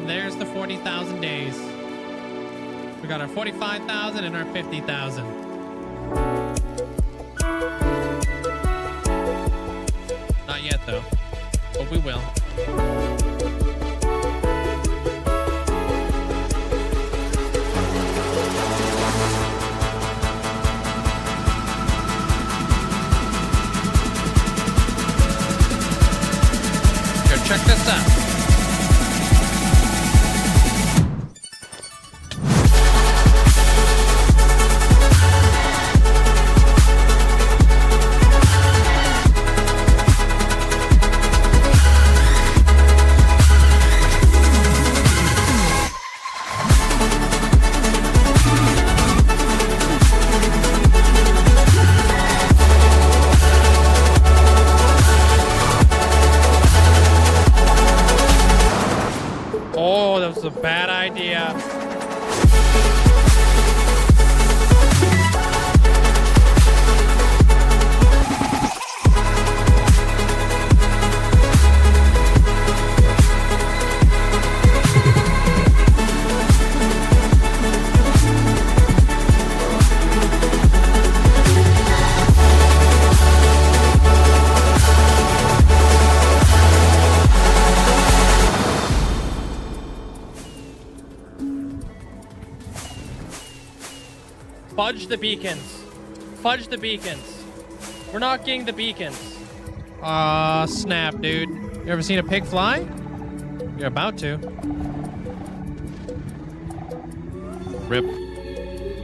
And there's the 40,000 days. We got our 45,000 and our 50,000. Not yet, though. But we will. Here, check this out. Oh, that was a bad idea. Fudge the beacons. Fudge the beacons. We're not getting the beacons. Aw, snap, dude. You ever seen a pig fly? You're about to. Rip.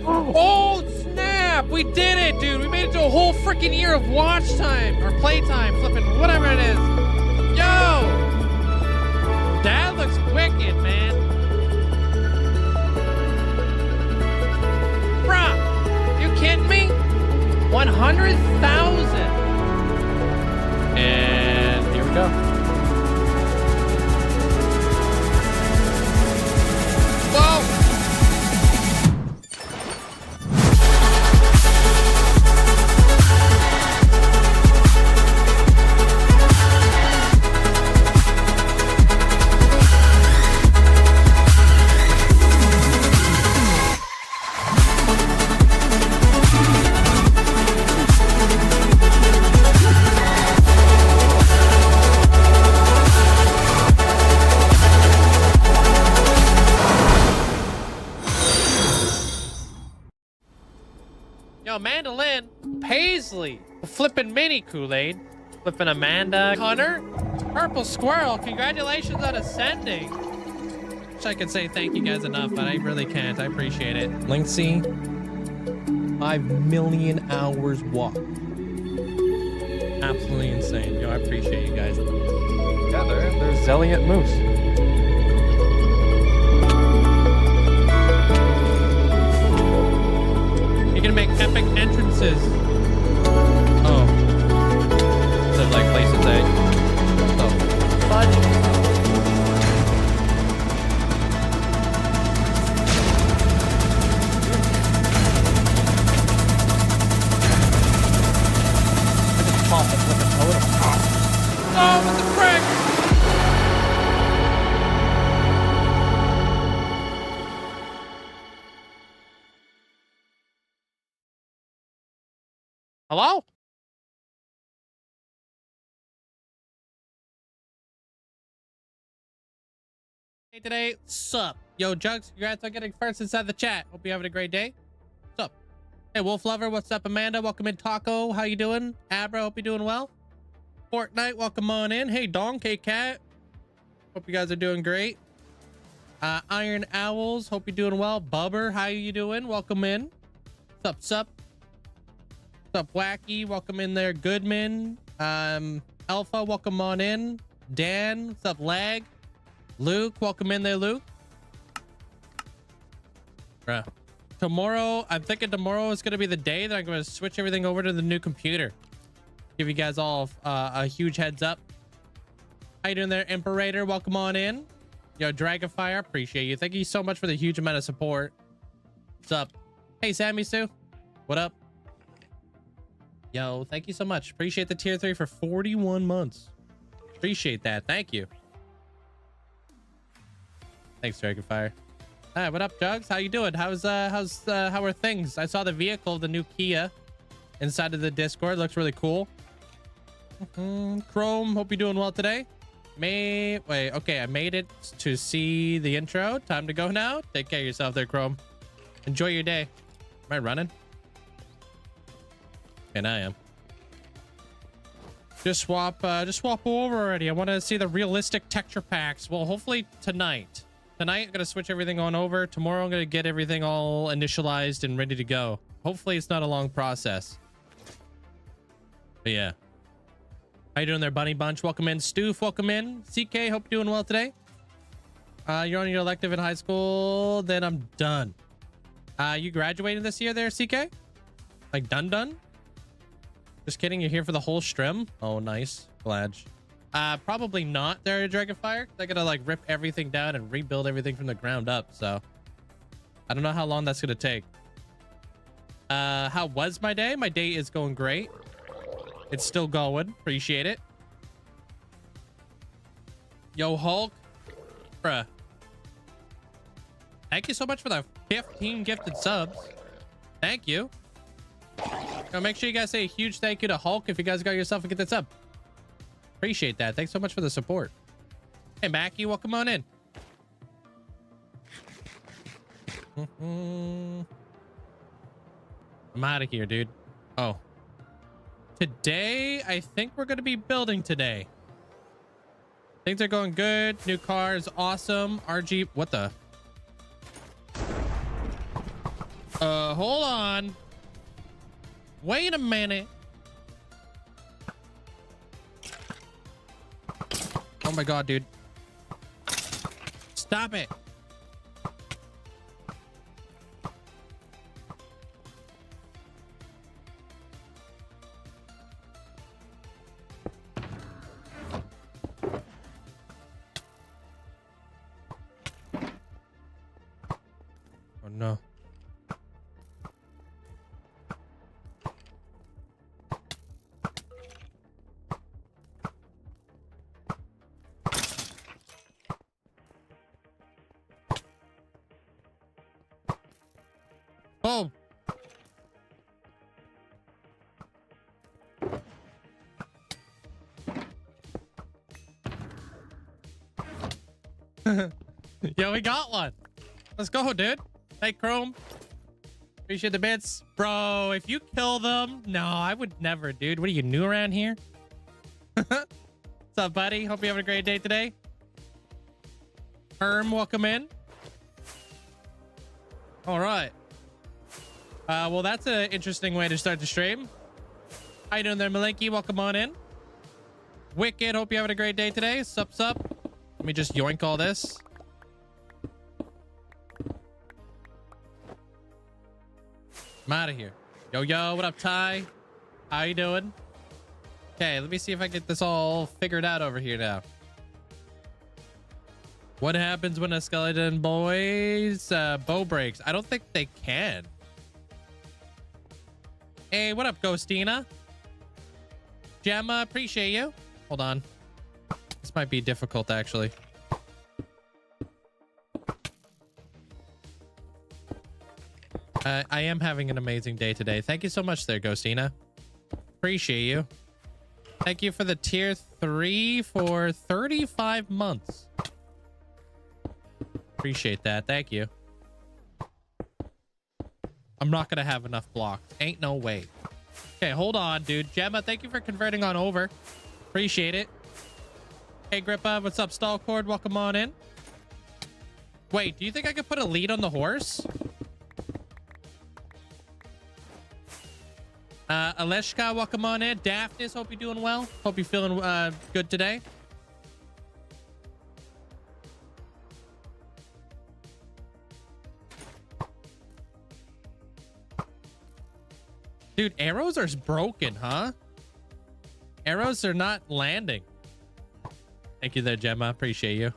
Oh, snap! We did it, dude! We made it to a whole freaking year of watch time or playtime, flipping whatever it is. Yo! That looks wicked, man. Bruh, you kidding me? 100,000. And here we go. Whoa! Yo, Mandolin, Paisley, flipping mini Kool-Aid, flipping Amanda, Hunter, Purple Squirrel, congratulations on ascending. Wish I could say thank you guys enough, but I really can't. I appreciate it. Linkzzey, 5 million hours walked. Absolutely insane. Yo, I appreciate you guys. Yeah, there's Zelliot Moose. You're gonna make epic entrances. Oh. So like places A. Oh. Fudge. I just popped a flipping totem. Oh, what the frick? Hello? Hey today, sup? Yo, Jugs, congrats on getting first inside the chat. Hope you're having a great day. Sup? Hey, Wolf Lover, what's up, Amanda? Welcome in, Taco. How you doing? Abra, hope you're doing well. Fortnite, welcome on in. Hey, Donkey Cat. Hope you guys are doing great. Iron Owls, hope you're doing well. Bubber, how you doing? Welcome in. Sup, sup? What's up, Wacky? Welcome in there. Goodman. Alpha, welcome on in. Dan, what's up, Lag? Luke, welcome in there, Luke. Bruh. Tomorrow, I'm thinking tomorrow is going to be the day that I'm going to switch everything over to the new computer. Give you guys all a huge heads up. How you doing there, Imperator? Welcome on in. Yo, Dragonfire, appreciate you. Thank you so much for the huge amount of support. What's up? Hey, Sammy Sue. What up? Yo, thank you so much. Appreciate the tier 3 for 41 months. Appreciate that. Thank you. Thanks, Dragonfire. Hi, what up, Jugs? How you doing? How are things? I saw the vehicle, the new Kia, inside of the Discord. Looks really cool. Chrome, hope you're doing well today. Okay, I made it to see the intro. Time to go now. Take care of yourself there, Chrome. Enjoy your day. Am I running? And I am. Just swap over already. I want to see the realistic texture packs. Well, hopefully tonight. Tonight, I'm going to switch everything on over. Tomorrow, I'm going to get everything all initialized and ready to go. Hopefully, it's not a long process. But yeah. How you doing there, Bunny Bunch? Welcome in. Stoof, welcome in. CK, hope you're doing well today. You're on your elective in high school. Then I'm done. You graduated this year there, CK? Like done? Just kidding. You're here for the whole stream? Oh, nice. Glad. Probably not there, Dragonfire. I gotta like rip everything down and rebuild everything from the ground up. So I don't know how long that's gonna take. How was my day? My day is going great. It's still going. Appreciate it. Yo, Hulk. Bruh. Thank you so much for the 15 gifted subs. Thank you. Now make sure you guys say a huge thank you to Hulk if you guys got yourself a gifted sub. Appreciate that. Thanks so much for the support. Hey, Mackie, welcome on in. I'm out of here, dude. Oh. Today, I think we're going to be building today. Things are going good. New car is awesome. RG, what the? Hold on. Wait a minute. Oh my God, dude. Stop it. Oh no. Oh. Yo, we got one. Let's go, dude. Hey, Chrome. Appreciate the bits. Bro, if you kill them... No, I would never, dude. What are you, new around here? What's up, buddy? Hope you're having a great day today. Welcome in. All right. Well, that's an interesting way to start the stream. How you doing there, Malinky? Welcome on in. Wicked, hope you're having a great day today. Sup. Let me just yoink all this. I'm out of here. Yo, what up, Ty? How you doing? Okay, let me see if I get this all figured out over here now. What happens when a skeleton boy's bow breaks? I don't think they can. Hey, what up, Ghostina? Gemma, appreciate you. Hold on. This might be difficult, actually. I am having an amazing day today. Thank you so much there, Ghostina. Appreciate you. Thank you for the tier 3 for 35 months. Appreciate that. Thank you. I'm not gonna have enough blocks. Ain't no way. Okay, hold on, dude. Gemma, thank you for converting on over. Appreciate it. Hey, Grippa, what's up, Stalcord? Welcome on in. Wait, do you think I could put a lead on the horse? Aleshka, welcome on in. Daphnis, hope you're doing well. Hope you're feeling good today. Dude, arrows are broken, huh? Arrows are not landing. Thank you there, Gemma. Appreciate you.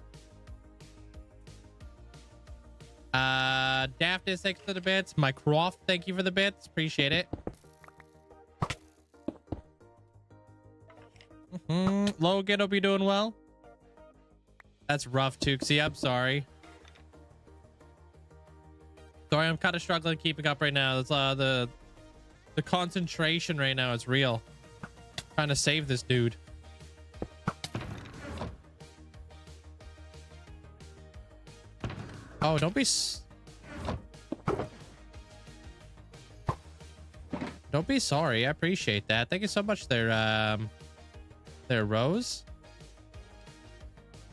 Daphnis, thanks for the bits. Mycroft, thank you for the bits. Appreciate it. Logan, hope you're doing well. That's rough, Tuxie. I'm sorry. Sorry, I'm kind of struggling keeping up right now. It's the concentration right now is real. Trying to save this dude. Oh, don't be sorry. I appreciate that. Thank you so much there, Rose.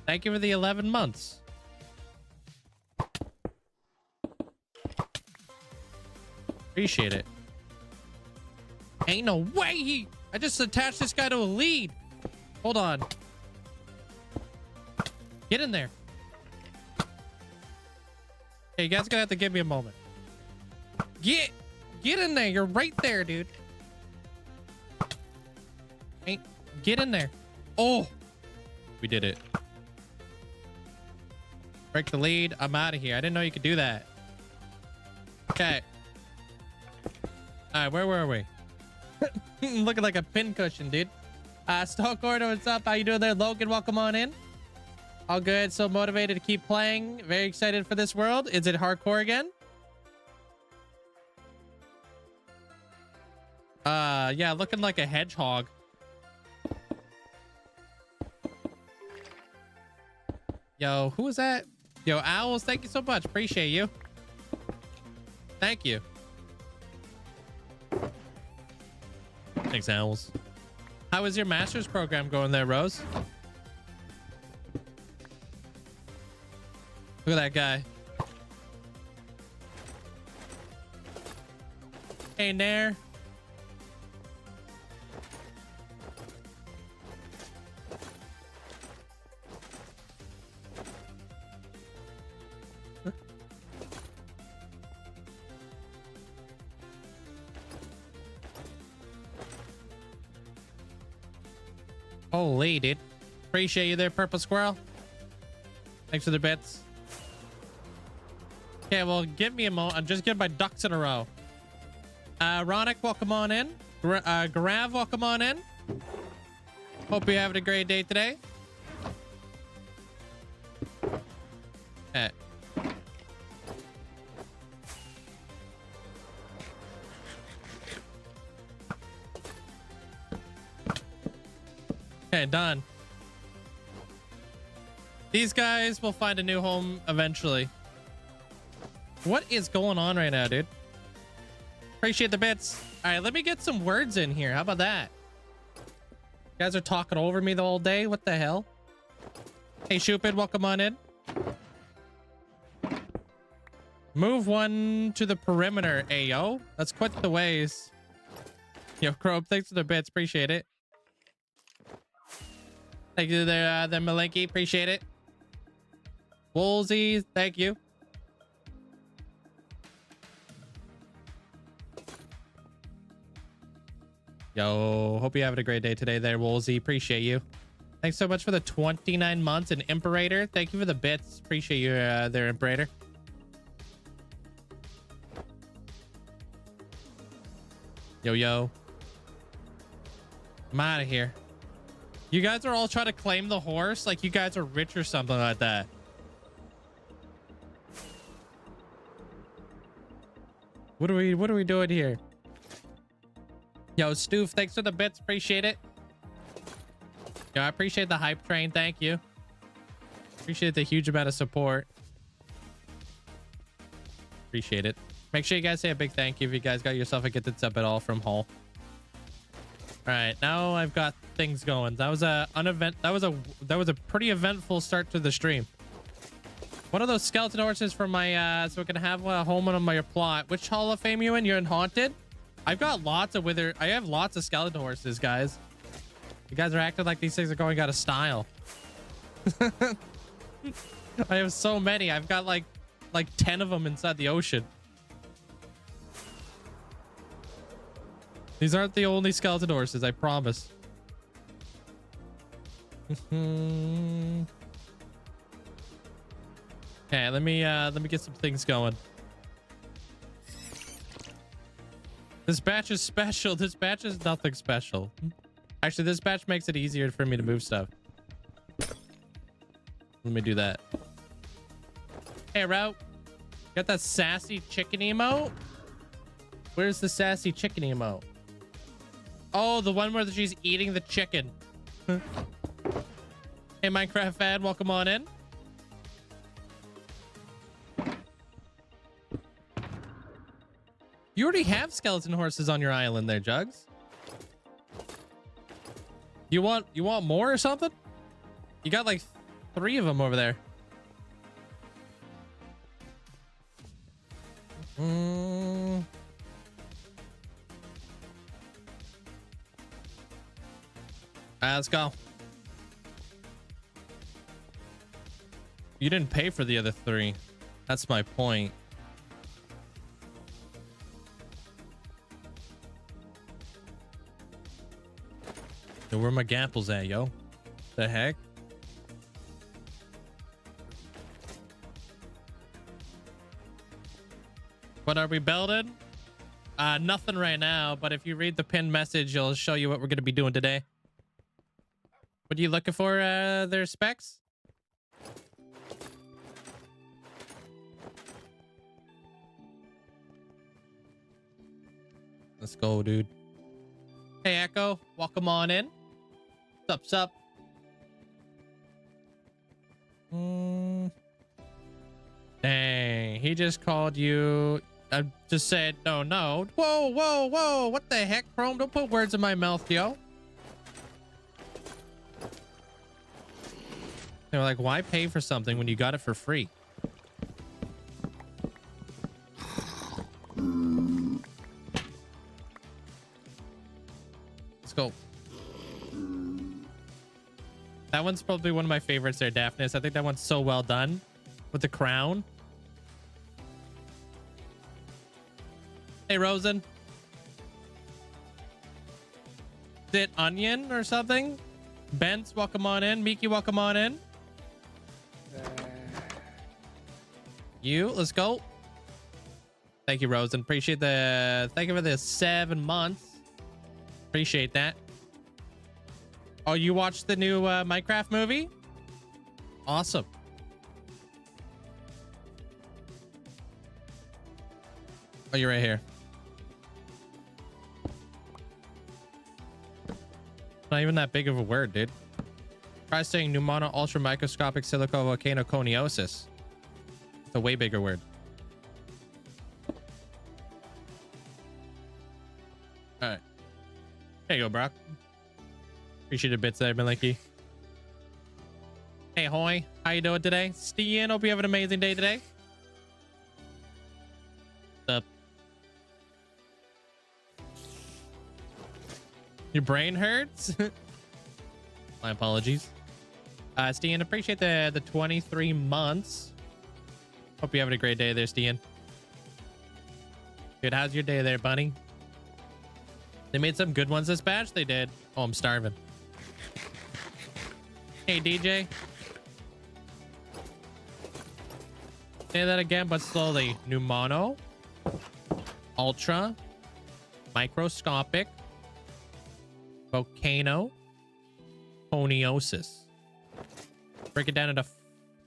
Thank you for the 11 months. Appreciate it. Ain't no way I just attached this guy to a lead. Hold on. Get in there. Hey, you guys gonna have to give me a moment. Get in there. You're right there, dude. Hey, get in there. Oh, we did it. Break the lead. I'm out of here. I didn't know you could do that. Okay. All right, where were we? Looking like a pin cushion, dude. Stoke Order, what's up? How you doing there? Logan, welcome on in. All good. So motivated to keep playing. Very excited for this world. Is it hardcore again? Yeah, looking like a hedgehog. Yo, who was that? Yo, Owls, thank you so much. Appreciate you. Thank you. Thanks, Owls. How is your master's program going there, Rose? Look at that guy. Hey, Nair. Holy, dude. Appreciate you there, Purple Squirrel. Thanks for the bits. Okay, well, give me a moment. I'm just getting my ducks in a row. Ronick, welcome on in. Grav, welcome on in. Hope you're having a great day today. Okay. Okay, done. These guys will find a new home eventually. What is going on right now, dude? Appreciate the bits. All right, let me get some words in here. How about that? You guys are talking over me the whole day. What the hell? Hey, Shupid, welcome on in. Move one to the perimeter, ayo. That's quite the ways. Yo, Crow, thanks for the bits. Appreciate it. Thank you there, Malenki. Appreciate it. Woolsey, thank you. Yo, hope you're having a great day today there, Woolsey. Appreciate you. Thanks so much for the 29 months. And Imperator, thank you for the bits. Appreciate you there, Imperator. Yo, yo. I'm out of here. You guys are all trying to claim the horse like you guys are rich or something like that. What are we doing here? Yo, Stoof, thanks for the bits. Appreciate it. Yo, I appreciate the hype train. Thank you. Appreciate the huge amount of support. Appreciate it. Make sure you guys say a big thank you if you guys got yourself a gifted sub at all from Hull. All right, now I've got things going. That was a pretty eventful start to the stream. One of those skeleton horses for my so we can have a home on my plot. Which Hall of Fame you in? You're in Haunted? I've got lots of I have lots of skeleton horses, guys. You guys are acting like these things are going out of style. I have so many. I've got like 10 of them inside the ocean. These aren't the only skeleton horses, I promise. Okay, let me get some things going. This batch is special. This batch is nothing special. Actually, this batch makes it easier for me to move stuff. Let me do that. Hey, Route. Got that sassy chicken emote. Where's the sassy chicken emote? Oh, the one where she's eating the chicken. Hey, Minecraft fan, welcome on in. You already have skeleton horses on your island there, Jugs. You want more or something? You got like 3 of them over there. Let's go. You didn't pay for the other 3. That's my point. Yo, where my gapples at, yo? The heck? What are we building? Nothing right now, but if you read the pinned message, it'll show you what we're going to be doing today. What are you looking for, their specs? Let's go, dude. Hey, Echo. Welcome on in. What's up? Dang, he just called you. I just said, no. Whoa. What the heck, Chrome? Don't put words in my mouth, yo. They're like, why pay for something when you got it for free? Let's go. That one's probably one of my favorites there, Daphnis. I think that one's so well done with the crown. Hey, Rosen. Is it onion or something? Bence, welcome on in. Miki, welcome on in. Let's go. Thank you, Rosen. Appreciate the... Thank you for the 7 months. Appreciate that. Oh, you watched the new Minecraft movie? Awesome. Oh, you're right here. Not even that big of a word, dude. Try saying pneumono ultra microscopic silico volcano coniosis. It's a way bigger word. All right. There you go, Brock. Appreciate the bits there, Miliki. Hey, Hoy. How you doing today? Stian, hope you have an amazing day today. What's up? Your brain hurts? My apologies. Stian, appreciate the 23 months. Hope you're having a great day there, Stian. Good, how's your day there, buddy? They made some good ones this batch? They did. Oh, I'm starving. Hey, DJ. Say that again, but slowly. Pneumono. Ultra. Microscopic. Volcano. Coniosis. Break it down into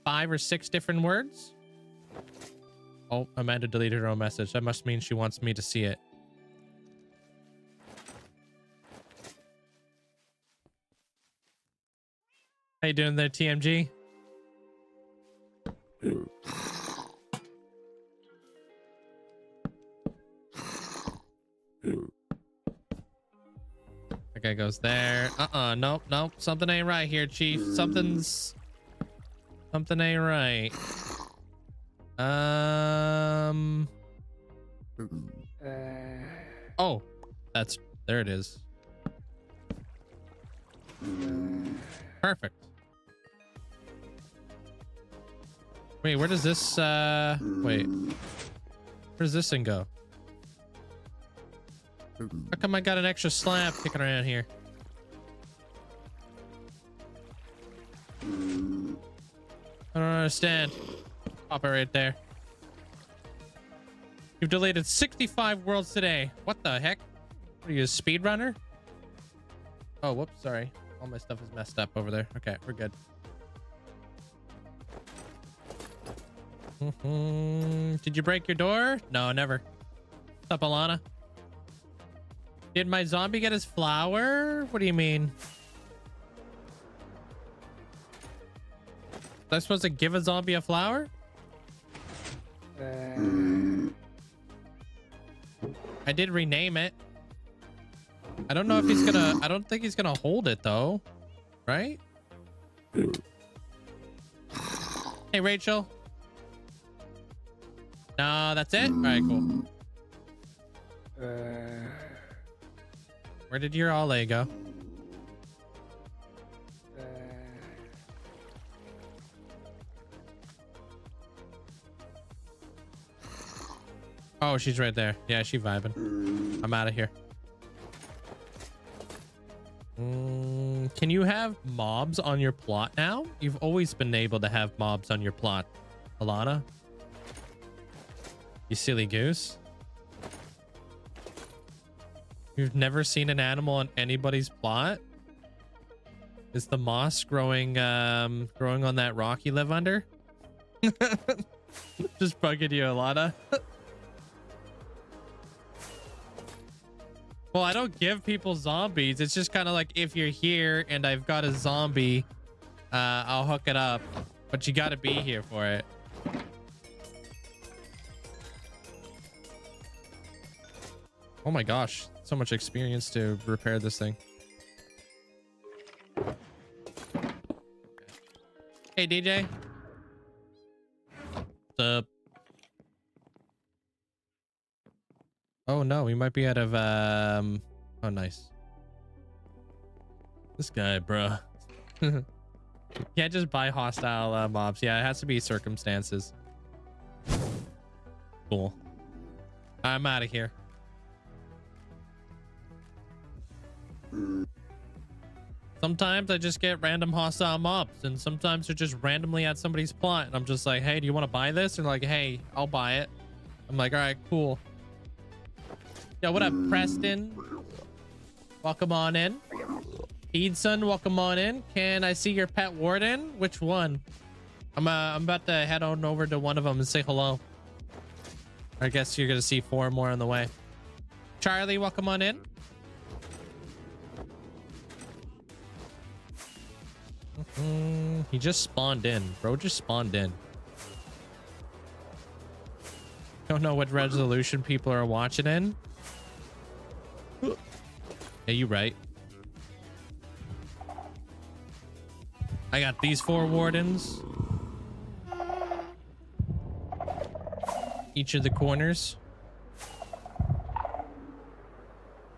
5 or 6 different words. Oh, Amanda deleted her own message. That must mean she wants me to see it. How you doing there, TMG? That guy goes there. Nope. Something ain't right here, Chief. Something ain't right. Oh, there it is. Perfect. Wait, where does this wait, where does this thing go? How come I got an extra slab kicking around here? I don't understand. Pop it right there. You've deleted 65 worlds today. What the heck? What are you, a speedrunner? Oh, whoops, sorry. All my stuff is messed up over there. Okay, we're good. Did you break your door? No, never. What's up, Alana? Did my zombie get his flower? What do you mean? Was I supposed to give a zombie a flower? I did rename it. I don't know if he's gonna... I don't think he's gonna hold it, though. Right? Hey, Rachel. No, that's it? All right, cool. Where did your Ole go? Oh, she's right there. Yeah, she vibing. I'm out of here. Can you have mobs on your plot now? You've always been able to have mobs on your plot, Alana. You silly goose. You've never seen an animal on anybody's plot? Is the moss growing growing on that rock you live under? Just bugging you, Alana. Well, I don't give people zombies. It's just kind of like if you're here and I've got a zombie, I'll hook it up. But you got to be here for it. Oh my gosh. So much experience to repair this thing. Hey, DJ. What's up? Oh no, we might be out of oh nice. This guy, bruh. Can't just buy hostile mobs. Yeah, it has to be circumstances. Cool. I'm out of here. Sometimes I just get random hostile mobs, and sometimes they're just randomly at somebody's plot, and I'm just like, hey, do you want to buy this? And like, hey, I'll buy it. I'm like, all right, cool. Yo, what up, Preston? Welcome on in. Eedson, welcome on in. Can I see your pet warden? Which one? I'm about to head on over to one of them and say hello. I guess you're gonna see 4 more on the way. Charlie, welcome on in. He just spawned in. Bro just spawned in. Don't know what resolution people are watching in. Yeah, you right. I got these 4 wardens. Each of the corners.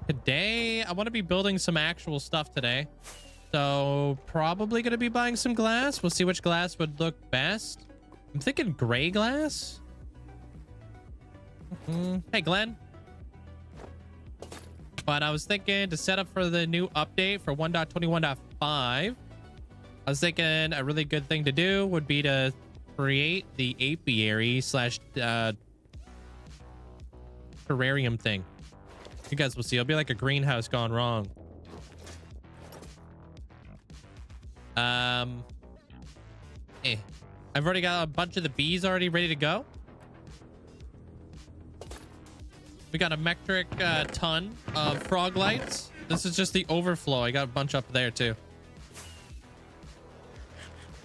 Today, I want to be building some actual stuff today. So probably going to be buying some glass. We'll see which glass would look best. I'm thinking gray glass. Hey, Glenn. But I was thinking to set up for the new update for 1.21.5. I was thinking a really good thing to do would be to create the apiary slash terrarium thing. You guys will see. It'll be like a greenhouse gone wrong. I've already got a bunch of the bees already ready to go. We got a metric ton of frog lights. This is just the overflow. I got a bunch up there too.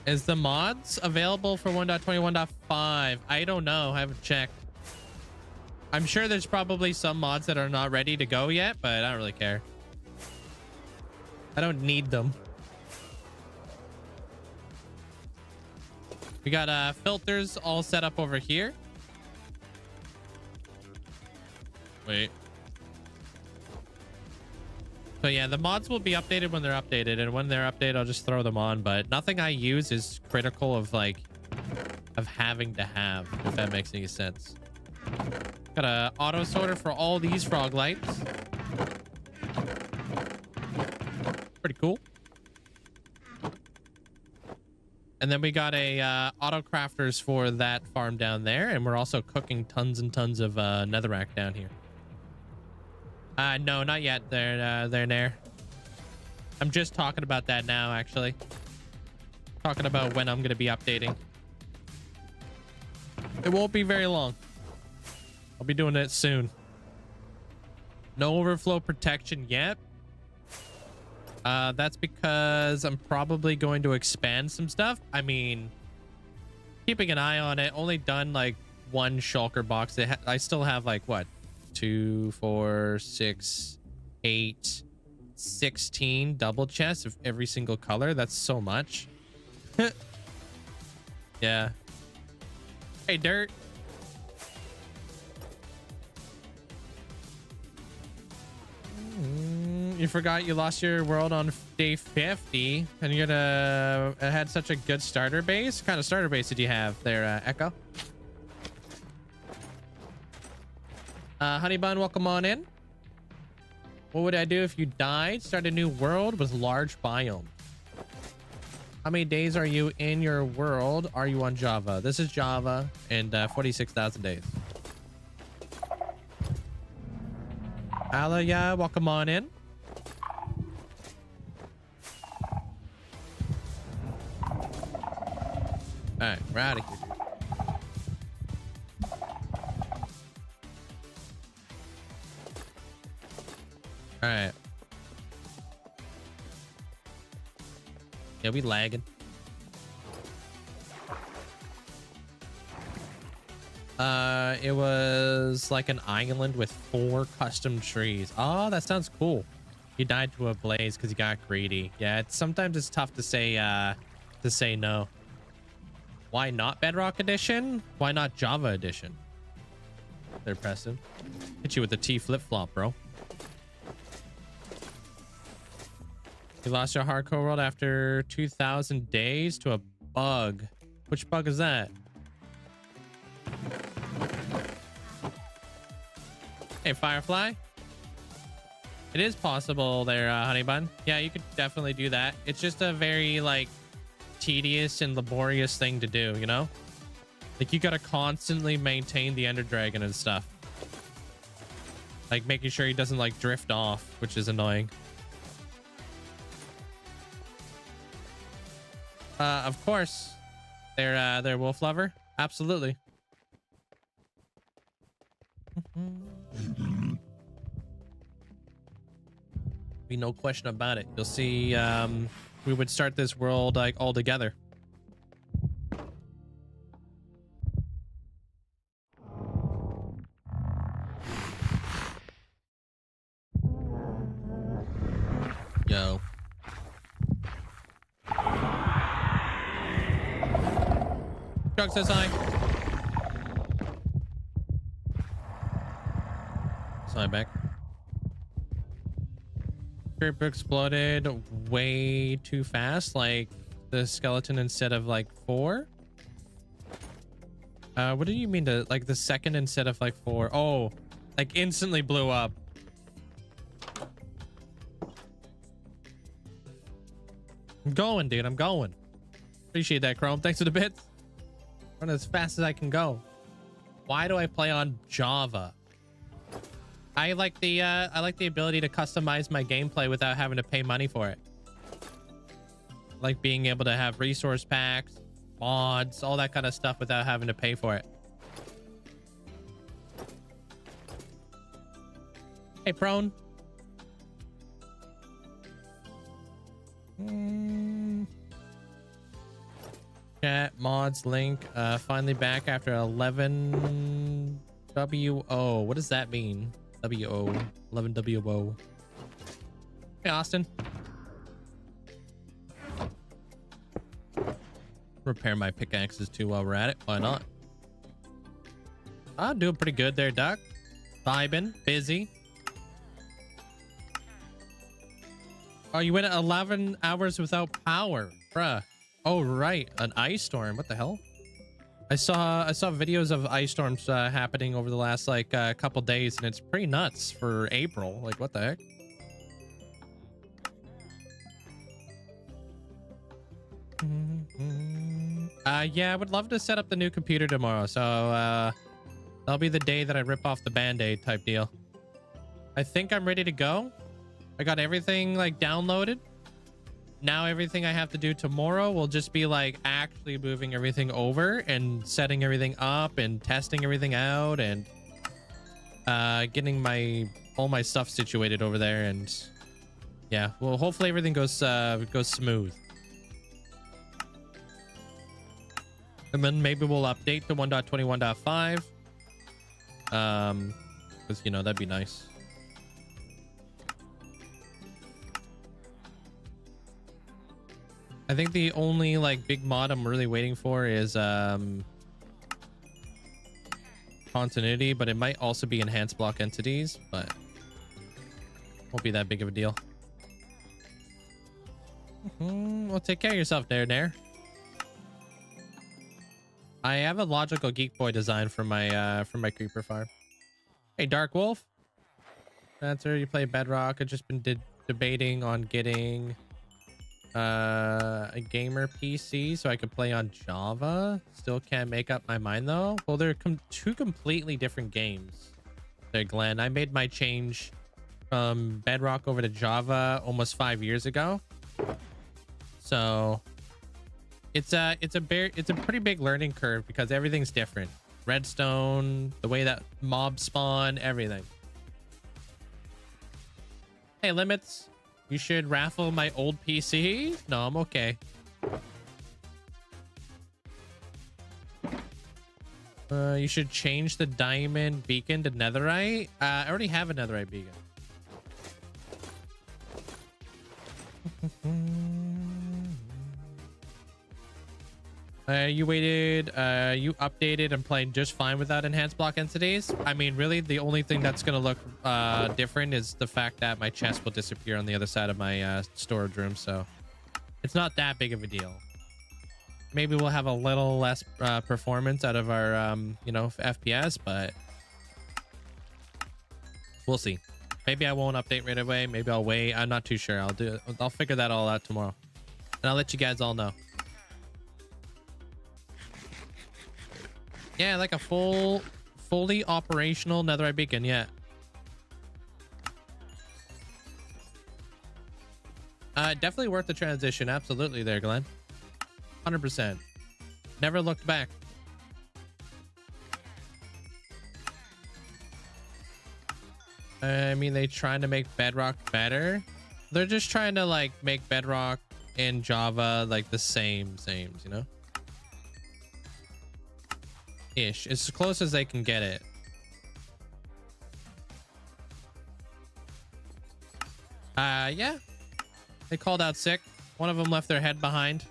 Is the mods available for 1.21.5? I don't know. I haven't checked. I'm sure there's probably some mods that are not ready to go yet, but I don't really care. I don't need them. We got filters all set up over here. Wait. So yeah, the mods will be updated when they're updated, and when they're updated, I'll just throw them on. But nothing I use is critical of like having to have, if that makes any sense. Got a auto sorter for all these frog lights. Pretty cool. And then we got a auto crafters for that farm down there, and we're also cooking tons and tons of netherrack down here. No, not yet. They're there. I'm just talking about that now, actually. Talking about when I'm going to be updating. It won't be very long. I'll be doing it soon. No overflow protection yet. That's because I'm probably going to expand some stuff. I mean, keeping an eye on it. Only done like one shulker box. I still have like what? 2, 4, 6, 8, 16 double chests of every single color. That's so much. Yeah. Hey, Dirt. You forgot you lost your world on day 50 and you're gonna had such a good starter base. What kind of starter base did you have there, Echo? Honey Bun, welcome on in. What would I do if you died? Start a new world with large biome. How many days are you in your world? Are you on Java? This is Java and 46,000 days. Alaya, welcome on in. All right, we're out of here. All right. Yeah, we lagging. It was like an island with 4 custom trees. Oh, that sounds cool. He died to a blaze because he got greedy. Yeah, sometimes it's tough to say no. Why not Bedrock Edition? Why not Java Edition? They're Preston. Hit you with the T flip-flop, bro. You lost your hardcore world after 2,000 days to a bug. Which bug is that? Hey, Firefly. It is possible there, Honey Bun. Yeah, you could definitely do that. It's just a very, like, tedious and laborious thing to do, you know? Like, you gotta constantly maintain the Ender Dragon and stuff. Like, making sure he doesn't, like, drift off, which is annoying. Of course. They're wolf lover. Absolutely. Be no question about it. You'll see, we would start this world like all together. Yo. Chuck says hi. Sign back. Creeper exploded way too fast, like the skeleton instead of like 4. What do you mean to like the second instead of like 4? Oh, like instantly blew up. I'm going, dude. I'm going. Appreciate that, Chrome. Thanks for the bits. Run as fast as I can go. Why do I play on Java? I like the ability to customize my gameplay without having to pay money for it. Like being able to have resource packs, mods, all that kind of stuff without having to pay for it. Hey, Prone. Chat mods link finally back after 11 WO. What does that mean? WO 11 WO. Hey, Austin. Repair my pickaxes too while we're at it. Why not? I'm doing pretty good there, Duck. Vibing, busy. Oh, you went 11 hours without power, bruh. Oh, right. An ice storm. What the hell? I saw videos of ice storms happening over the last like couple days, and it's pretty nuts for April. Like, what the heck? Yeah, I would love to set up the new computer tomorrow. So that'll be the day that I rip off the band-aid type deal. I think I'm ready to go. I got everything like downloaded. now everything I have to do tomorrow will just be like actually moving everything over and setting everything up and testing everything out and getting all my stuff situated over there. And yeah, well, hopefully everything goes smooth. And then maybe we'll update to 1.21.5. Because, you know, that'd be nice. I think the only like big mod I'm really waiting for is continuity, but it might also be enhanced block entities, but won't be that big of a deal. Well, take care of yourself there, Nair. I have a logical geek boy design for my creeper farm. Hey, Dark Wolf. Answer, you play Bedrock. I've just been debating on getting a gamer PC so I could play on Java. Still can't make up my mind though. Well, they're two completely different games there, Glenn. I made my change from Bedrock over to Java almost 5 years ago, so it's a pretty big learning curve because everything's different. Redstone, the way that mobs spawn, everything. Hey, Limits, you should raffle my old PC. No, I'm okay. You should change the diamond beacon to netherite. I already have a netherite beacon. You waited, you updated and playing just fine without enhanced block entities. I mean, really, the only thing that's going to look different is the fact that my chest will disappear on the other side of my storage room. So it's not that big of a deal. Maybe we'll have a little less performance out of our, you know, FPS, but we'll see. Maybe I won't update right away. Maybe I'll wait. I'm not too sure. I'll figure that all out tomorrow, and I'll let you guys all know. Yeah, like a fully operational netherite beacon. Yeah. Definitely worth the transition. Absolutely there, Glenn. 100%. Never looked back. I mean, they trying to make Bedrock better. They're just trying to like make Bedrock and Java like the same, you know? Ish, as close as they can get it. Yeah, they called out sick. One of them left their head behind.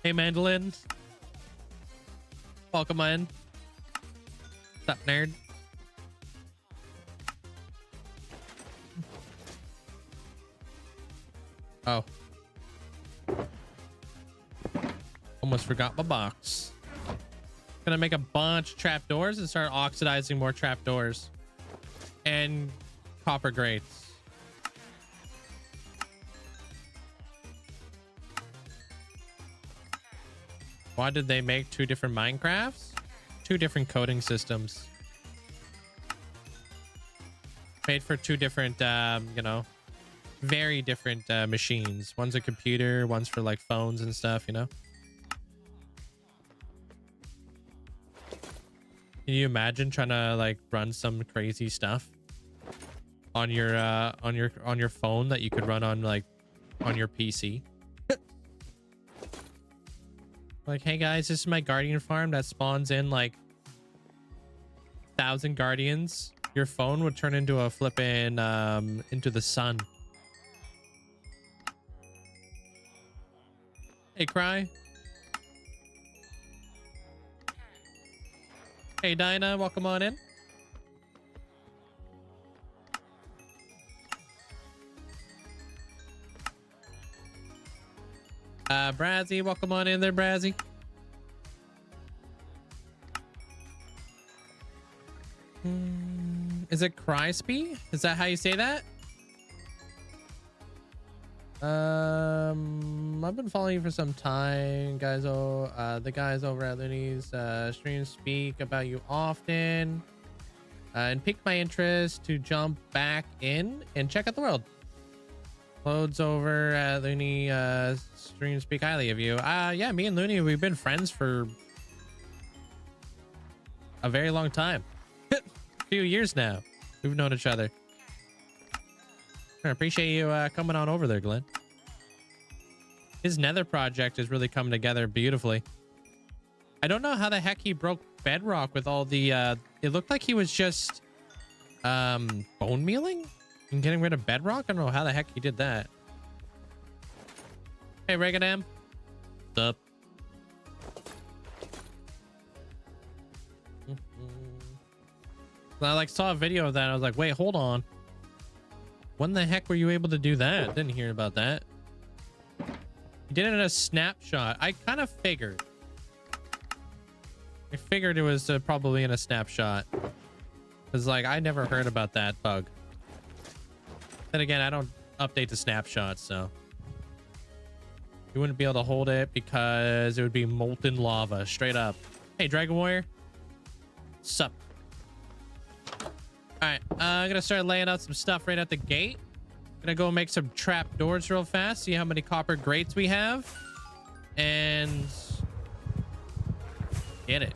Hey, Mandolin, welcome in. What's up, nerd? Oh, almost forgot my box. Gonna make a bunch of trapdoors and start oxidizing more trapdoors and copper grates. Why did they make two different Minecrafts? Two different coding systems made for two different you know, very different machines. One's a computer, one's for like phones and stuff, you know. Can you imagine trying to like run some crazy stuff on your phone that you could run on like on your PC? Like, hey guys, this is my guardian farm that spawns in like 1,000 guardians. Your phone would turn into a flippin' into the sun. Hey, Cry. Hey, Dinah, welcome on in. Brazzy, welcome on in there, Brazzy. Is it Crispy? Is that how you say that? I've been following you for some time, guys. The guys over at Looney's stream speak about you often. and piqued my interest to jump back in and check out the world. Loads over Looney stream speak highly of you. Yeah, me and Looney, we've been friends for a very long time. A few years now we've known each other. I appreciate you coming on over there, Glenn. His Nether project is really coming together beautifully. I don't know how the heck he broke bedrock with all the it looked like he was just bone mealing and getting rid of bedrock. I don't know how the heck he did that. Hey Regadam, what's up? I like saw a video of that. I was like, wait, hold on, when the heck were you able to do that? Didn't hear about that. He did it in a snapshot. I kind of figured. I figured it was probably in a snapshot. Because, like, I never heard about that bug. Then again, I don't update the snapshots, so. You wouldn't be able to hold it because it would be molten lava. Straight up. Hey, Dragon Warrior. Sup? Alright, I'm gonna start laying out some stuff right at the gate. Gonna go make some trap doors real fast. See how many copper grates we have. And... get it.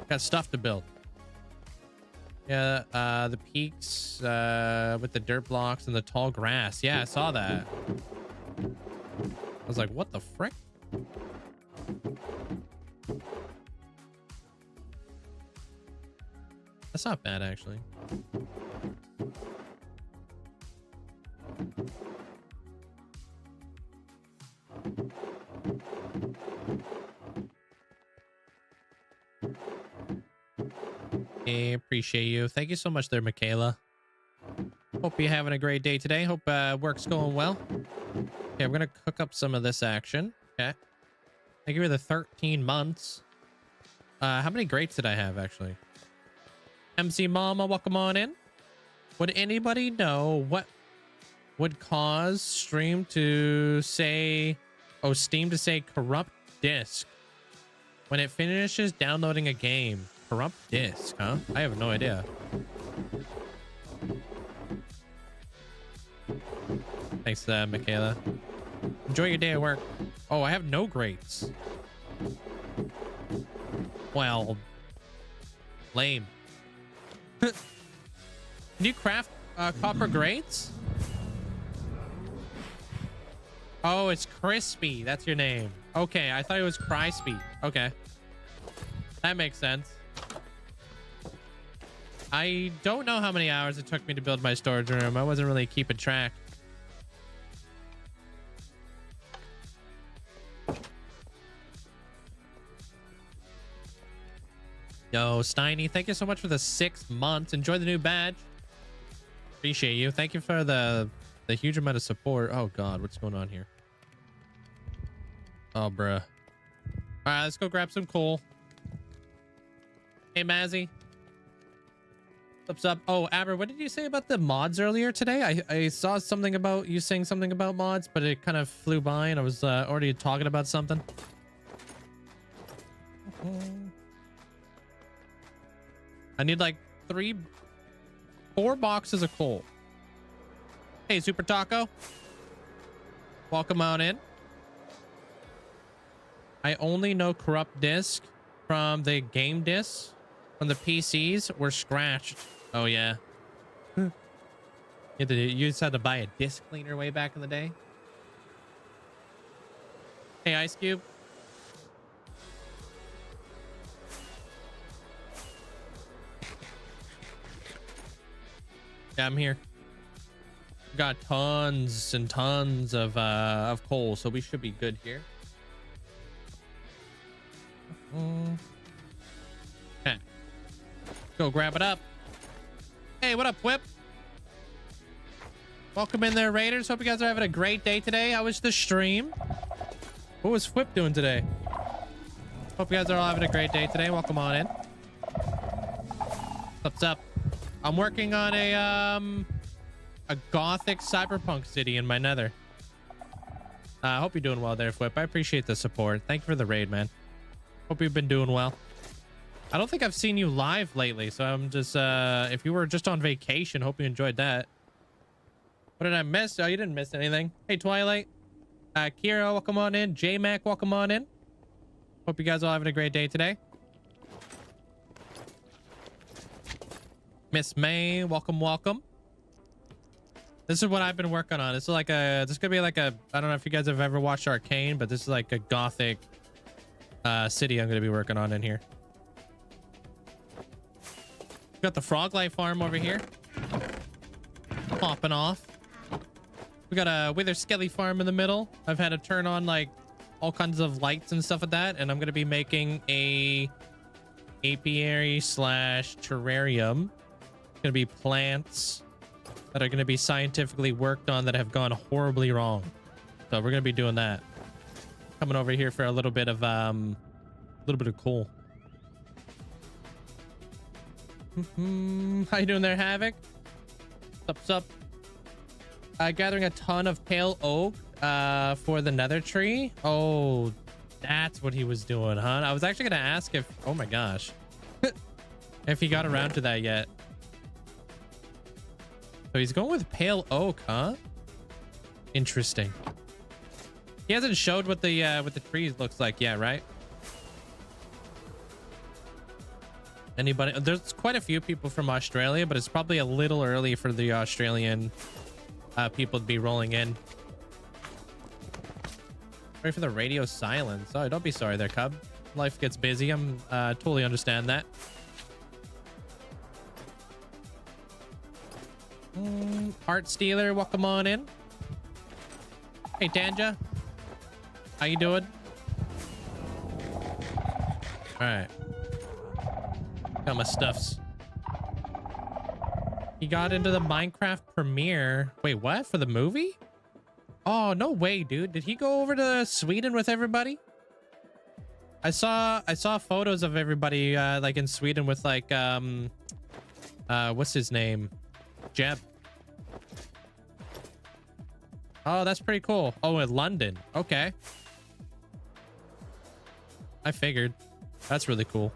Got stuff to build. Yeah, the peaks with the dirt blocks and the tall grass. Yeah, I saw that. I was like, what the frick? That's not bad, actually. I appreciate you. Thank you so much there, Michaela. Hope you're having a great day today. Hope work's going well. Okay, I'm gonna cook up some of this action. Okay. Thank you for the 13 months. How many grates did I have, actually? MC Mama, welcome on in. Would anybody know what would cause Steam to say corrupt disk when it finishes downloading a game? Corrupt disk, huh? I have no idea. Thanks, Michaela. Enjoy your day at work. Oh, I have no grates. Well, lame. Can you craft copper grates? Oh, it's Crispy. That's your name. Okay, I thought it was Crispy. Okay. That makes sense. I don't know how many hours it took me to build my storage room. I wasn't really keeping track. Yo, Steiny, thank you so much for the 6 months. Enjoy the new badge. Appreciate you. Thank you for the huge amount of support. Oh, God. What's going on here? Oh, bruh. All right, let's go grab some coal. Hey, Mazzy. What's up? Oh, Aber, what did you say about the mods earlier today? I saw something about you saying something about mods, but it kind of flew by and I was already talking about something. I need like 4 boxes of coal. Hey, Super Taco. Welcome on in. I only know corrupt disk from the game discs. When the PCs were scratched. Oh, yeah. You just had to buy a disc cleaner way back in the day. Hey, Ice Cube. Yeah, I'm here. Got tons and tons of coal, so we should be good here. Okay. Go grab it up. Hey, what up, Whip? Welcome in there, Raiders. Hope you guys are having a great day today. How was the stream? What was Whip doing today? Hope you guys are all having a great day today. Welcome on in. What's up? I'm working on a Gothic cyberpunk city in my Nether. I hope you're doing well there, Whip. I appreciate the support. Thank you for the raid, man. Hope you've been doing well. I don't think I've seen you live lately, so I'm just if you were just on vacation, hope you enjoyed that. What did I miss? Oh, you didn't miss anything. Hey, Twilight. Kira, welcome on in. J-Mac, welcome on in. Hope you guys all having a great day today. Miss May, welcome, welcome. This is what I've been working on. This is like a, this could be like a, I don't know if you guys have ever watched Arcane, but this is like a gothic city I'm going to be working on in here. Got the frog life farm over here. Popping off. We got a wither skelly farm in the middle. I've had to turn on like all kinds of lights and stuff like that. And I'm going to be making a apiary slash terrarium. It's going to be plants that are going to be scientifically worked on that have gone horribly wrong. So we're going to be doing that. Coming over here for a little bit of coal. How you doing there, Havoc? What's up? Gathering a ton of pale oak for the nether tree. Oh, that's what he was doing, huh? I was actually gonna ask if, oh my gosh, if he got around to that yet. So he's going with pale oak, huh? Interesting. He hasn't showed what the tree looks like yet, right? Anybody? There's quite a few people from Australia, but it's probably a little early for the Australian people to be rolling in. Sorry for the radio silence. Oh, don't be sorry there, Cub. Life gets busy. I'm totally understand that. Art Stealer, welcome on in. Hey, Tanja. How you doing? All right. Got my stuffs. He got into the Minecraft premiere. Wait, what? For the movie? Oh, no way, dude. Did he go over to Sweden with everybody? I saw photos of everybody like in Sweden with like what's his name? Jeb. Oh, that's pretty cool. Oh, in London. Okay. I figured. That's really cool.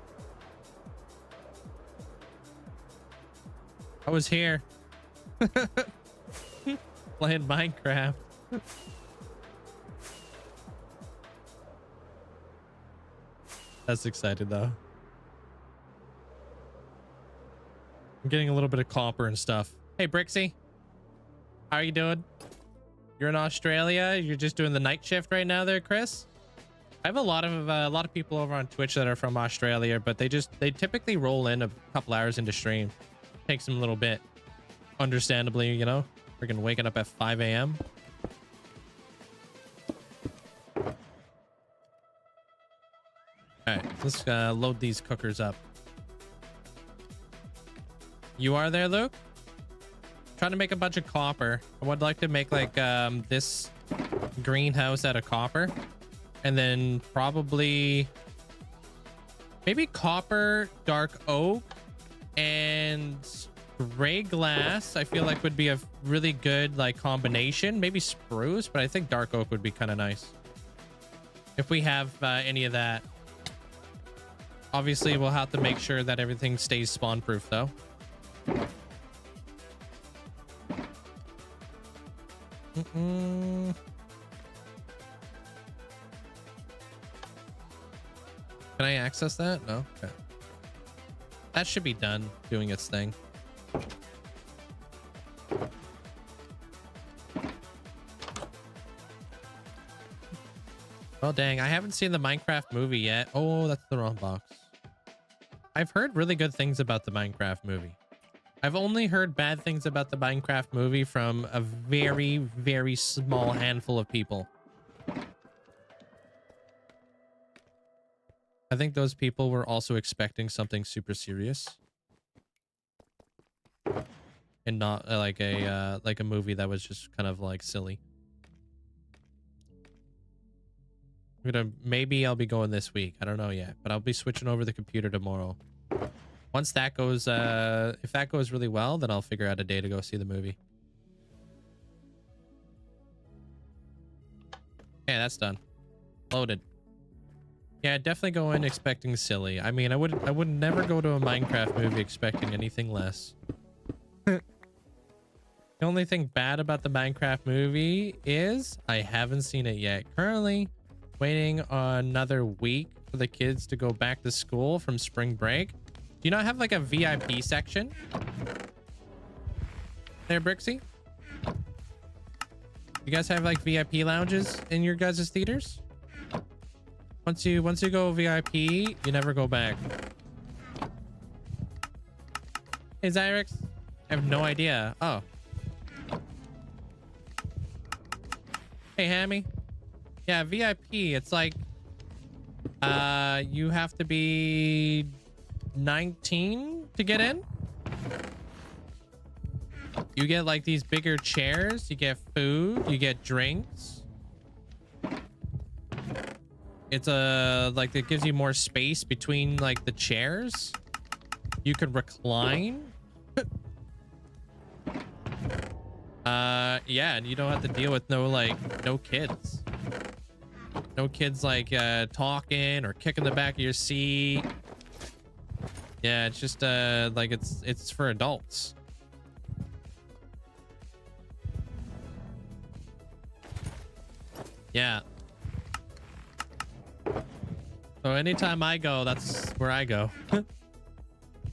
I was here playing Minecraft. That's exciting though. I'm getting a little bit of copper and stuff. Hey, Brixie. How are you doing? You're in Australia. You're just doing the night shift right now there, Chris? I have a lot of people over on Twitch that are from Australia, but they typically roll in a couple hours into stream. Takes them a little bit, understandably, you know. Freaking waking up at 5 a.m. All right, let's load these cookers up. You are there, Luke? Trying to make a bunch of copper. I would like to make like this greenhouse out of copper, and then probably maybe copper, dark oak, and gray glass. I feel like would be a really good like combination. Maybe spruce, but I think dark oak would be kind of nice if we have any of that. Obviously we'll have to make sure that everything stays spawn proof though. Can I access that? No. Okay. That should be done doing its thing. Well, dang, I haven't seen the Minecraft movie yet. Oh, that's the wrong box. I've heard really good things about the Minecraft movie. I've only heard bad things about the Minecraft movie from a very, very small handful of people. I think those people were also expecting something super serious. And not like a movie that was just kind of like silly. Maybe I'll be going this week. I don't know yet, but I'll be switching over the computer tomorrow. Once that goes, if that goes really well, then I'll figure out a day to go see the movie. Okay, that's done. Loaded. Yeah, definitely go in expecting silly. I mean, I would never go to a Minecraft movie expecting anything less. The only thing bad about the Minecraft movie is I haven't seen it yet. Currently waiting on another week for the kids to go back to school from spring break. Do you not have like a VIP section there, Brixie? You guys have like VIP lounges in your guys' theaters? Once you go VIP, you never go back. Hey, Zyrex. I have no idea. Oh. Hey, Hammy. Yeah, VIP. It's like, you have to be 19 to get in. You get like these bigger chairs. You get food. You get drinks. It's like it gives you more space between like the chairs. You could recline. Yeah, and you don't have to deal with no kids. No kids like talking or kicking the back of your seat. Yeah, it's just like it's for adults. Yeah. So anytime I go, that's where I go.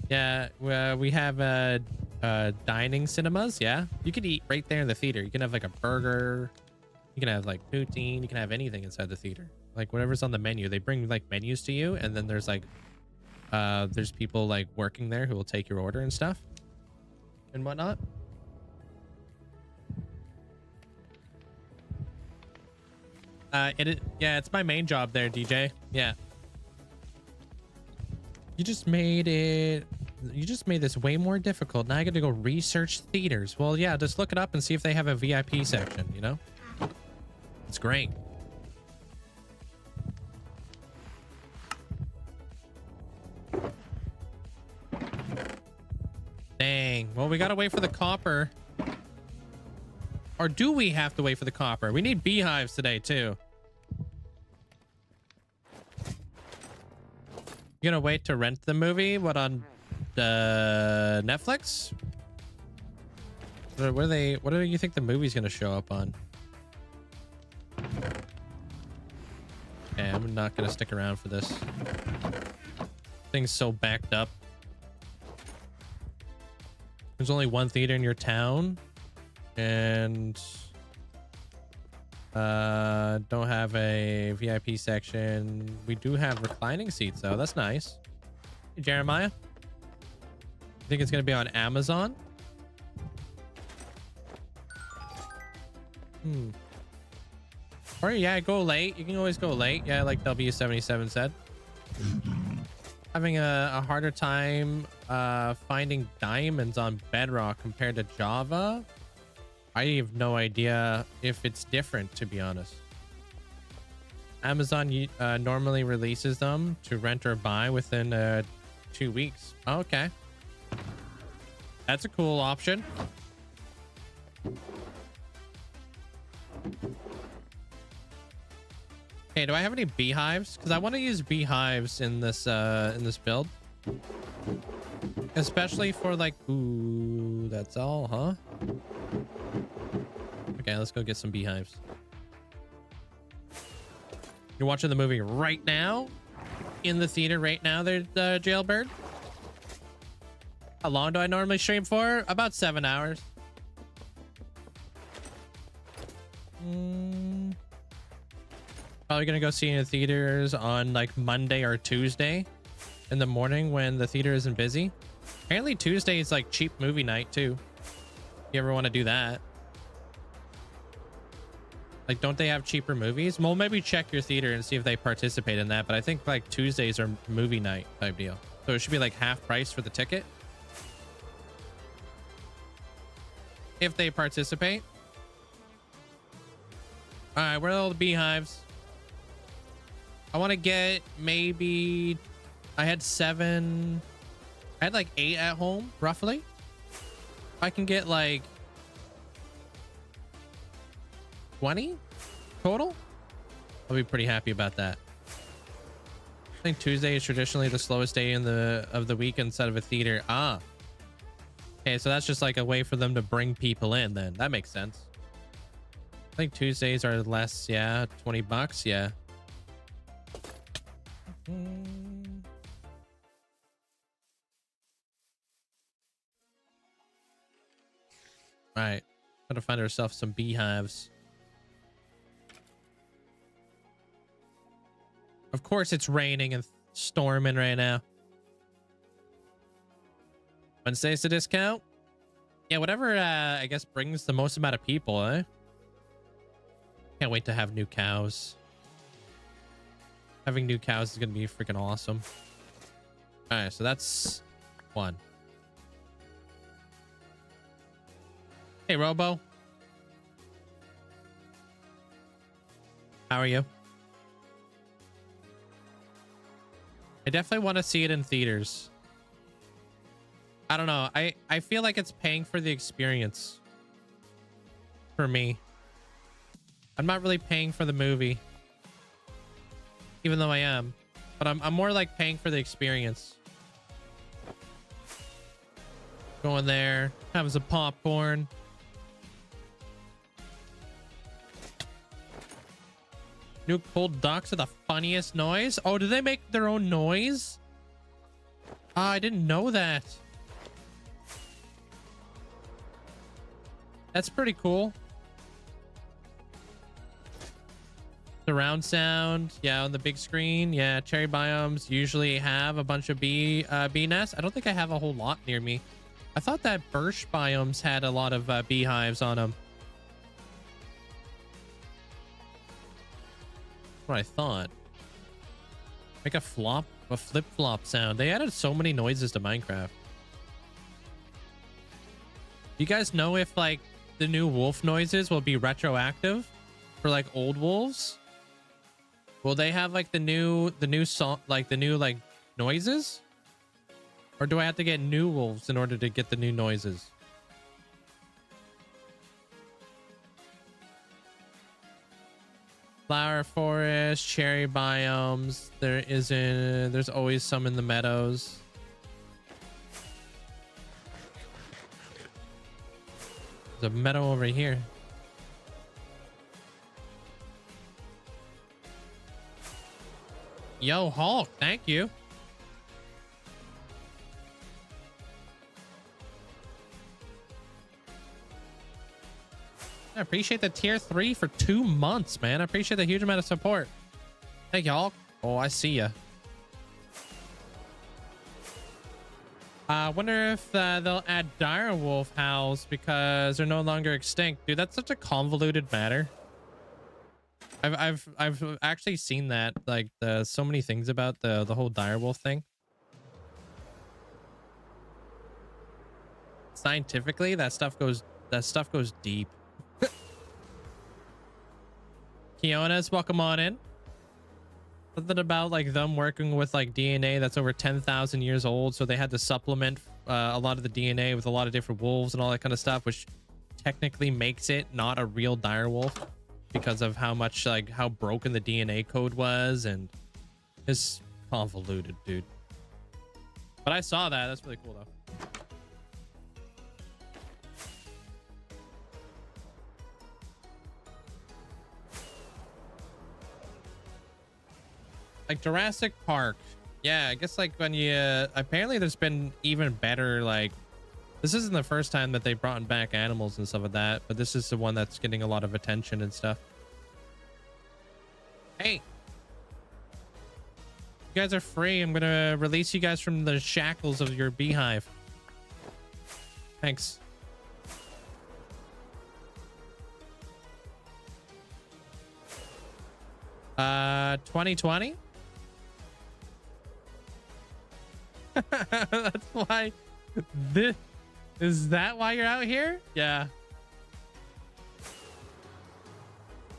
Yeah, we have dining cinemas. Yeah, you could eat right there in the theater. You can have like a burger. You can have like poutine. You can have anything inside the theater. Like whatever's on the menu. They bring like menus to you, and then there's like there's people like working there who will take your order and stuff and whatnot. Yeah, it's my main job there, DJ. Yeah. You just made this way more difficult. Now I got to go research theaters. Well, yeah, just look it up and see if they have a VIP section, you know? It's great. Dang. Well, we got to wait for the copper. Or do we have to wait for the copper? We need beehives today, too. You gonna wait to rent the movie? What, on Netflix? What do you think the movie's gonna show up on? Okay, I'm not gonna stick around for this. Thing's so backed up. There's only one theater in your town, and don't have a VIP section. We do have reclining seats though. That's nice. Hey, Jeremiah, I think it's gonna be on Amazon. Or yeah, go late. You can always go late. Yeah, like W77 said. Having a harder time finding diamonds on Bedrock compared to Java. I have no idea if it's different, to be honest. Amazon normally releases them to rent or buy within 2 weeks. Oh, okay. That's a cool option. Hey, do I have any beehives? Because I want to use beehives in this build. Especially for like, ooh, that's all, huh? Okay, let's go get some beehives. You're watching the movie right now? In the theater right now there, Jailbird? How long do I normally stream for? About 7 hours. Probably gonna go see it in the theaters on like Monday or Tuesday in the morning when the theater isn't busy. Apparently Tuesday is like cheap movie night too. If you ever want to do that. Like, don't they have cheaper movies? Well, maybe check your theater and see if they participate in that. But I think like Tuesdays are movie night type deal. So it should be like half price for the ticket. If they participate. All right, where are all the beehives? I want to get maybe... I had 7... I had like 8 at home, roughly. If I can get like 20 total, I'll be pretty happy about that. think Tuesday is traditionally the slowest day of the week instead of a theater. Ah. Okay, so that's just like a way for them to bring people in then. That makes sense. I think Tuesdays are less, yeah. $20, yeah. All right, gotta find ourselves some beehives. Of course it's raining and storming right now. Wednesday's a discount? Yeah, whatever, I guess brings the most amount of people, eh? Can't wait to have new cows. Having new cows is gonna be freaking awesome. All right, so that's one. Hey, Robo. How are you? I definitely want to see it in theaters. I don't know. I feel like it's paying for the experience. For me. I'm not really paying for the movie. Even though I am. But I'm more like paying for the experience. Going there. Having some popcorn. New cold ducks are the funniest noise. Oh, do they make their own noise? I didn't know that. That's pretty cool. Surround sound, yeah, on the big screen. Yeah, cherry biomes usually have a bunch of bee nests. I don't think I have a whole lot near me. I thought that birch biomes had a lot of beehives on them. That's what I thought. Make a flip-flop sound. They added so many noises to Minecraft. You guys know if like the new wolf noises will be retroactive for like old wolves? Will they have like the new song, like the new like noises? Or do I have to get new wolves in order to get the new noises? Flower forest, cherry biomes. There's always some in the meadows. There's a meadow over here. Yo, Hulk, thank you. I appreciate the tier 3 for 2 months, man. I appreciate the huge amount of support. Thank you, Hulk. Oh, I see ya. I wonder if they'll add dire wolf howls because they're no longer extinct. Dude, that's such a convoluted matter. I've actually seen that, like so many things about the whole dire wolf thing. Scientifically, that stuff goes deep. Kiona's, welcome on in. Something about like them working with like DNA that's over 10,000 years old, so they had to supplement a lot of the DNA with a lot of different wolves and all that kind of stuff, which technically makes it not a real dire wolf because of how much, like, how broken the DNA code was, and it's convoluted, dude. But I saw that. That's really cool though. Like Jurassic Park. Yeah, I guess like when you apparently there's been even better, like, this isn't the first time that they've brought back animals and stuff like that, but this is the one that's getting a lot of attention and stuff. Hey, you guys are free. I'm gonna release you guys from the shackles of your beehive. Thanks. Uh, 2020. That's why. Is that why you're out here? Yeah.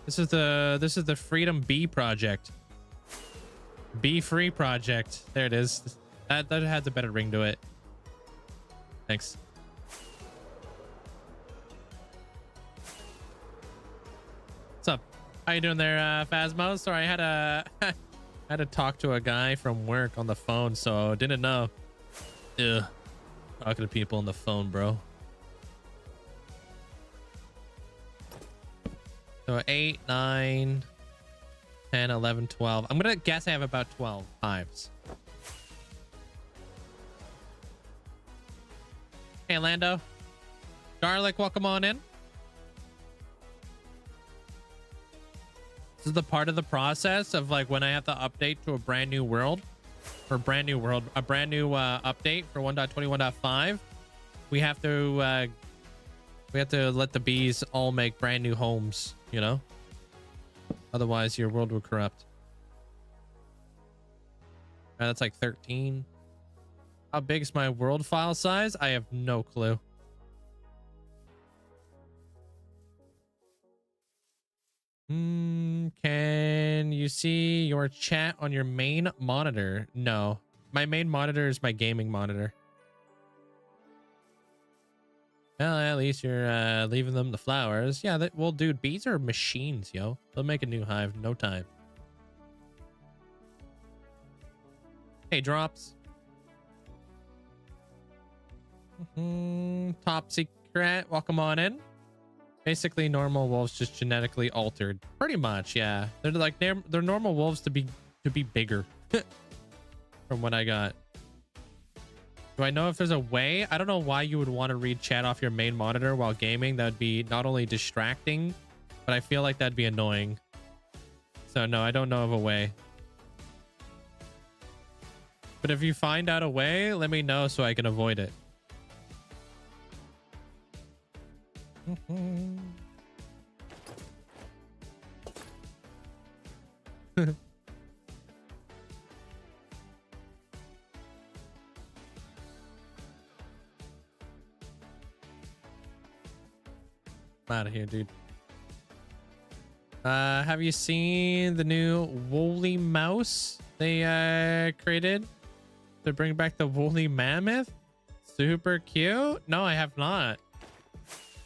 This is the Freedom Bee Project. Bee Free Project. There it is. That has a better ring to it. Thanks. What's up? How you doing there, Phasmo? Sorry, I had a I had to talk to a guy from work on the phone, so didn't know. Ugh. Talking to people on the phone, bro. So 8, 9, 10, 11, 12. I'm gonna guess I have about 12 hives. Hey, Lando. Garlic, welcome on in. This is the part of the process of like when I have to update to a brand new world. Or a brand new update for 1.21.5. We have to let the bees all make brand new homes, you know? Otherwise your world will corrupt. That's like 13. How big is my world file size? I have no clue. Can you see your chat on your main monitor? No. My main monitor is my gaming monitor. Well, at least you're leaving them the flowers. Yeah, well, dude, bees are machines, yo. They'll make a new hive in no time. Hey, drops. Top secret. Welcome on in. Basically, normal wolves just genetically altered. Pretty much, yeah. They're like they're normal wolves to be bigger. From what I got. Do I know if there's a way? I don't know why you would want to read chat off your main monitor while gaming. That would be not only distracting, but I feel like that'd be annoying. So no, I don't know of a way. But if you find out a way, let me know so I can avoid it. I'm out of here, dude. Have you seen the new woolly mouse they created to bring back the woolly mammoth? Super cute. No, I have not.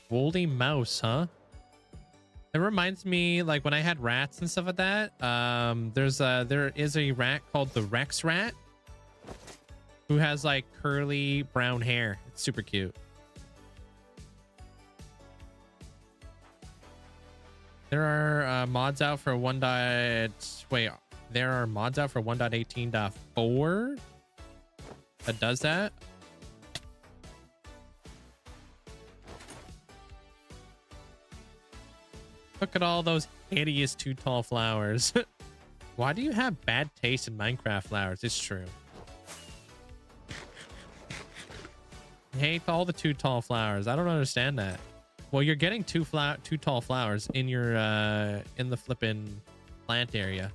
Woolly mouse, huh? It reminds me like when I had rats and stuff like that. There is a rat called the Rex rat who has like curly brown hair. It's super cute. There are mods out for there are mods out for 1.18.4 that does that. Look at all those hideous too tall flowers. Why do you have bad taste in Minecraft flowers? It's true. I hate all the too tall flowers. I don't understand that. Well, you're getting too tall flowers in your in the flippin' plant area.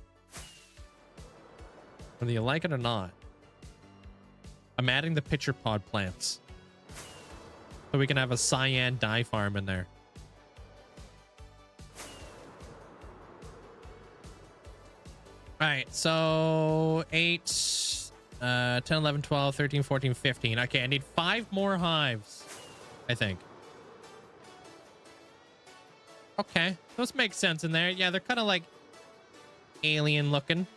Whether you like it or not. I'm adding the pitcher pod plants. So we can have a cyan dye farm in there. All right, so 8, 10, 11, 12, 13, 14, 15. Okay, I need 5 more hives, I think. Okay, those make sense in there. Yeah, they're kind of like alien looking.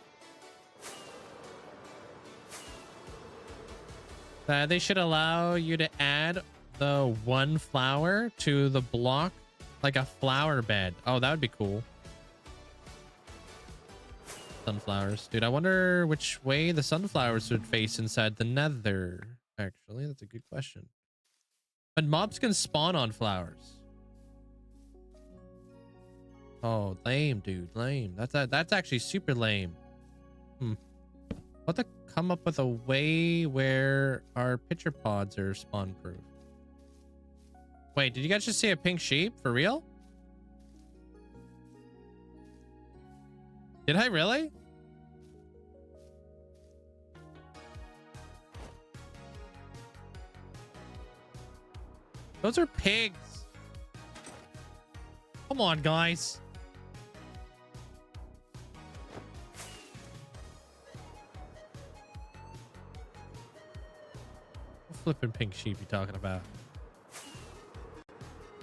They should allow you to add the one flower to the block, like a flower bed. Oh, that would be cool. Sunflowers. Dude, I wonder which way the sunflowers would face inside the nether. Actually, that's a good question. But mobs can spawn on flowers. Oh, lame, dude. Lame. That's actually super lame. We'll have to come up with a way where our pitcher pods are spawn proof. Wait, did you guys just see a pink sheep? For real? Did I really? Those are pigs. Come on, guys. What flipping pink sheep you talking about?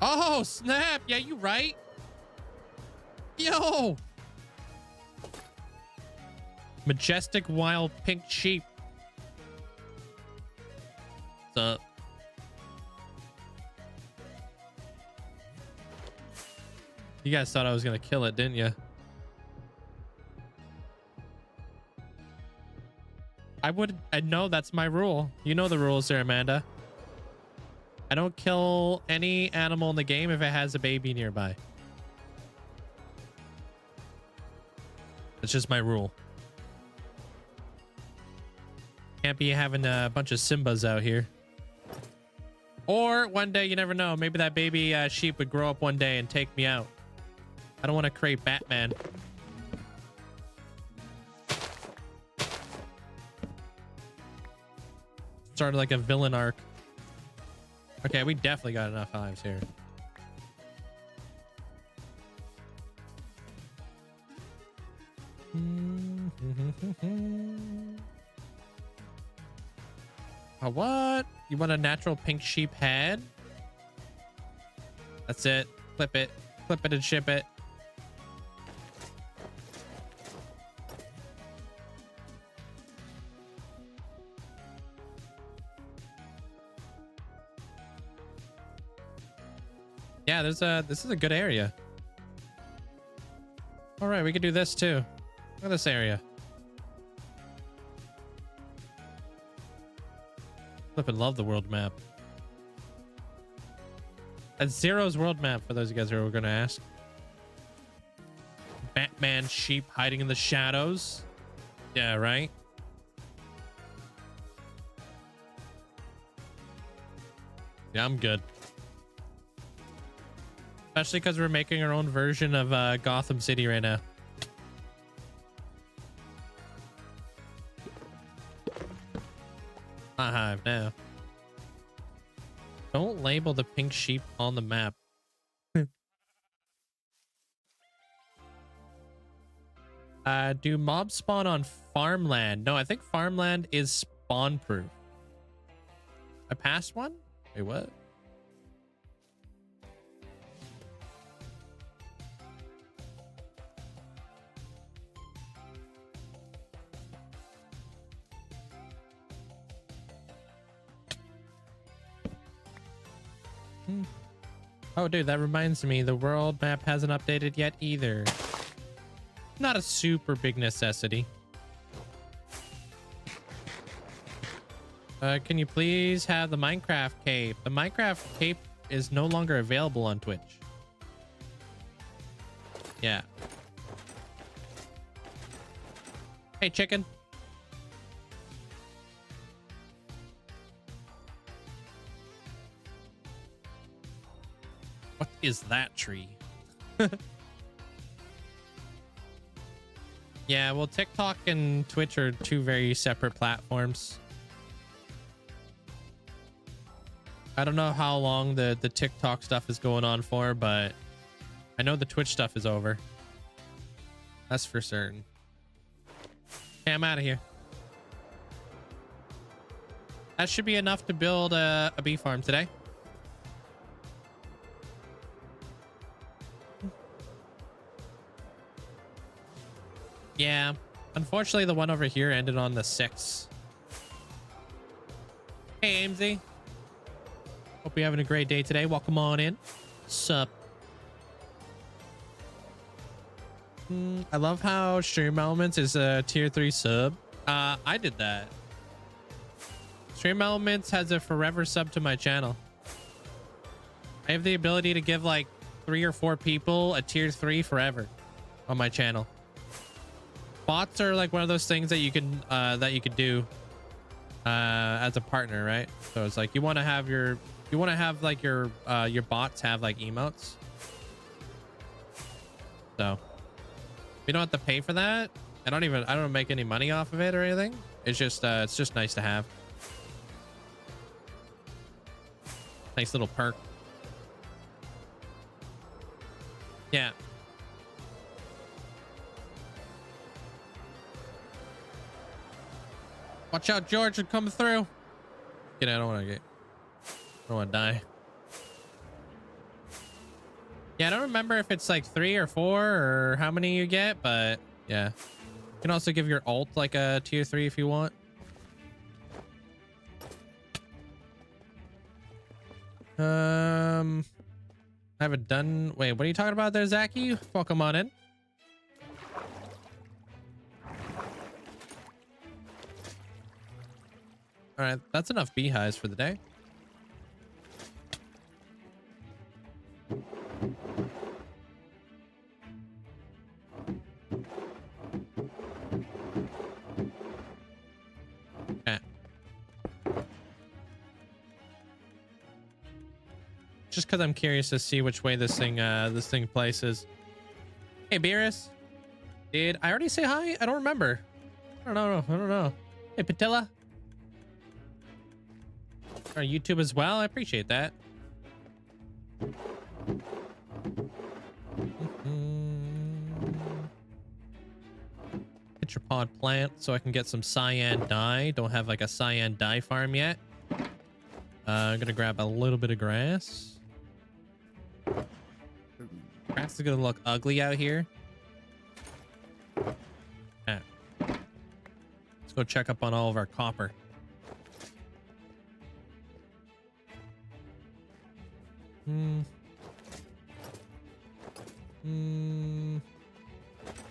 Oh, snap. Yeah, you right. Yo. Majestic wild pink sheep. What's up? You guys thought I was gonna kill it, didn't you? I know that's my rule. You know the rules there, Amanda. I don't kill any animal in the game if it has a baby nearby. It's just my rule. Can't be having a bunch of Simbas out here. Or one day, you never know. Maybe that baby sheep would grow up one day and take me out. I don't want to create Batman. Started like a villain arc. Okay, we definitely got enough hives here. Oh, what? You want a natural pink sheep head? That's it. Clip it. Clip it and ship it. Yeah, this is a good area. All right, we could do this too. Look at this area. Flippin' love the world map. That's Zero's world map for those of you guys who are gonna ask. Batman sheep hiding in the shadows. Yeah, right? Yeah, I'm good. Especially because we're making our own version of Gotham City right now. Not hive now. Don't label the pink sheep on the map. Do mobs spawn on farmland? No, I think farmland is spawn proof. I passed one? Wait, what? Oh, dude, that reminds me. The world map hasn't updated yet either. Not a super big necessity. Can you please have the Minecraft cape? The Minecraft cape is no longer available on Twitch. Yeah. Hey, chicken. What is that tree? Yeah, well, TikTok and Twitch are two very separate platforms. I don't know how long the TikTok stuff is going on for, but I know the Twitch stuff is over. That's for certain. Okay, I'm out of here. That should be enough to build a bee farm today. Yeah, unfortunately the one over here ended on the 6th. Hey, Linkzzey. Hope you're having a great day today. Welcome on in. Sup? I love how Stream Elements is a tier 3 sub. I did that. Stream Elements has a forever sub to my channel. I have the ability to give like 3 or 4 people a tier 3 forever on my channel. Bots are like one of those things that you can do as a partner, right? So it's like you want to have like your bots have like emotes. So you don't have to pay for that. I don't make any money off of it or anything. It's just nice to have. Nice little perk. Yeah. Watch out, George, and come through. Get out, I don't want to die. Yeah, I don't remember if it's like 3 or 4 or how many you get, but yeah. You can also give your ult like a tier 3 if you want. I haven't done. Wait, what are you talking about there, Zachy? Welcome on in. All right, that's enough beehives for the day. Okay. Just because I'm curious to see which way this thing places. Hey, Beerus. Did I already say hi? I don't remember. I don't know. Hey, Patilla. Or YouTube as well. I appreciate that. Get your pod plant so I can get some cyan dye. Don't have like a cyan dye farm yet. I'm gonna grab a little bit of grass. Grass is gonna look ugly out here. Yeah. Let's go check up on all of our copper.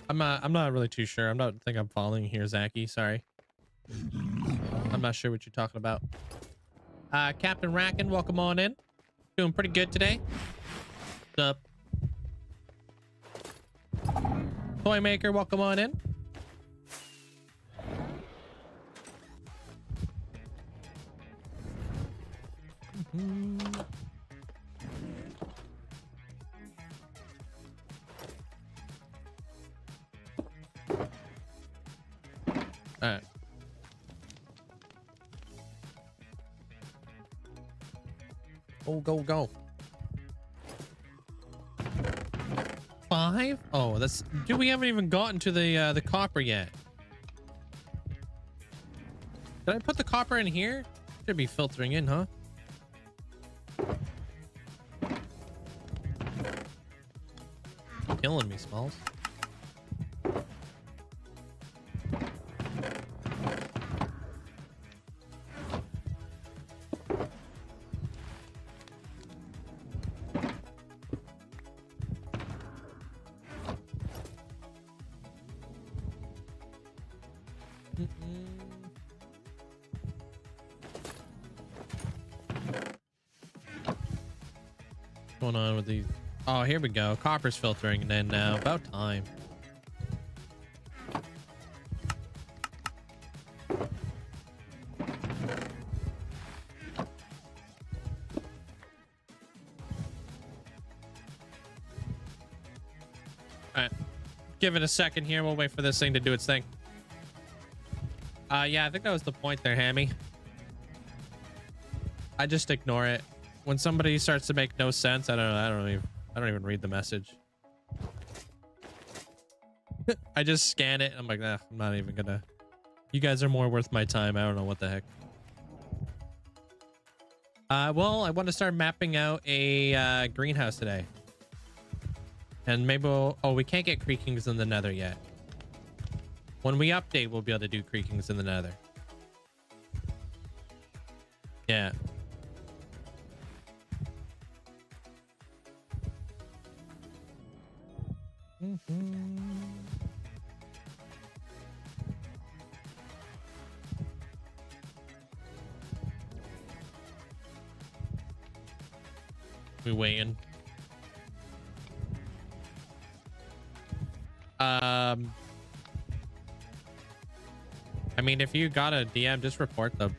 I'm not really too sure. I think I'm following here, Zachy. Sorry. I'm not sure what you're talking about. Captain Racken, welcome on in. Doing pretty good today. What's up? Toy Maker, welcome on in. All right. Go. 5? Oh, that's... Dude, we haven't even gotten to the copper yet. Did I put the copper in here? Should be filtering in, huh? Killing me, Smalls. What's going on with these? Oh, here we go. Copper's filtering in now. About time. Alright. Give it a second here. We'll wait for this thing to do its thing. Yeah, I think that was the point there, Hammy. I just ignore it. When somebody starts to make no sense, I don't even read the message. I just scan it. I'm like, nah, I'm not even gonna. You guys are more worth my time. I don't know what the heck. Well, I want to start mapping out a greenhouse today. And maybe we can't get creakings in the Nether yet. When we update, we'll be able to do creakings in the Nether. Yeah. We waiting. I mean, if you got a DM, just report them.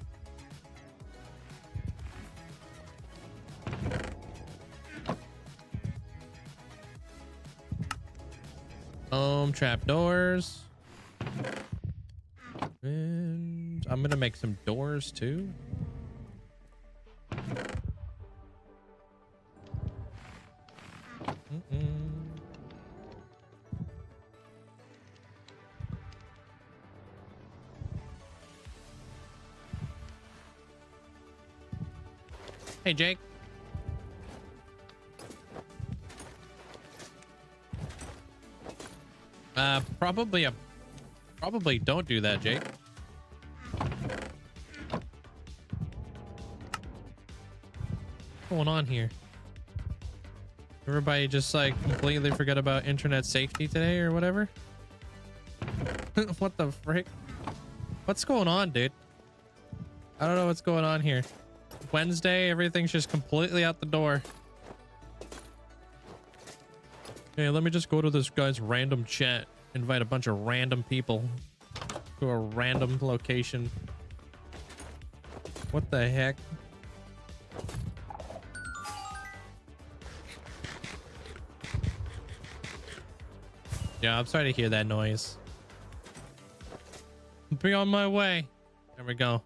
Trapdoors. And I'm gonna make some doors too. Hey, Jake. Probably a Probably don't do that, Jake. What's going on here? Everybody just like completely forget about internet safety today or whatever. What the frick? What's going on, dude? I don't know what's going on here. Wednesday, everything's just completely out the door. Hey, let me just go to this guy's random chat. Invite a bunch of random people to a random location. What the heck? Yeah, I'm sorry to hear that noise. Be on my way. There we go.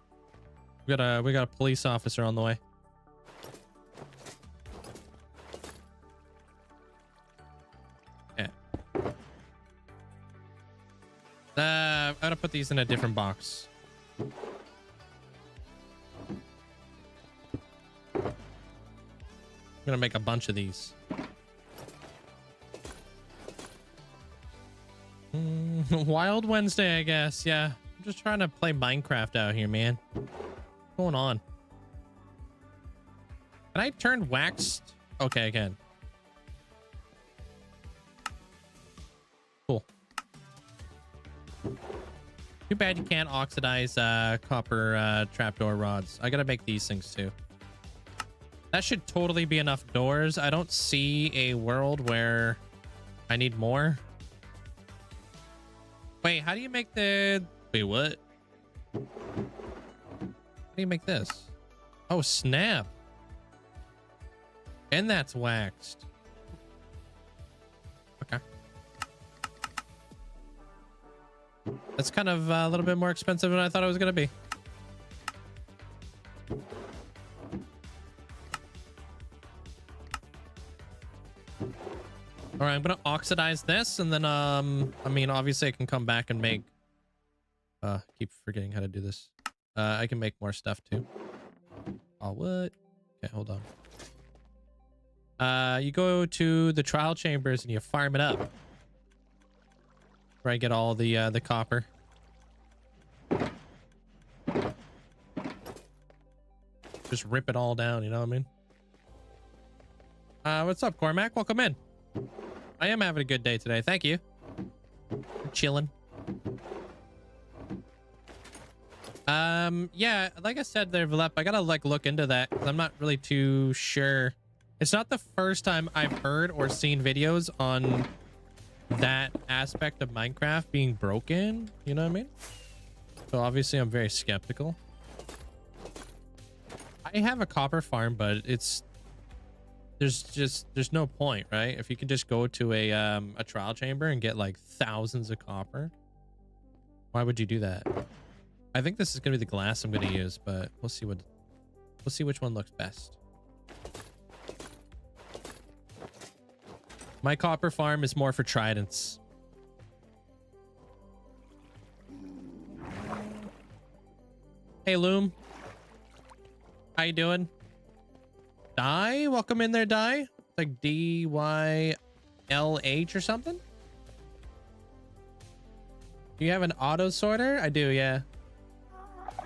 We got a police officer on the way. Yeah. I'm gonna put these in a different box. I'm gonna make a bunch of these. Wild Wednesday, I guess. Yeah, I'm just trying to play Minecraft out here, man. What's going on? Can I turn waxed? Okay, I can. Cool. Too bad you can't oxidize copper trapdoor rods. I gotta make these things too. That should totally be enough doors. I don't see a world where I need more. Wait, how do you make the... Wait, what? How do you make this? Oh, snap. And that's waxed. Okay. That's kind of a little bit more expensive than I thought it was going to be. All right, I'm gonna oxidize this, and then I mean, obviously I can come back and make keep forgetting how to do this. I can make more stuff too. Oh, what? Okay, hold on. You go to the trial chambers and you farm it up, where I get all the copper. Just rip it all down, you know what I mean? What's up, Cormac? Welcome in. I am having a good day today. Thank you. We're chilling. Yeah, like I said there, Vilep, I gotta like look into that, 'cause I'm not really too sure. It's not the first time I've heard or seen videos on that aspect of Minecraft being broken. You know what I mean? So obviously I'm very skeptical. I have a copper farm, but it's... There's no point, right? If you can just go to a trial chamber and get like thousands of copper, why would you do that? I think this is gonna be the glass I'm gonna use, but we'll see which one looks best. My copper farm is more for tridents. Hey Loom, how you doing? Die, welcome in there, Die. It's like DYLH or something. Do you have an auto sorter? I do, yeah.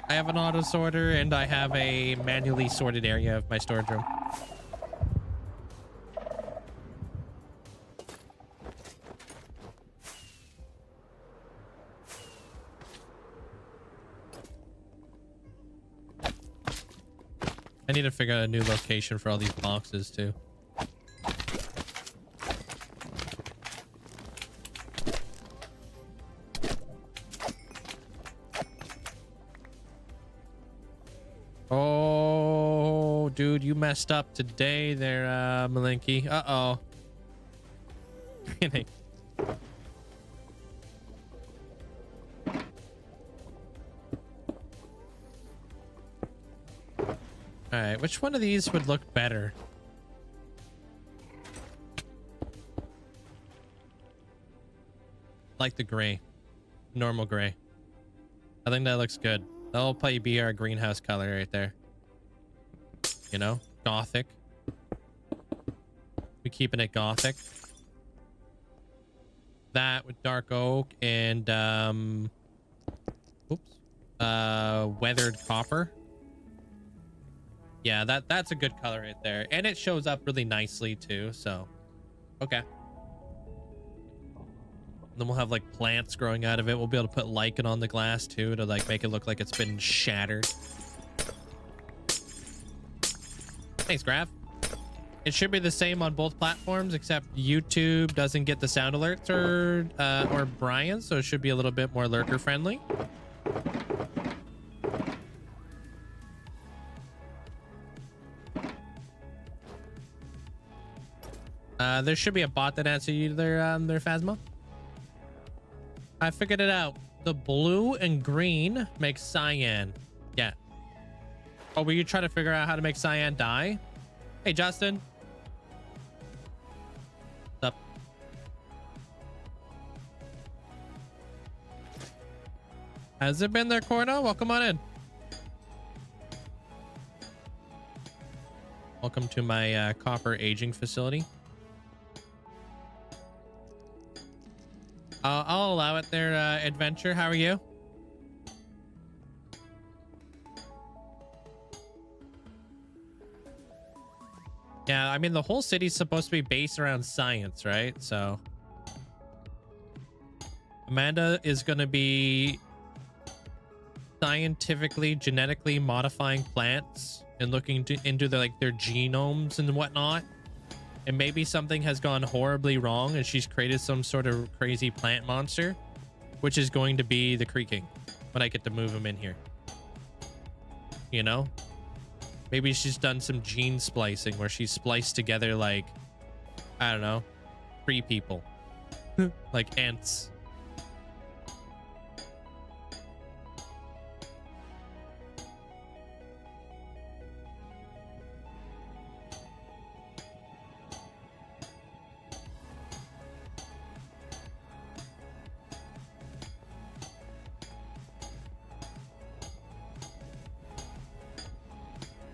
I have an auto sorter and I have a manually sorted area of my storage room. I need to figure out a new location for all these boxes too. Oh, dude, you messed up today there, Malinky. Uh-oh. Kidding. All right, which one of these would look better? Like the gray, normal gray. I think that looks good. That'll probably be our greenhouse color right there. You know, gothic. We keeping it gothic. That with dark oak and Oops. Weathered copper. Yeah, that's a good color right there. And it shows up really nicely too, so okay. Then we'll have like plants growing out of it. We'll be able to put lichen on the glass too to like make it look like it's been shattered. Thanks, Graf. It should be the same on both platforms, except YouTube doesn't get the sound alerts or Brian, so it should be a little bit more lurker friendly. There should be a bot that answers you there, Phasma. I figured it out. The blue and green make cyan. Yeah. Oh, were you trying to figure out how to make cyan dye? Hey, Justin. What's up? Has it been there, Corno? Welcome on in. Welcome to my copper aging facility. I'll allow it there, Adventure. How are you? Yeah, I mean, the whole city's supposed to be based around science, right? So Amanda is going to be scientifically, genetically modifying plants and looking into their genomes and whatnot. And maybe something has gone horribly wrong and she's created some sort of crazy plant monster, which is going to be the creaking when I get to move him in here. You know? Maybe she's done some gene splicing where she's spliced together like, I don't know, 3 people. Like ants.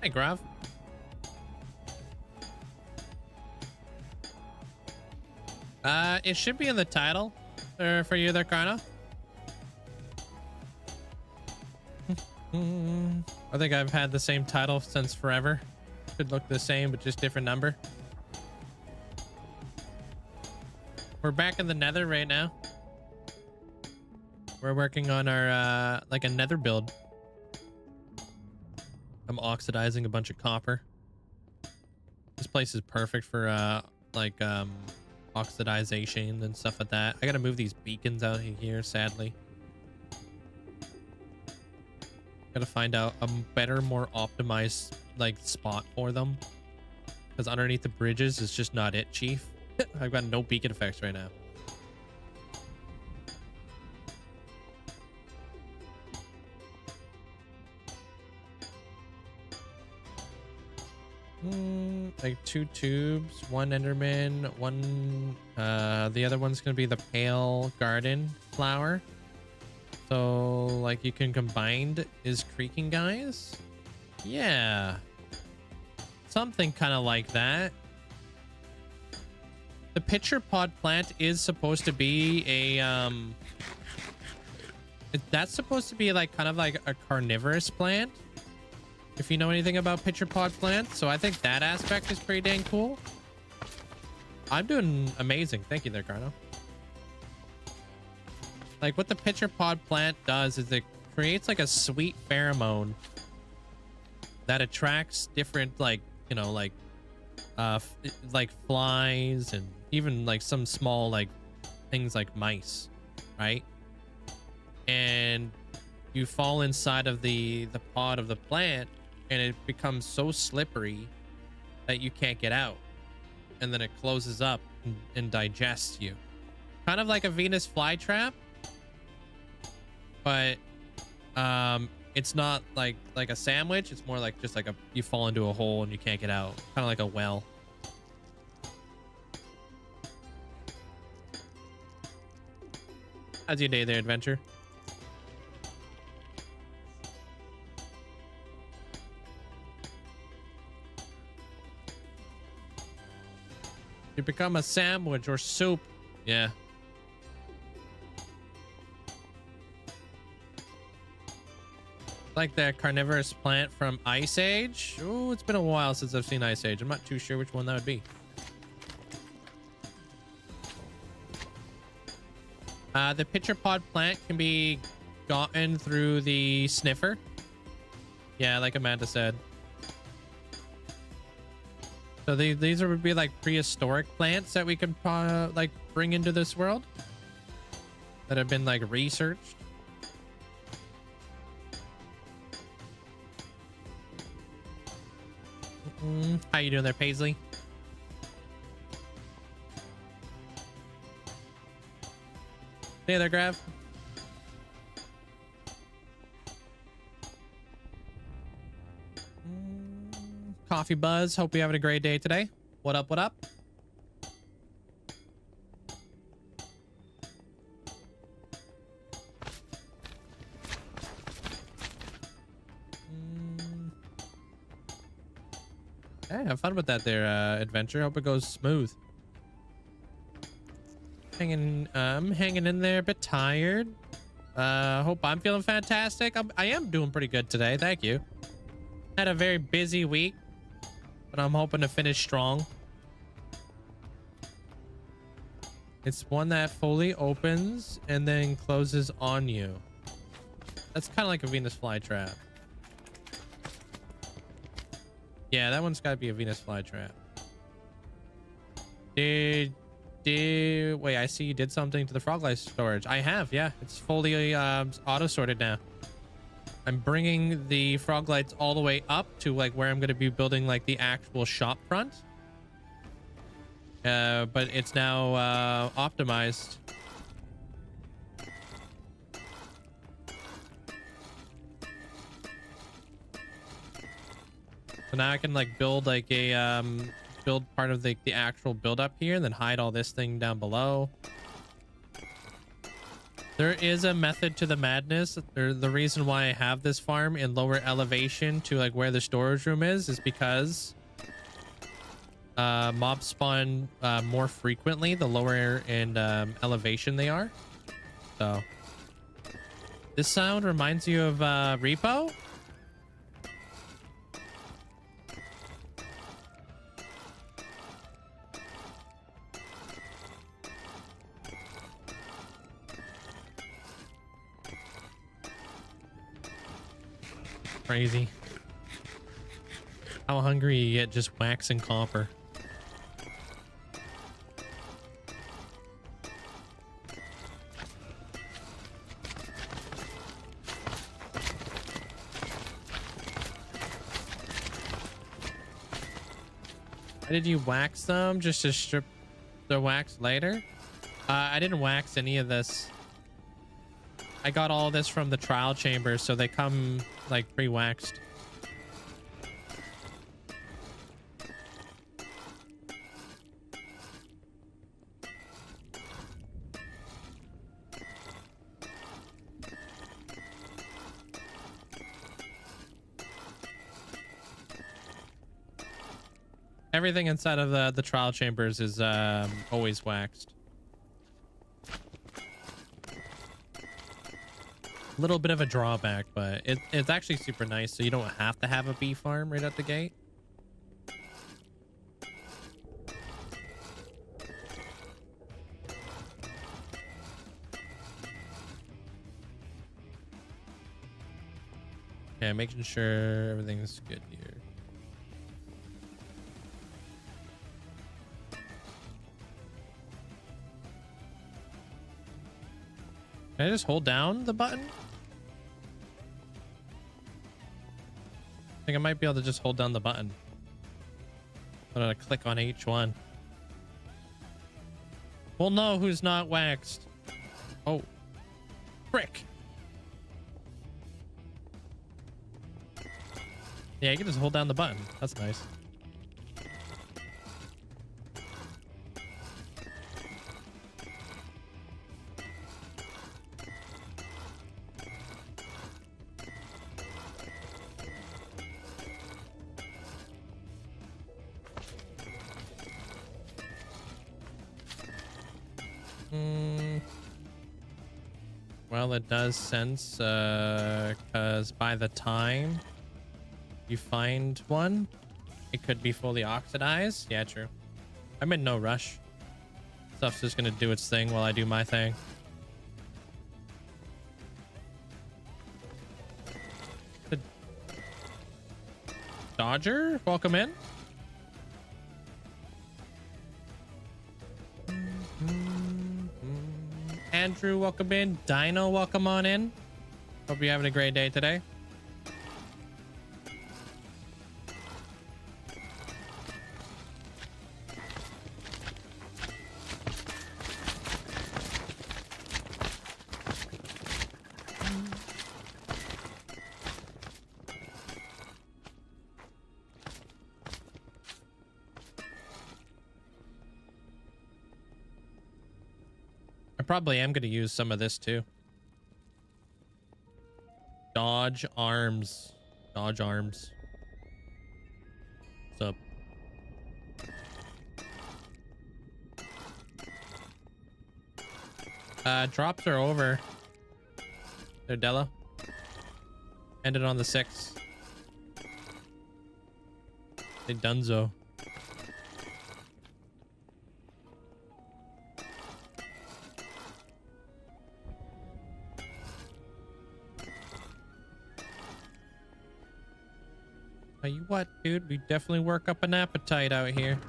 Hey, Grav. It should be in the title for you there, Carno. I think I've had the same title since forever. Should look the same, but just different number. We're back in the Nether right now. We're working on our, like a Nether build. I'm oxidizing a bunch of copper. This place is perfect for oxidization and stuff like that. I gotta move these beacons out here, sadly. Gotta find out a better, more optimized like spot for them, because underneath the bridges is just not it, Chief. I've got no beacon effects right now. Like 2 tubes, 1 Enderman, 1 the other one's gonna be the pale garden flower. So like you can combine is creaking, guys. Yeah, something kind of like that. The pitcher pod plant is supposed to be a that's supposed to be like kind of like a carnivorous plant, if you know anything about pitcher pod plants. So I think that aspect is pretty dang cool. I'm doing amazing. Thank you there, Carno. Like what the pitcher pod plant does is it creates like a sweet pheromone that attracts different, like, you know, like flies and even like some small like things like mice, right? And you fall inside of the pod of the plant and it becomes so slippery that you can't get out, and then it closes up and digests you, kind of like a Venus flytrap, but it's not like a sandwich. It's more like just like you fall into a hole and you can't get out, kind of like a well. How's your day there, Adventure? You become a sandwich or soup. Yeah. Like the carnivorous plant from Ice Age. Oh, it's been a while since I've seen Ice Age. I'm not too sure which one that would be. The pitcher pod plant can be gotten through the sniffer. Yeah, like Amanda said. So these would be like prehistoric plants that we could like bring into this world that have been like researched. How you doing there, Paisley? Hey there, Grav. Coffee Buzz. Hope you're having a great day today. What up? What up? Hey, have fun with that there, adventure. Hope it goes smooth. Hanging in there, a bit tired. Hope I'm feeling fantastic. I am doing pretty good today. Thank you. Had a very busy week, but I'm hoping to finish strong. It's one that fully opens and then closes on you. That's kind of like a Venus flytrap. Yeah, that one's got to be a Venus flytrap. Wait, I see you did something to the frog life storage. I have, yeah. It's fully auto sorted now. I'm bringing the frog lights all the way up to like where I'm going to be building like the actual shop front. But it's now optimized. So now I can like build like a build part of the actual build up here and then hide all this thing down below. There is a method to the madness. The reason why I have this farm in lower elevation to like where the storage room is because mobs spawn more frequently the lower in elevation they are. So this sound reminds you of Repo? Crazy. How hungry you get just waxing copper. Why did you wax them? Just to strip the wax later? I didn't wax any of this. I got all this from the trial chambers, so they come like pre-waxed. Everything inside of the trial chambers is always waxed. Little bit of a drawback, but it's actually super nice, so you don't have to have a bee farm right out the gate. Okay, making sure everything's good here. Can I just hold down the button? I think I might be able to just hold down the button. I'm gonna click on H1. We'll know who's not waxed. Oh, frick. Yeah, you can just hold down the button. That's nice. Well, it does sense, because by the time you find one, it could be fully oxidized. Yeah, true. I'm in no rush. Stuff's just gonna do its thing while I do my thing. The Dodger, welcome in. Andrew, welcome in. Dino, welcome on in. Hope you're having a great day today. I probably am going to use some of this too. Dodge arms. Dodge arms. What's up? Drops are over. There, Della. Ended on the 6th. They dunzo. Tell you what, dude, we definitely work up an appetite out here.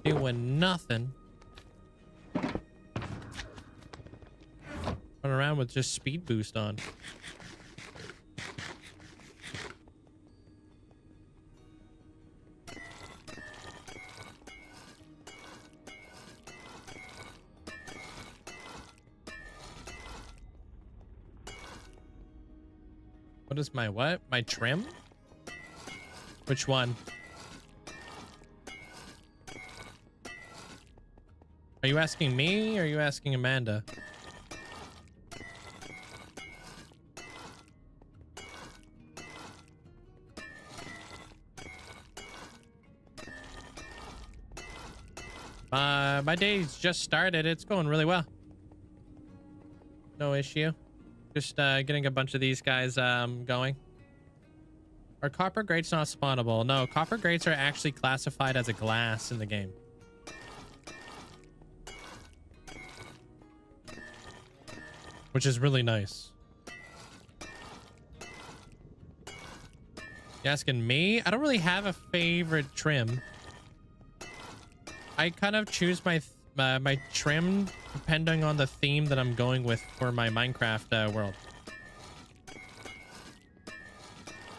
Doing nothing. Run around with just speed boost on. What is my what? My trim? Which one? Are you asking me or are you asking Amanda? My day's just started. It's going really well. No issue. Just getting a bunch of these guys going. Are copper grates not spawnable? No, copper grates are actually classified as a glass in the game. Which is really nice. You asking me? I don't really have a favorite trim. I kind of choose my my trim depending on the theme that I'm going with for my Minecraft world.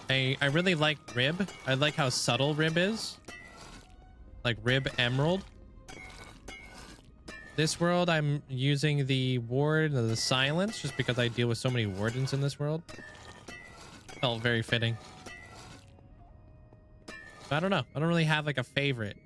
I really like rib. I like how subtle rib is. Like rib emerald. This world, I'm using the ward of the silence just because I deal with so many wardens in this world. Felt very fitting. But I don't know. I don't really have like a favorite.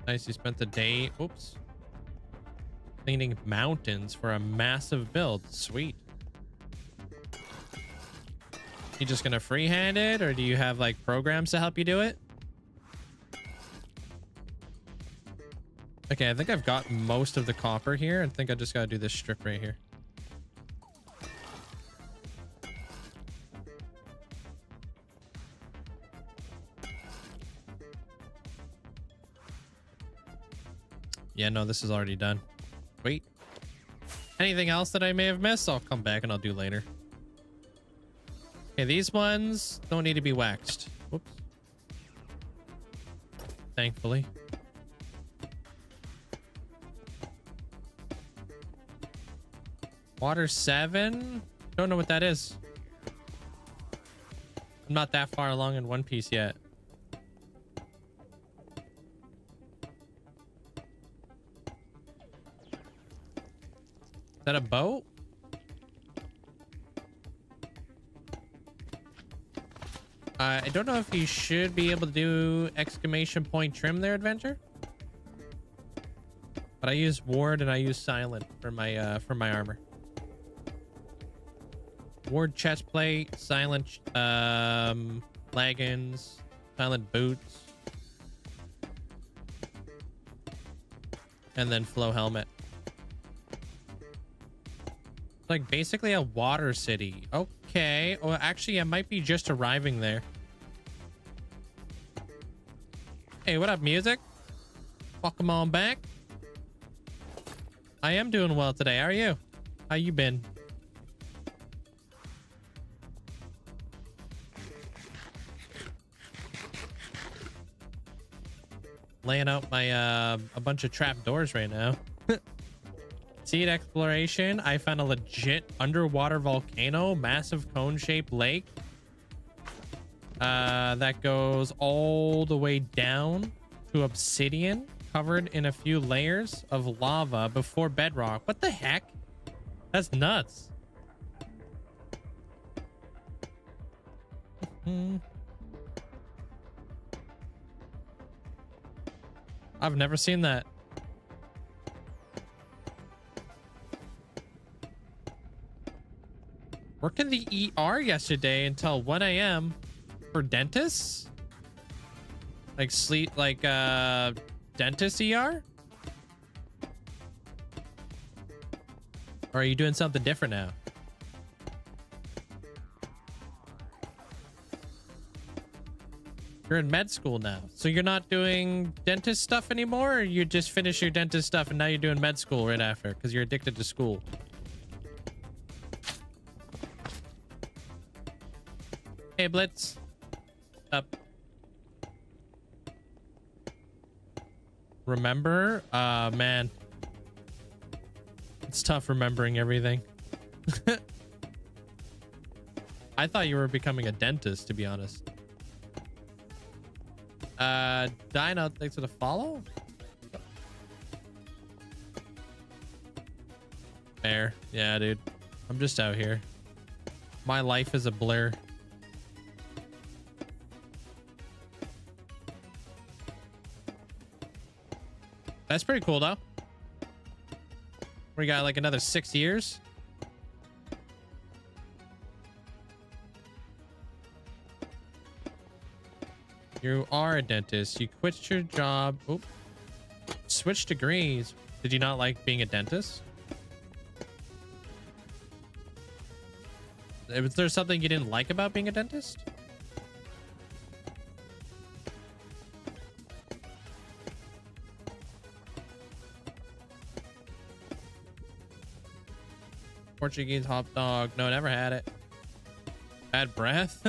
Nice, you spent the day, oops, cleaning mountains for a massive build. Sweet. You just gonna freehand it, or do you have like programs to help you do it? Okay, I think I've got most of the copper here. I think I just gotta do this strip right here. Yeah, no, this is already done. Wait. Anything else that I may have missed? I'll come back and I'll do later. Okay, these ones don't need to be waxed. Whoops. Thankfully. Water 7? Don't know what that is. I'm not that far along in One Piece yet. Is that a boat? I don't know if you should be able to do exclamation point trim there, Adventure. But I use ward and I use silent for my armor. Ward chest plate, silent leggings, silent boots, and then flow helmet. Like basically a water city. Okay. Well, actually, I might be just arriving there. Hey, what up, music? Welcome on back. I am doing well today. How are you? How you been? Laying out my a bunch of trap doors right now. Seed exploration. I found a legit underwater volcano, massive cone-shaped lake. That goes all the way down to obsidian, covered in a few layers of lava before bedrock. What the heck? That's nuts. I've never seen that. Worked in the ER yesterday until 1 a.m. for dentists? Like sleep, like dentist ER? Or are you doing something different now? You're in med school now. So you're not doing dentist stuff anymore, or you just finished your dentist stuff and now you're doing med school right after because you're addicted to school? Hey, Blitz. Up. Remember? Man. It's tough remembering everything. I thought you were becoming a dentist, to be honest. Dino, thanks for the follow. Fair. Yeah, dude. I'm just out here. My life is a blur. That's pretty cool, though. We got like another 6 years. You are a dentist. You quit your job. Oop. Switch degrees. Did you not like being a dentist? Was there something you didn't like about being a dentist? Portuguese hot dog. No, never had it. Bad breath?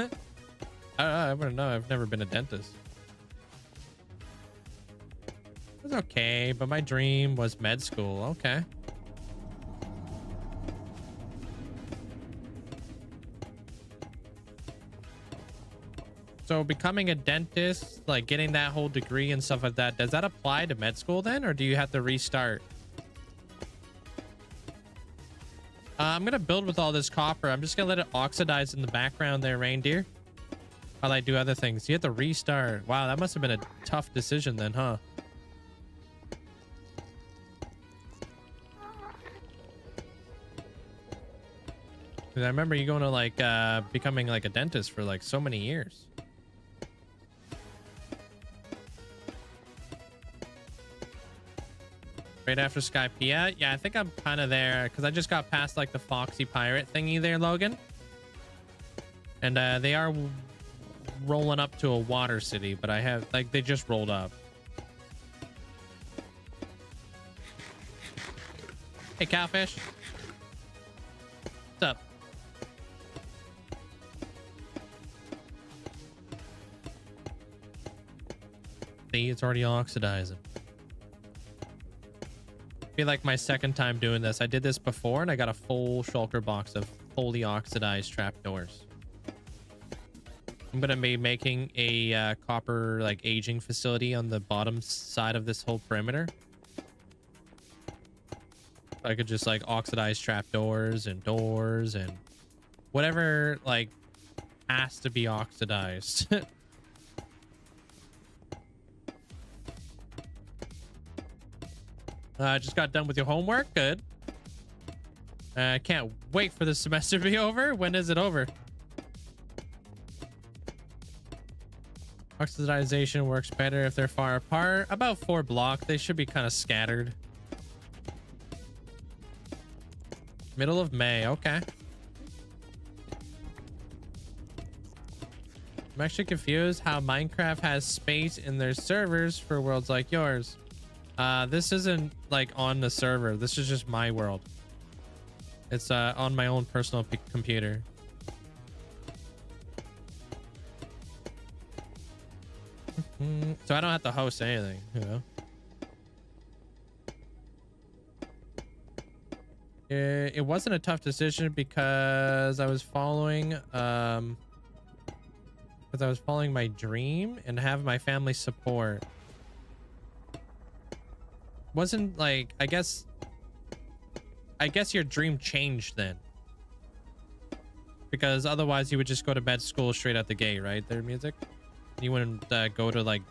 I wouldn't know. I've never been a dentist. It was okay, but my dream was med school. Okay. So becoming a dentist, like getting that whole degree and stuff like that, does that apply to med school then, or do you have to restart? I'm gonna build with all this copper. I'm just gonna let it oxidize in the background there, reindeer, while I do other things. You have to restart. Wow, that must have been a tough decision then, huh? Because I remember you going to like becoming like a dentist for like so many years. Right after Skype. Yeah, I think I'm kind of there because I just got past like the Foxy Pirate thingy there, Logan. And they are rolling up to a water city, but I have like they just rolled up. Hey, Cowfish. What's up? See, it's already oxidizing. Be like my second time doing this. I did this before and I got a full shulker box of fully oxidized trapdoors. I'm gonna be making a copper like aging facility on the bottom side of this whole perimeter. I could just like oxidize trapdoors and doors and whatever like has to be oxidized. Just got done with your homework. Good. I can't wait for the semester to be over. When is it over? Oxidization works better if they're far apart. About 4 blocks. They should be kind of scattered. Middle of May. Okay. I'm actually confused how Minecraft has space in their servers for worlds like yours. This isn't like on the server. This is just my world. It's on my own personal computer. So I don't have to host anything, you know. It wasn't a tough decision because I was following my dream and have my family support. Wasn't like, I guess your dream changed then, because otherwise you would just go to med school straight out the gate, right? Their music. You wouldn't go to like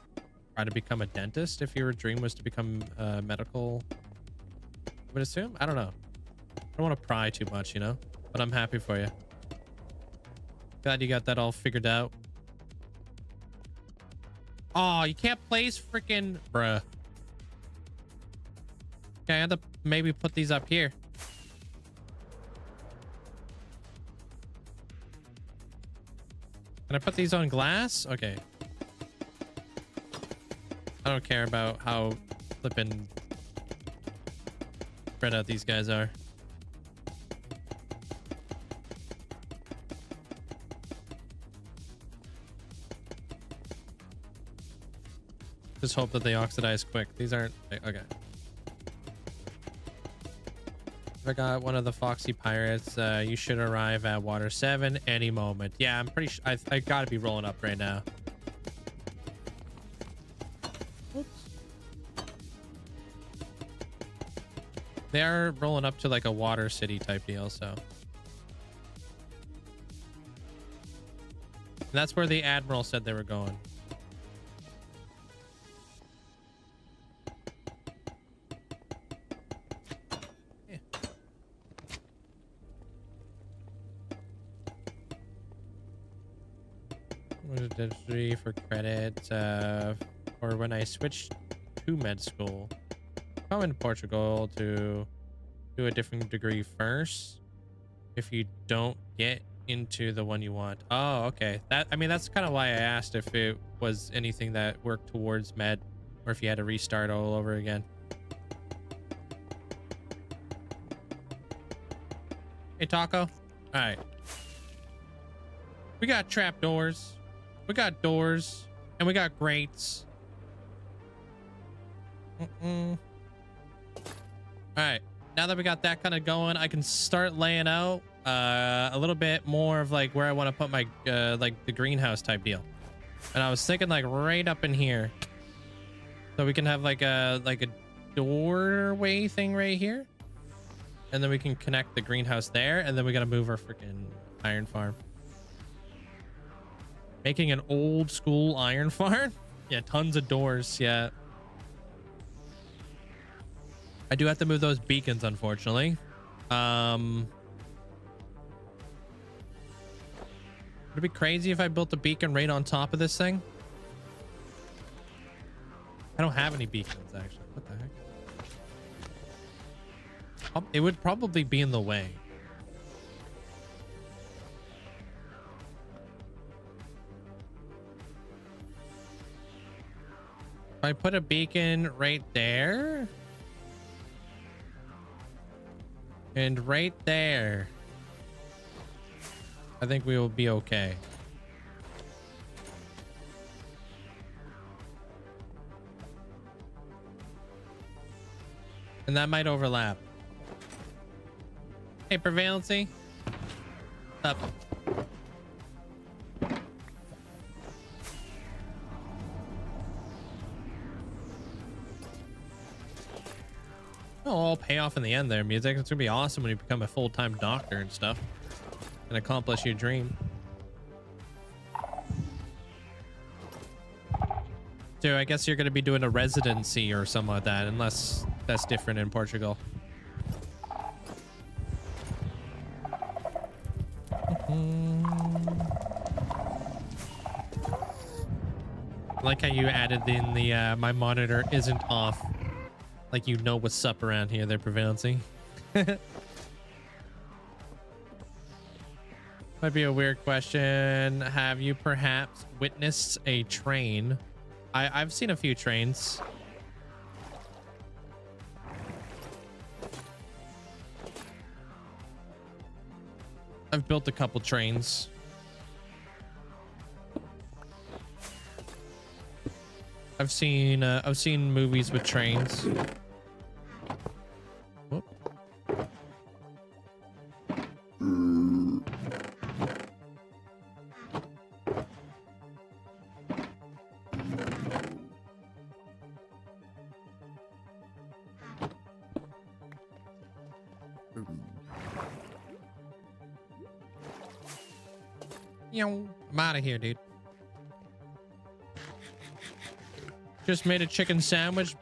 try to become a dentist if your dream was to become medical. I would assume. I don't know. I don't want to pry too much, you know, but I'm happy for you. Glad you got that all figured out. Oh, you can't place freaking bruh. Okay, I have to maybe put these up here. Can I put these on glass? Okay. I don't care about how flippin' spread out these guys are. Just hope that they oxidize quick. These aren't okay. I got one of the Foxy Pirates. You should arrive at Water 7 any moment. Yeah, I'm pretty sure I gotta be rolling up right now. Oops. They are rolling up to like a water city type deal, so. And that's where the Admiral said they were going. Digitally for credit or when I switched to med school. Come in Portugal to do a different degree first if you don't get into the one you want. Oh, okay. I mean, that's kind of why I asked if it was anything that worked towards med or if you had to restart all over again. Hey, Taco. All right. We got trapdoors. We got doors and we got grates. All right, now that we got that kind of going, I can start laying out a little bit more of like where I want to put my like the greenhouse type deal. And I was thinking like right up in here, so we can have like a doorway thing right here, and then we can connect the greenhouse there, and then we got to move our freaking iron farm. Making an old school iron farm? Yeah, tons of doors. Yeah. I do have to move those beacons, unfortunately. Would it be crazy if I built a beacon right on top of this thing? I don't have any beacons, actually. What the heck? It would probably be in the way. If I put a beacon right there and right there, I think we will be okay. And that might overlap. Hey, Prevalency. Up. Oh, all pay off in the end there, music. It's gonna be awesome when you become a full-time doctor and stuff and accomplish your dream. So I guess you're going to be doing a residency or something like that, unless that's different in Portugal. I like how you added in the my monitor isn't off. Like you know what's up around here there, Prevalency. Might be a weird question. Have you perhaps witnessed a train? I've seen a few trains. I've built a couple trains. I've seen movies with trains. Whoop. I'm out of here, dude. Just made a chicken sandwich.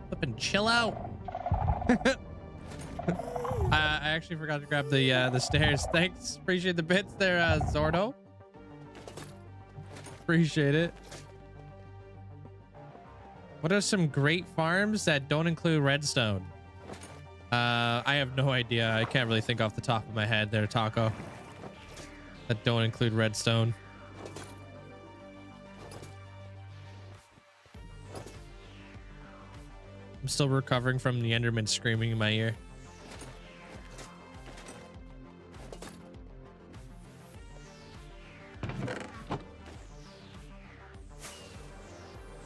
Flippin' chill out. I actually forgot to grab the stairs. Thanks. Appreciate the bits there, Zordo. Appreciate it. What are some great farms that don't include redstone? I have no idea. I can't really think off the top of my head there, Taco. That don't include redstone. I'm still recovering from the Enderman screaming in my ear.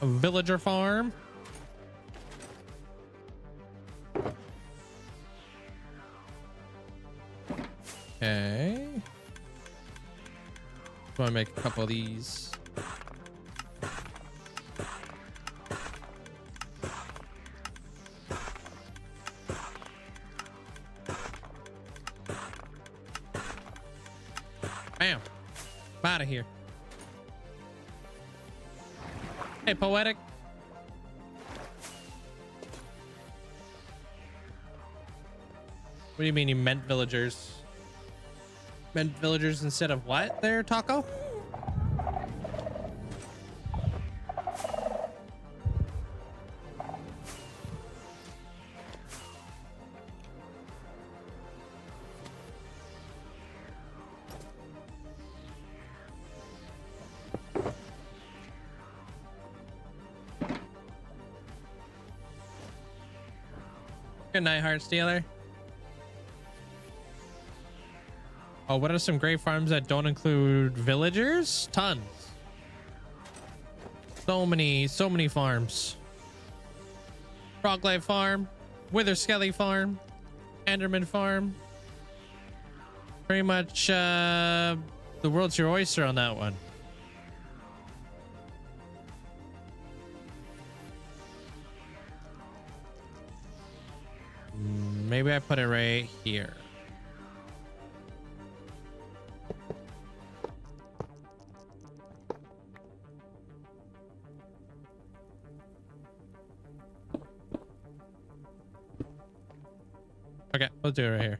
A villager farm. Okay. Just want to make a couple of these. Bam. I'm out of here. Hey, Poetic. What do you mean you meant villagers? Meant villagers instead of what there, Taco? Good night, Heartstealer. Oh, what are some great farms that don't include villagers? Tons. So many farms. Froglife Farm, Wither Skelly Farm, Enderman Farm. Pretty much the world's your oyster on that one. Maybe I put it right here. Okay, we'll do it right here.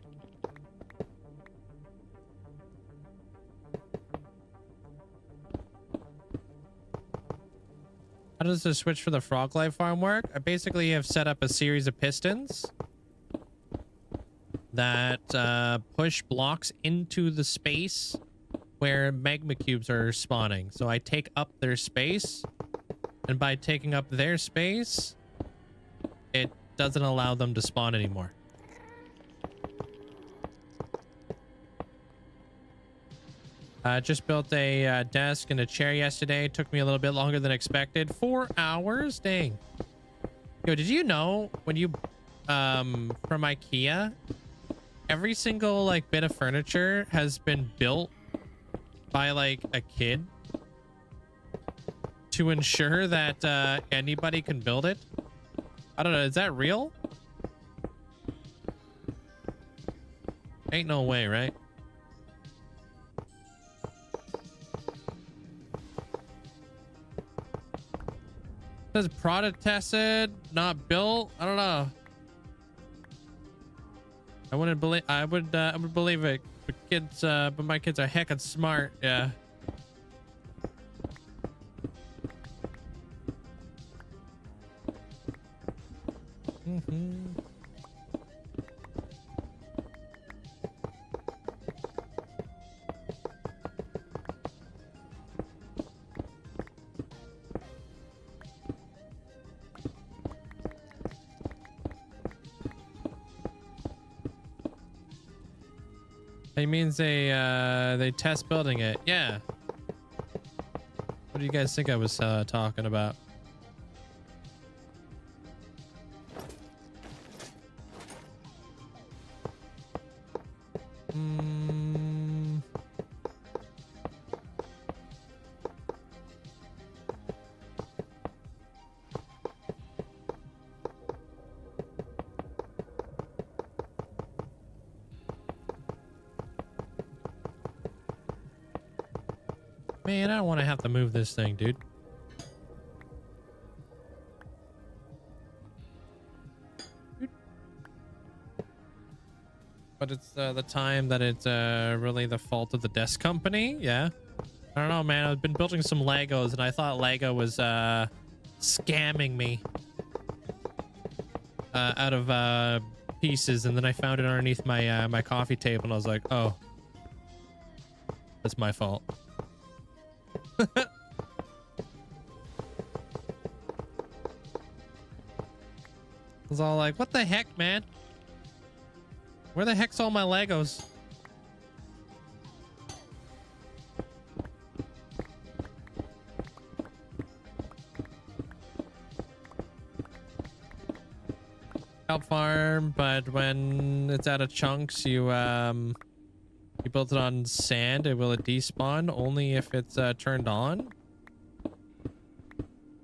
How does the switch for the frog life farm work? I basically have set up a series of pistons that push blocks into the space where magma cubes are spawning. So I take up their space, and by taking up their space, it doesn't allow them to spawn anymore. Just built a desk and a chair yesterday. It took me a little bit longer than expected. 4 hours? Dang. Yo, did you know when you from IKEA, every single like bit of furniture has been built by like a kid to ensure that anybody can build it? I don't know. Is that real? Ain't no way, right? Says product tested, not built. I don't know. I wouldn't believe. I would believe it. But kids, but my kids are heckin' smart. Yeah. It means they test building it. Yeah. What do you guys think I was talking about? Man, I don't want to have to move this thing, dude. But it's the time that it's really the fault of the desk company. Yeah. I don't know, man. I've been building some Legos and I thought Lego was scamming me out of pieces, and then I found it underneath my my coffee table and I was like, oh, that's my fault. I was all like, what the heck, man? Where the heck's all my Legos? Help farm, but when it's out of chunks, you built it on sand, will it despawn only if it's turned on?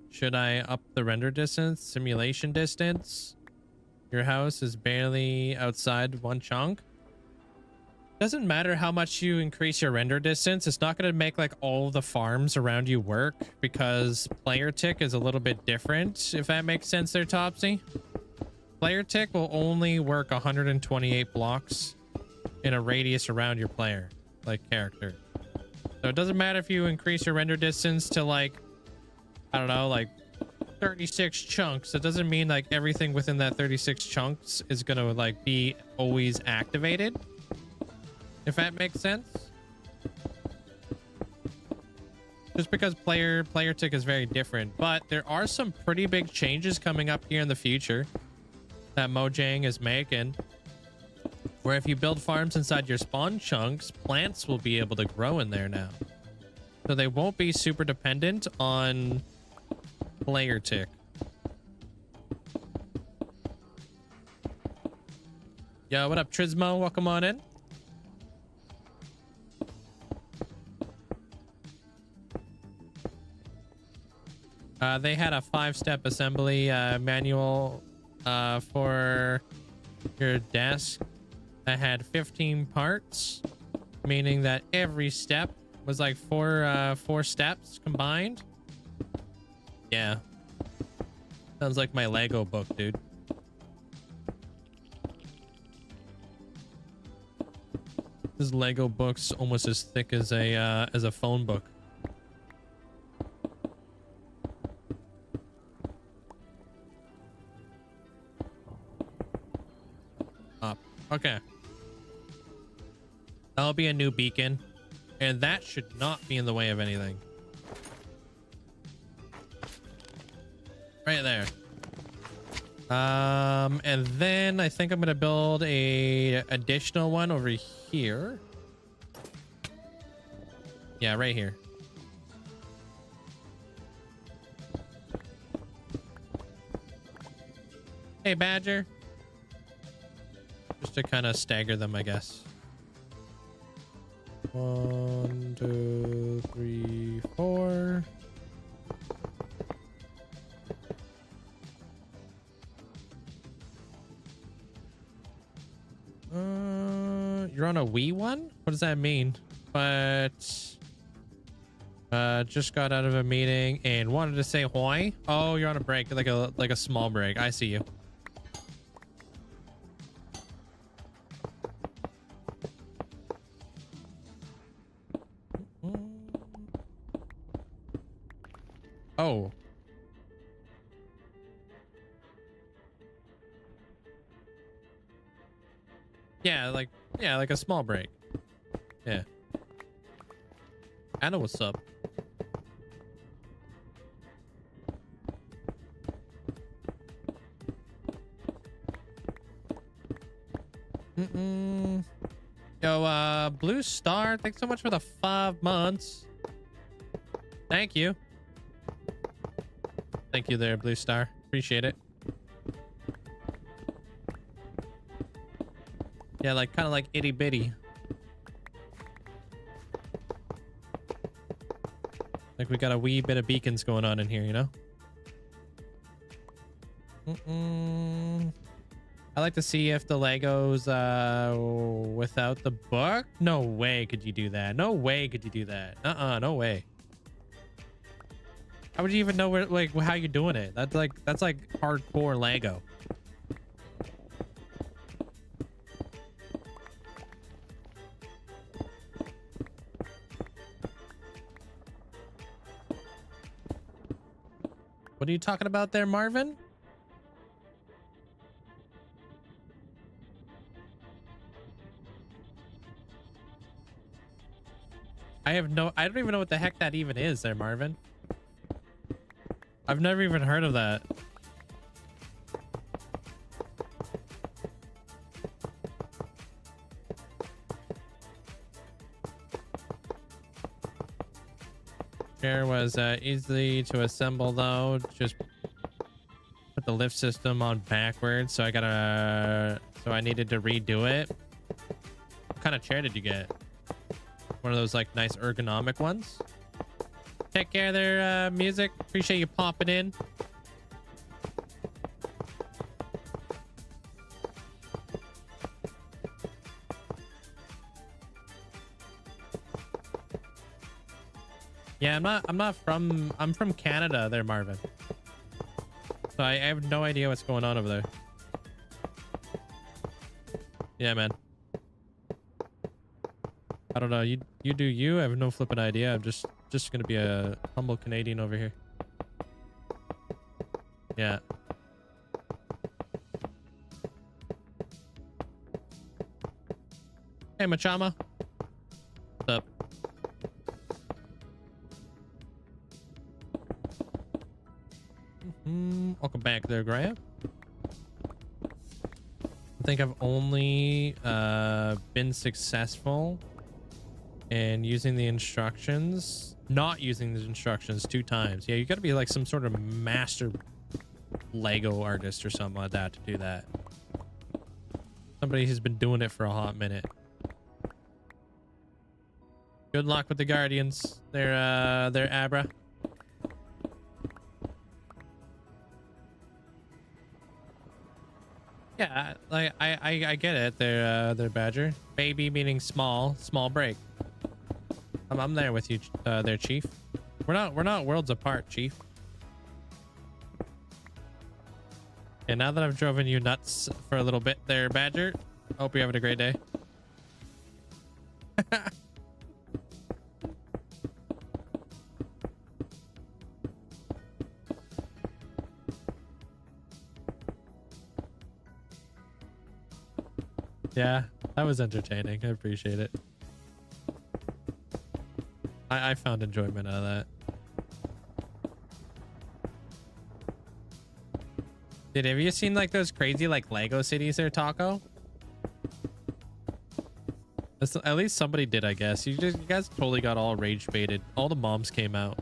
Should I up the render distance, simulation distance? Your house is barely outside one chunk. Doesn't matter how much you increase your render distance. It's not going to make like all the farms around you work, because player tick is a little bit different, if that makes sense there, Topsy. Player tick will only work 128 blocks in a radius around your player, like character. So it doesn't matter if you increase your render distance to like, I don't know, like 36 chunks. It doesn't mean like everything within that 36 chunks is gonna like be always activated, if that makes sense. Just because player tick is very different. But there are some pretty big changes coming up here in the future that Mojang is making, where if you build farms inside your spawn chunks, plants will be able to grow in there now. So they won't be super dependent on player tick. Yo, what up, Trismo? Welcome on in. They had a 5-step assembly manual for your desk that had 15 parts, meaning that every step was like four steps combined. Yeah. Sounds like my Lego book, dude. This Lego book's almost as thick as a phone book. Up. Okay. That'll be a new beacon, and that should not be in the way of anything. Right there. And then I think I'm gonna build a additional one over here. Yeah, right here. Hey, Badger. Just to kind of stagger them, I guess. 1, 2, 3, 4. You're on a Wii one? What does that mean? But Just got out of a meeting and wanted to say hi. Oh, you're on a break, like a small break. I see you. Oh. Yeah, like a small break. Yeah. I know what's up. Yo, Blue Star, thanks so much for the 5 months. Thank you. Thank you there, Blue Star. Appreciate it. Yeah, like kind of like itty bitty. Like we got a wee bit of beacons going on in here, you know? I like to see if the Legos without the book. No way could you do that. No way could you do that. No way. How would you even know where, like, how you're doing it? That's like hardcore Lego. What are you talking about there, Marvin? I don't even know what the heck that even is there, Marvin. I've never even heard of that. Chair was easy to assemble though. Just put the lift system on backwards, so I needed to redo it. What kind of chair did you get? One of those like nice ergonomic ones? Take care of their music. Appreciate you popping in. Yeah, I'm from Canada there, Marvin. So I have no idea what's going on over there. Yeah, man. I don't know. You do you. I have no flipping idea. I'm just gonna be a humble Canadian over here. Yeah. Hey, Machama. What's up? Welcome back there, Graham. I think I've only been successful in using the instructions, not using the instructions 2 times. Yeah, you got to be like some sort of master Lego artist or something like that to do that. Somebody who's been doing it for a hot minute. Good luck with the Guardians. They're Abra. Yeah, like I get it. They're Badger. Baby meaning small break. I'm there with you, there, Chief. We're not worlds apart, Chief. And now that I've driven you nuts for a little bit there, Badger, hope you're having a great day. Yeah, that was entertaining. I appreciate it. I found enjoyment out of that. Dude, have you seen like those crazy like Lego cities there, Taco? At least somebody did, I guess. You guys totally got all rage baited. All the moms came out.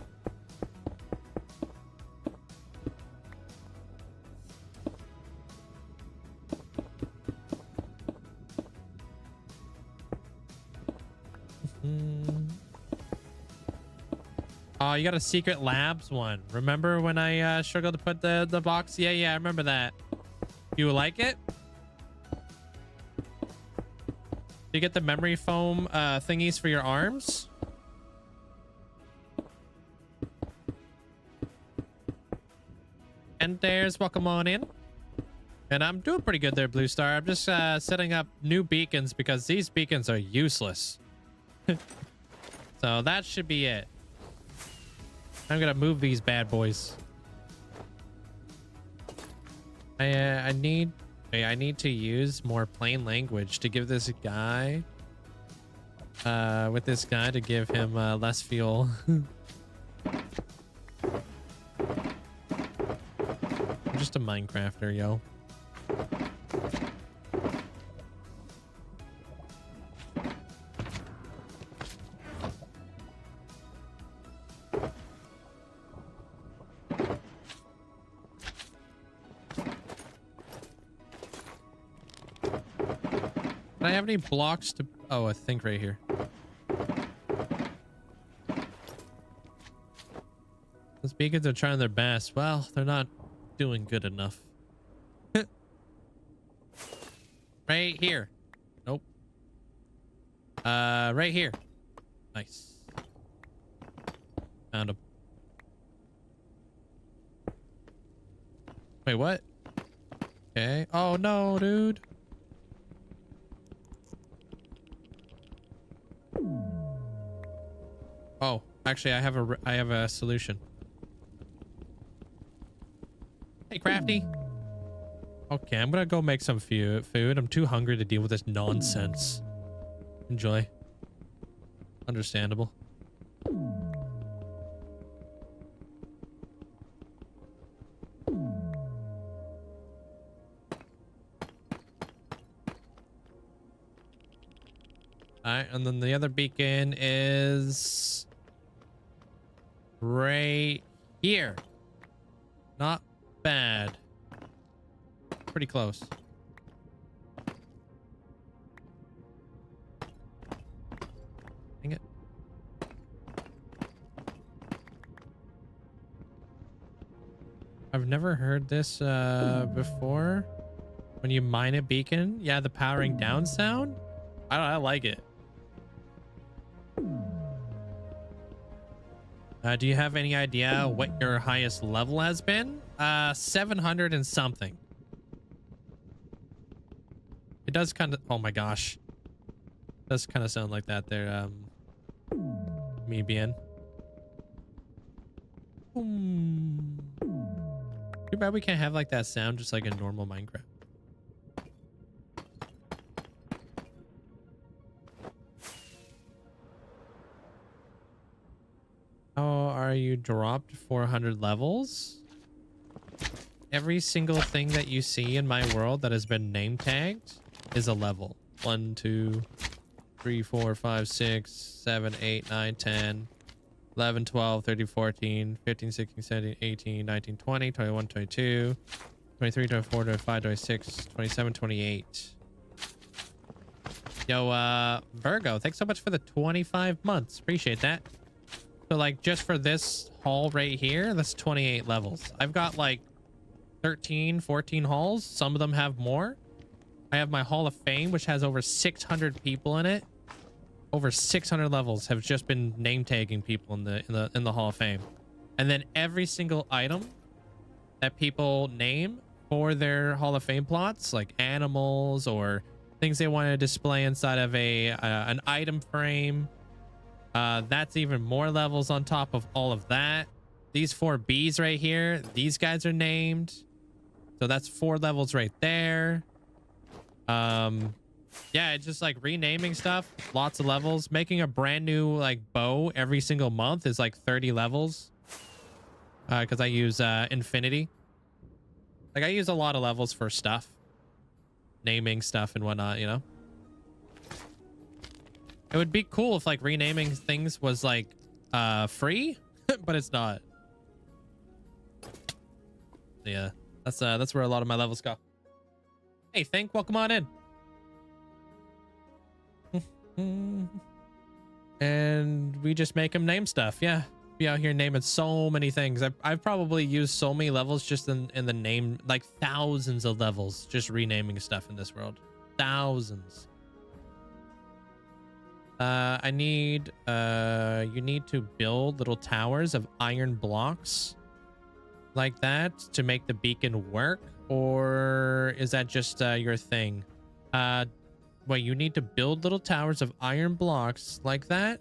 Oh, you got a Secret Labs one. Remember when I struggled to put the box? Yeah, I remember that. You like it? You get the memory foam thingies for your arms? And there's welcome on in. And I'm doing pretty good there, Blue Star. I'm just setting up new beacons because these beacons are useless. So that should be it. I'm gonna move these bad boys. I need to use more plain language to give this guy to give him less fuel. I'm just a Minecrafter, yo. Do I have any blocks to... Oh, I think right here. Those beacons are trying their best. Well, they're not doing good enough. Right here. Nope. Right here. Nice. Found him. Wait, what? Okay. Oh, no, dude. Oh, actually, I have a solution. Hey, Crafty. Okay, I'm gonna go make some food. I'm too hungry to deal with this nonsense. Enjoy. Understandable. Alright, and then the other beacon is right here. Not bad. Pretty close. Dang it. I've never heard this before. When you mine a beacon, yeah, the powering down sound. I like it. Do you have any idea what your highest level has been? 700 and something. It does kind of... Oh my gosh. It does kind of sound like that there, me being. Too bad we can't have like that sound just like in normal Minecraft. How are you dropped 400 levels? Every single thing that you see in my world that has been name tagged is a level. 1, 2, 3, 4, 5, 6, 7, 8, 9, 10, 11, 12, 13, 14, 15, 16, 17, 18, 19, 20, 21, 22, 23, 24, 25, 26, 27, 28. Yo, Virgo, thanks so much for the 25 months. Appreciate that. So like just for this hall right here, that's 28 levels. I've got like 13, 14 halls. Some of them have more. I have my Hall of Fame, which has over 600 people in it. Over 600 levels have just been name tagging people in the Hall of Fame. And then every single item that people name for their Hall of Fame plots, like animals or things they want to display inside of an item frame. That's even more levels on top of all of that. These 4 bees right here, these guys are named. So that's 4 levels right there. Yeah, it's just like renaming stuff. Lots of levels. Making a brand new like bow every single month is like 30 levels. Because I use infinity. Like I use a lot of levels for stuff. Naming stuff and whatnot, you know? It would be cool if like renaming things was like free, but it's not. Yeah, that's where a lot of my levels go. Hey, Think, welcome on in. And we just make them name stuff. Yeah, be out here naming so many things. I've probably used so many levels just in the name, like thousands of levels just renaming stuff in this world. Thousands. You need to build little towers of iron blocks like that to make the beacon work, or is that just your thing? Wait, you need to build little towers of iron blocks like that,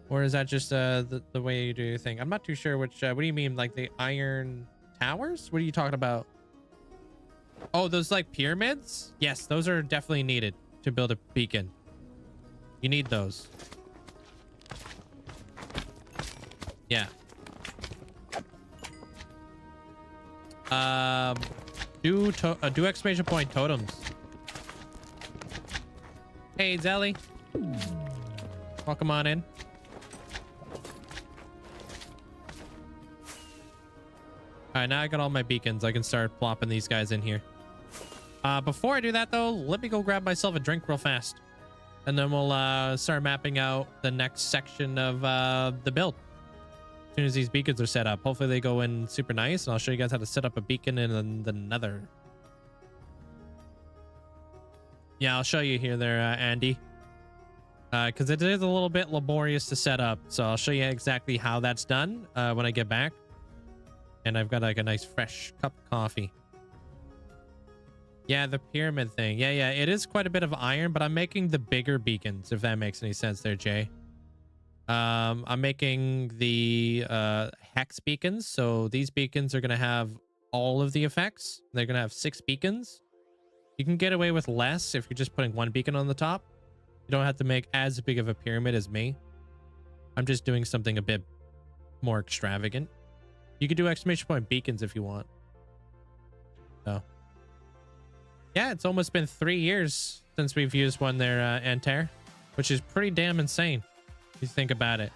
or is that just the way you do your thing? I'm not too sure which. What do you mean, like the iron towers? What are you talking about? Oh, those like pyramids? Yes, those are definitely needed to build a beacon. You need those. Yeah. Do exclamation point totems. Hey, Zelly. Welcome on in. All right, now I got all my beacons. I can start plopping these guys in here. Before I do that, though, let me go grab myself a drink real fast. And then we'll start mapping out the next section of the build. As soon as these beacons are set up. Hopefully they go in super nice. And I'll show you guys how to set up a beacon in the Nether. Yeah, I'll show you here there, Andy. Because it is a little bit laborious to set up. So I'll show you exactly how that's done when I get back. And I've got like a nice fresh cup of coffee. Yeah, the pyramid thing. Yeah. It is quite a bit of iron, but I'm making the bigger beacons, if that makes any sense there, Jay. I'm making the hex beacons. So these beacons are going to have all of the effects. They're going to have 6 beacons. You can get away with less if you're just putting 1 beacon on the top. You don't have to make as big of a pyramid as me. I'm just doing something a bit more extravagant. You could do exclamation point beacons if you want. So, yeah, it's almost been 3 years since we've used one there, Antair, which is pretty damn insane if you think about it.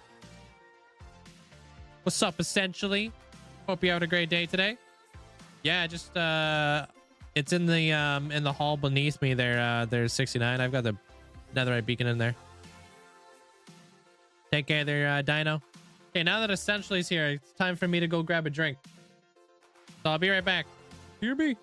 What's up, Essentially? Hope you having a great day today. Yeah, just it's in the hall beneath me there. There's 69. I've got the netherite beacon in there. Take care there, Dino. Okay, now that Essentially's here, it's time for me to go grab a drink. So I'll be right back. Hear me.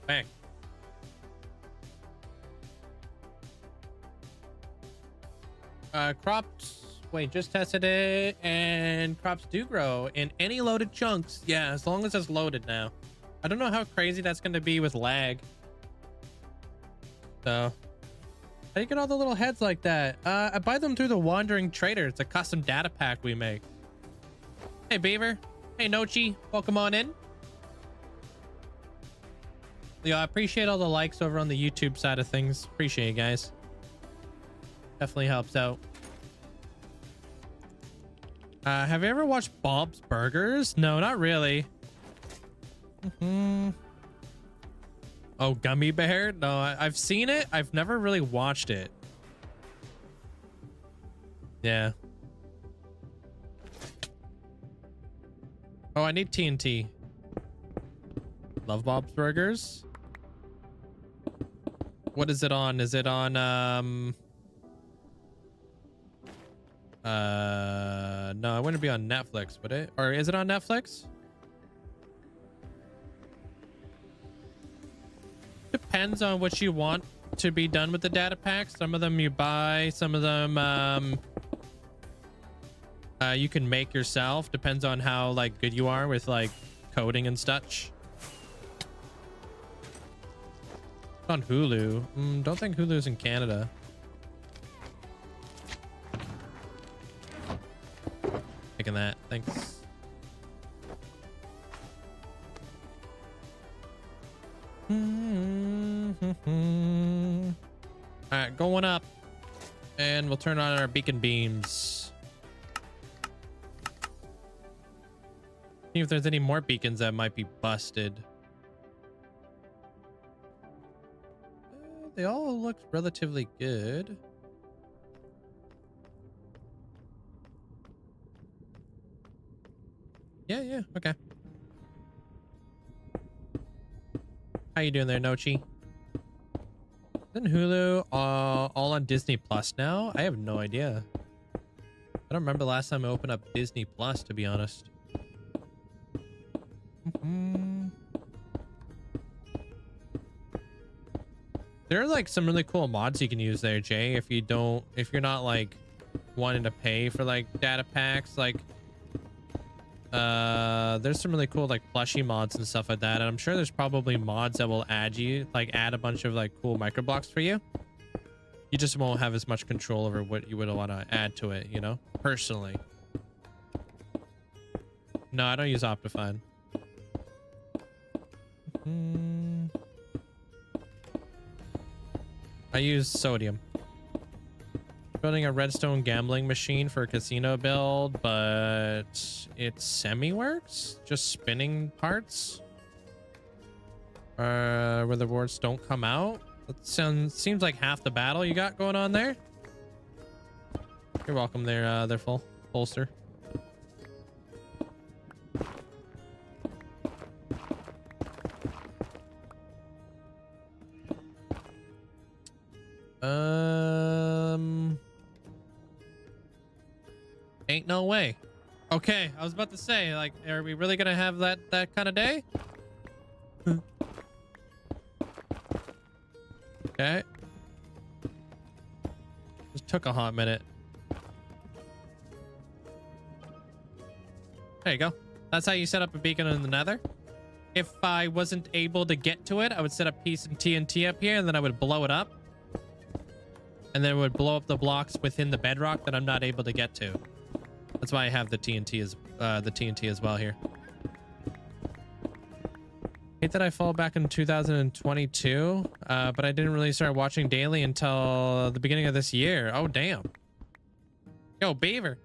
Bang. Crops, wait, just tested it, and crops do grow in any loaded chunks. Yeah, as long as it's loaded now. I don't know how crazy that's going to be with lag. So, how do you get all the little heads like that? I buy them through the Wandering Trader. It's a custom data pack we make. Hey, Beaver. Hey, Nochi. Welcome on in. Yeah, I appreciate all the likes over on the YouTube side of things. Appreciate you guys. Definitely helps out. Have you ever watched Bob's Burgers? No, not really. Oh, Gummy Bear? No, I've seen it. I've never really watched it. Yeah. Oh, I need TNT. Love Bob's Burgers. What is it on? Is it on no, it wouldn't be on Netflix, would it? Or is it on Netflix? Depends on what you want to be done with the data packs. Some of them you buy, some of them you can make yourself. Depends on how like good you are with like coding and such. On Hulu. Don't think Hulu's in Canada. Taking that. Thanks. All right, going up, and we'll turn on our beacon beams. See if there's any more beacons that might be busted. They all look relatively good. Yeah, okay. How you doing there, Nochi? Isn't Hulu all on Disney Plus now? I have no idea. I don't remember the last time I opened up Disney Plus, to be honest. There are like some really cool mods you can use there, Jay, if you're not like wanting to pay for like data packs. Like there's some really cool like plushie mods and stuff like that, and I'm sure there's probably mods that will add a bunch of like cool microblocks for you. You just won't have as much control over what you would want to add to it, you know, personally. No, I don't use Optifine. I use sodium. Building a redstone gambling machine for a casino build, but it semi-works. Just spinning parts. Where the rewards don't come out. That seems like half the battle you got going on there. You're welcome there, full holster. Ain't no way. Okay, I was about to say, like, are we really gonna have that kind of day? Okay. Just took a hot minute. There you go. That's how you set up a beacon in the Nether. If I wasn't able to get to it, I would set up piece and TNT up here, and then I would blow it up. And then it would blow up the blocks within the bedrock that I'm not able to get to. That's why I have the TNT as well here. Hate that I fall back in 2022, but I didn't really start watching daily until the beginning of this year. Oh, damn. Yo, Beaver.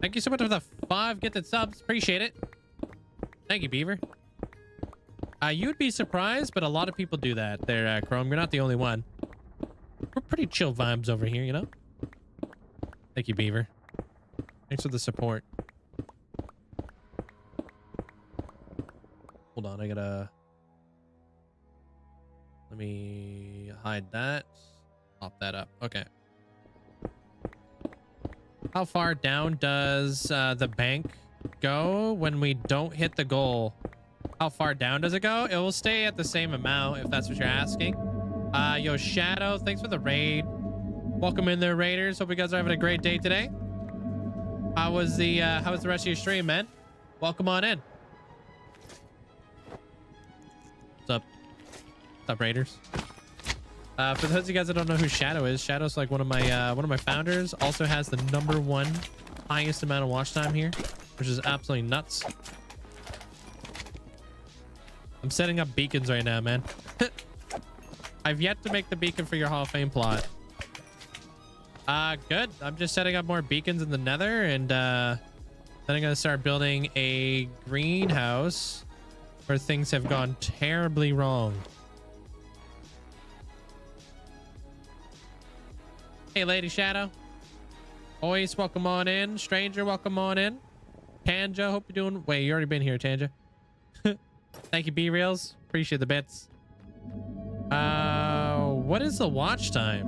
Thank you so much for the 5 gifted subs. Appreciate it. Thank you, Beaver. You'd be surprised, but a lot of people do that there, Chrome. You're not the only one. We're pretty chill vibes over here, you know? Thank you, Beaver. Thanks for the support. Hold on, I gotta... Let me hide that. Pop that up. Okay. How far down does the bank go when we don't hit the goal? How far down does it go? It will stay at the same amount, if that's what you're asking. Yo, Shadow, thanks for the raid. Welcome in there, Raiders. Hope you guys are having a great day today. How was the rest of your stream, man? Welcome on in. What's up? What's up, Raiders? For those of you guys that don't know who Shadow is, Shadow's like one of my founders. Also has the #1 highest amount of watch time here, which is absolutely nuts. I'm setting up beacons right now, man. I've yet to make the beacon for your Hall of Fame plot. Good. I'm just setting up more beacons in the Nether, and then I'm gonna start building a greenhouse where things have gone terribly wrong. Hey, Lady Shadow. Always welcome on in. Stranger, welcome on in. Tanja, hope you're doing... Wait, you already been here, Tanja. Thank you, B-Reels. Appreciate the bits. What is the watch time?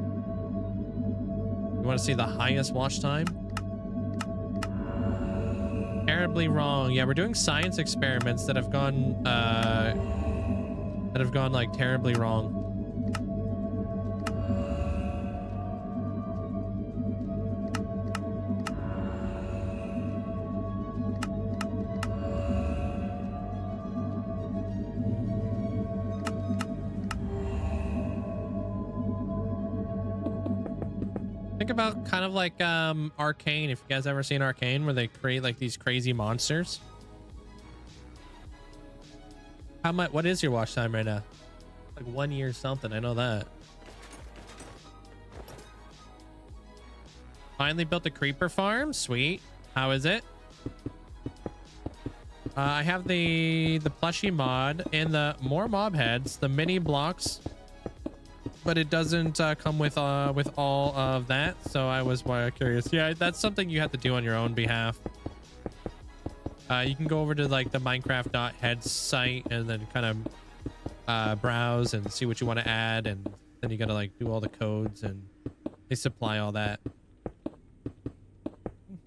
You want to see the highest watch time? Terribly wrong. Yeah, we're doing science experiments that have gone like terribly wrong. Think about kind of like Arcane, if you guys ever seen Arcane, where they create like these crazy monsters. How much? What is your watch time right now? Like 1 year something. I know that. Finally built a creeper farm. Sweet. How is it? I have the plushie mod and the more mob heads, the mini blocks, but it doesn't come with all of that. So I was curious. Yeah, that's something you have to do on your own behalf. You can go over to like the Minecraft.heads site and then kind of browse and see what you want to add, and then you gotta like do all the codes, and they supply all that.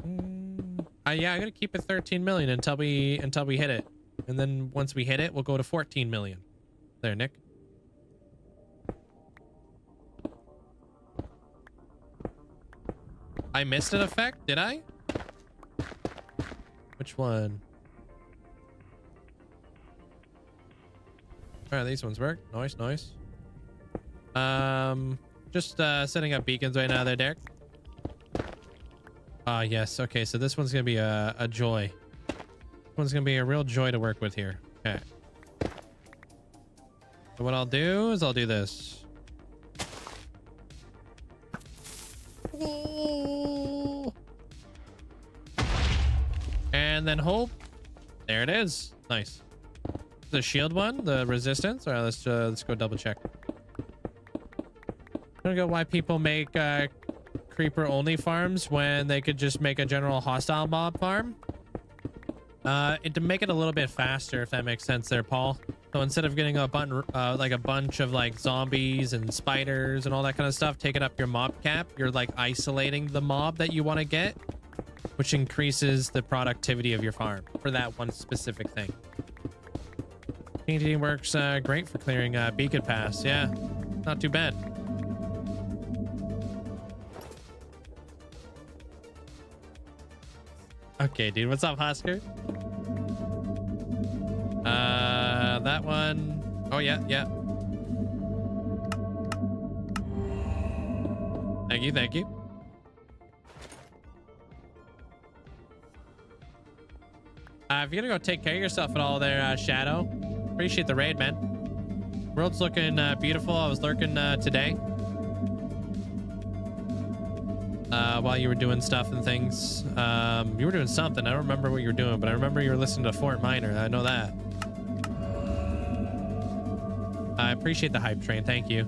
Yeah, I'm gonna keep it 13 million until we hit it, and then once we hit it, we'll go to 14 million. There, Nick. I missed an effect, did I? Which one? All right, these ones work. Nice, nice. Just setting up beacons right now there, Derek. Ah, yes. Okay, so this one's gonna be a joy. This one's gonna be a real joy to work with here. Okay. So what I'll do is I'll do this. And then hope. There it is. Nice. The shield one, the resistance. All right, let's go double check. I don't know why people make creeper only farms when they could just make a general hostile mob farm. To make it a little bit faster, if that makes sense there, Paul. So instead of getting a bunch of like zombies and spiders and all that kind of stuff taking up your mob cap, you're like isolating the mob that you want to get, which increases the productivity of your farm for that one specific thing. TNT works great for clearing beacon pass. Yeah, not too bad. Okay, dude, what's up, Husker? That one. Oh yeah, yeah. Thank you, thank you. If you're gonna go take care of yourself at all there, Shadow, appreciate the raid, man. World's looking beautiful. I was lurking today. while you were doing stuff and things. You were doing something. I don't remember what you were doing, but I remember you were listening to Fort Minor. I know that. I appreciate the hype train. Thank you.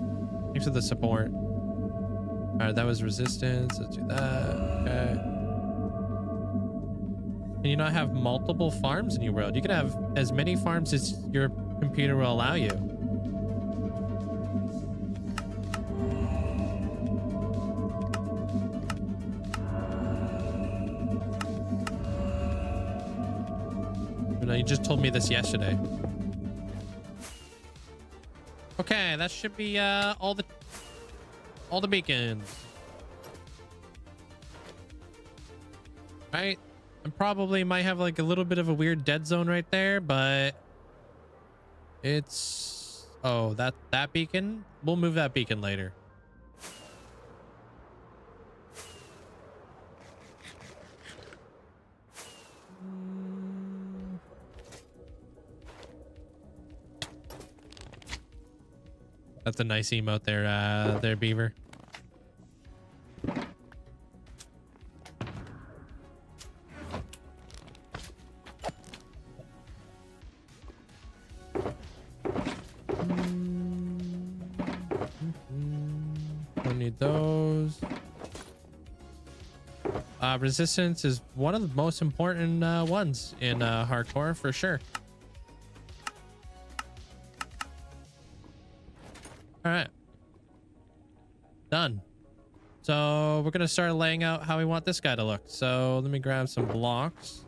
Thanks for the support. All right, that was resistance. Let's do that. Okay. Can you not have multiple farms in your world? You can have as many farms as your computer will allow you. No, you just told me this yesterday. Okay, that should be all the beacons. Right? I probably might have like a little bit of a weird dead zone right there, but it's that beacon. We'll move that beacon later. That's a nice emote there, there, Beaver. Don't need those. Resistance is one of the most important ones in hardcore for sure. All right, done. So we're gonna start laying out how we want this guy to look. So let me grab some blocks.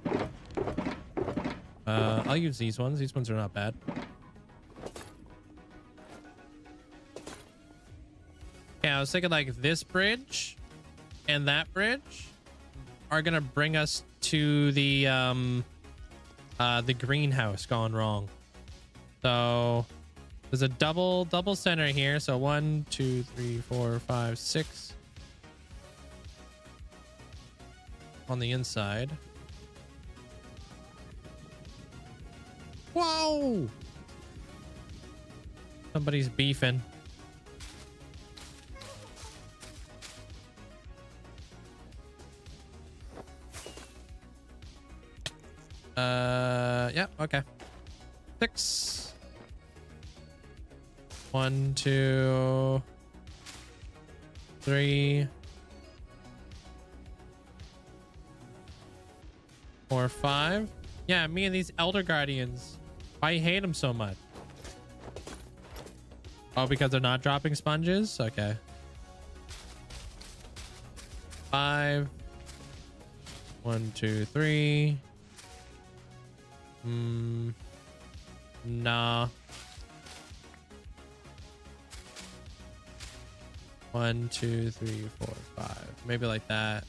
I'll use these ones. These ones are not bad. Yeah, I was thinking like this bridge and that bridge are gonna bring us to the greenhouse gone wrong. So there's a double center here. So 1, 2, 3, 4, 5, 6 on the inside. Whoa! Somebody's beefing. Yeah, okay. 6. 1, 2, 3, 4, 5. Yeah, me and these Elder Guardians. Why you hate them so much? Oh, because they're not dropping sponges? Okay. 5. 1, 2, 3. Nah. 1, 2, 3, 4, 5. Maybe like that.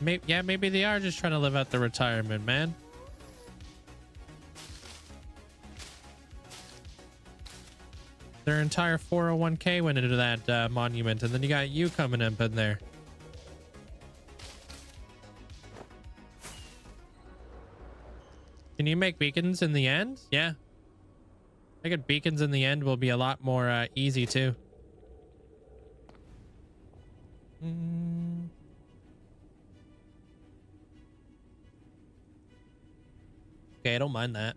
Maybe, yeah, maybe they are just trying to live out their retirement, man. Their entire 401k went into that monument, and then you got you coming up in there. Can you make beacons in the end? Yeah. Making beacons in the end will be a lot more easy too. Okay, I don't mind that.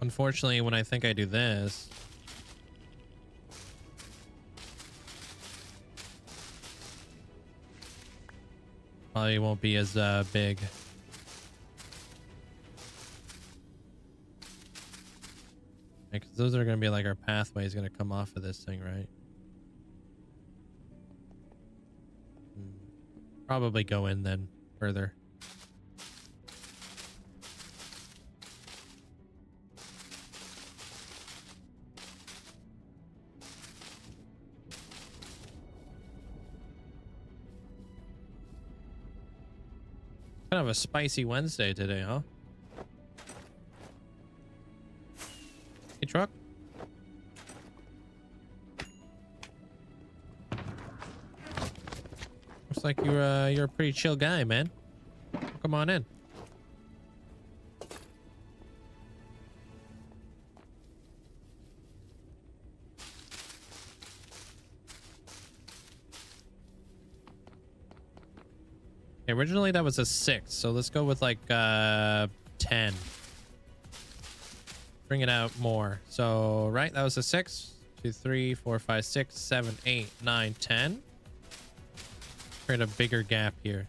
Unfortunately, when I think I do this, probably won't be as big. Because those are going to be like our pathways going to come off of this thing, right? Probably go in then further. Kind of a spicy Wednesday today, huh? Hey, truck. Looks like you're a pretty chill guy, man. Come on in. Okay, originally that was a 6, so let's go with like 10. Bring it out more. So right, that was a 6. 2, 3, 4, 5, 6, 7, 8, 9, 10. Create a bigger gap here.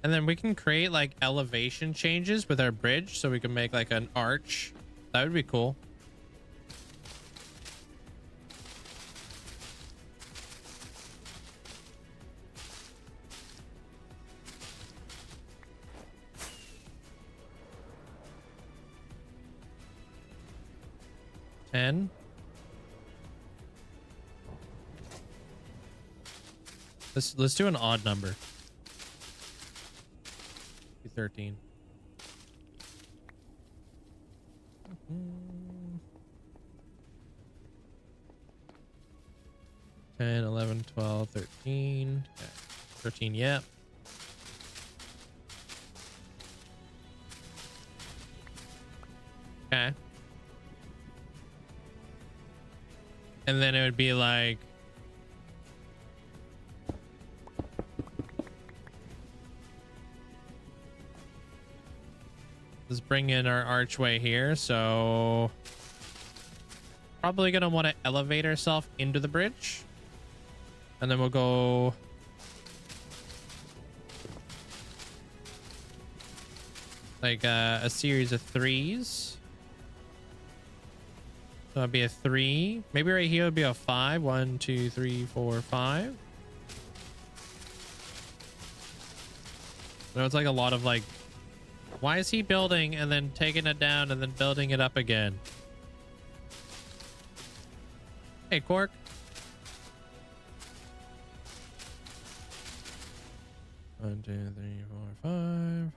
And then we can create like elevation changes with our bridge, so we can make like an arch. That would be cool. Let's do an odd number. 13. 10, 11, 12, 13. Okay. 13, yep. Okay. And then it would be like, let's bring in our archway here. So probably gonna want to elevate ourselves into the bridge, and then we'll go like a series of 3s. So it'd be a 3. Maybe right here would be a 5. 1, 2, 3, 4, 5. So it's like a lot of like, why is he building and then taking it down and then building it up again? Hey, Cork. One, 2, 3, 4, 5.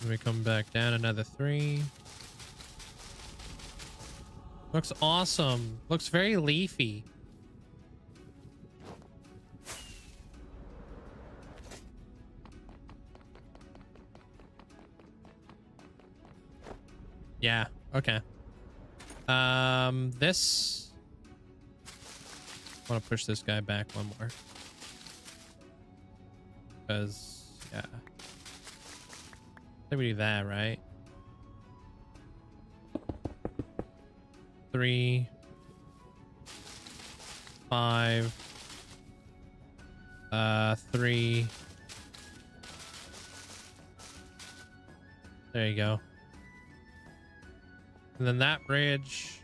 Then we come back down another 3. Looks awesome. Looks very leafy. Yeah, okay. This, I want to push this guy back one more. Because, yeah. I think we do that, right? 3, 5, 3. There you go. And then that bridge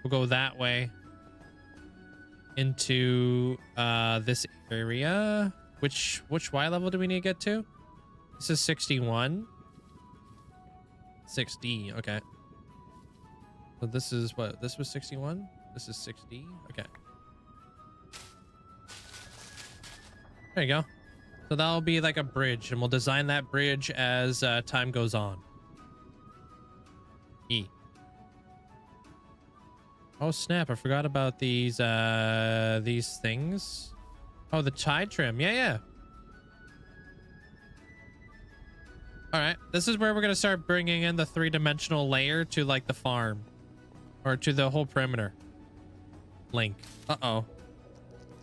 will go that way into this area. Which Y level do we need to get to? This is 61. 6D, okay. So this is what? This was 61? This is 6D? Okay. There you go. So that'll be like a bridge, and we'll design that bridge as time goes on. E. Oh snap, I forgot about these things. Oh, the tide trim. Yeah, yeah. All right, this is where we're gonna start bringing in the 3-dimensional layer to like the farm, or to the whole perimeter. Link. Uh-oh.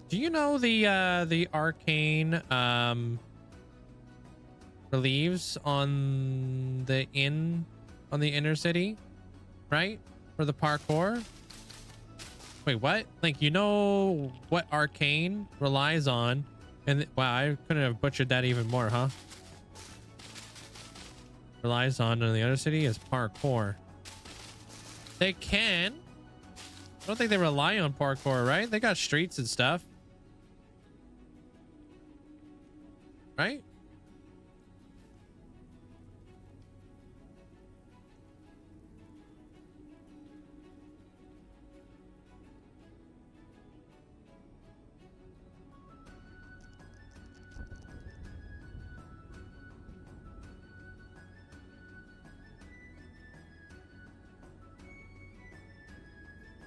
Do you know the arcane reliefs on the inner city, right? For the parkour? Wait, what? Like, you know what arcane relies on? And wow, I couldn't have butchered that even more, huh? Relies on in the other city is parkour. They can. I don't think they rely on parkour, right? They got streets and stuff. Right?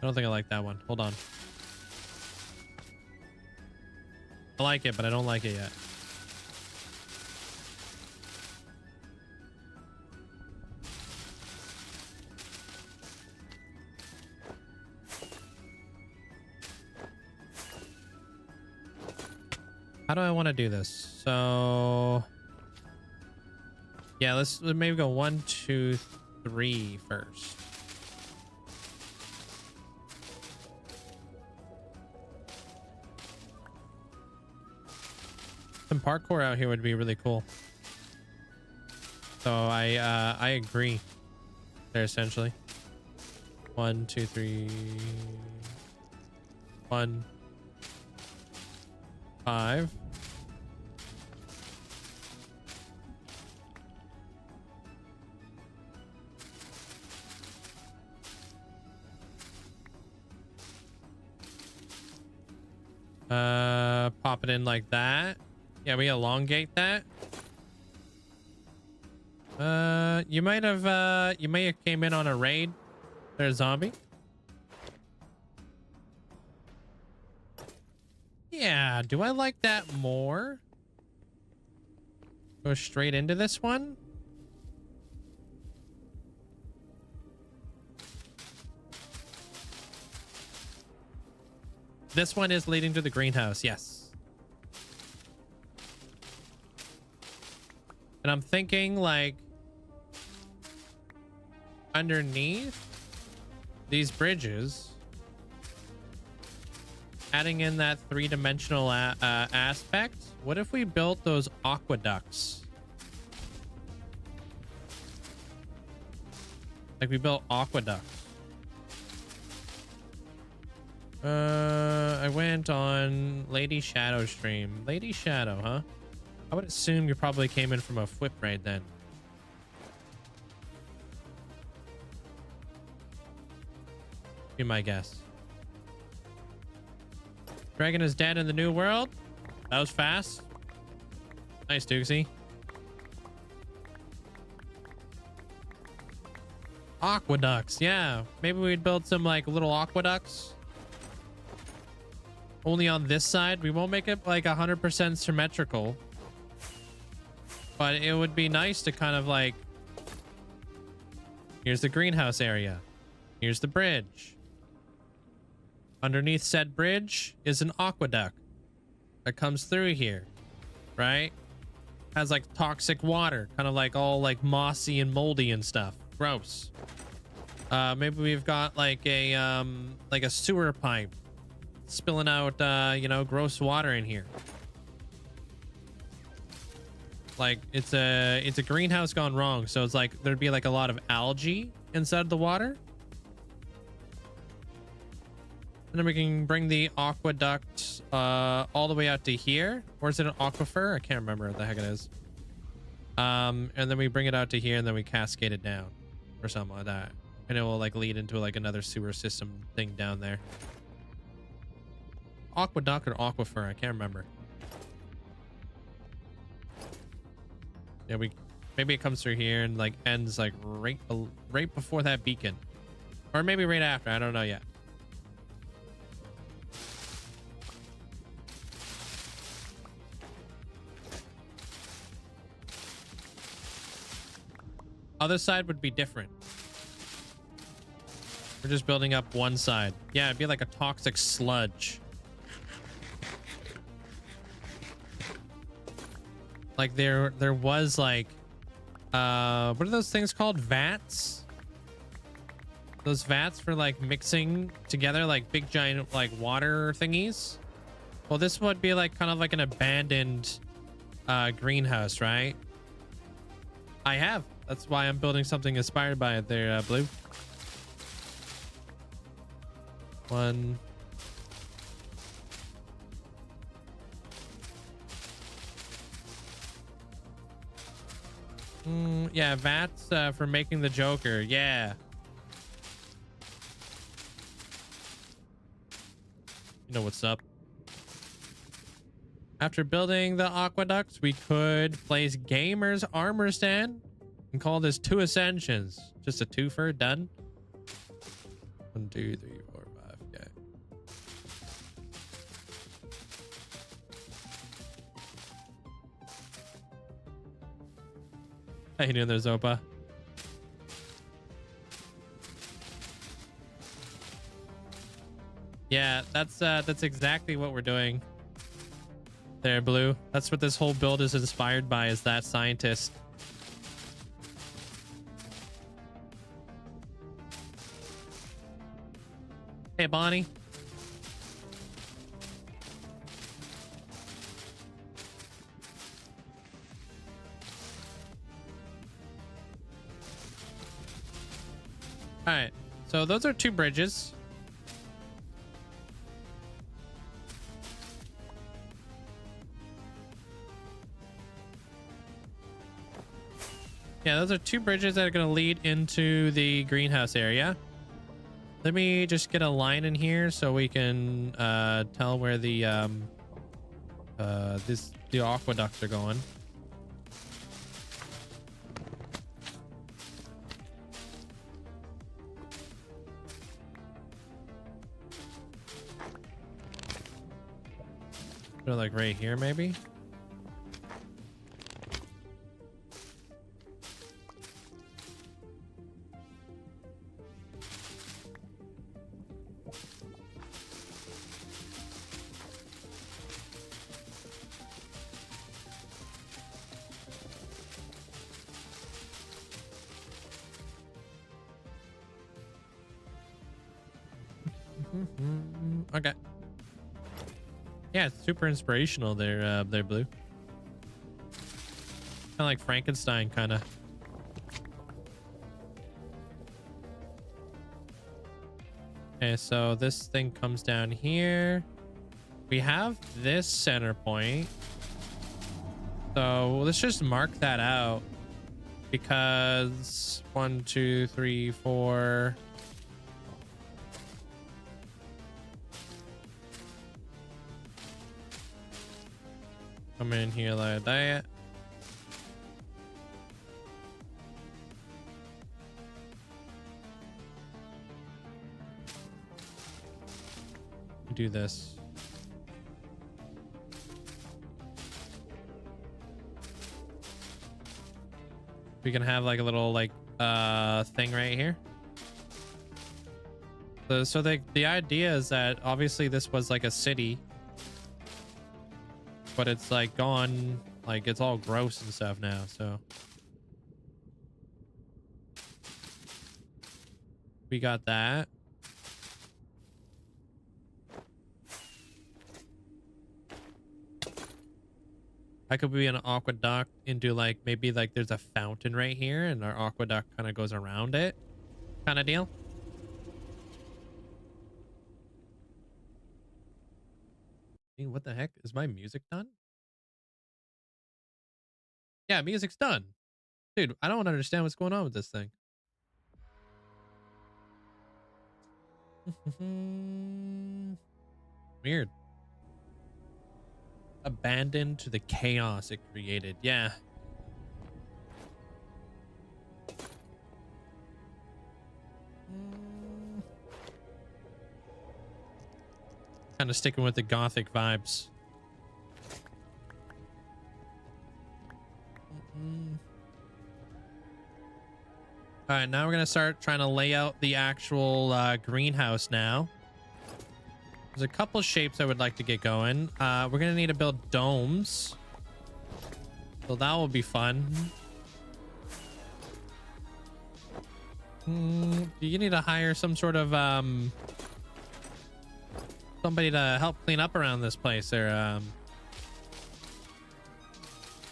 don't think I like that one. Hold on. I like it, but I don't like it yet. How do I want to do this? So yeah, let's maybe go 1, 2, 3 first. Some parkour out here would be really cool. So I agree there essentially. 1, 2, 3, 1, 5. Pop it in like that. Yeah, we elongate that. You may have came in on a raid. There's a zombie. Yeah, do I like that more? Go straight into this one. This one is leading to the greenhouse, yes. And I'm thinking like underneath these bridges, adding in that three-dimensional aspect. What if we built those aqueducts? Like we built aqueducts. I went on Lady Shadow stream. Lady Shadow, huh? I would assume you probably came in from a flip raid then. Be my guess. Dragon is dead in the new world. That was fast. Nice, Dooksy. Aqueducts, yeah. Maybe we'd build some like little aqueducts. Only on this side. We won't make it like 100% symmetrical. But it would be nice to kind of like... Here's the greenhouse area. Here's the bridge. Underneath said bridge is an aqueduct that comes through here, right? Has like toxic water, kind of like all like mossy and moldy and stuff. Gross. Maybe we've got like a sewer pipe spilling out, you know, gross water in here. Like it's a greenhouse gone wrong. So it's like there'd be like a lot of algae inside the water. And then we can bring the aqueduct all the way out to here. Or is it an aquifer? I can't remember what the heck it is. And then we bring it out to here and then we cascade it down or something like that. And it will like lead into like another sewer system thing down there. Aqueduct or aquifer? I can't remember. Yeah, maybe it comes through here and like ends like right before that beacon. Or maybe right after. I don't know yet. Other side would be different. We're just building up one side. Yeah, it'd be like a toxic sludge. Like there was like, what are those things called? Vats? Those vats for like mixing together like big giant like water thingies. Well, this would be like kind of like an abandoned greenhouse, right? I have. That's why I'm building something inspired by it there, Blue. One. Yeah, vats for making the Joker. Yeah. You know what's up. After building the aqueducts, we could place Gamer's armor stand and call this 2 Ascensions. Just a twofer, done. 1, 2, 3, 4, How you doing there, Zopa? Yeah, that's exactly what we're doing. There, Blue. That's what this whole build is inspired by, is that scientist. Hey, Bonnie. All right, so those are 2 bridges. Yeah, those are 2 bridges that are going to lead into the greenhouse area. Let me just get a line in here so we can tell where the the aqueducts are going. So like right here, maybe. Okay. Yeah, it's super inspirational there, there, Blue. Kind of like Frankenstein, kind of. Okay, so this thing comes down here. We have this center point. So let's just mark that out, because 1, 2, 3, 4. Come in here like that. Do this. We can have like a little like thing right here. So the idea is that obviously this was like a city, but it's like gone, like it's all gross and stuff now. So we got that. I could be an aqueduct into like, maybe like there's a fountain right here and our aqueduct kind of goes around it, kind of deal. I mean, what the heck? Is my music done? Yeah, music's done. Dude, I don't understand what's going on with this thing. Weird. Abandoned to the chaos it created. Yeah. Kind of sticking with the Gothic vibes. All right, now we're gonna start trying to lay out the actual greenhouse now. There's a couple shapes I would like to get going. We're gonna need to build domes, so that will be fun. You need to hire some sort of somebody to help clean up around this place. There,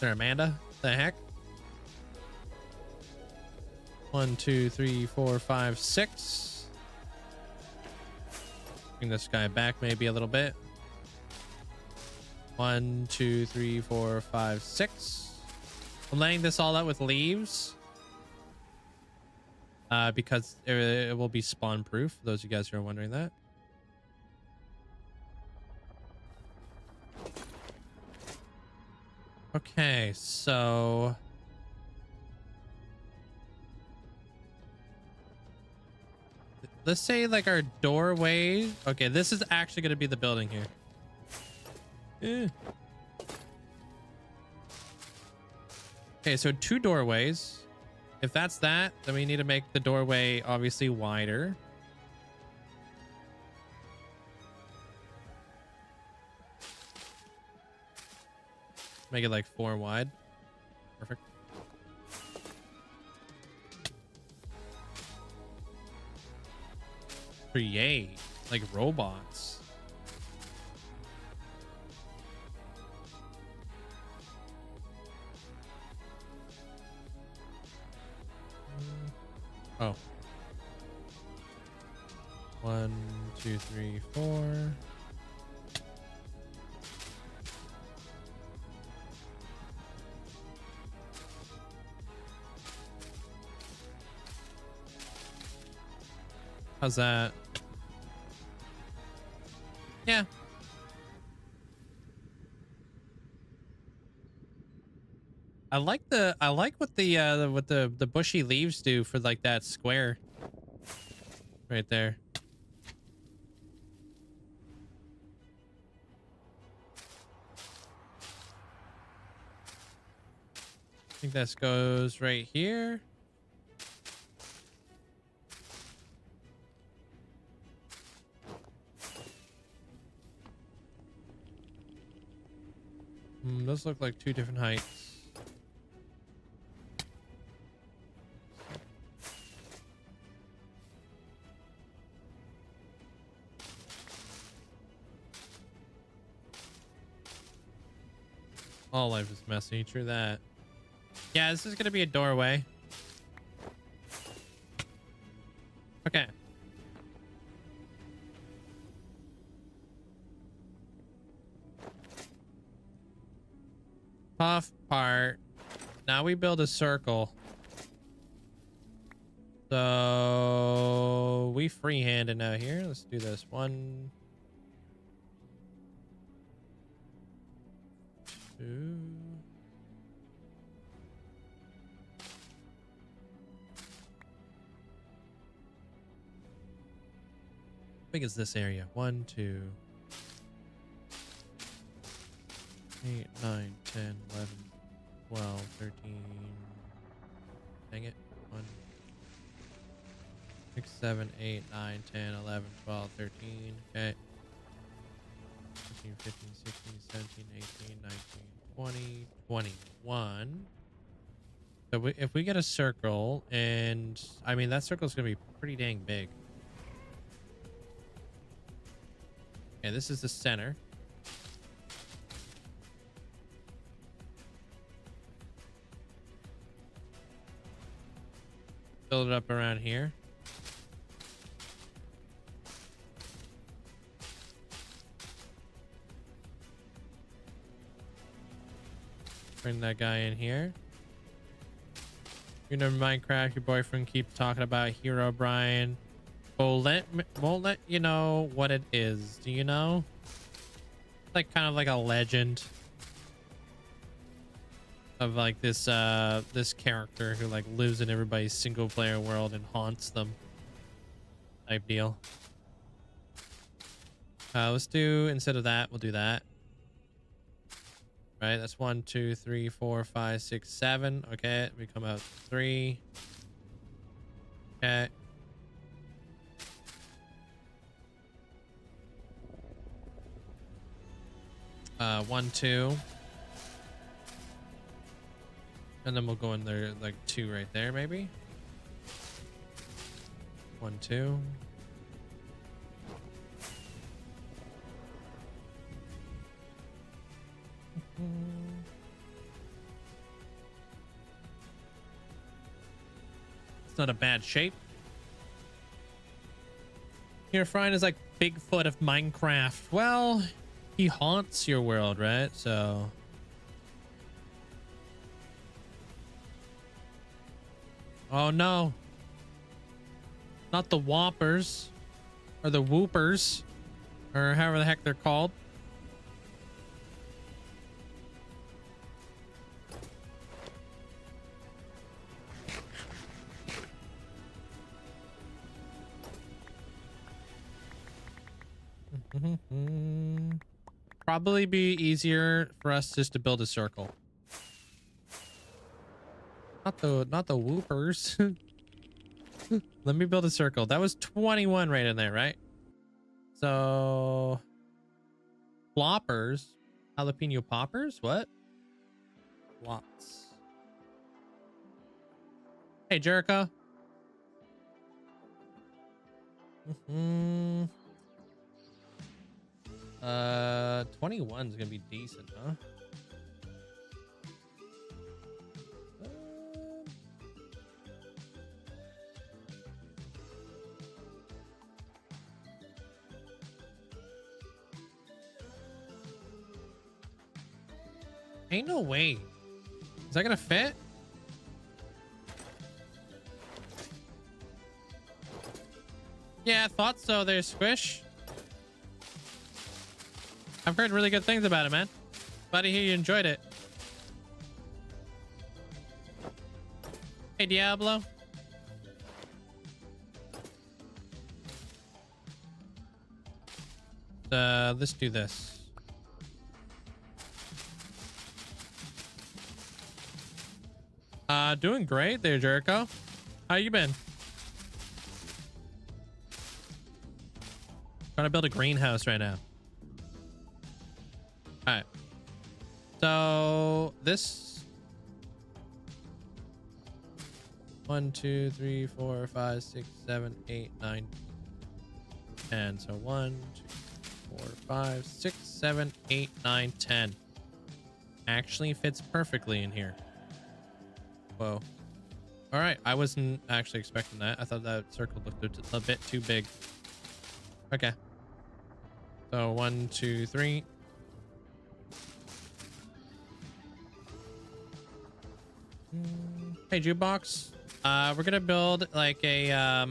Amanda. The heck? 1, 2, 3, 4, 5, 6. Bring this guy back maybe a little bit. 1, 2, 3, 4, 5, 6. I'm laying this all out with leaves because it will be spawn proof, for those of you guys who are wondering that. Okay, so let's say like our doorway. Okay, this is actually going to be the building here. Okay, so 2 doorways. If that's that, then we need to make the doorway obviously wider. Make it like 4 wide. Perfect. Create like robots. Oh. 1, 2, 3, 4. How's that? Yeah. I like what the bushy leaves do for like that square right there. I think this goes right here. Those look like 2 different heights. All life is messy, true that. Yeah, this is gonna be a doorway. Okay. Tough part. Now we build a circle. So we freehanded out here. Let's do this. 1, 2. How big is this area? 1, 2, 8, 9, 10, 11, 12, 13. Dang it. 1, 6, 7, 8, 9, 10, 11, 12, 13. Okay. 14, 15, 16, 17, 18, 19, 20, 21. So if we get a circle, and I mean, that circle is going to be pretty dang big. Okay, this is the center. Build it up around here. Bring that guy in here. You know, Minecraft, your boyfriend keeps talking about Hero Brian. Won't let you know what it is. Do you know? It's like kind of like a legend of like this this character who like lives in everybody's single player world and haunts them type deal. Let's do, instead of that, we'll do that. Right, that's 1, 2, 3, 4, 5, 6, 7. Okay, we come out 3. Okay. One, 2. And then we'll go in there like 2 right there, maybe. 1, 2. It's not a bad shape. Here, Friend is like Bigfoot of Minecraft. Well, he haunts your world, right? So oh no, not the Whoppers or the Whoopers or however the heck they're called. Probably be easier for us just to build a circle. Not the whoopers. Let me build a circle. That was 21 right in there, right? So floppers, jalapeno poppers. What? Lots. Hey, Jericho. 21 is gonna be decent, huh? Ain't no way. Is that gonna fit? Yeah, I thought so there, Squish. I've heard really good things about it, man. Glad to hear you enjoyed it. Hey, Diablo. Let's do this. Doing great there, Jericho. How you been? Trying to build a greenhouse right now. All right. So this 1, 2, 3, 4, 5, 6, 7, 8, 9, 10. So 1, 2, 4, 5, 6, 7, 8, 9, 10. Actually fits perfectly in here. Whoa. All right. I wasn't actually expecting that. I thought that circle looked a bit too big. Okay. So 1, 2, 3. Hey, Jukebox. We're gonna build like a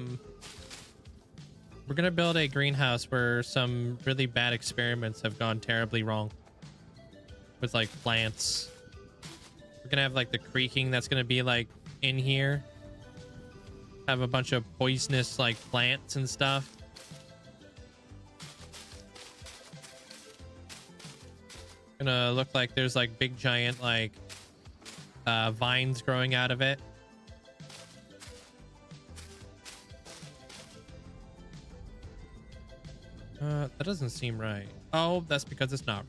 we're gonna build a greenhouse where some really bad experiments have gone terribly wrong with like plants. We're gonna have like the creaking that's gonna be like in here. Have a bunch of poisonous like plants and stuff. Gonna look like there's like big giant like vines growing out of it. That doesn't seem right. Oh, that's because it's not.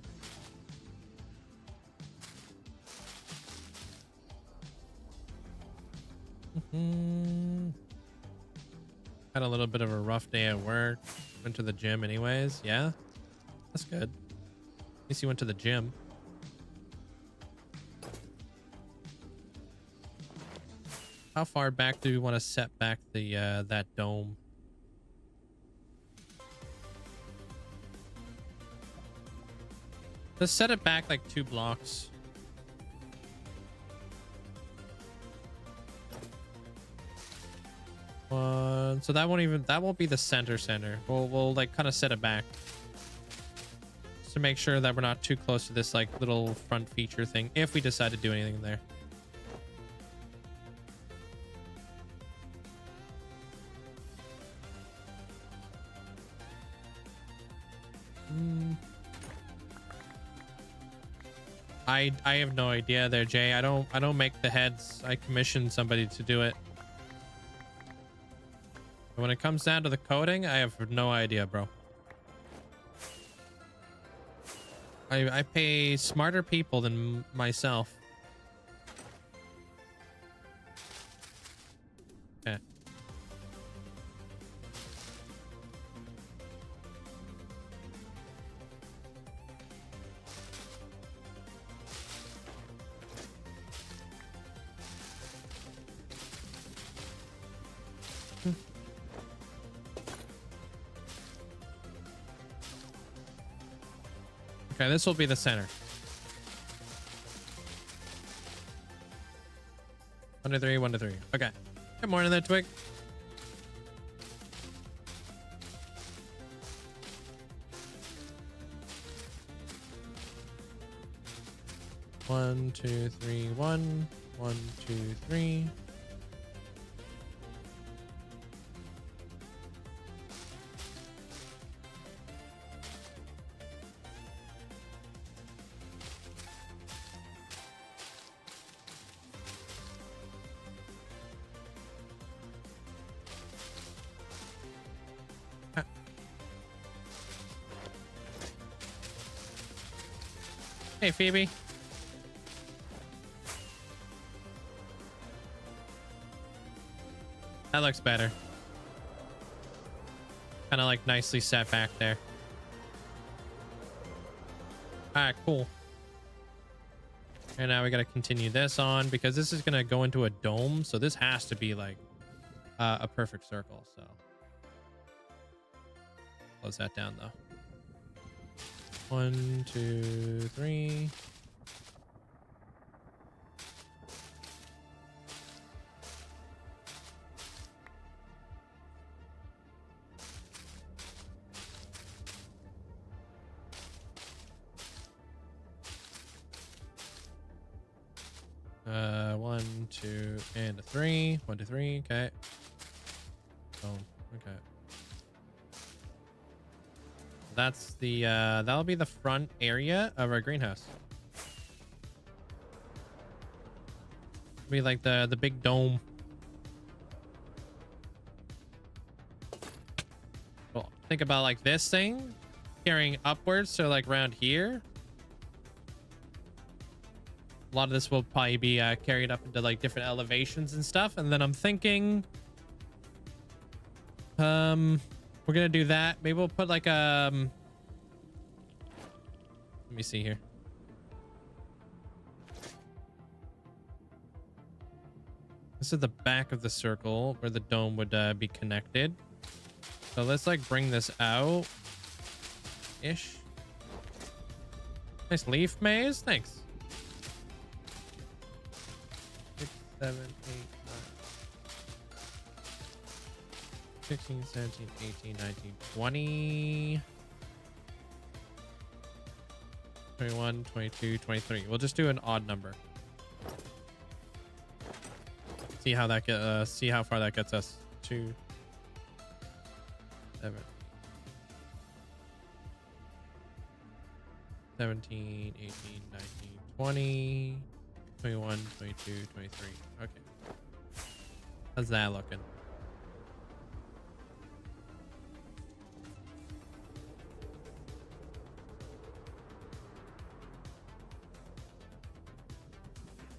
Had a little bit of a rough day at work. Went to the gym anyways. Yeah, that's good. At least you went to the gym. How far back do we want to set back the that dome? Let's set it back like 2 blocks. So that won't be the center. We'll like kind of set it back just to make sure that we're not too close to this like little front feature thing if we decide to do anything there. I have no idea there, Jay. I don't make the heads. I commission somebody to do it. But when it comes down to the coding, I have no idea, bro. I pay smarter people than myself. Okay. Okay, this will be the center. 1 to 3, 1 to 3. Okay. Good morning there, Twig. One, 2, 3, 1. 1, 2, 3. Hey, Phoebe. That looks better. Kind of like nicely set back there. All right, cool. And now we got to continue this on because this is going to go into a dome. So this has to be like a perfect circle. So close that down though. 1, 2, 3. One, two, and a 3. 1, 2, 3. Okay. Oh, okay. That's the that'll be the front area of our greenhouse. Be like the big dome. Well, think about like this thing carrying upwards, so like around here. A lot of this will probably be carried up into like different elevations and stuff, and then I'm thinking we're gonna do that. Maybe we'll put like let me see here. This is the back of the circle where the dome would be connected. So let's like bring this out ish. Nice leaf maze, thanks. 6, 7, 8, 9, 16, 17, 18, 19, 20, 21, 22, 23. We'll just do an odd number. See how that get see how far that gets us. 2, 7, 17, 18, 19, 20, 21, 22, 23. Okay. How's that looking?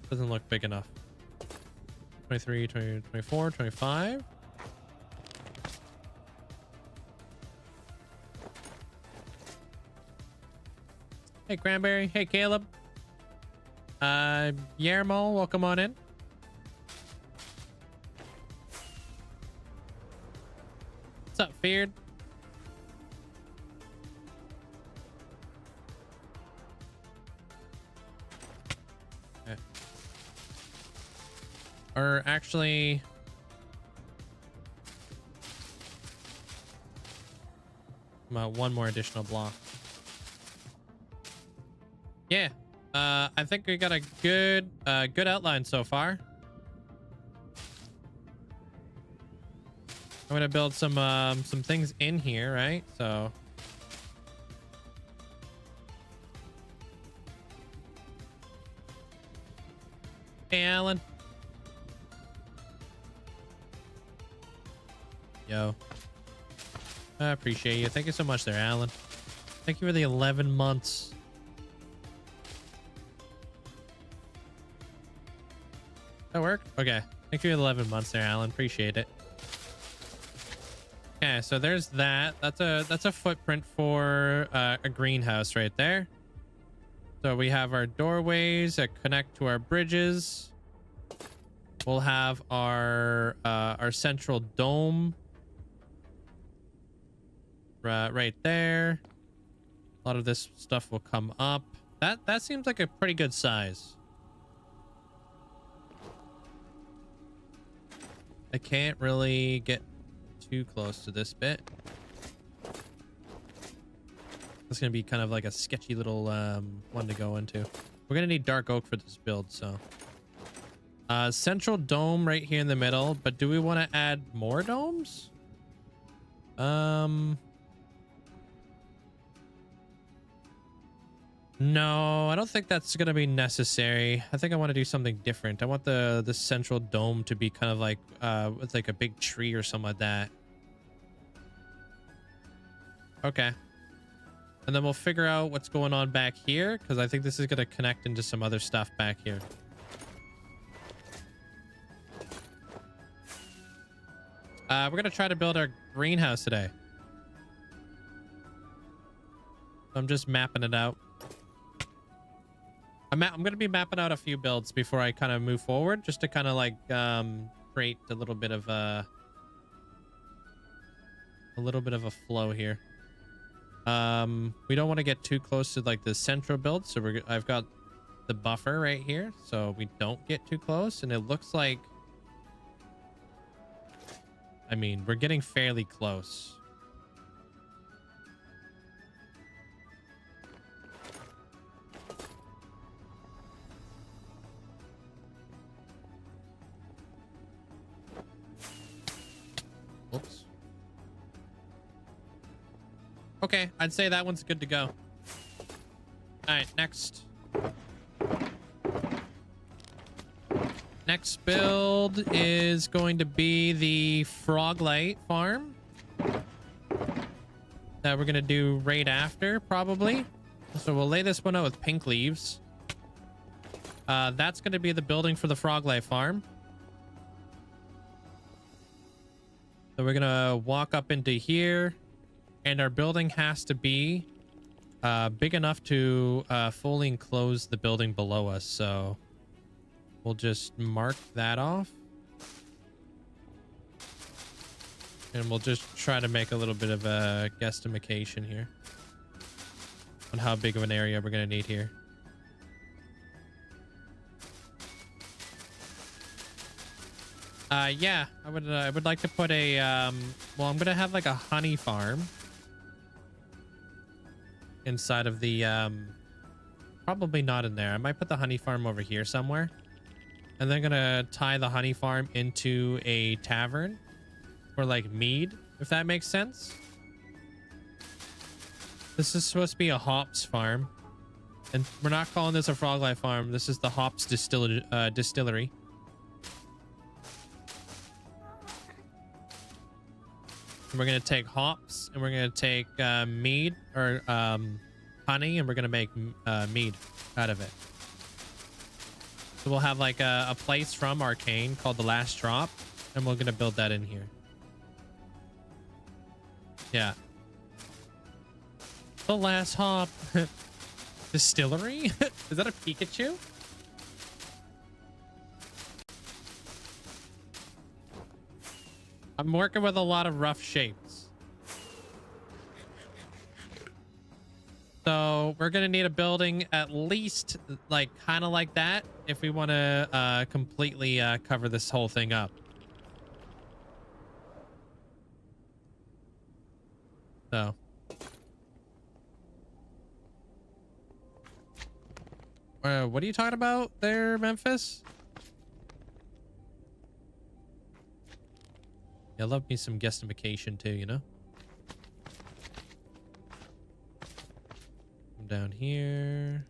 Doesn't look big enough. 23, 20, 24, 25. Hey, Cranberry. Hey, Caleb. Yermo, welcome on in. What's up, Feared? Okay. Or actually, one more additional block. Yeah, I think we got a good outline so far. I'm gonna build some things in here, right? So hey, Alan. Yo, I appreciate you. Thank you so much there, Alan. Thank you for the 11 months. That work? Okay. Thank you for the 11 months there, Alan. Appreciate it. Okay, so there's that. That's a footprint for a greenhouse right there. So we have our doorways that connect to our bridges. We'll have our central dome right there. A lot of this stuff will come up. That seems like a pretty good size. I can't really get too close to this bit. It's gonna be kind of like a sketchy little one to go into. We're gonna need dark oak for this build, so central dome right here in the middle. But do we want to add more domes? No, I don't think that's gonna be necessary. I think I want to do something different. I want the central dome to be kind of like with like a big tree or something like that. Okay. And then we'll figure out what's going on back here, because I think this is going to connect into some other stuff back here. We're going to try to build our greenhouse today. I'm just mapping it out. I'm going to be mapping out a few builds before I kind of move forward, just to kind of like create a little bit of a flow here. We don't want to get too close to like the central build, so I've got the buffer right here, so we don't get too close. And it looks like, I mean, we're getting fairly close. Oops. Okay, I'd say that one's good to go. All right, next. Next build is going to be the Froglight farm that we're going to do right after, probably. So we'll lay this one out with pink leaves. That's going to be the building for the Froglight farm. So we're going to walk up into here, and our building has to be big enough to fully enclose the building below us. So we'll just mark that off. And we'll just try to make a little bit of a guesstimation here on how big of an area we're going to need here. Yeah, I would like to put a well, I'm gonna have like a honey farm inside of the probably not in there. I might put the honey farm over here somewhere, and then gonna tie the honey farm into a tavern for like mead, if that makes sense. This is supposed to be a hops farm, and we're not calling this a Froglight farm. This is the hops distillery. We're going to take hops, and we're going to take mead or honey, and we're going to make mead out of it. So we'll have like a place from Arcane called the Last Drop, and we're going to build that in here. Yeah. The Last Hop Distillery? Is that a Pikachu? I'm working with a lot of rough shapes. So we're going to need a building at least like kind of like that if we want to completely cover this whole thing up. So. What are you talking about there, Memphis? I love me some guesstimation too, you know? Come down here.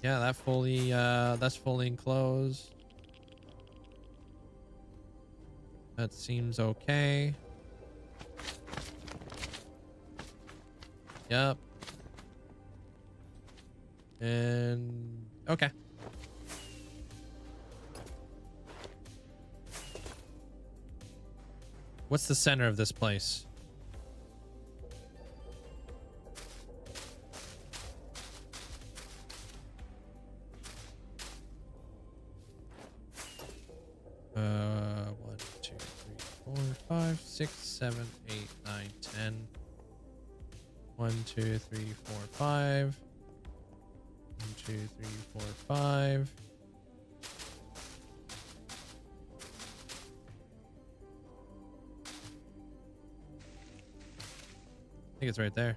Yeah, that's fully enclosed. That seems okay. Yep. And okay. What's the center of this place? One, two, three, four, five, 6, 7, 8, 9, 10. 1, 2, 3, 4, 5. 1, 2, 3, 4, 5. I think it's right there.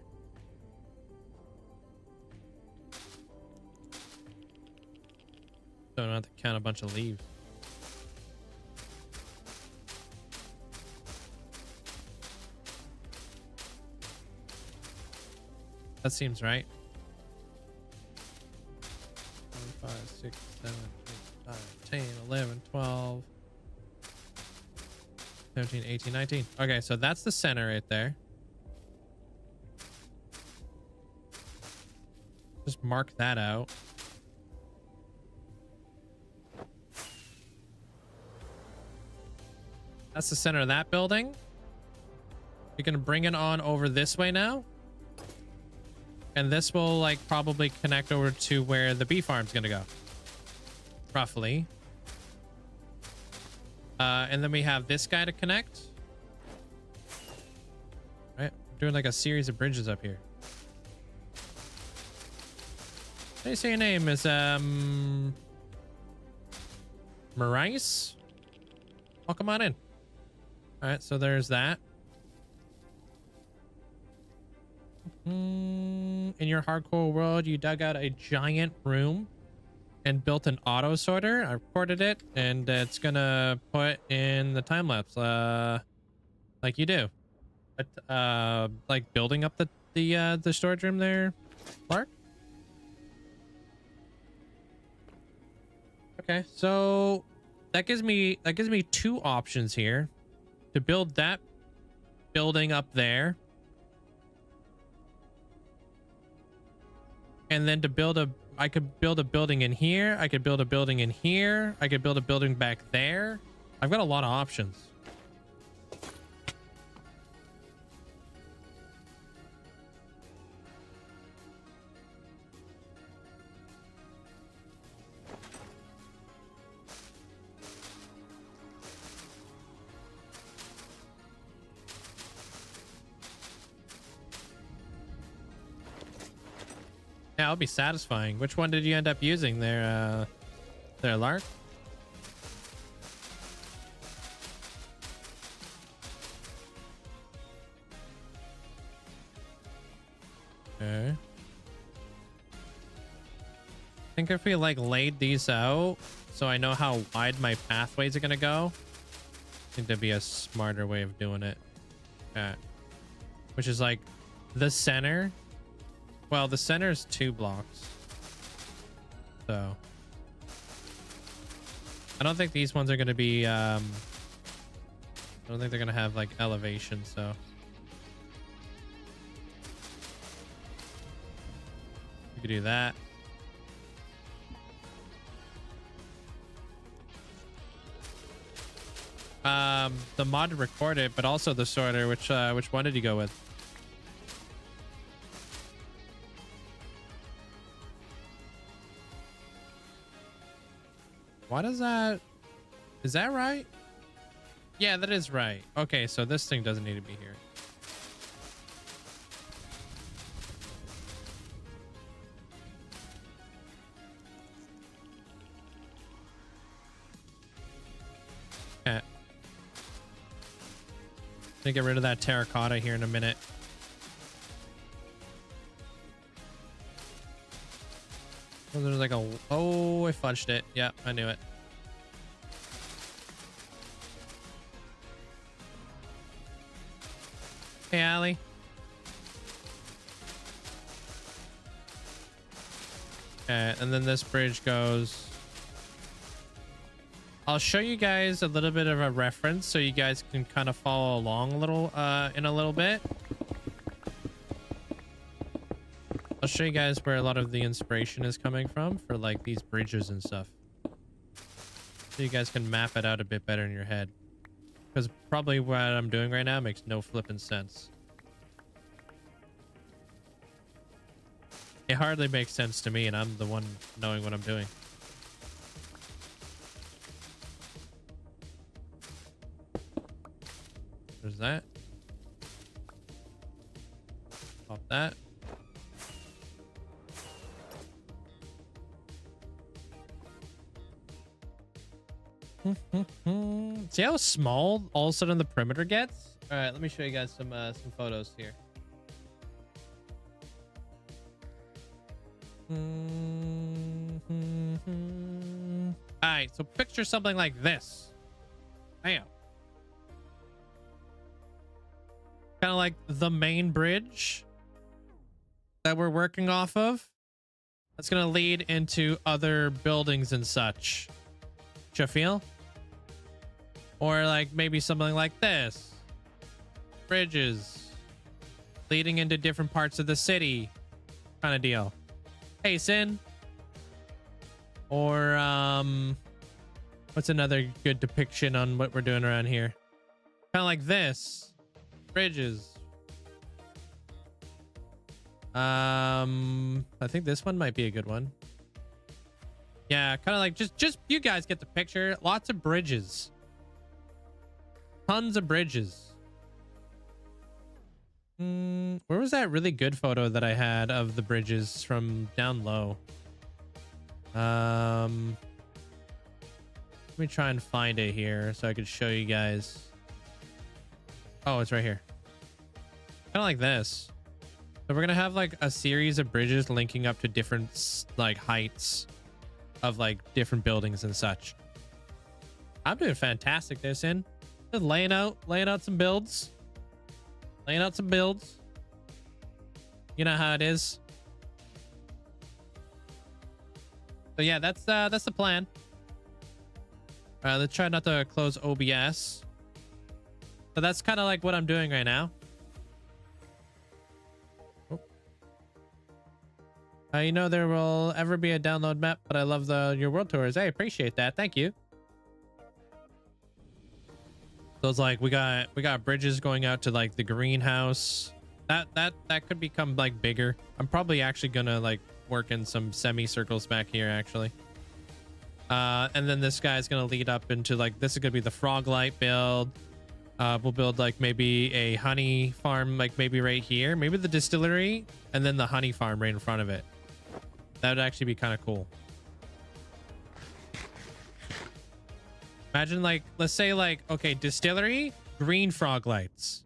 Don't have to count a bunch of leaves. That seems right. 4, 5, 6, 7, 8, 9, 10, 11, 12, 17, 18, 19. Okay, so that's the center right there. Just mark that out. That's the center of that building. You're gonna bring it on over this way now. And this will like probably connect over to where the bee farm's gonna go. Roughly. And then we have this guy to connect. Right? Doing like a series of bridges up here. How do you say your name? Is Maurice? Oh, come on in. All right, so there's that. In your hardcore world, you dug out a giant room and built an auto sorter. I recorded it, and it's gonna put in the time lapse, like you do. But like building up the storage room there, Clark. Okay, so that gives me two options here. To build that building up there. And then to build I could build a building in here. I could build a building in here. I could build a building back there. I've got a lot of options. Yeah, it'll be satisfying. Which one did you end up using there, Lark? Okay. I think if we like laid these out so I know how wide my pathways are gonna go, I think that'd be a smarter way of doing it. Okay. Which is like the center. Well, the center is 2 blocks. So I don't think these ones are going to be I don't think they're going to have like elevation, so we could do that. The mod to record it, but also the sorter. Which one did you go with? Why does that... Is that right? Yeah, that is right. Okay, so this thing doesn't need to be here. Okay. Gonna get rid of that terracotta here in a minute. Oh, there's like a... Oh, I fudged it. Yeah, I knew it. Hey, Allie. Okay, and then this bridge goes... I'll show you guys a little bit of a reference so you guys can kind of follow along a little, in a little bit. I'll show you guys where a lot of the inspiration is coming from for like these bridges and stuff. So you guys can map it out a bit better in your head. Because probably what I'm doing right now makes no flipping sense. It hardly makes sense to me, and I'm the one knowing what I'm doing. There's that. Pop that. See how small all of a sudden the perimeter gets? All right, let me show you guys some photos here. All right, so picture something like this. Bam. Kind of like the main bridge that we're working off of. That's going to lead into other buildings and such. You feel? Or like maybe something like this. Bridges leading into different parts of the city kind of deal. pace in. Or what's another good depiction on what we're doing around here? Kind of like this. Bridges. I think this one might be a good one. Yeah, kind of like just you guys get the picture. Lots of bridges. Tons of bridges. Where was that really good photo that I had of the bridges from down low? Let me try and find it here so I could show you guys. Oh, it's right here. Kind of like this. So we're gonna have like a series of bridges linking up to different like heights of like different buildings and such. I'm doing fantastic there, Sin. Just laying out some builds. Laying out some builds. You know how it is. So yeah, that's the plan. Let's try not to close OBS. So that's kind of like what I'm doing right now. You know there will ever be a download map, but I love your world tours. I appreciate that. Thank you. So it's like we got bridges going out to like the greenhouse. That could become like bigger. I'm probably actually gonna like work in some semicircles back here actually. And then this guy's gonna lead up into like this is gonna be the frog light build. We'll build like maybe a honey farm, like maybe right here, maybe the distillery, and then the honey farm right in front of it. That would actually be kind of cool. Imagine like, let's say like, okay, distillery, green frog lights.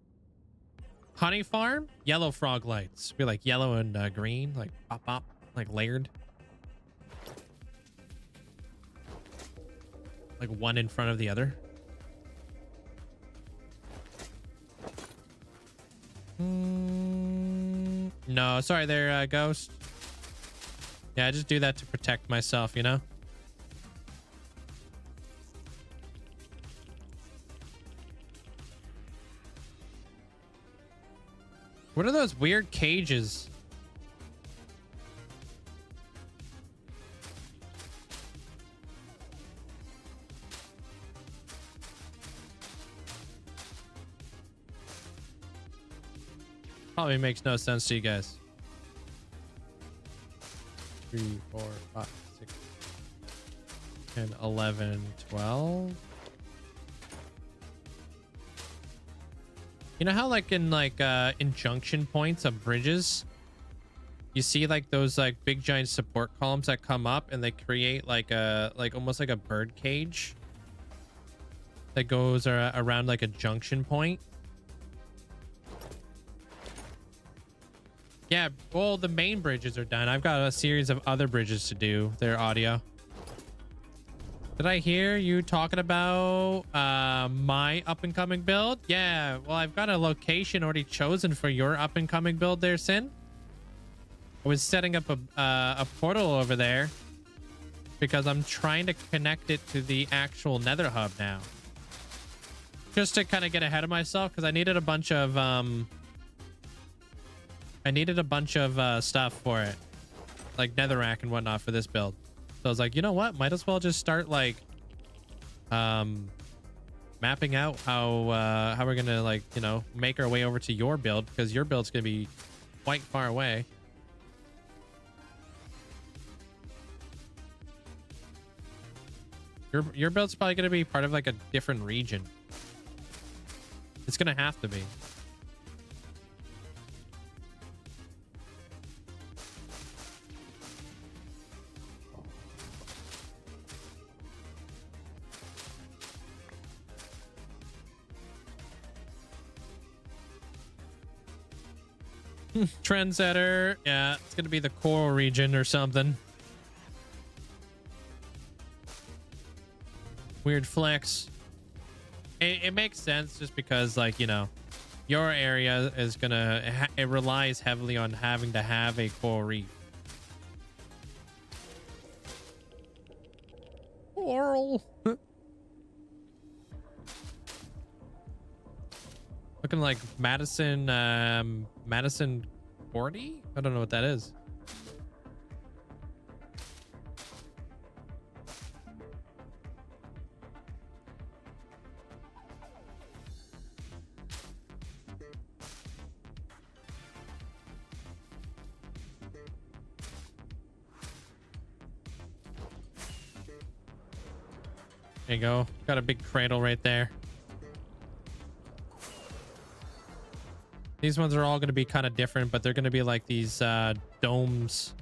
Honey farm, yellow frog lights. Be like yellow and green, like pop pop, like layered. Like one in front of the other. No, sorry there, Ghost. Yeah, I just do that to protect myself, you know? What are those weird cages? Probably makes no sense to you guys. 3, 4, 5, 6, 10, 11, 12. You know how like in junction points of bridges, you see like those like big giant support columns that come up and they create like a almost like a bird cage that goes around like a junction point. Yeah, well, the main bridges are done. I've got a series of other bridges to do. Their audio. Did I hear you talking about my up-and-coming build? Yeah, well, I've got a location already chosen for your up-and-coming build there, Sin. I was setting up a portal over there because I'm trying to connect it to the actual Nether hub now. Just to kind of get ahead of myself because I needed a bunch of stuff for it, like netherrack and whatnot for this build. So I was like, you know what? Might as well just start like mapping out how we're gonna like, you know, make our way over to your build because your build's gonna be quite far away. Your build's probably gonna be part of like a different region. It's gonna have to be. Trendsetter. Yeah, it's gonna be the coral region or something. Weird flex. It makes sense just because, like, you know, your area is gonna it relies heavily on having to have a coral reef. Coral. Looking like Madison 40? I don't know what that is. There you go. Got a big cradle right there. These ones are all going to be kind of different, but they're going to be like these domes.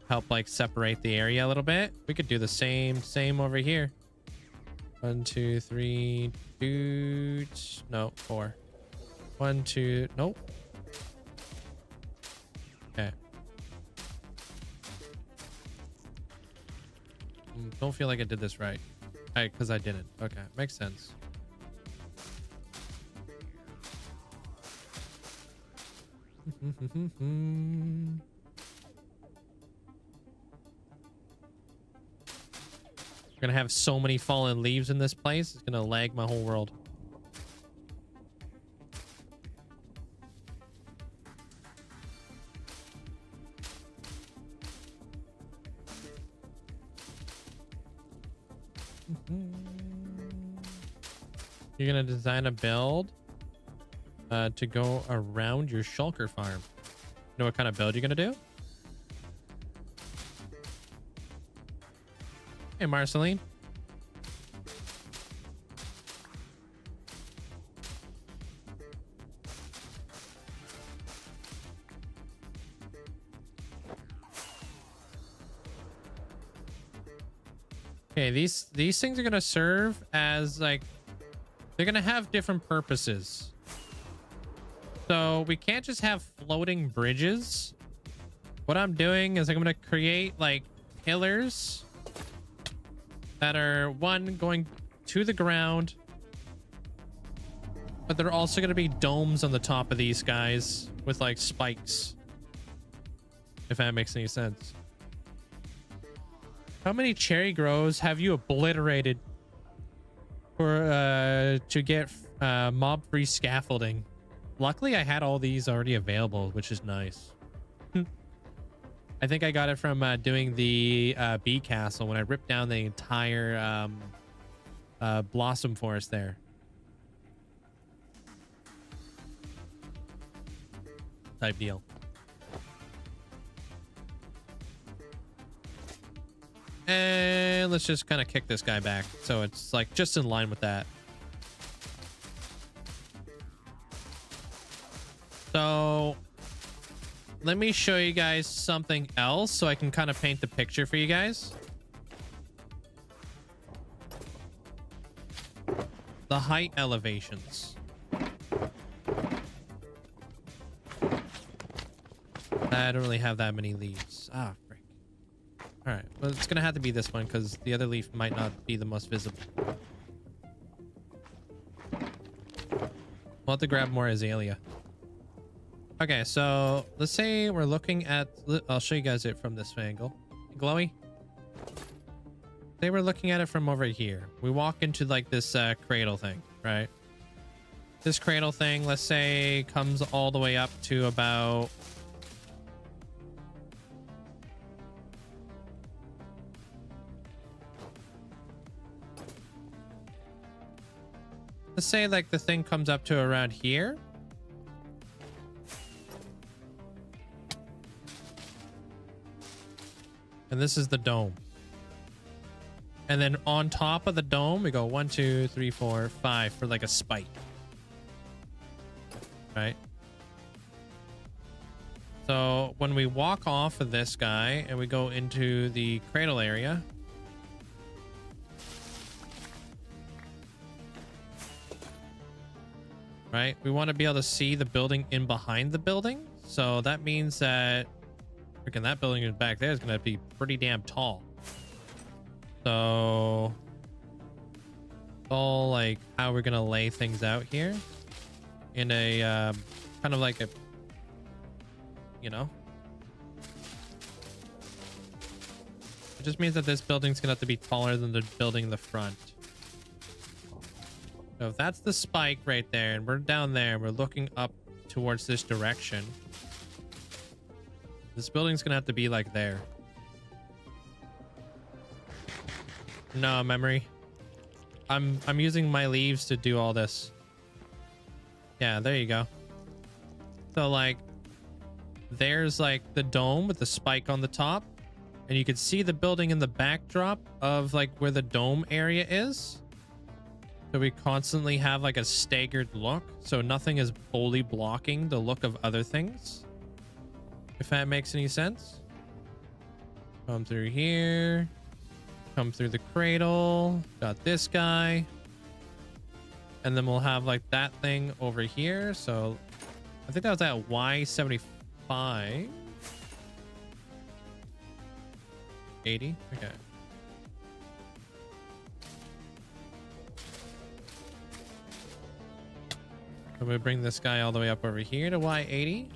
Help like separate the area a little bit. We could do the same over here. 1, 2, 3 dudes. No, 4. 1, 2. Nope. Okay. Don't feel like I did this right. Because I didn't. Okay, makes sense. We're gonna have so many fallen leaves in this place. It's gonna lag my whole world. You're gonna design a build to go around your shulker farm. You know what kind of build you're gonna do? Hey, Marceline. Okay, these things are gonna serve as like they're gonna have different purposes. So we can't just have floating bridges. What I'm doing is I'm gonna create like pillars that are one going to the ground, but they're also gonna be domes on the top of these guys with like spikes, if that makes any sense. How many cherry grows have you obliterated for to get mob-free scaffolding? Luckily, I had all these already available, which is nice. I think I got it from doing the bee castle when I ripped down the entire blossom forest there. Type deal. And let's just kind of kick this guy back. So it's like just in line with that. So let me show you guys something else so I can kind of paint the picture for you guys. The height elevations. I don't really have that many leaves. Ah, frick. All right, well, it's gonna have to be this one because the other leaf might not be the most visible. We'll have to grab more azalea. Okay, so let's say we're looking at, I'll show you guys it from this angle. Glowy. Say we're looking at it from over here. We walk into like this cradle thing, right? This cradle thing, let's say, comes all the way up to about... Let's say like the thing comes up to around here. And this is the dome. And then on top of the dome, we go 1, 2, 3, 4, 5 for like a spike. Right? So when we walk off of this guy and we go into the cradle area, right? We want to be able to see the building in behind the building. So that means that freaking that building is back there is going to be pretty damn tall. So all like how we're going to lay things out here in a kind of like a, you know, it just means that this building's going to have to be taller than the building in the front. So if that's the spike right there and we're down there, we're looking up towards this direction, this building's gonna have to be like there. No memory. I'm using my leaves to do all this. Yeah, there you go. So like there's like the dome with the spike on the top, And you can see the building in the backdrop of like where the dome area is. So we constantly have like a staggered look. So nothing is fully blocking the look of other things. If that makes any sense. Come through here. Come through the cradle. Got this guy. And then we'll have like that thing over here. So I think that was at Y75. 80? Okay. So we bring this guy all the way up over here to Y80.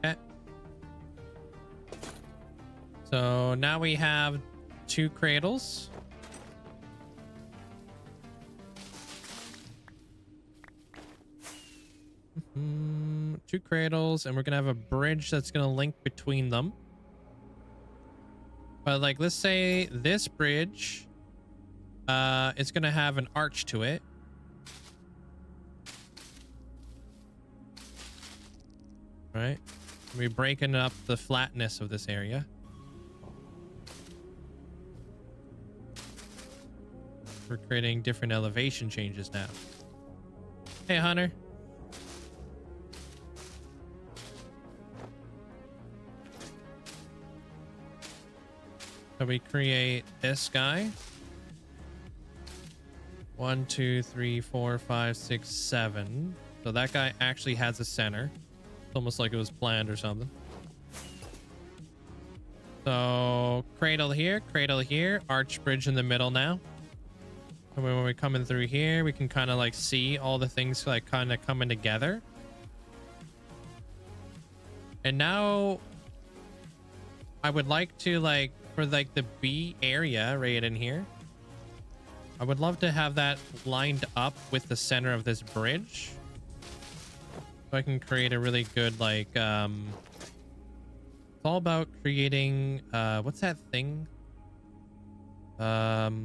Okay. So now we have 2 cradles. Two cradles, and we're gonna have a bridge that's gonna link between them. But like, let's say this bridge it's gonna have an arch to it. Right, we're breaking up the flatness of this area. We're creating different elevation changes now. Hey, Hunter. So we create this guy. 1, 2, 3, 4, 5, 6, 7. So that guy actually has a center. It's almost like it was planned or something. So cradle here, arch bridge in the middle now. And when we come in through here, we can kind of like see all the things like kind of coming together. And now I would like to like, for like the B area right in here, I would love to have that lined up with the center of this bridge, so I can create a really good like it's all about creating what's that thing, gosh,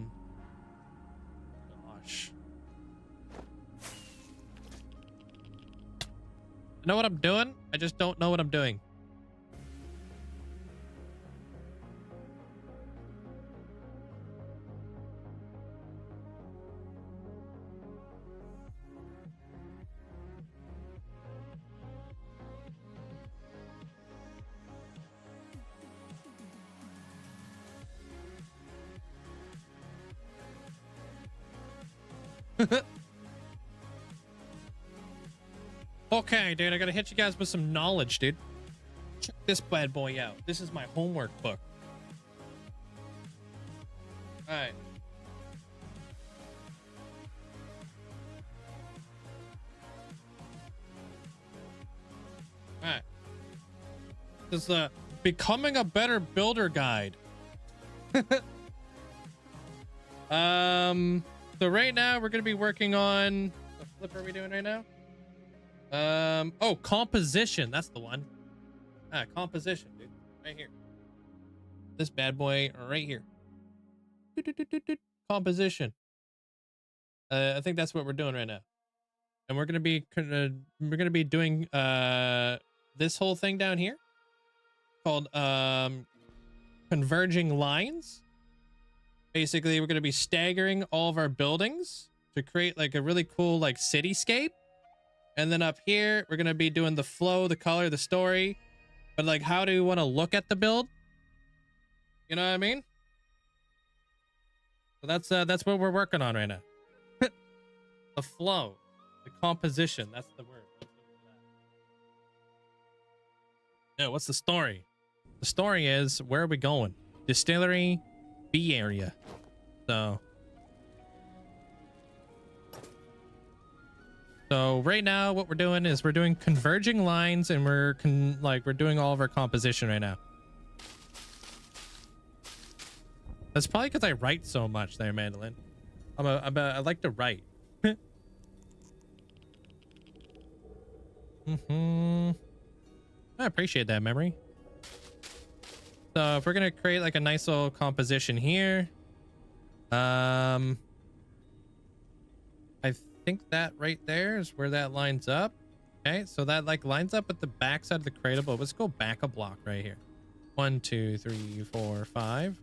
I know what I'm doing, I just don't know what I'm doing. Okay, dude, I gotta hit you guys with some knowledge, dude. Check this bad boy out. This is my homework book. All right. All right. This is the Becoming a Better Builder Guide. So right now we're gonna be working on, what flip are we doing right now? Oh, composition. That's the one. Composition, dude. Right here. This bad boy right here. Composition. I think that's what we're doing right now. And we're gonna be doing this whole thing down here called converging lines. Basically, we're gonna be staggering all of our buildings to create like a really cool like cityscape. And then up here, we're going to be doing the flow, the color, the story. But like, how do you want to look at the build? You know what I mean? So that's what we're working on right now. The flow, the composition. That's the word. Yeah, what's the story? The story is, where are we going? Distillery, B area. So right now what we're doing is we're doing converging lines, and we're doing all of our composition right now. That's probably because I write so much there, Mandolin. I like to write. I appreciate that, Memory. So if we're gonna create like a nice little composition here, I think that right there is where that lines up. Okay, so that like lines up with the back side of the cradle, but let's go back a block right here. 1, 2, 3, 4, 5.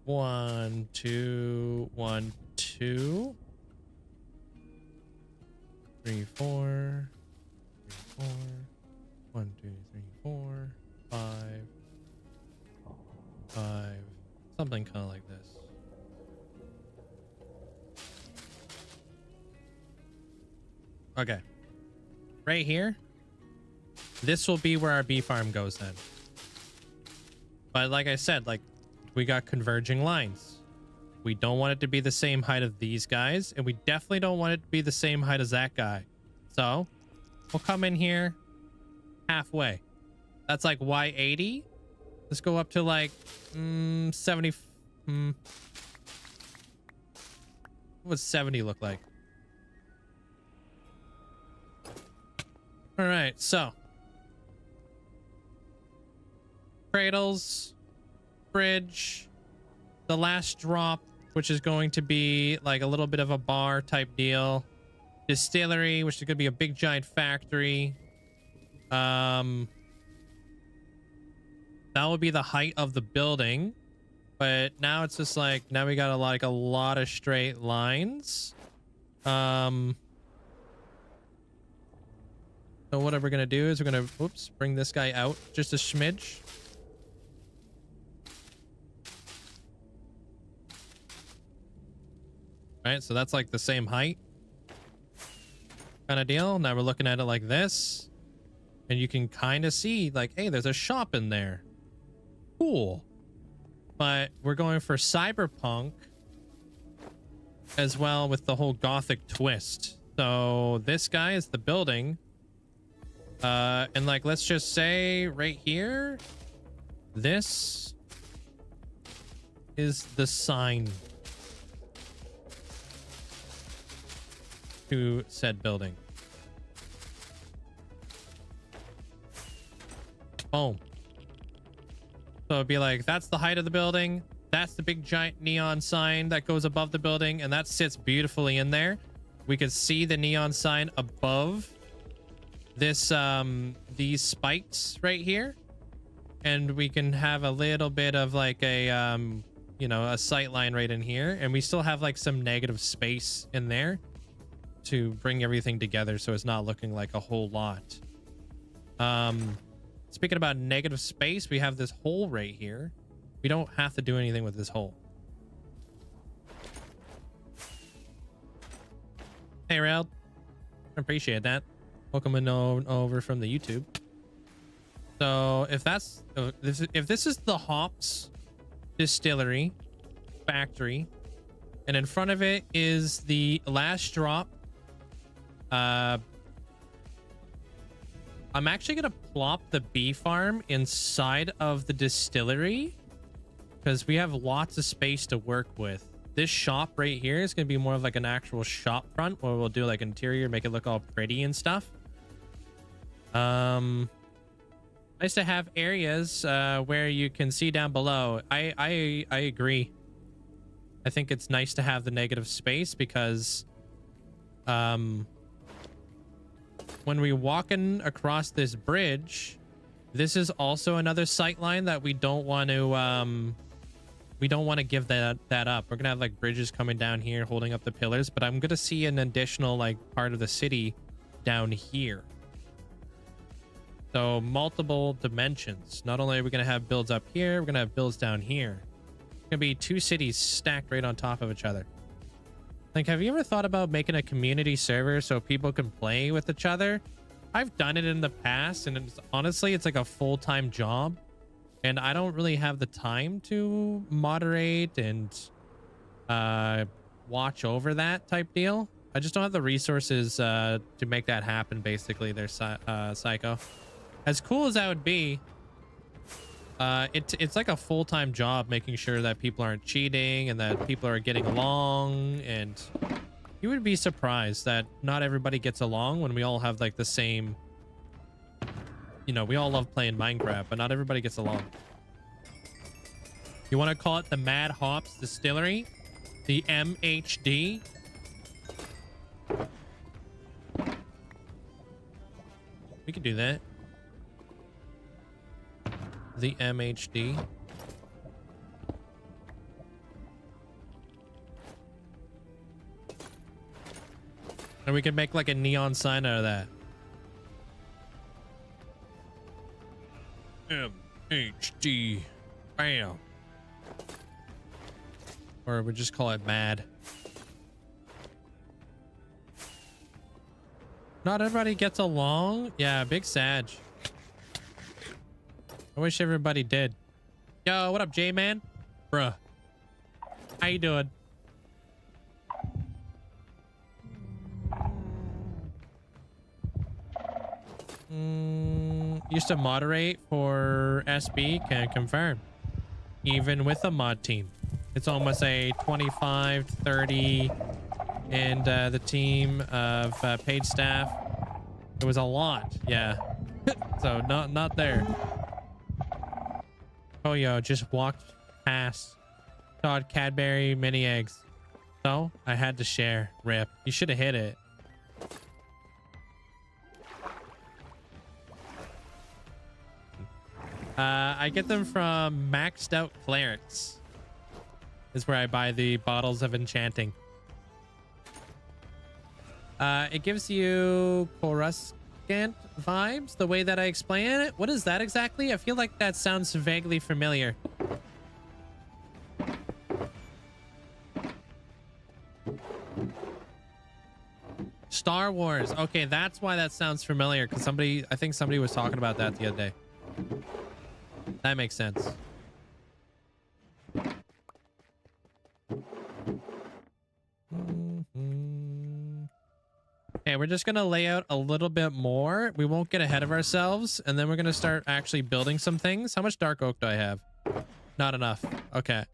1, 2, 1, 2, 3, 4, 3, 4, 1, 2, 3, 4, 5, 5, something kind of like this. Okay, right here, this will be where our bee farm goes then. But like I said, like we got converging lines. We don't want it to be the same height of these guys, and we definitely don't want it to be the same height as that guy. So we'll come in here halfway. That's like Y80. Let's go up to like 70. What would 70 look like? All right, so cradles, bridge, the last drop, which is going to be like a little bit of a bar type deal, distillery, which is going to be a big giant factory. That would be the height of the building, but now it's just like now we got a lot of straight lines. So what we're gonna do is we're gonna bring this guy out just a smidge. All right, so that's like the same height kind of deal. Now we're looking at it like this, and you can kind of see like, hey, there's a shop in there. Cool. But we're going for cyberpunk as well with the whole gothic twist. So this guy is the building. And like, let's just say right here, this is the sign to said building. Boom. So it'd be like, that's the height of the building. That's the big giant neon sign that goes above the building, and that sits beautifully in there. We could see the neon sign above this these spikes right here, and we can have a little bit of like a you know, a sight line right in here, and we still have like some negative space in there to bring everything together so it's not looking like a whole lot. Speaking about negative space, we have this hole right here. We don't have to do anything with this hole. Hey Rail, appreciate that. Welcome in over from the YouTube. So if that's if this is the hops distillery factory, and in front of it is the last drop, I'm actually gonna plop the bee farm inside of the distillery because we have lots of space to work with. This shop right here is gonna be more of like an actual shop front where we'll do like interior, make it look all pretty and stuff. Nice to have areas where you can see down below. I agree. I think it's nice to have the negative space because when we walking across this bridge, this is also another sight line that we don't want to give that up. We're gonna have like bridges coming down here holding up the pillars, but I'm gonna see an additional like part of the city down here. So multiple dimensions. Not only are we gonna have builds up here, we're gonna have builds down here. It's gonna be two cities stacked right on top of each other. Like, have you ever thought about making a community server so people can play with each other? I've done it in the past, and honestly, it's like a full-time job, and I don't really have the time to moderate and watch over that type deal. I just don't have the resources to make that happen, basically. There's Psycho. As cool as that would be, it's like a full-time job making sure that people aren't cheating and that people are getting along, and you would be surprised that not everybody gets along when we all have like the same, you know, we all love playing Minecraft, but not everybody gets along. You want to call it the Mad Hops Distillery? The MHD. We could do that. The MHD. And we could make like a neon sign out of that. MHD. Bam. Or we just call it MAD. Not everybody gets along. Yeah, big Sag. I wish everybody did. Yo, what up, J-Man? Bruh. How you doing? Used to moderate for SB, can confirm. Even with a mod team. It's almost a 25, 30, and the team of paid staff. It was a lot, yeah. So not there. Oh, yo, just walked past Todd Cadbury mini eggs. So I had to share. Rip. You should have hit it. I get them from Maxed Out Clerics. Is where I buy the bottles of enchanting. It gives you Coruscant vibes, the way that I explain it. What is that exactly? I feel like that sounds vaguely familiar. Star Wars. Okay, that's why that sounds familiar, because I think somebody was talking about that the other day. That makes sense. Okay, we're just gonna lay out a little bit more. We won't get ahead of ourselves, and then we're gonna start actually building some things. How much dark oak do I have? Not enough. Okay.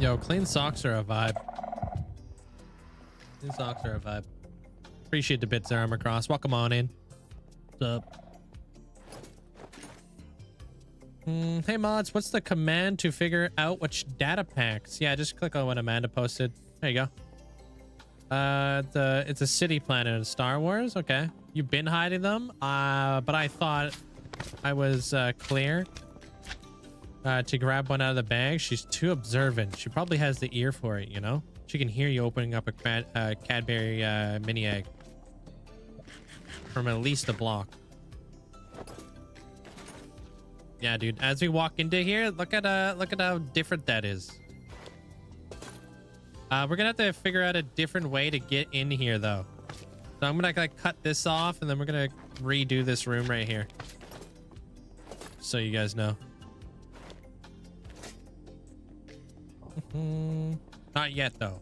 Yo, clean socks are a vibe. Clean socks are a vibe. Appreciate the bits there, Armor Cross. Welcome on in. What's up? Hey mods, what's the command to figure out which data packs? Yeah, just click on what Amanda posted. There you go. It's a city planet in Star Wars. Okay. You've been hiding them. But I thought I was clear. To grab one out of the bag. She's too observant. She probably has the ear for it, you know? She can hear you opening up a Cadbury mini egg from at least a block. Yeah, dude. As we walk into here, look at how different that is. We're gonna have to figure out a different way to get in here, though. So I'm gonna like cut this off, and then we're gonna redo this room right here, so you guys know. Not yet though,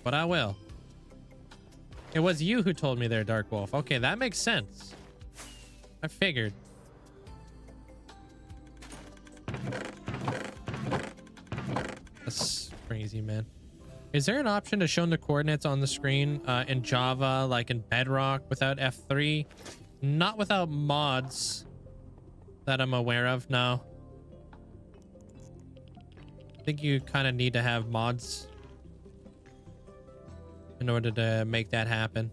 but I will. It was you who told me there, Dark Wolf. Okay, that makes sense. I figured. That's crazy, man. Is there an option to show the coordinates on the screen in Java, like in Bedrock, without F3? Not without mods that I'm aware of, no. I think you kind of need to have mods in order to make that happen.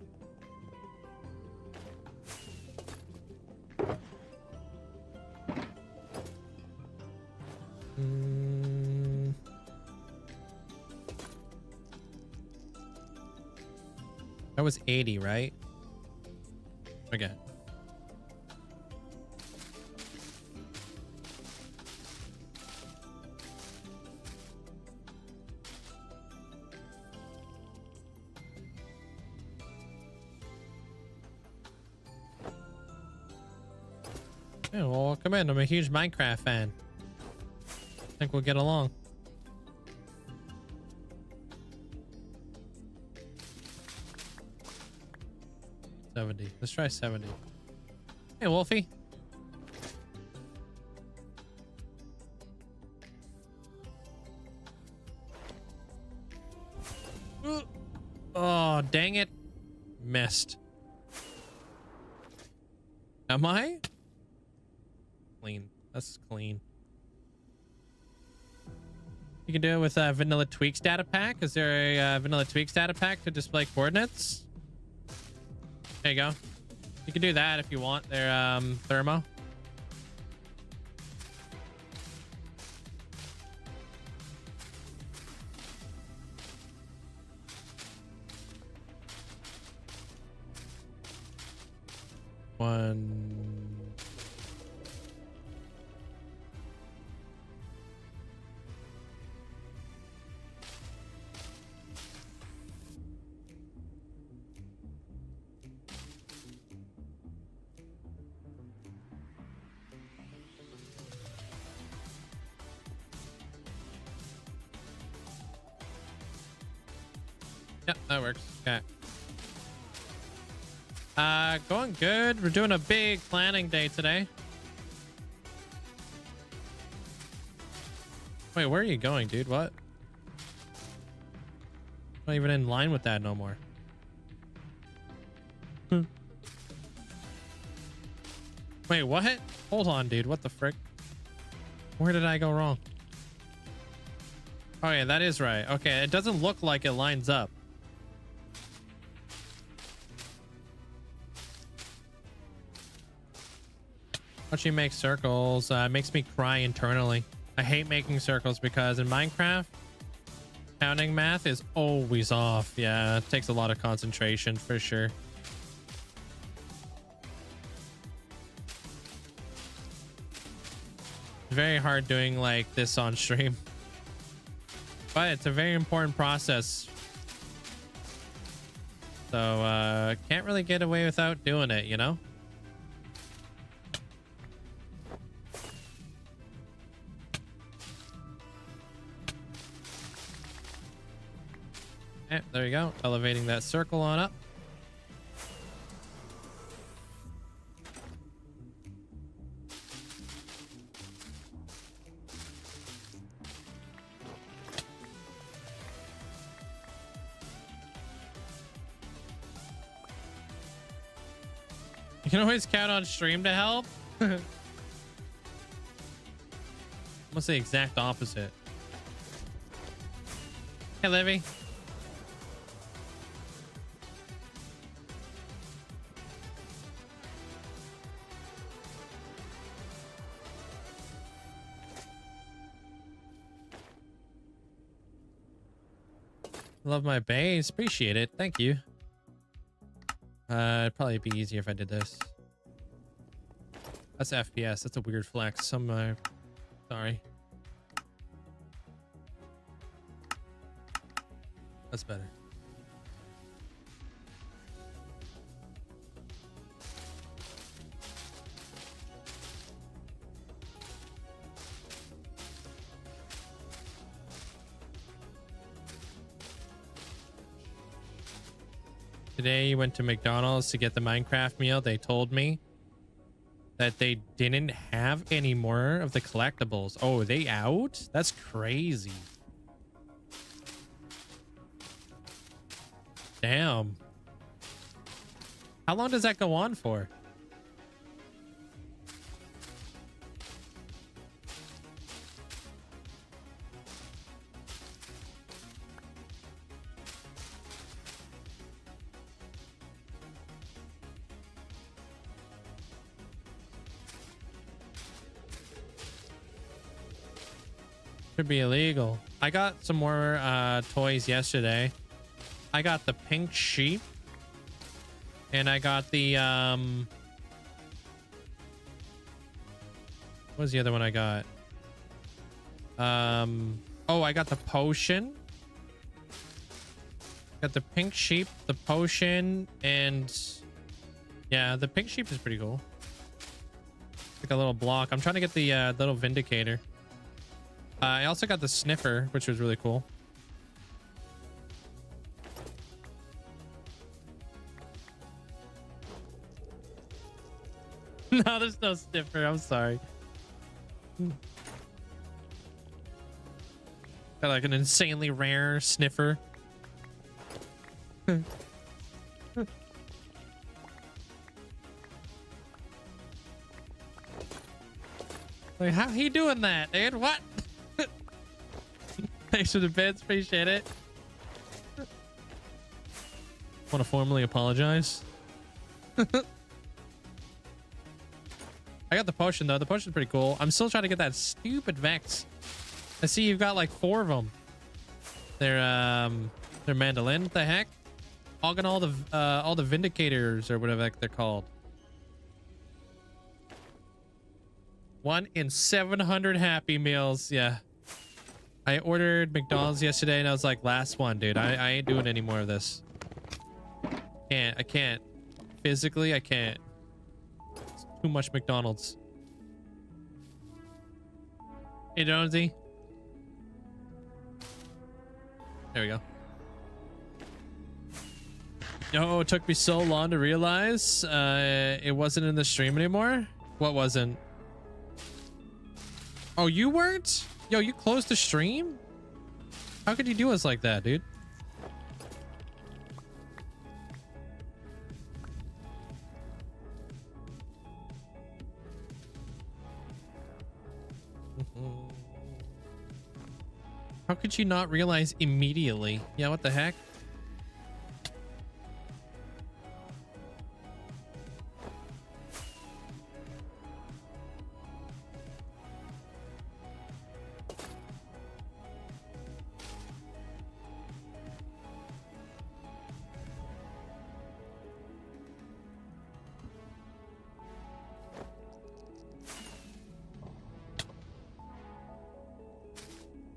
That was 80, right? Okay. Yeah, well, come in. I'm a huge Minecraft fan. think we'll get along. $70. Let's try 70. Hey, Wolfie. Oh, dang it. Missed. Am I? Clean. That's clean. You can do it with vanilla tweaks data pack. Is there a vanilla tweaks data pack to display coordinates? There you go. You can do that if you want. They're thermo. One. Yep, that works. Okay. Going good. We're doing a big planning day today. Wait, where are you going, dude? What? Not even in line with that no more. Wait, what? Hold on, dude. What the frick? Where did I go wrong? Oh, yeah, that is right. Okay, it doesn't look like it lines up. Watch you make circles makes me cry internally. I hate making circles because in Minecraft, counting math is always off. Yeah, it takes a lot of concentration for sure. Very hard doing like this on stream, but it's a very important process. So can't really get away without doing it, you know? Okay, there you go. Elevating that circle on up. You can always count on stream to help. Almost the exact opposite. Hey, Livy. Love my base. Appreciate it. Thank you. It'd probably be easier if I did this. That's FPS. That's a weird flex. I'm sorry. That's better. Today went to McDonald's to get the Minecraft meal. They told me that they didn't have any more of the collectibles. Oh, are they out? That's crazy. Damn. How long does that go on for? Should be illegal. I got some more toys yesterday. I got the pink sheep and I got the what was the other one I got? Oh, I got the potion. Got the pink sheep, the potion, and yeah, the pink sheep is pretty cool. Like a little block. I'm trying to get the little vindicator. I also got the sniffer, which was really cool. No, there's no sniffer. I'm sorry. Got like an insanely rare sniffer. Like, how he doing that, dude? What? Thanks for the bits. Appreciate it. Want to formally apologize? I got the potion though. The potion's pretty cool. I'm still trying to get that stupid Vex. I see you've got like 4 of them. They're mandolin. What the heck? Hogging all the vindicators or whatever they're called. 1 in 700 Happy Meals. Yeah. I ordered McDonald's yesterday and I was like, last one, dude. I ain't doing any more of this. I can't. Physically, I can't. It's too much McDonald's. Hey, Jonesy. There we go. Oh, it took me so long to realize it wasn't in the stream anymore. What wasn't? Oh, you weren't? Yo, you closed the stream? How could you do us like that, dude? How could you not realize immediately? Yeah, what the heck?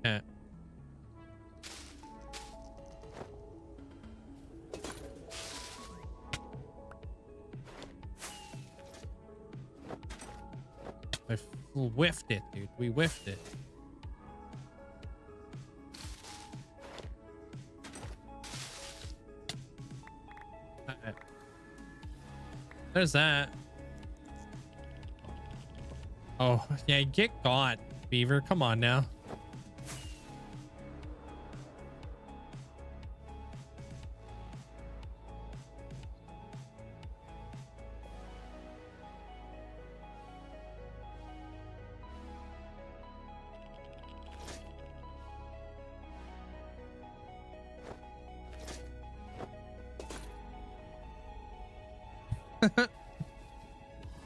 Yeah. I whiffed it, dude. We whiffed it. There's that. Oh, yeah, get got, Beaver. Come on now.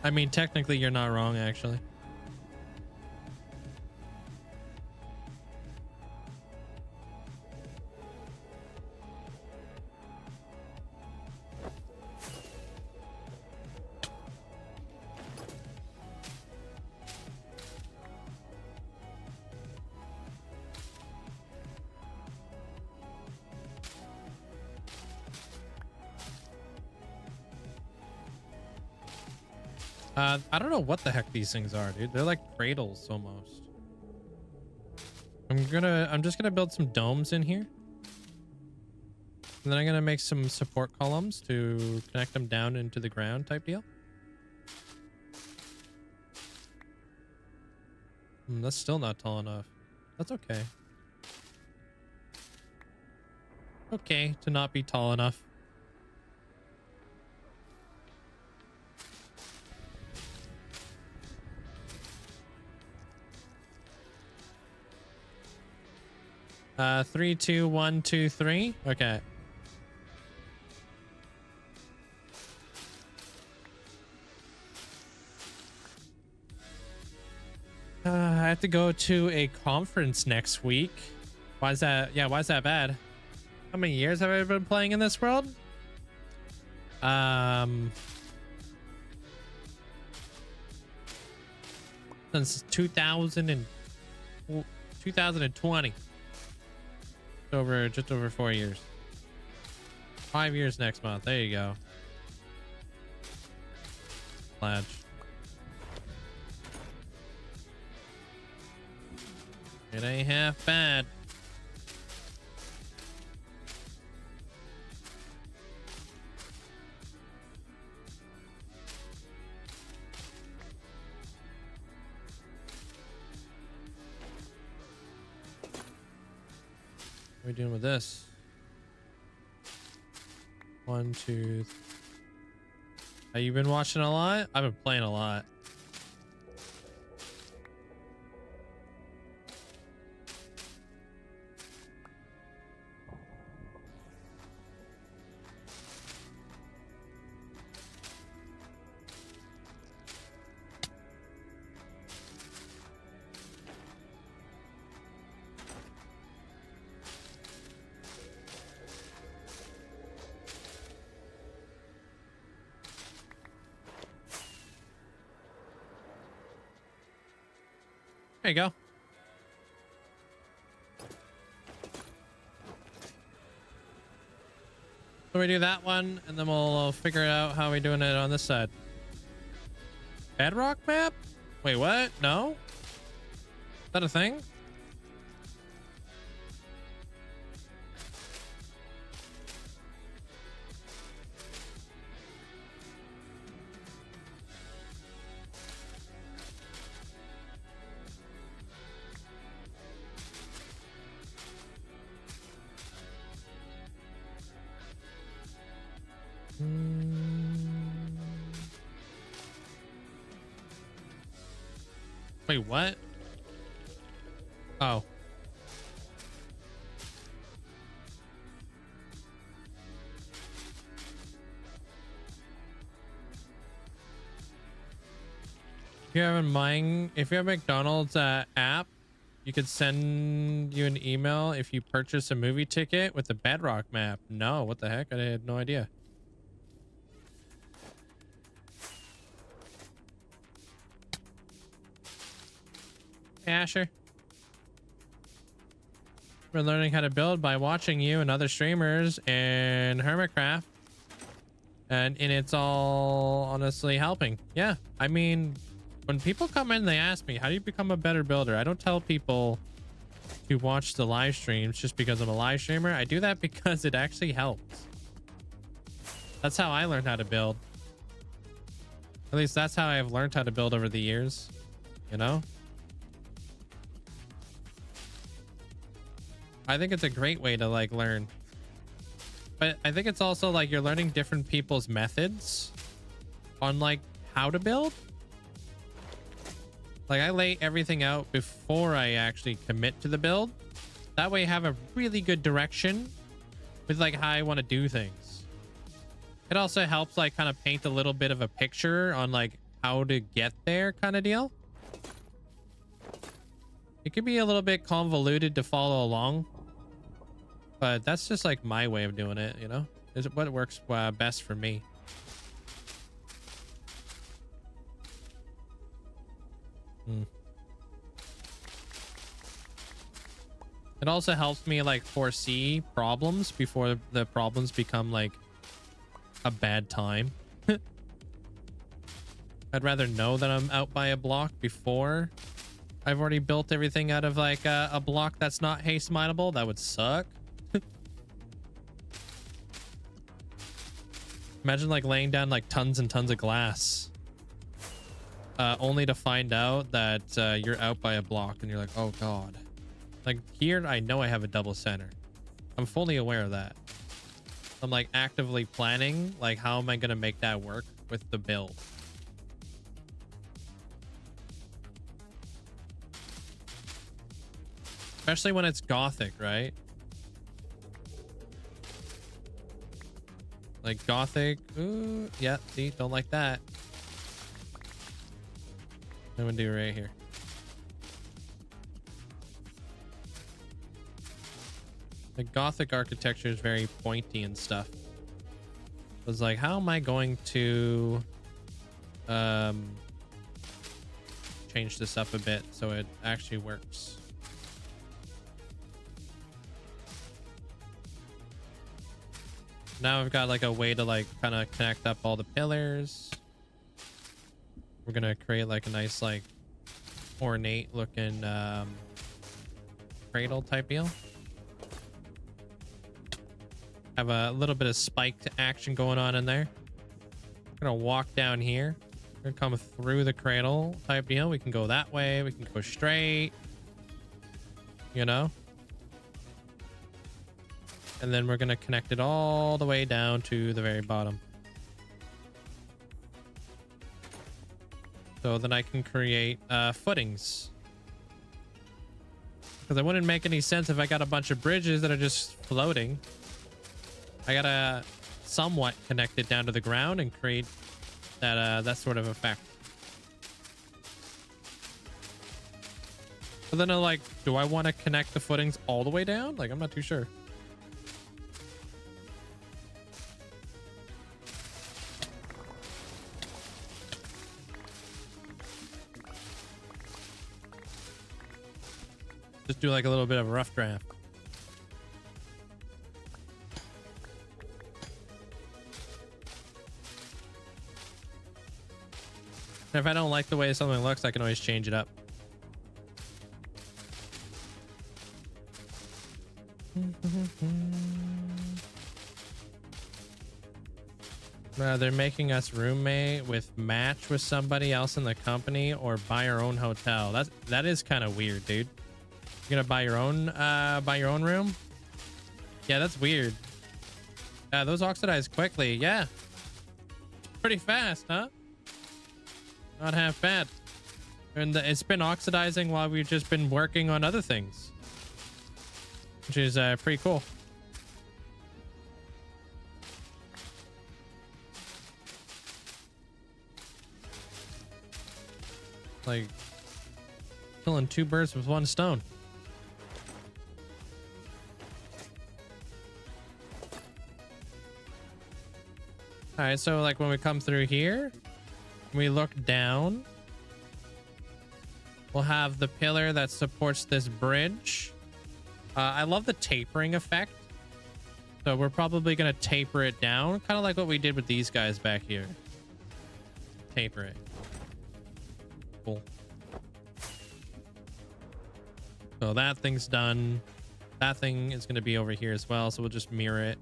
I mean, technically, you're not wrong, actually. I don't know what the heck these things are, dude. They're like cradles almost. I'm just gonna build some domes in here. And then I'm gonna make some support columns to connect them down into the ground type deal. That's still not tall enough. That's okay. Okay to not be tall enough. Three, two, 1, 2, 3. Okay. I have to go to a conference next week. Why is that? Yeah, why is that bad? How many years have I been playing in this world? Since 2020. Just over 4 years. 5 years next month. There you go. Pledge. It ain't half bad. What are we doing with this? 1, 2, 3. Have you been watching a lot? I've been playing a lot. There you go. So we do that one, and then we'll figure out how we're doing it on this side. Bedrock map? Wait, what? No? Is that a thing? Wait, what? Oh. If you have a McDonald's app, you could send you an email if you purchase a movie ticket with the Bedrock map. No, what the heck? I had no idea. Hey, Asher. We're learning how to build by watching you and other streamers and Hermitcraft. And it's all honestly helping. Yeah, I mean, when people come in, they ask me, how do you become a better builder? I don't tell people to watch the live streams just because I'm a live streamer. I do that because it actually helps. That's how I learned how to build. At least that's how I've learned how to build over the years, you know? I think it's a great way to like learn. But I think it's also like you're learning different people's methods on like how to build. Like I lay everything out before I actually commit to the build. That way I have a really good direction with like how I want to do things. It also helps like kind of paint a little bit of a picture on like how to get there kind of deal. It could be a little bit convoluted to follow along, but that's just like my way of doing it, you know? Is what works best for me. It also helps me like foresee problems before the problems become like a bad time. I'd rather know that I'm out by a block before I've already built everything out of like a block that's not haste mineable. That would suck. Imagine like laying down like tons and tons of glass only to find out that you're out by a block and you're like, oh god. Like here I know I have a double center. I'm fully aware of that. I'm like actively planning like how am I gonna make that work with the build. Especially when it's Gothic, right? Like Gothic. Ooh, yeah, see, don't like that. I'm gonna do it right here. The Gothic architecture is very pointy and stuff. I was like, how am I going to change this up a bit so it actually works? Now I've got like a way to like kind of connect up all the pillars. We're gonna create like a nice like ornate looking cradle type deal. Have a little bit of spiked action going on in there. We're gonna walk down here. We're gonna come through the cradle type deal. We can go that way. We can go straight. You know? And then we're gonna connect it all the way down to the very bottom. So then I can create footings. Because it wouldn't make any sense if I got a bunch of bridges that are just floating. I gotta somewhat connect it down to the ground and create that sort of effect. But then I'm like, do I want to connect the footings all the way down? Like, I'm not too sure. Just do like a little bit of a rough draft. And if I don't like the way something looks, I can always change it up. They're making us roommate with match with somebody else in the company or buy our own hotel. That is kind of weird, dude. You're gonna buy your own room? Yeah, that's weird. Those oxidize quickly. Yeah, pretty fast, huh? Not half bad. And it's been oxidizing while we've just been working on other things, which is pretty cool. Like killing two birds with one stone. All right, so like when we come through here, we look down, we'll have the pillar that supports this bridge. I love the tapering effect. So we're probably going to taper it down, kind of like what we did with these guys back here. Taper it. Cool. So that thing's done. That thing is going to be over here as well, so we'll just mirror it.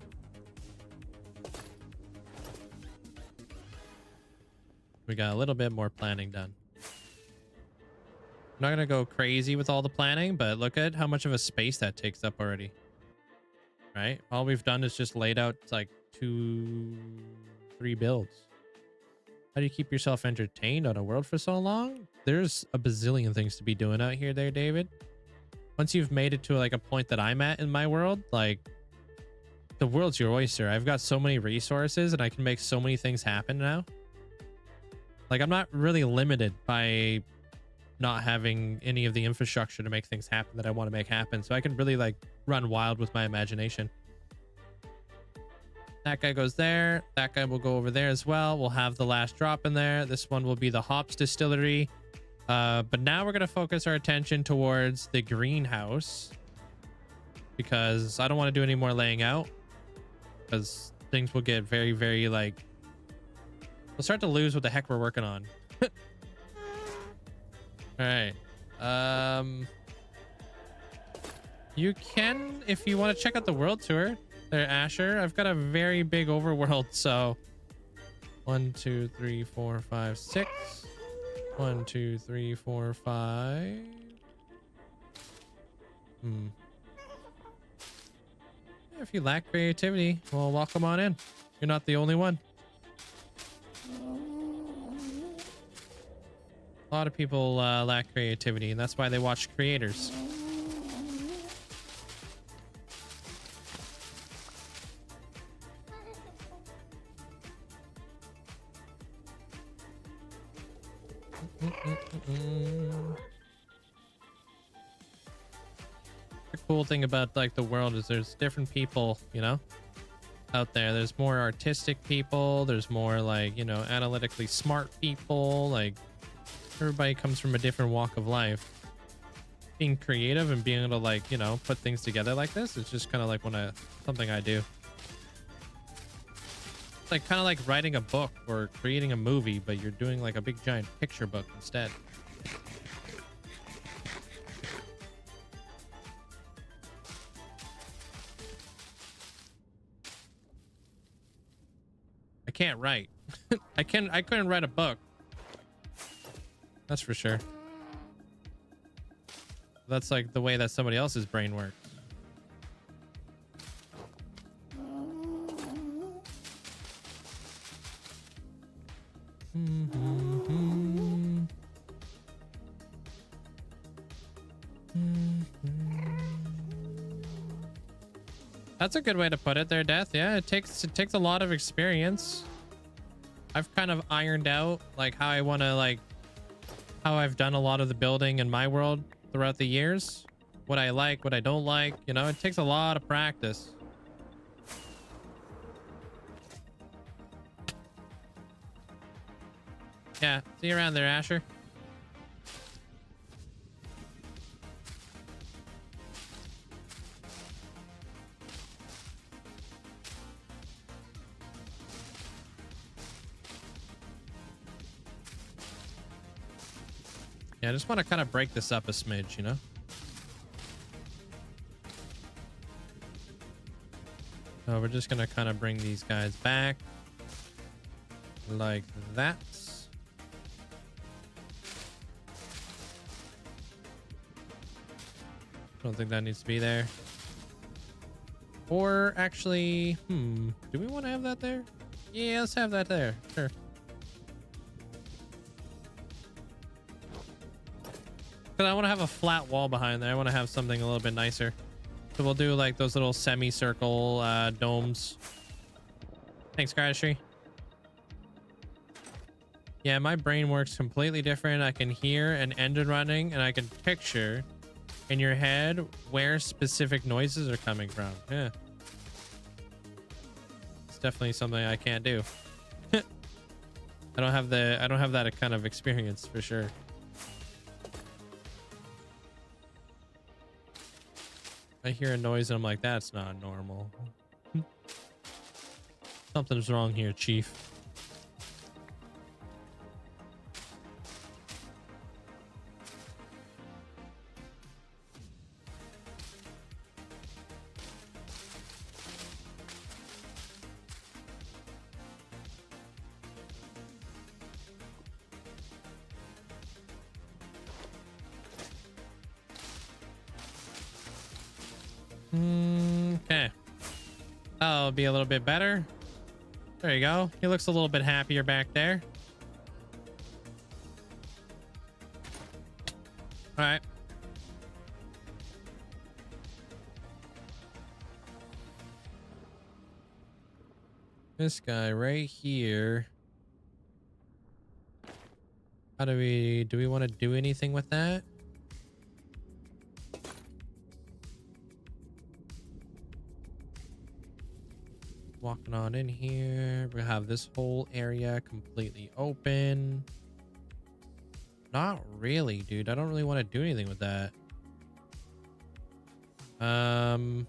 We got a little bit more planning done. I'm not gonna go crazy with all the planning, but look at how much of a space that takes up already. Right? All we've done is just laid out like 2-3 builds. How do you keep yourself entertained on a world for so long? There's a bazillion things to be doing out here there, David. Once you've made it to like a point that I'm at in my world, like the world's your oyster. I've got so many resources and I can make so many things happen now. Like, I'm not really limited by not having any of the infrastructure to make things happen that I want to make happen. So I can really like run wild with my imagination. That guy goes there. That guy will go over there as well. We'll have the last drop in there. This one will be the hops distillery. But now we're going to focus our attention towards the greenhouse because I don't want to do any more laying out because things will get very, very like, we'll start to lose what the heck we're working on. All right. You can, if you want to check out the world tour there, Asher. I've got a very big overworld, so 1, 2, 3, 4, 5, 6. 1, 2, 3, 4, 5. If you lack creativity, well, welcome on in. You're not the only one. A lot of people lack creativity, and that's why they watch creators. The cool thing about like the world is there's different people, you know, out there. There's more artistic people. There's more like, you know, analytically smart people. Like, everybody comes from a different walk of life. Being creative and being able to like, you know, put things together like this, it's just kind of like something I do. It's like kind of like writing a book or creating a movie, but you're doing like a big giant picture book instead. can't write. I couldn't write a book. That's for sure. That's like the way that somebody else's brain works. That's a good way to put it there, Death. Yeah, it takes a lot of experience. I've kind of ironed out like how I want to, like how I've done a lot of the building in my world throughout the years. What I like, what I don't like, you know, it takes a lot of practice. Yeah, see you around there, Asher. Yeah, I just want to kind of break this up a smidge, you know? So we're just going to kind of bring these guys back like that. Don't think that needs to be there. Or actually, do we want to have that there? Yeah, let's have that there. Sure. Because I want to have a flat wall behind there. I want to have something a little bit nicer. So we'll do like those little semicircle domes. Thanks, Gratistry. Yeah, my brain works completely different. I can hear an engine running and I can picture in your head where specific noises are coming from. Yeah. It's definitely something I can't do. I don't have that kind of experience for sure. I hear a noise and I'm like, that's not normal. Something's wrong here, Chief. Okay. That'll be a little bit better. There you go. He looks a little bit happier back there. All right. This guy right here. How do we want to do anything with that? Walking on in here. We have this whole area completely open. Not really, dude. I don't really want to do anything with that. No,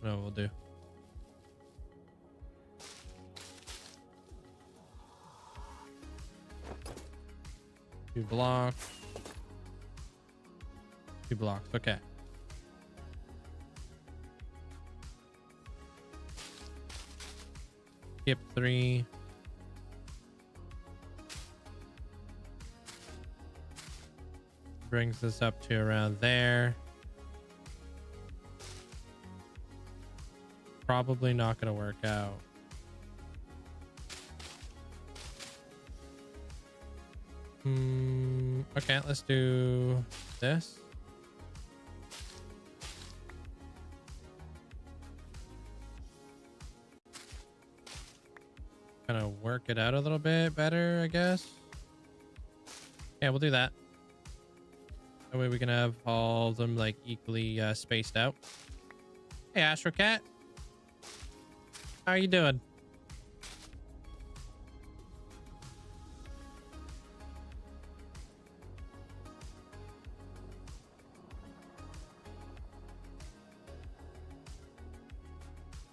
we'll do. Two blocks. 2 blocks. Okay. Skip 3. Brings us up to around there. Probably not going to work out. Okay, let's do this. Kind of work it out a little bit better, I guess. Yeah, we'll do that. That way we can have all of them like equally spaced out. Hey, Astro Cat. How are you doing?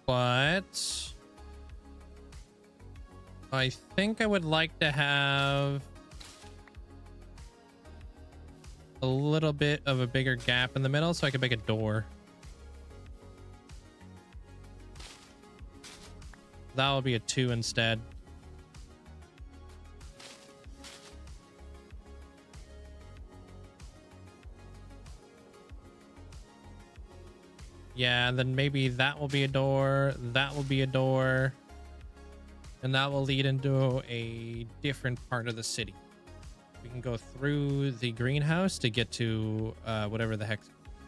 But I think I would like to have a little bit of a bigger gap in the middle so I can make a door. That will be a 2 instead. Yeah, and then maybe that will be a door, that will be a door, and that will lead into a different part of the city. We can go through the greenhouse to get to whatever the heck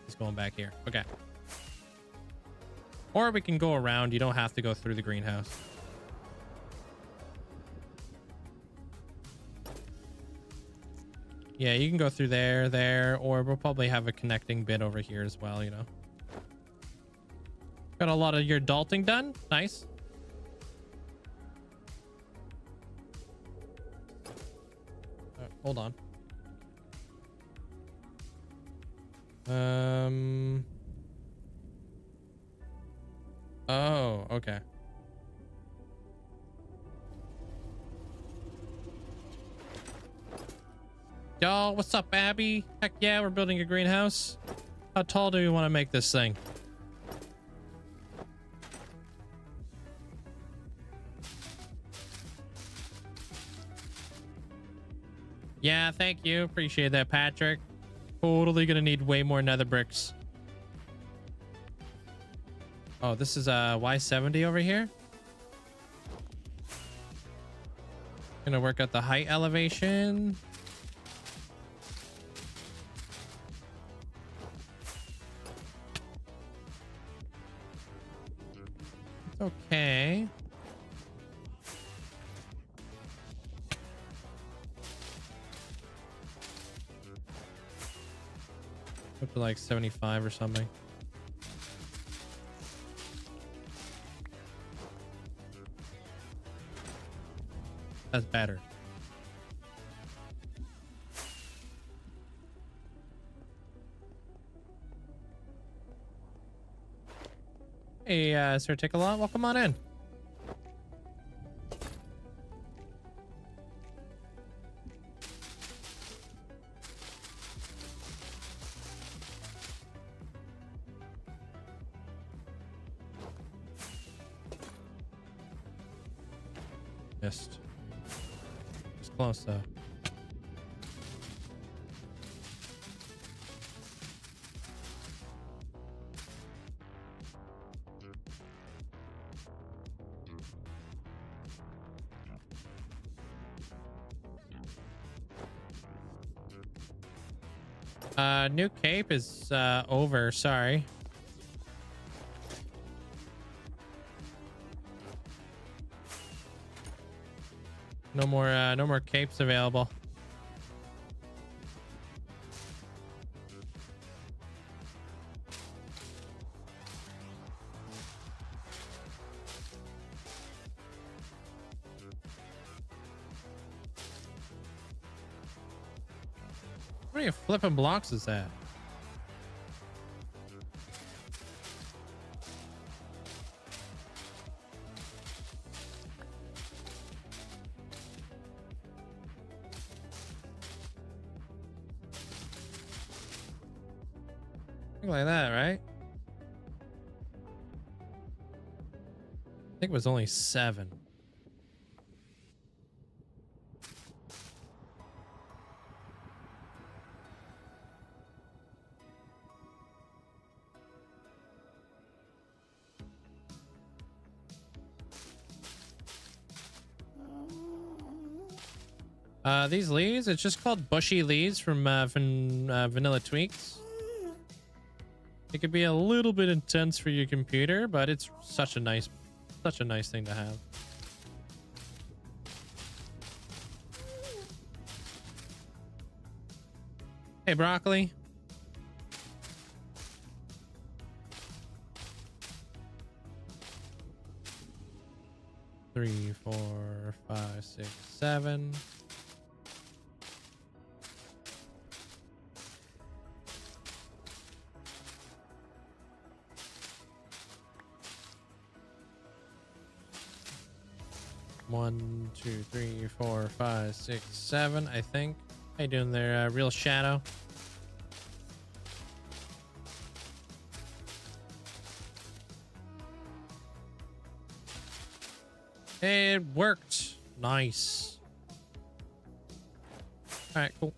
is going back here. Okay. Or we can go around. You don't have to go through the greenhouse. Yeah, you can go through there, or we'll probably have a connecting bit over here as well, you know. Got a lot of your adulting done. Nice. Hold on. Oh, okay. Y'all, what's up, Abby? Heck yeah, we're building a greenhouse. How tall do we want to make this thing? Yeah, thank you. Appreciate that, Patrick. Totally gonna need way more nether bricks. Oh, this is Y70 over here. Gonna work out the height elevation. It's okay. Up to like 75 or something. That's better. Hey, Sir Tickalot, welcome on in. Missed. It's close though. New cape is over, sorry. No more capes available. How many flipping blocks is that? Like that, right? I think it was only 7. These leaves, it's just called bushy leaves from Vanilla Tweaks. It could be a little bit intense for your computer, but it's such a nice thing to have. Hey, broccoli. Three, 4, 5, 6, 7. 1, 2, 3, 4, 5, 6, 7, I think. How you doing there, Real Shadow? It worked. Nice. All right, cool.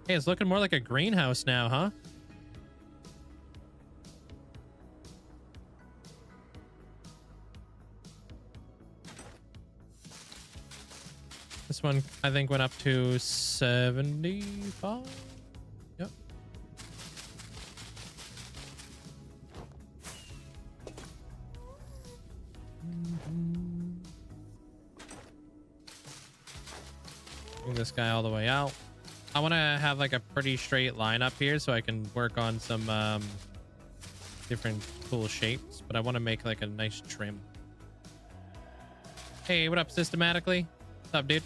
Hey, it's looking more like a greenhouse now, huh? This one, I think, went up to 75. Yep. Bring this guy all the way out. I want to have like a pretty straight line up here so I can work on some different cool shapes, but I want to make like a nice trim. Hey, what up, Systematically? What's up, dude?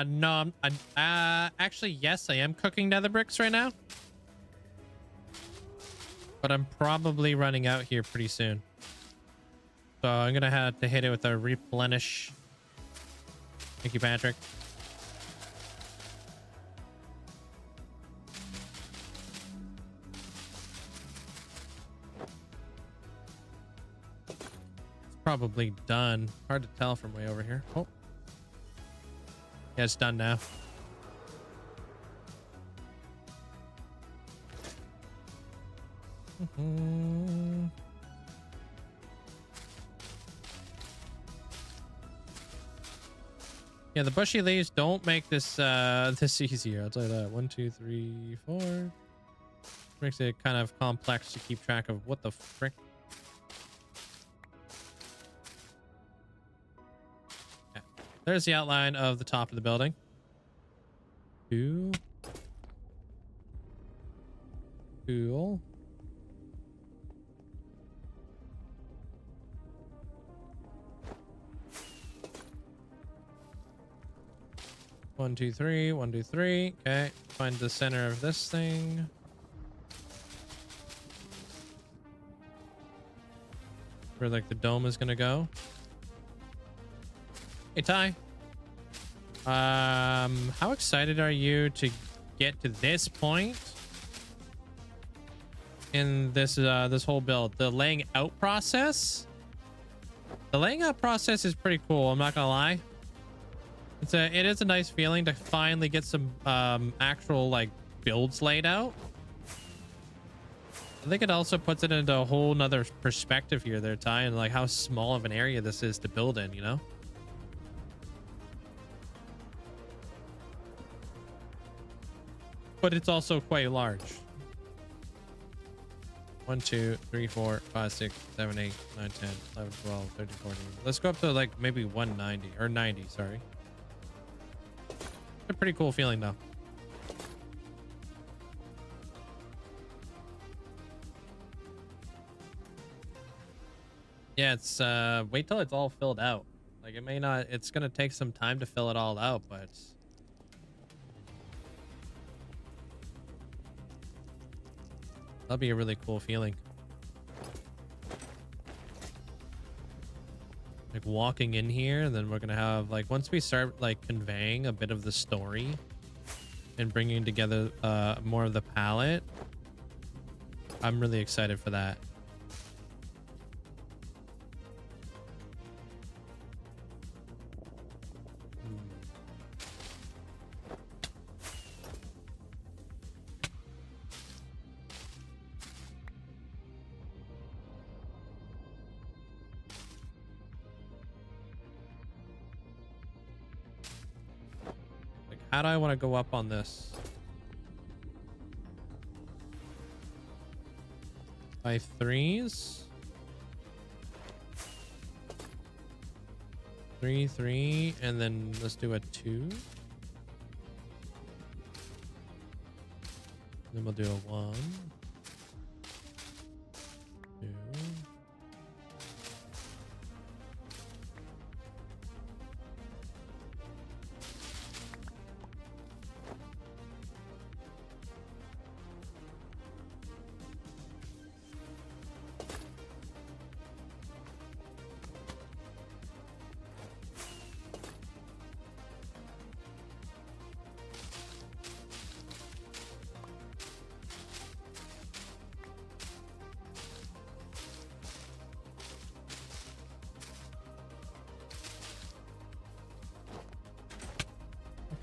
No, actually, yes, I am cooking nether bricks right now. But I'm probably running out here pretty soon. So I'm gonna have to hit it with a replenish. Thank you, Patrick. It's probably done. Hard to tell from way over here. Oh. Yeah, it's done now. Yeah, the bushy leaves don't make this this easier. I'll tell you that. 1, 2, 3, 4. Makes it kind of complex to keep track of what the frick. There's the outline of the top of the building. 2. Cool. One, two, three. 1, 2, 3. Okay. Find the center of this thing. Where like the dome is gonna go. Hey, Ty. How excited are you to get to this point in this this whole build? The laying out process? The laying out process is pretty cool, I'm not gonna lie. It is a nice feeling to finally get some actual like builds laid out. I think it also puts it into a whole nother perspective here there, Ty, and like how small of an area this is to build in, you know? But it's also quite large. 1, 2, 3, 4, 5, 6, 7, 8, 9, 10, 11, 12, 13, 14. Let's go up to like maybe 190 or 90, sorry. It's a pretty cool feeling though. Yeah, it's wait till it's all filled out. Like it may not, it's gonna take some time to fill it all out, but that'll be a really cool feeling. Like walking in here, and then we're gonna have like, once we start like conveying a bit of the story and bringing together more of the palette, I'm really excited for that. How do I want to go up on this? By 3s? 3, 3, and then let's do a 2. Then we'll do a 1.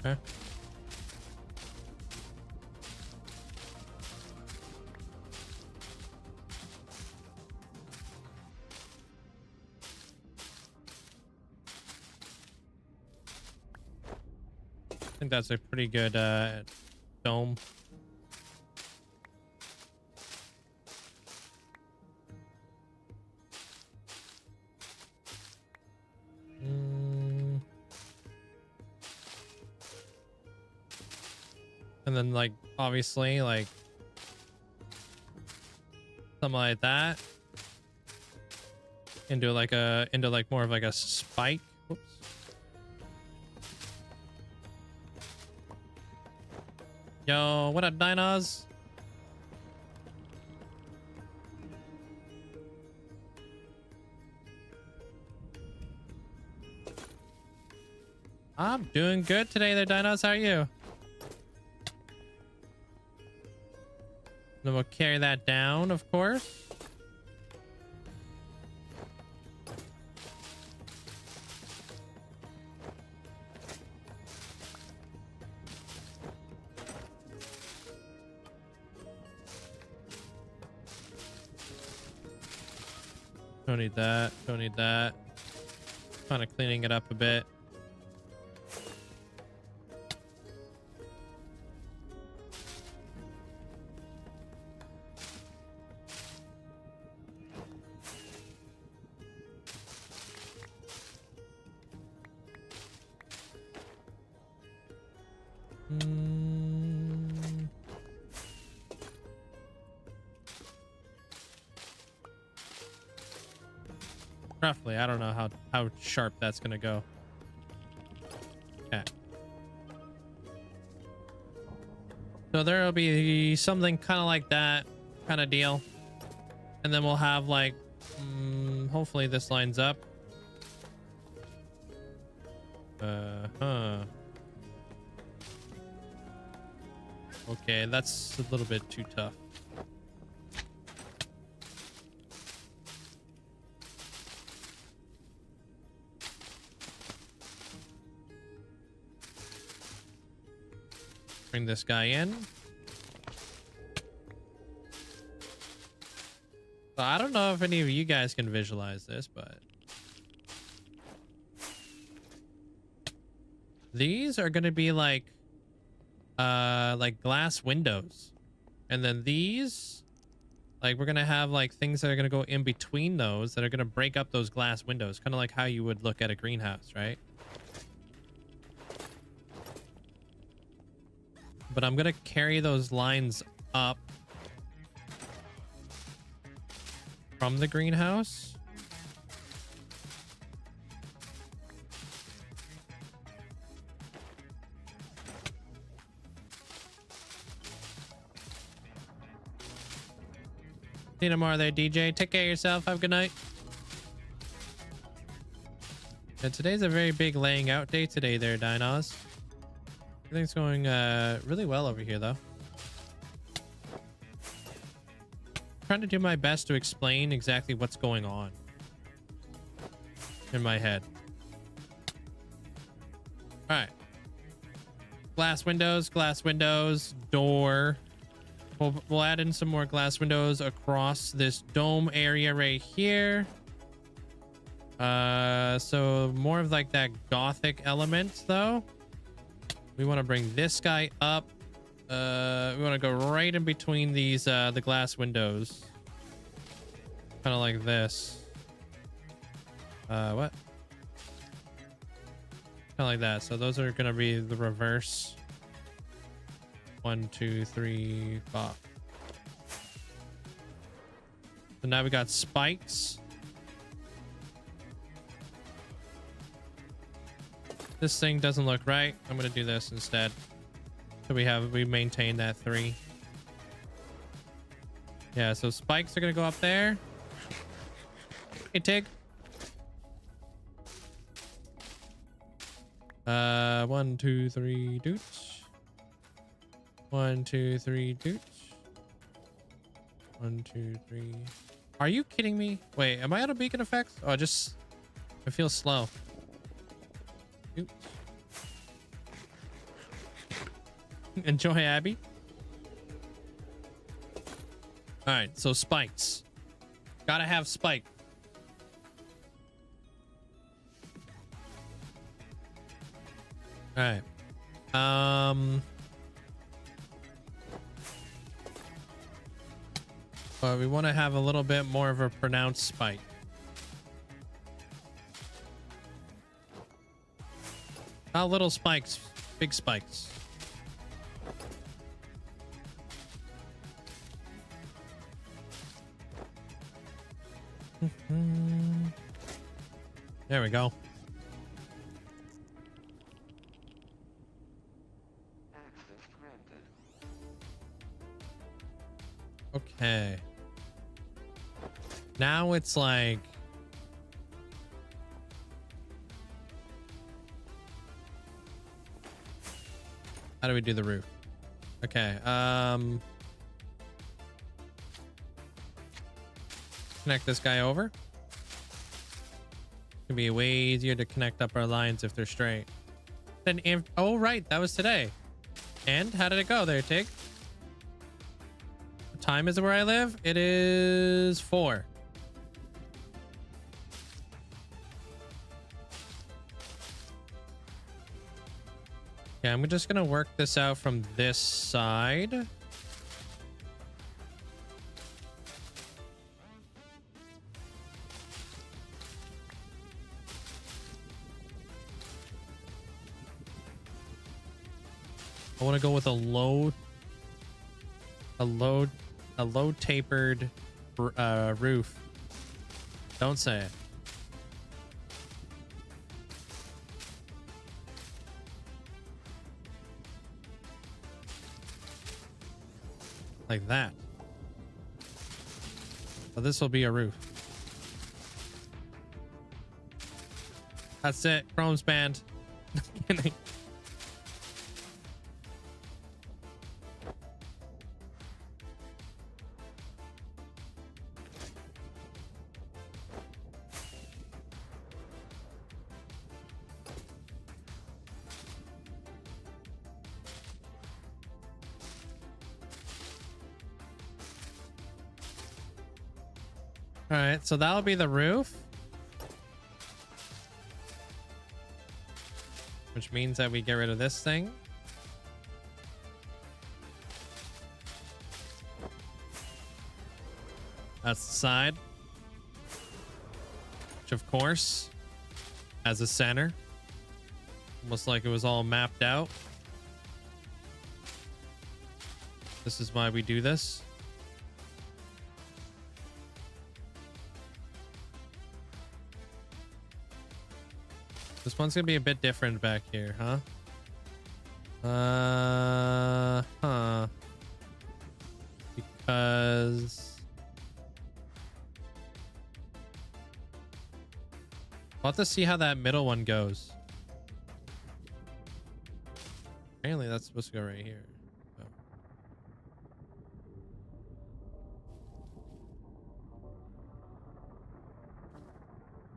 Okay. I think that's a pretty good dome. And then like obviously like something like that into like more of like a spike. Whoops. Yo, what up, dinos? I'm doing good today there, dinos. How are you? Then we'll carry that down, of course. Don't need that. Don't need that. Kind of cleaning it up a bit. Roughly, I don't know how sharp that's gonna go. Okay. So there'll be something kind of like that kind of deal, and then we'll have like, hopefully this lines up. Okay, that's a little bit too tough. Bring this guy in. So I don't know if any of you guys can visualize this, but these are going to be like glass windows, and then these, like, we're gonna have like things that are gonna go in between those that are gonna break up those glass windows, kind of like how you would look at a greenhouse, right? But I'm gonna carry those lines up from the greenhouse. See you tomorrow there, DJ. Take care of yourself. Have a good night. Yeah, today's a very big laying out day today there, dinos. Everything's going really well over here, though. Trying to do my best to explain exactly what's going on in my head. All right. Glass windows, door. We'll add in some more glass windows across this dome area right here. So more of like that Gothic element, though. We want to bring this guy up. We want to go right in between these the glass windows, kind of like this. What? Kind of like that. So those are gonna be the reverse. 1, 2, 3, 5. So now we got spikes. This thing doesn't look right. I'm gonna do this instead. So we maintain that 3. Yeah, so spikes are gonna go up there. Hey, Tig. 1, 2, 3, doots. 1, 2, 3, doots. 1, 2, 3. Are you kidding me? Wait, am I out of beacon effects? Oh, I feel slow. Doots. Enjoy, Abby. All right, so spikes. Gotta have spike. All right. But we want to have a little bit more of a pronounced spike. Not little spikes, big spikes. There we go. Okay. Now it's like how do we do the roof? Okay. Connect this guy over. It'll be way easier to connect up our lines if they're straight. Then oh right, that was today. And how did it go there, Tig? What time is it where I live? It is 4. Yeah, I'm just gonna work this out from this side. I want to go with a low tapered roof. Don't say it. Like that. So this will be a roof. That's it. Chrome's banned. Kidding. All right, so that'll be the roof. Which means that we get rid of this thing. That's the side. Which, of course, has a center. Almost like it was all mapped out. This is why we do this. This one's gonna be a bit different back here, huh? Because we'll have to see how that middle one goes. Apparently that's supposed to go right here. Oh.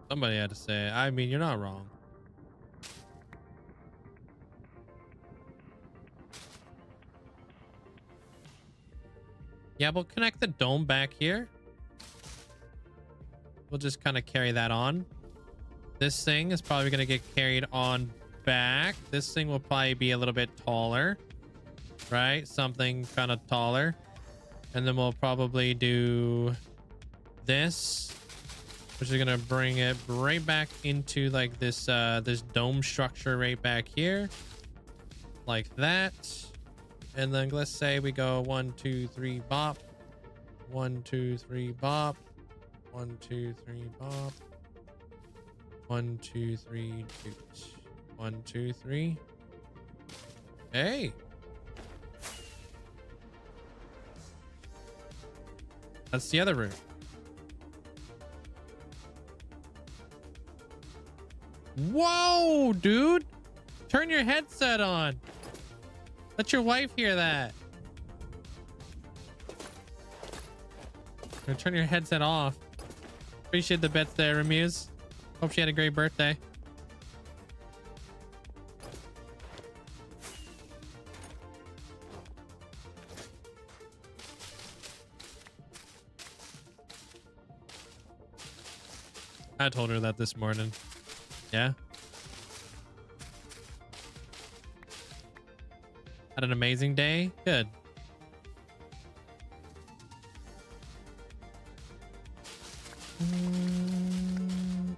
Somebody had to say it. I mean, you're not wrong. Yeah, we'll connect the dome back here. We'll just kind of carry that on. This thing is probably going to get carried on back. This thing will probably be a little bit taller, right? Something kind of taller. And then we'll probably do this, which is going to bring it right back into like this, this dome structure right back here. Like that. And then let's say we go 1, 2, 3, bop. 1, 2, 3, bop. 1, 2, 3, bop. 1, 2, 3, doot. 1, 2, 3. Hey. That's the other room. Whoa, dude. Turn your headset on. Let your wife hear that. Turn your headset off. Appreciate the bets there, Remuse. Hope she had a great birthday. I told her that this morning. Yeah. Had an amazing day. Good.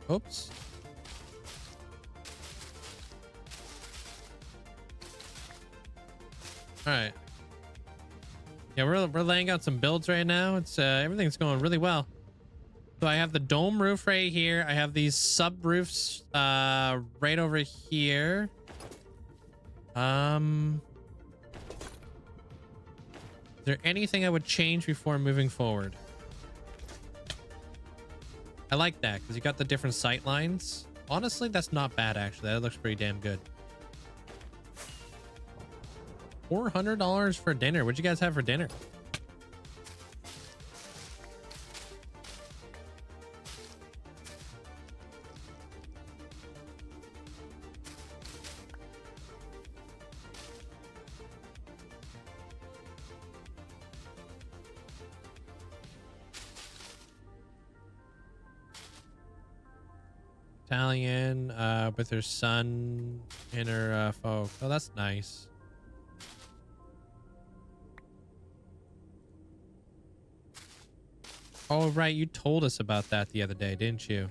Oops. All right. Yeah, we're laying out some builds right now. It's everything's going really well. So I have the dome roof right here. I have these sub roofs right over here. Is there anything I would change before moving forward? I like that because you got the different sight lines. Honestly, that's not bad actually. That looks pretty damn good. $400 for dinner. What'd you guys have for dinner? Italian with her son and her folk. Oh, that's nice. Oh, right. You told us about that the other day, didn't you?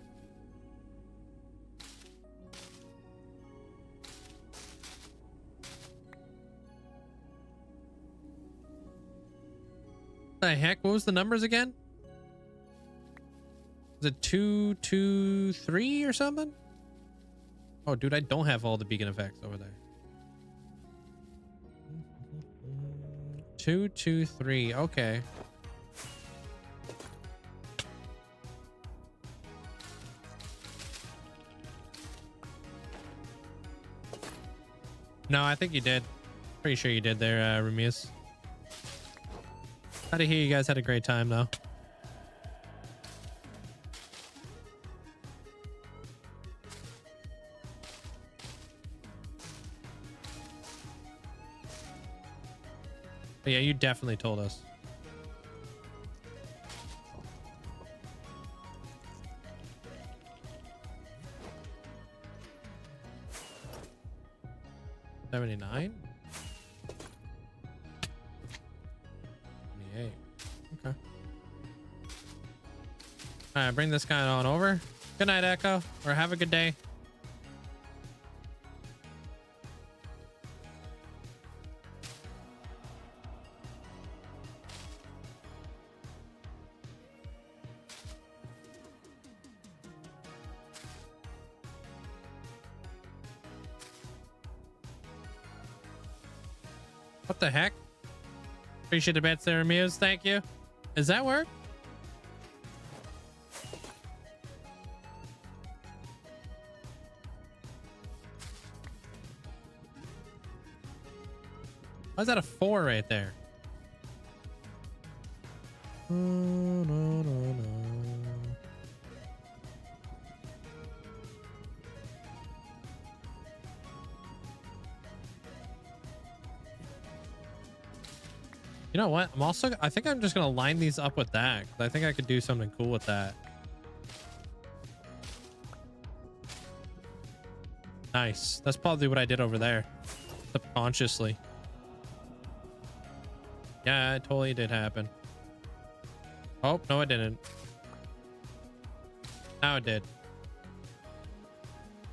What the heck? What was the numbers again? Was it 223 or something? Oh, dude, I don't have all the beacon effects over there. 223. Okay. No, I think you did. Pretty sure you did there, Remius. Glad to hear you guys had a great time, though. But yeah, you definitely told us. $79? 28. Okay. All right, bring this guy on over. Good night, Echo, or have a good day. What the heck? Appreciate the bets there, Muse. Thank you. Does that work? Why is that a 4 right there? You know what? I think I'm just going to line these up with that, 'cause I think I could do something cool with that. Nice. That's probably what I did over there. Subconsciously. Yeah, it totally did happen. Oh, no, it didn't. Now it did.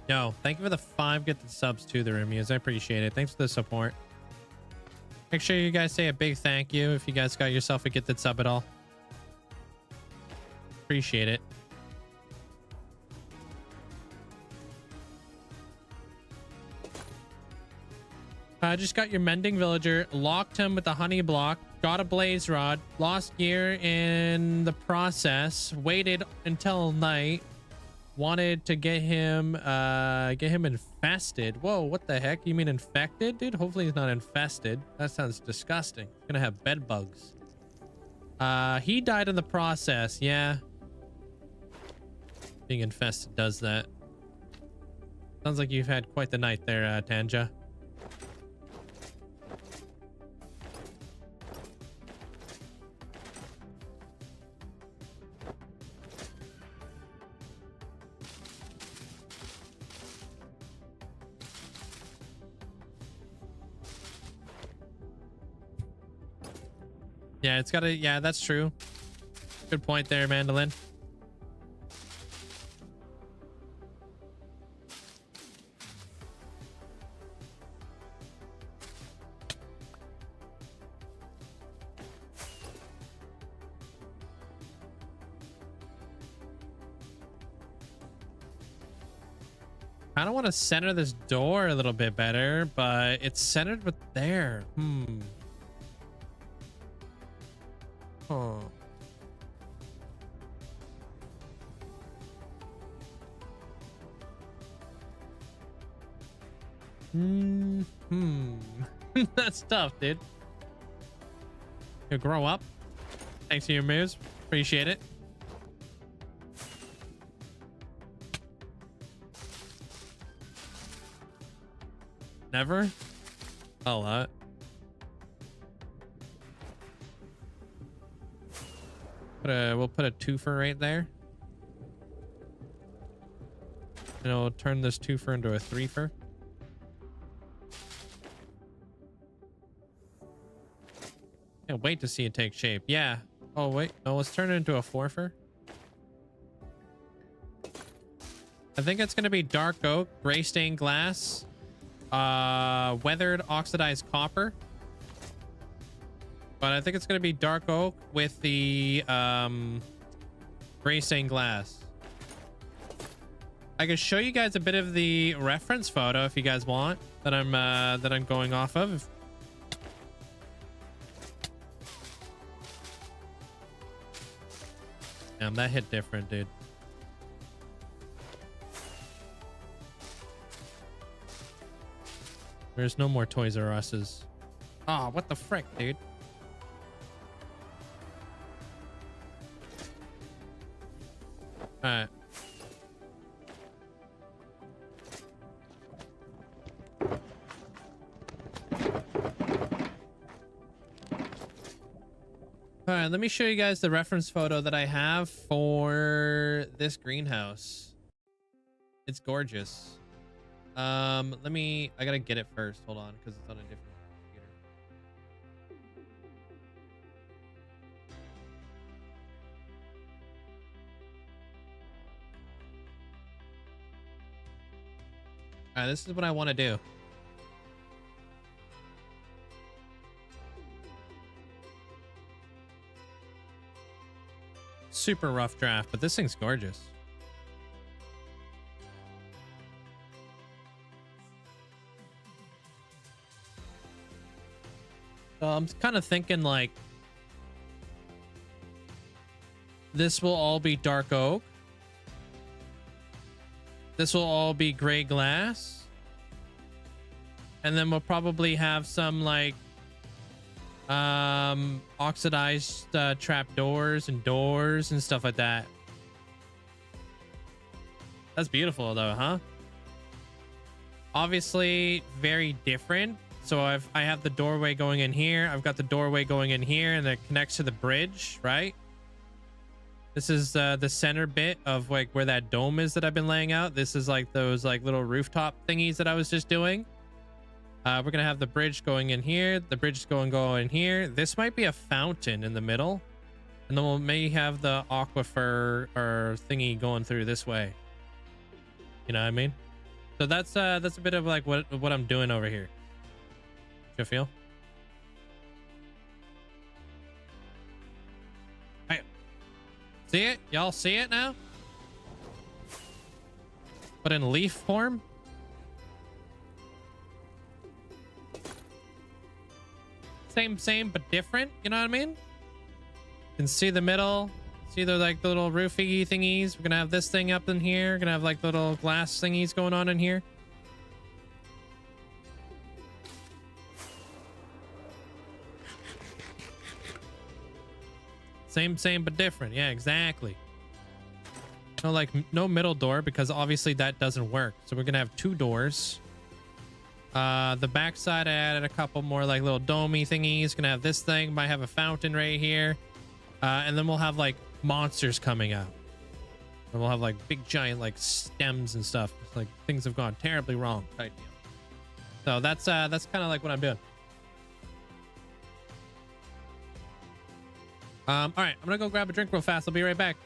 Yo, thank you for the 5 gifted subs too, the Remius. I appreciate it. Thanks for the support. Make sure you guys say a big thank you if you guys got yourself a gifted sub at all. Appreciate it. I just got your mending villager, locked him with the honey block, got a blaze rod, lost gear in the process, waited until night, wanted to get him infested. Whoa, what the heck? You mean infected, dude? Hopefully he's not infested. That sounds disgusting. He's gonna have bed bugs. He died in the process. Yeah, being infested does that. Sounds like you've had quite the night there, Tanja. Yeah, it's gotta, yeah, that's true. Good point there, Mandolin. I don't want to center this door a little bit better, but it's centered with there. Oh. That's tough, dude. You grow up. Thanks for your moves. Appreciate it. Never? A lot. We'll put a twofer right there. And we'll turn this twofer into a threefer. Can't wait to see it take shape. Yeah. Oh, wait. No, let's turn it into a fourfer. I think it's going to be dark oak, gray stained glass, weathered oxidized copper. But I think it's going to be dark oak with the gray stained glass. I can show you guys a bit of the reference photo if you guys want that I'm going off of. Damn, that hit different, dude. There's no more Toys R Us's. Oh, what the frick, dude? All right. All right, let me show you guys the reference photo that I have for this greenhouse. It's gorgeous. I gotta get it first. Hold on, because it's on a different computer. All right, this is what I want to do. Super rough draft, but this thing's gorgeous. So I'm kind of thinking like this will all be dark oak. This will all be gray glass. And then we'll probably have some like oxidized trap doors and stuff like that. That's beautiful though, huh? Obviously very different. So I have the doorway going in here. I've got the doorway going in here, and it connects to the bridge, right? This is the center bit of like where that dome is that I've been laying out. This is like those like little rooftop thingies that I was just doing. We're gonna have the bridge going in here. The bridge is going in here. This might be a fountain in the middle, and then we'll maybe have the aquifer or thingy going through this way. You know what I mean? So that's a bit of like what I'm doing over here. You feel? Hey, see it? Y'all see it now? But in leaf form. Same, but different. You know what I mean? You can see the middle. See the like the little roofy thingies. We're gonna have this thing up in here. We're gonna have like little glass thingies going on in here. Same, but different. Yeah, exactly. No, like no middle door because obviously that doesn't work. So we're gonna have two doors. The backside I added a couple more like little domey thingies. Gonna have this thing. Might have a fountain right here. And then we'll have like monsters coming out. And we'll have like big giant like stems and stuff. It's like things have gone terribly wrong type deal. So that's kind of like what I'm doing. All right, I'm gonna go grab a drink real fast. I'll be right back.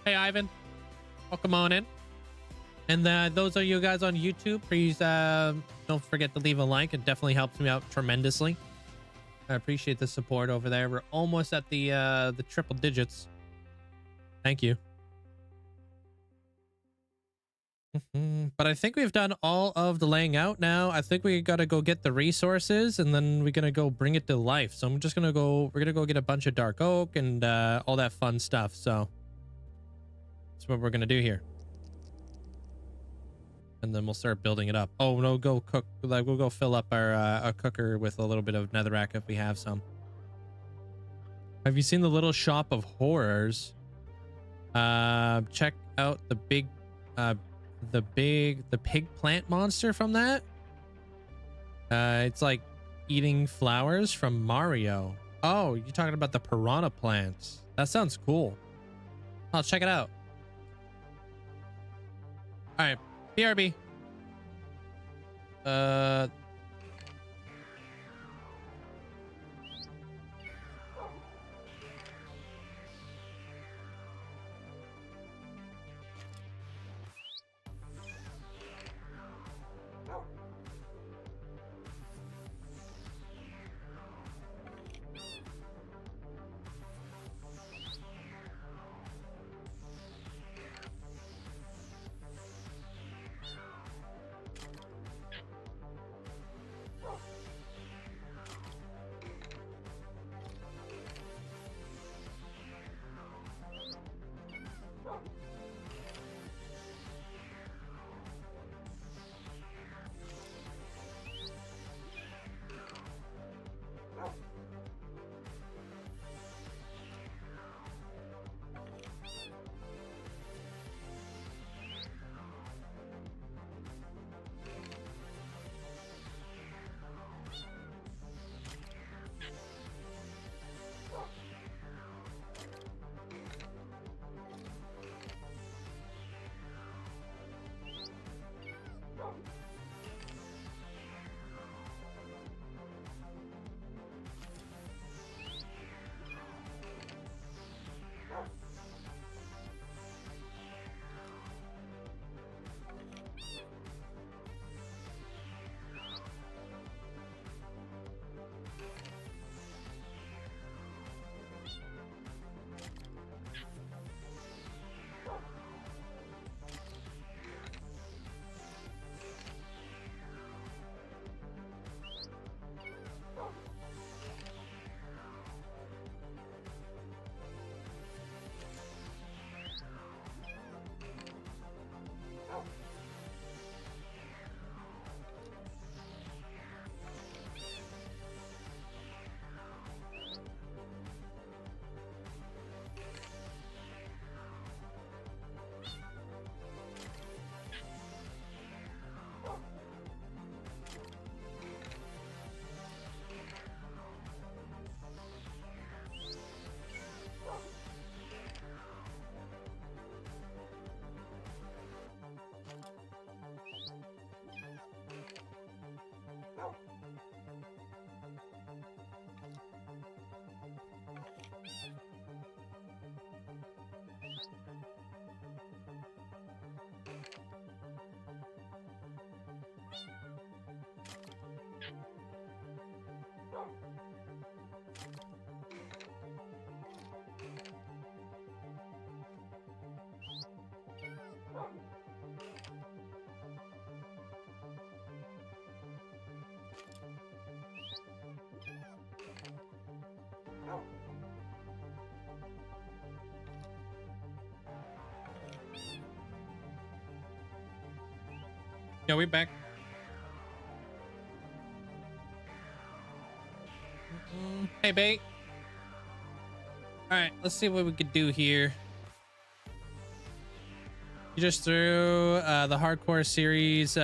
Hey, Ivan, welcome on in. And those of you guys on YouTube, please don't forget to leave a like. It definitely helps me out tremendously. I appreciate the support over there. We're almost at the triple digits. Thank you. But I think we've done all of the laying out now. I think we gotta go get the resources, and then we're gonna go bring it to life. So I'm just gonna go. We're gonna go get a bunch of dark oak and all that fun stuff. So that's what we're gonna do here. And then we'll start building it up. Oh no, go cook. Like we'll go fill up our cooker with a little bit of netherrack if we have some. Have you seen the Little Shop of Horrors? Check out the pig plant monster from that. It's like eating flowers from Mario. Oh, you're talking about the piranha plants. That sounds cool. I'll check it out. All right. BRB. Yeah, we back. Hey, bait. All right, let's see what we could do here. You just threw the hardcore series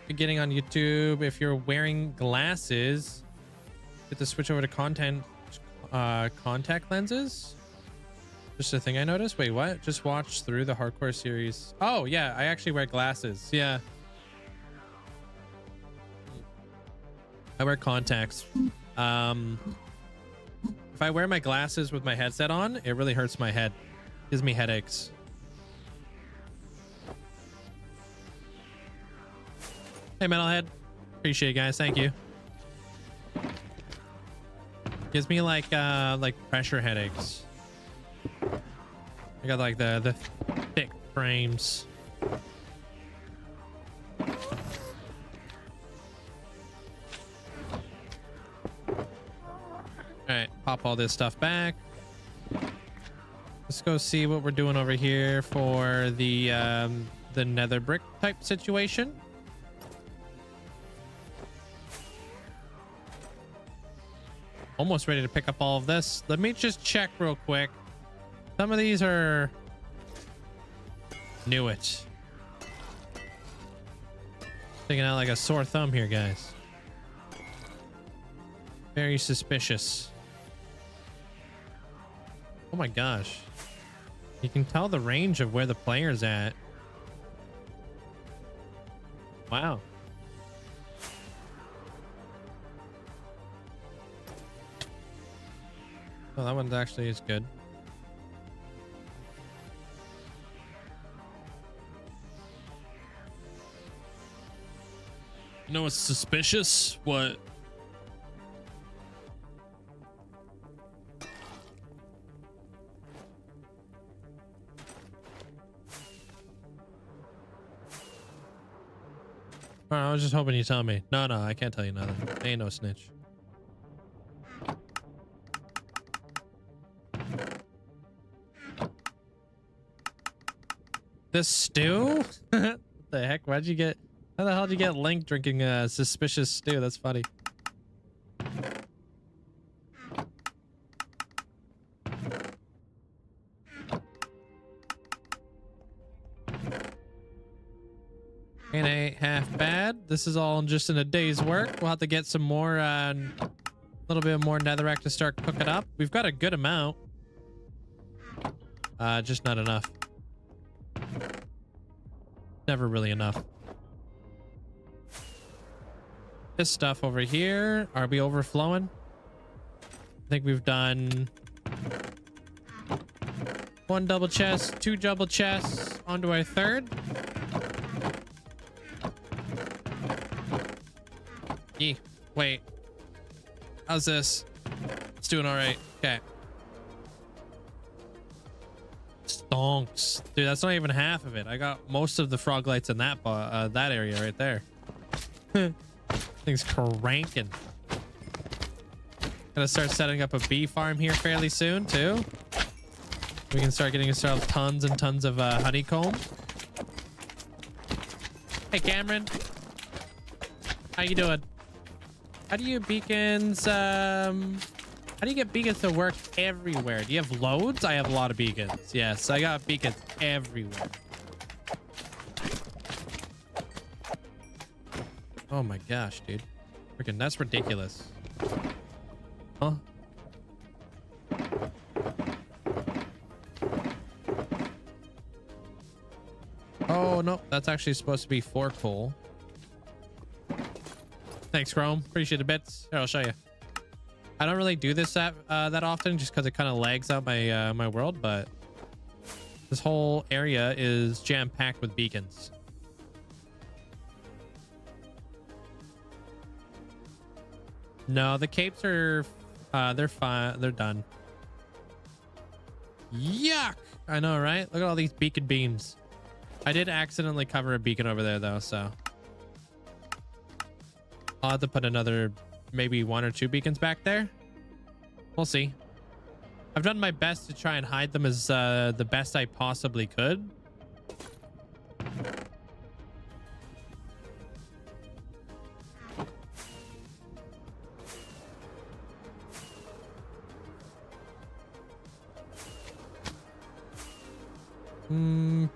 beginning on YouTube. If you're wearing glasses, you have to switch over to contact lenses. Just a thing I noticed. Wait, what? Just watch through the hardcore series. Oh yeah, I actually wear glasses. Yeah, I wear contacts. If I wear my glasses with my headset on, it really hurts my head. Gives me headaches. Hey, Metalhead. Appreciate it, guys. Thank you. Gives me like pressure headaches. I got like the thick frames. All right, pop all this stuff back. Let's go see what we're doing over here for the nether brick type situation. Almost ready to pick up all of this. Let me just check real quick. Some of these are... Knew it. Sticking out like a sore thumb here, guys. Very suspicious. Oh my gosh. You can tell the range of where the player's at. Wow. Oh, that one actually is good. You know what's suspicious? What? Oh, I was just hoping you tell me. No, I can't tell you nothing. I ain't no snitch. This stew? What the heck? Why'd you get... How the hell did you get Link drinking suspicious stew? That's funny. And ain't half bad. This is all just in a day's work. We'll have to get some more, a little bit more netherrack to start cooking up. We've got a good amount. Just not enough. Never really enough. This stuff over here, are we overflowing? I think we've done 1 double chest, 2 double chests, onto our 3rd. Wait. How's this? It's doing all right. Okay. Stonks. Dude, that's not even half of it. I got most of the frog lights in that area right there. Thing's cranking. Gotta start setting up a bee farm here fairly soon too. We can start getting ourselves tons and tons of honeycomb. Hey Cameron, how you doing? How do you beacons how do you get beacons to work everywhere? Do you have loads? I have a lot of beacons. Yes, I got beacons everywhere. Oh my gosh, dude. Freaking, that's ridiculous. Huh? Oh, no. That's actually supposed to be 4 coal. Thanks, Chrome. Appreciate the bits. Here, I'll show you. I don't really do this that often just because it kind of lags out my my world, but this whole area is jam-packed with beacons. No, the capes are they're fine. They're done. Yuck! I know, right? Look at all these beacon beams. I did accidentally cover a beacon over there though, so I'll have to put another maybe 1 or 2 beacons back there. We'll see. I've done my best to try and hide them as the best I possibly could.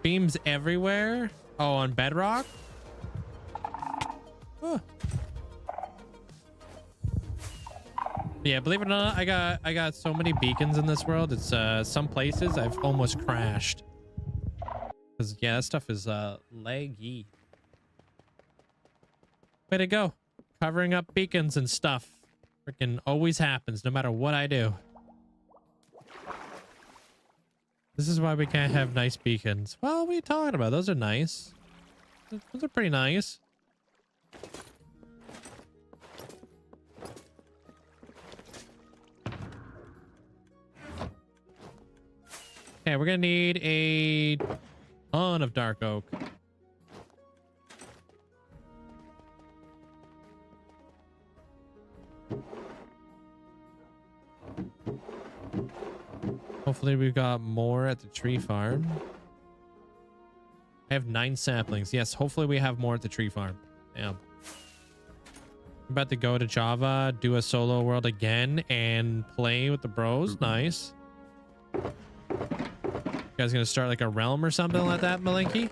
Beams everywhere. Oh, on bedrock. Huh. Yeah, believe it or not, I got so many beacons in this world. It's some places I've almost crashed. Cause yeah, that stuff is laggy. Way to go. Covering up beacons and stuff. Freaking always happens no matter what I do. This is why we can't have nice beacons. Well, what are you talking about? Those are nice. Those are pretty nice. Okay, we're gonna need a ton of dark oak. Hopefully we've got more at the tree farm. I have 9 saplings. Yes, hopefully we have more at the tree farm. Damn. I'm about to go to Java, do a solo world again, and play with the bros. Nice. You guys gonna start like a realm or something like that, Malinky?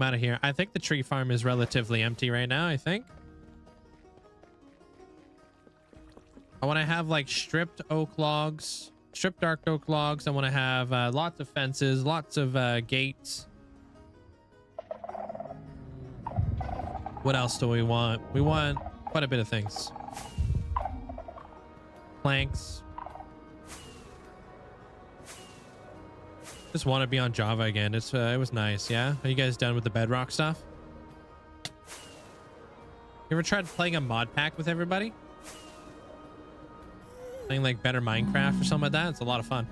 I'm out of here. I think the tree farm is relatively empty right now, I think. I want to have like stripped oak logs, stripped dark oak logs. I want to have lots of fences, lots of gates. What else do we want? We want quite a bit of things. Planks. Just want to be on Java again. It was nice. Yeah. Are you guys done with the bedrock stuff? You ever tried playing a mod pack with everybody? Playing like better Minecraft or something like that? It's a lot of fun.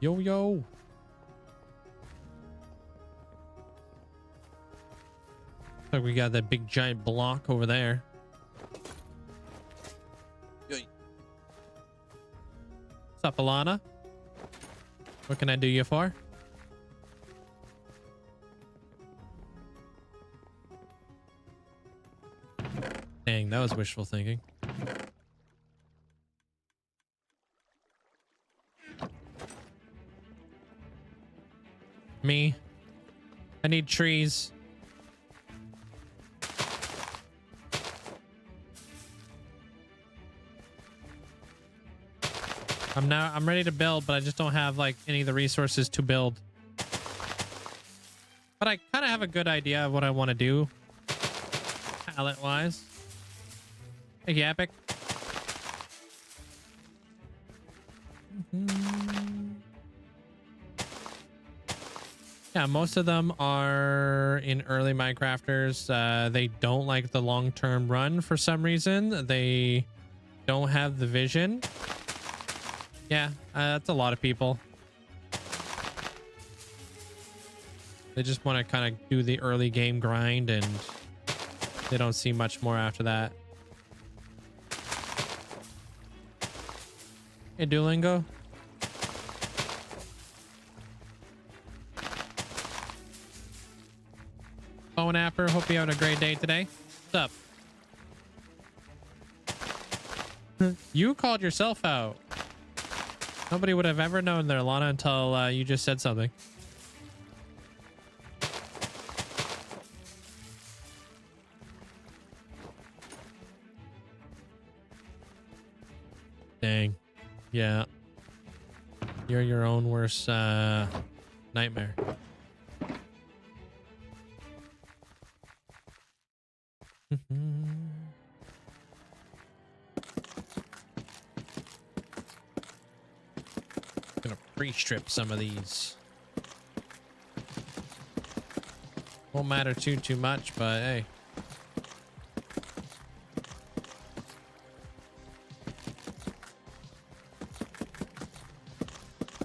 Yo, yo. Like we got that big giant block over there. What's up, Alana? What can I do you for? Dang, that was wishful thinking. Me. I need trees. I'm ready to build, but I just don't have like any of the resources to build. But I kind of have a good idea of what I want to do palette wise. Thank you, Epic. Yeah, most of them are in early Minecrafters. They don't like the long-term run for some reason. They don't have the vision. Yeah, that's a lot of people. They just want to kind of do the early game grind and they don't see much more after that. Hey, Duolingo. Phone Apper, hope you're having a great day today. What's up? You called yourself out. Nobody would have ever known there, Lana, until you just said something. Dang. Yeah. You're your own worst nightmare. Gonna pre-strip some of these. Won't matter too much, but hey.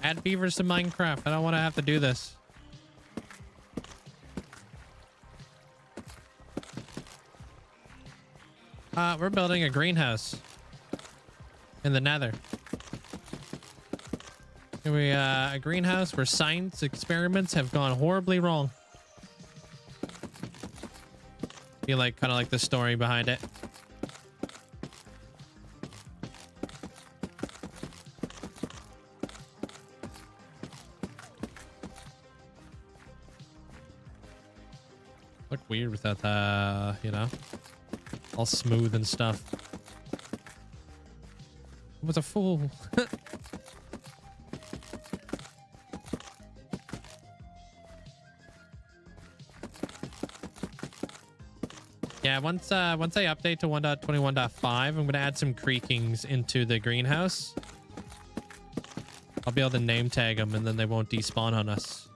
Add beavers to Minecraft. I don't want to have to do this. We're building a greenhouse in the Nether. A greenhouse where science experiments have gone horribly wrong. Feel like kind of like the story behind it. Look weird without you know, all smooth and stuff. was a fool. Yeah, once I update to 1.21.5, I'm gonna add some creakings into the greenhouse. I'll be able to name tag them, and then they won't despawn on us.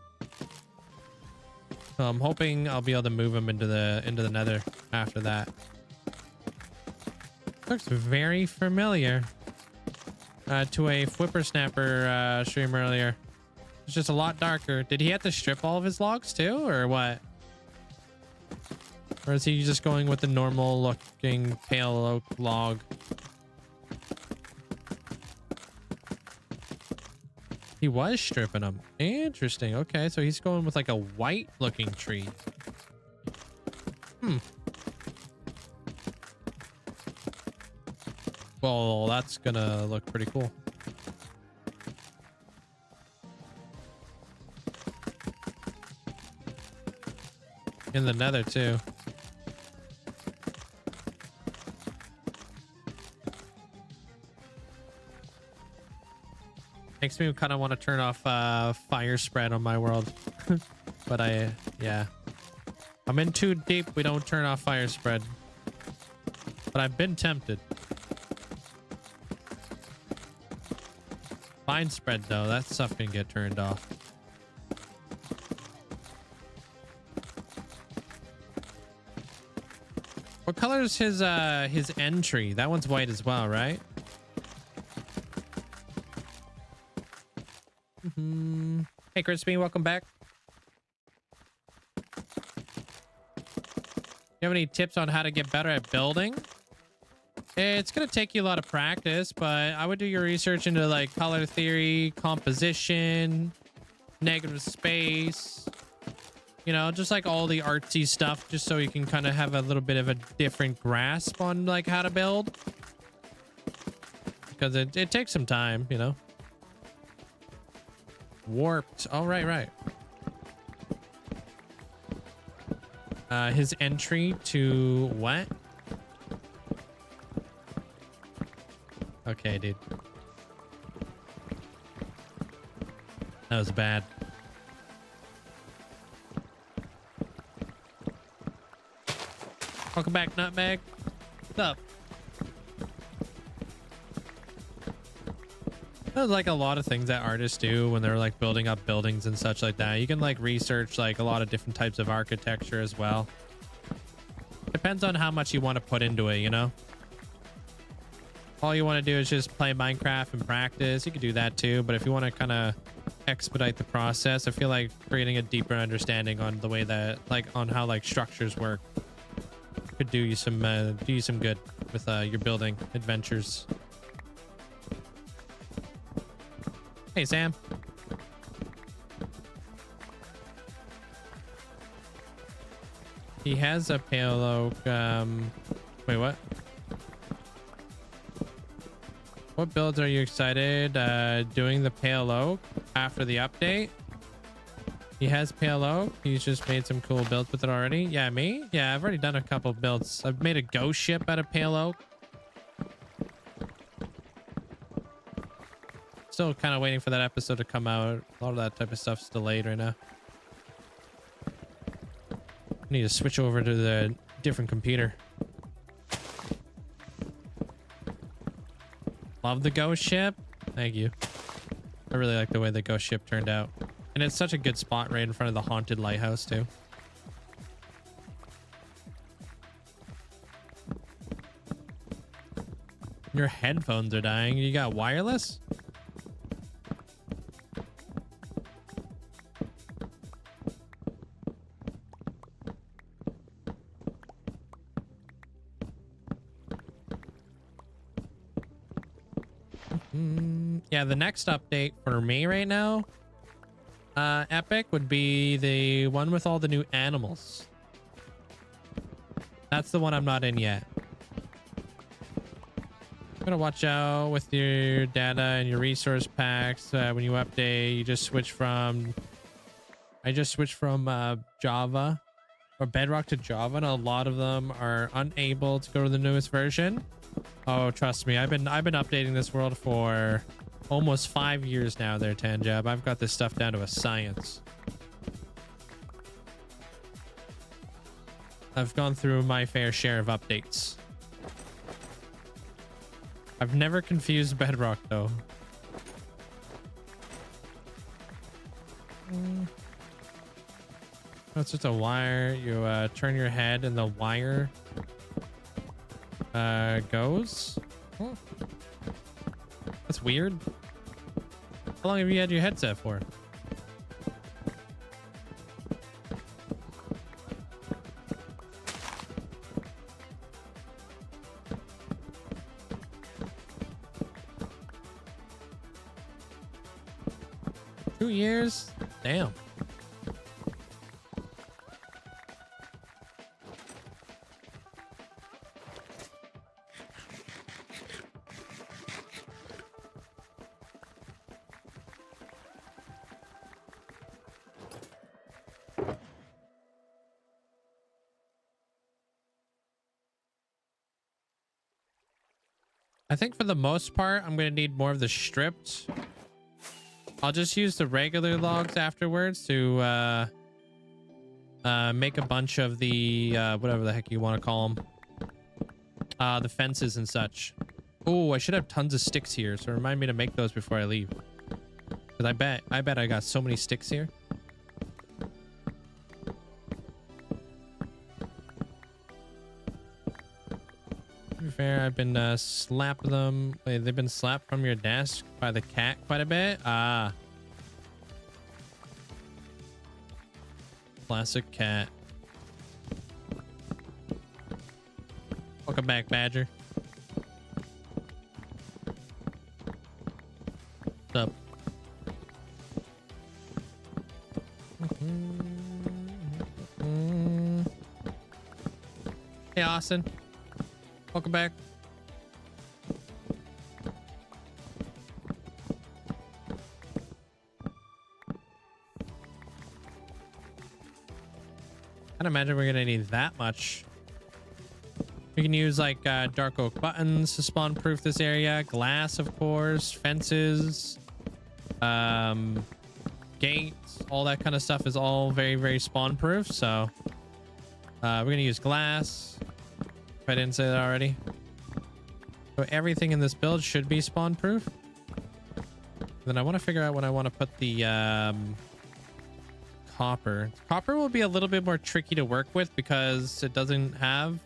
So I'm hoping I'll be able to move them into the Nether after that. Looks very familiar to a Whippersnapper stream earlier. It's just a lot darker. Did he have to strip all of his logs too, or what? Or is he just going with the normal looking pale oak log? He was stripping them. Interesting. Okay, so he's going with like a white looking tree. Well, that's gonna look pretty cool. In the Nether too. Makes me kind of want to turn off fire spread on my world. But yeah. I'm in too deep. We don't turn off fire spread. But I've been tempted. Fine spread though, that stuff can get turned off. What color is his entry? That one's white as well, right? Hey Crispy, welcome back. You have any tips on how to get better at building? It's gonna take you a lot of practice, but I would do your research into like color theory, composition, negative space, you know, just like all the artsy stuff, just so you can kind of have a little bit of a different grasp on like how to build, because it takes some time, you know. Warped. Oh, right. His entry to what? Okay, dude. That was bad. Welcome back, Nutmeg. What's up? There's like a lot of things that artists do when they're like building up buildings and such like that. You can like research like a lot of different types of architecture as well. Depends on how much you want to put into it, you know? All you want to do is just play Minecraft and practice. You can do that too, but if you want to kind of expedite the process, I feel like creating a deeper understanding on the way that like on how like structures work could do you some good with your building adventures. Hey, Sam. He has a pale oak. Wait, what? What builds are you excited doing the pale oak after the update? He has pale oak. He's just made some cool builds with it already. Yeah, me? Yeah, I've already done a couple builds. I've made a ghost ship out of pale oak. Still kind of waiting for that episode to come out. A lot of that type of stuff's delayed right now. I need to switch over to the different computer. Love the ghost ship. Thank you. I really like the way the ghost ship turned out. And it's such a good spot right in front of the haunted lighthouse too. Your headphones are dying. You got wireless? Yeah, the next update for me right now, Epic, would be the one with all the new animals. That's the one I'm not in yet. I'm gonna watch out with your data and your resource packs. When you update, you just switch from... I just switched from Java or Bedrock to Java, and a lot of them are unable to go to the newest version. Oh, trust me, I've been updating this world for almost 5 years now there, Tanjab. I've got this stuff down to a science. I've gone through my fair share of updates. I've never confused Bedrock though. That's just a wire. You turn your head and the wire goes. Oh. That's weird. How long have you had your headset for? Two years? Damn. I think for the most part, I'm going to need more of the stripped. I'll just use the regular logs afterwards to make a bunch of the whatever the heck you want to call them, the fences and such. Oh, I should have tons of sticks here, so remind me to make those before I leave, because I bet I got so many sticks here. To be fair, I've been slapping them. Wait, they've been slapped from your desk by the cat quite a bit. Ah, classic cat. Welcome back, Badger. What's up? Hey, Austin. Welcome back. I'd imagine we're gonna need that much. We can use like dark oak buttons to spawn proof this area, glass of course, fences, gates, all that kind of stuff is all very, very spawn proof. So we're gonna use glass, if I didn't say that already. So everything in this build should be spawn proof. Then I want to figure out when I want to put the copper. Copper will be a little bit more tricky to work with because it doesn't have,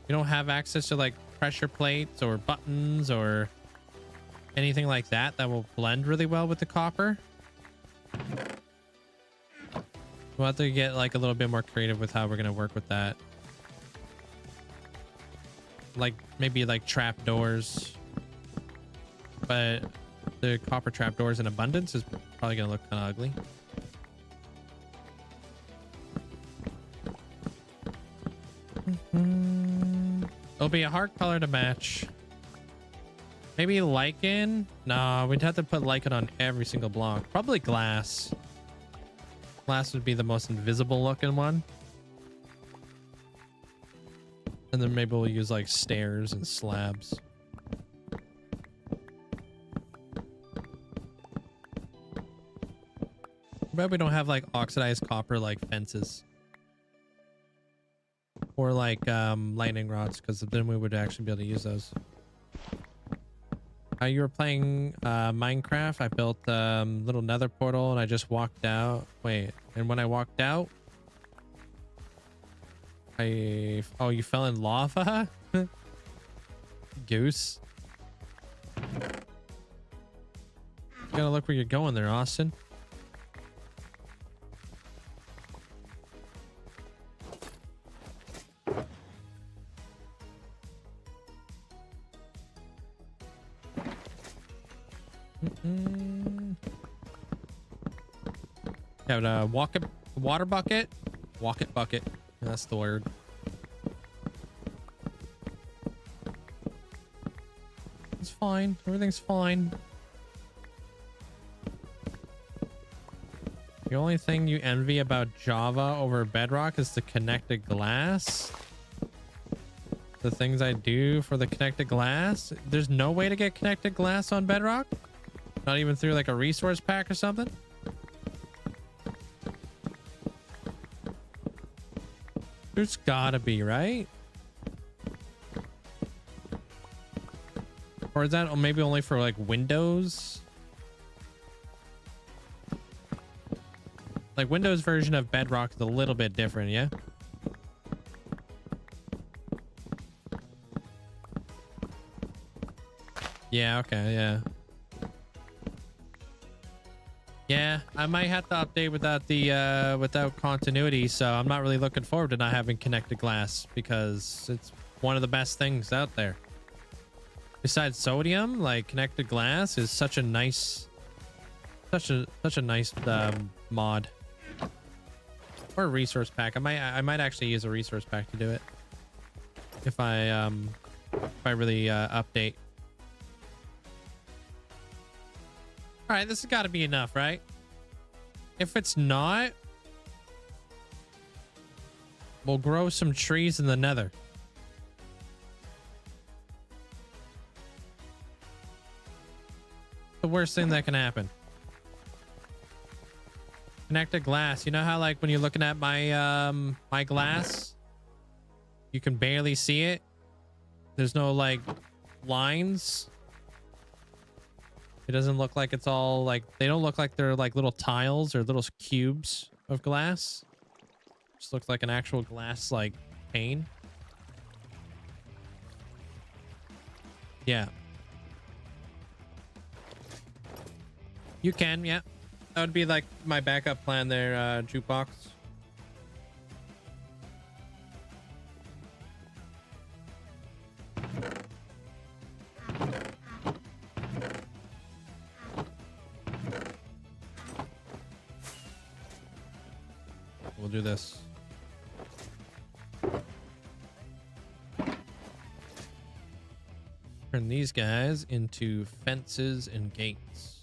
you don't have access to like pressure plates or buttons or anything like that that will blend really well with the copper. We'll have to get like a little bit more creative with how we're going to work with that. Like maybe like trap doors, but the copper trap doors in abundance is probably going to look kind of ugly. It'll be a hard color to match. Maybe lichen? No, we'd have to put lichen on every single block. Probably glass. Glass would be the most invisible looking one. And then maybe we'll use like stairs and slabs. But we don't have like oxidized copper like fences. Or like lightning rods, because then we would actually be able to use those. You were playing Minecraft. I built little nether portal and I just walked out. Wait, and when I walked out, oh, you fell in lava? Goose. You gotta look where you're going there, Austin. Have a water bucket. Walk it bucket. That's the word. It's fine. Everything's fine. The only thing you envy about Java over Bedrock is the connected glass. the things I do for the connected glass. There's no way to get connected glass on Bedrock? Not even through like a resource pack or something? There's gotta be, right? Or is that maybe only for like Windows? Like Windows version of Bedrock is a little bit different, yeah? Yeah, okay, yeah. Yeah, I might have to update without the without continuity, so I'm not really looking forward to not having connected glass because it's one of the best things out there. Besides sodium, like connected glass is such a nice nice mod. Or a resource pack. I might actually use a resource pack to do it. If I really update. All right, this has got to be enough, right? If it's not, we'll grow some trees in the Nether. The worst thing that can happen. Connected glass. You know how like when you're looking at my my glass, you can barely see it. There's no like lines. It doesn't look like it's all like, they don't look like they're like little tiles or little cubes of glass. Just looks like an actual glass like pane. Yeah. You can, yeah. That would be like my backup plan there, Jukebox. We'll do this. Turn these guys into fences and gates.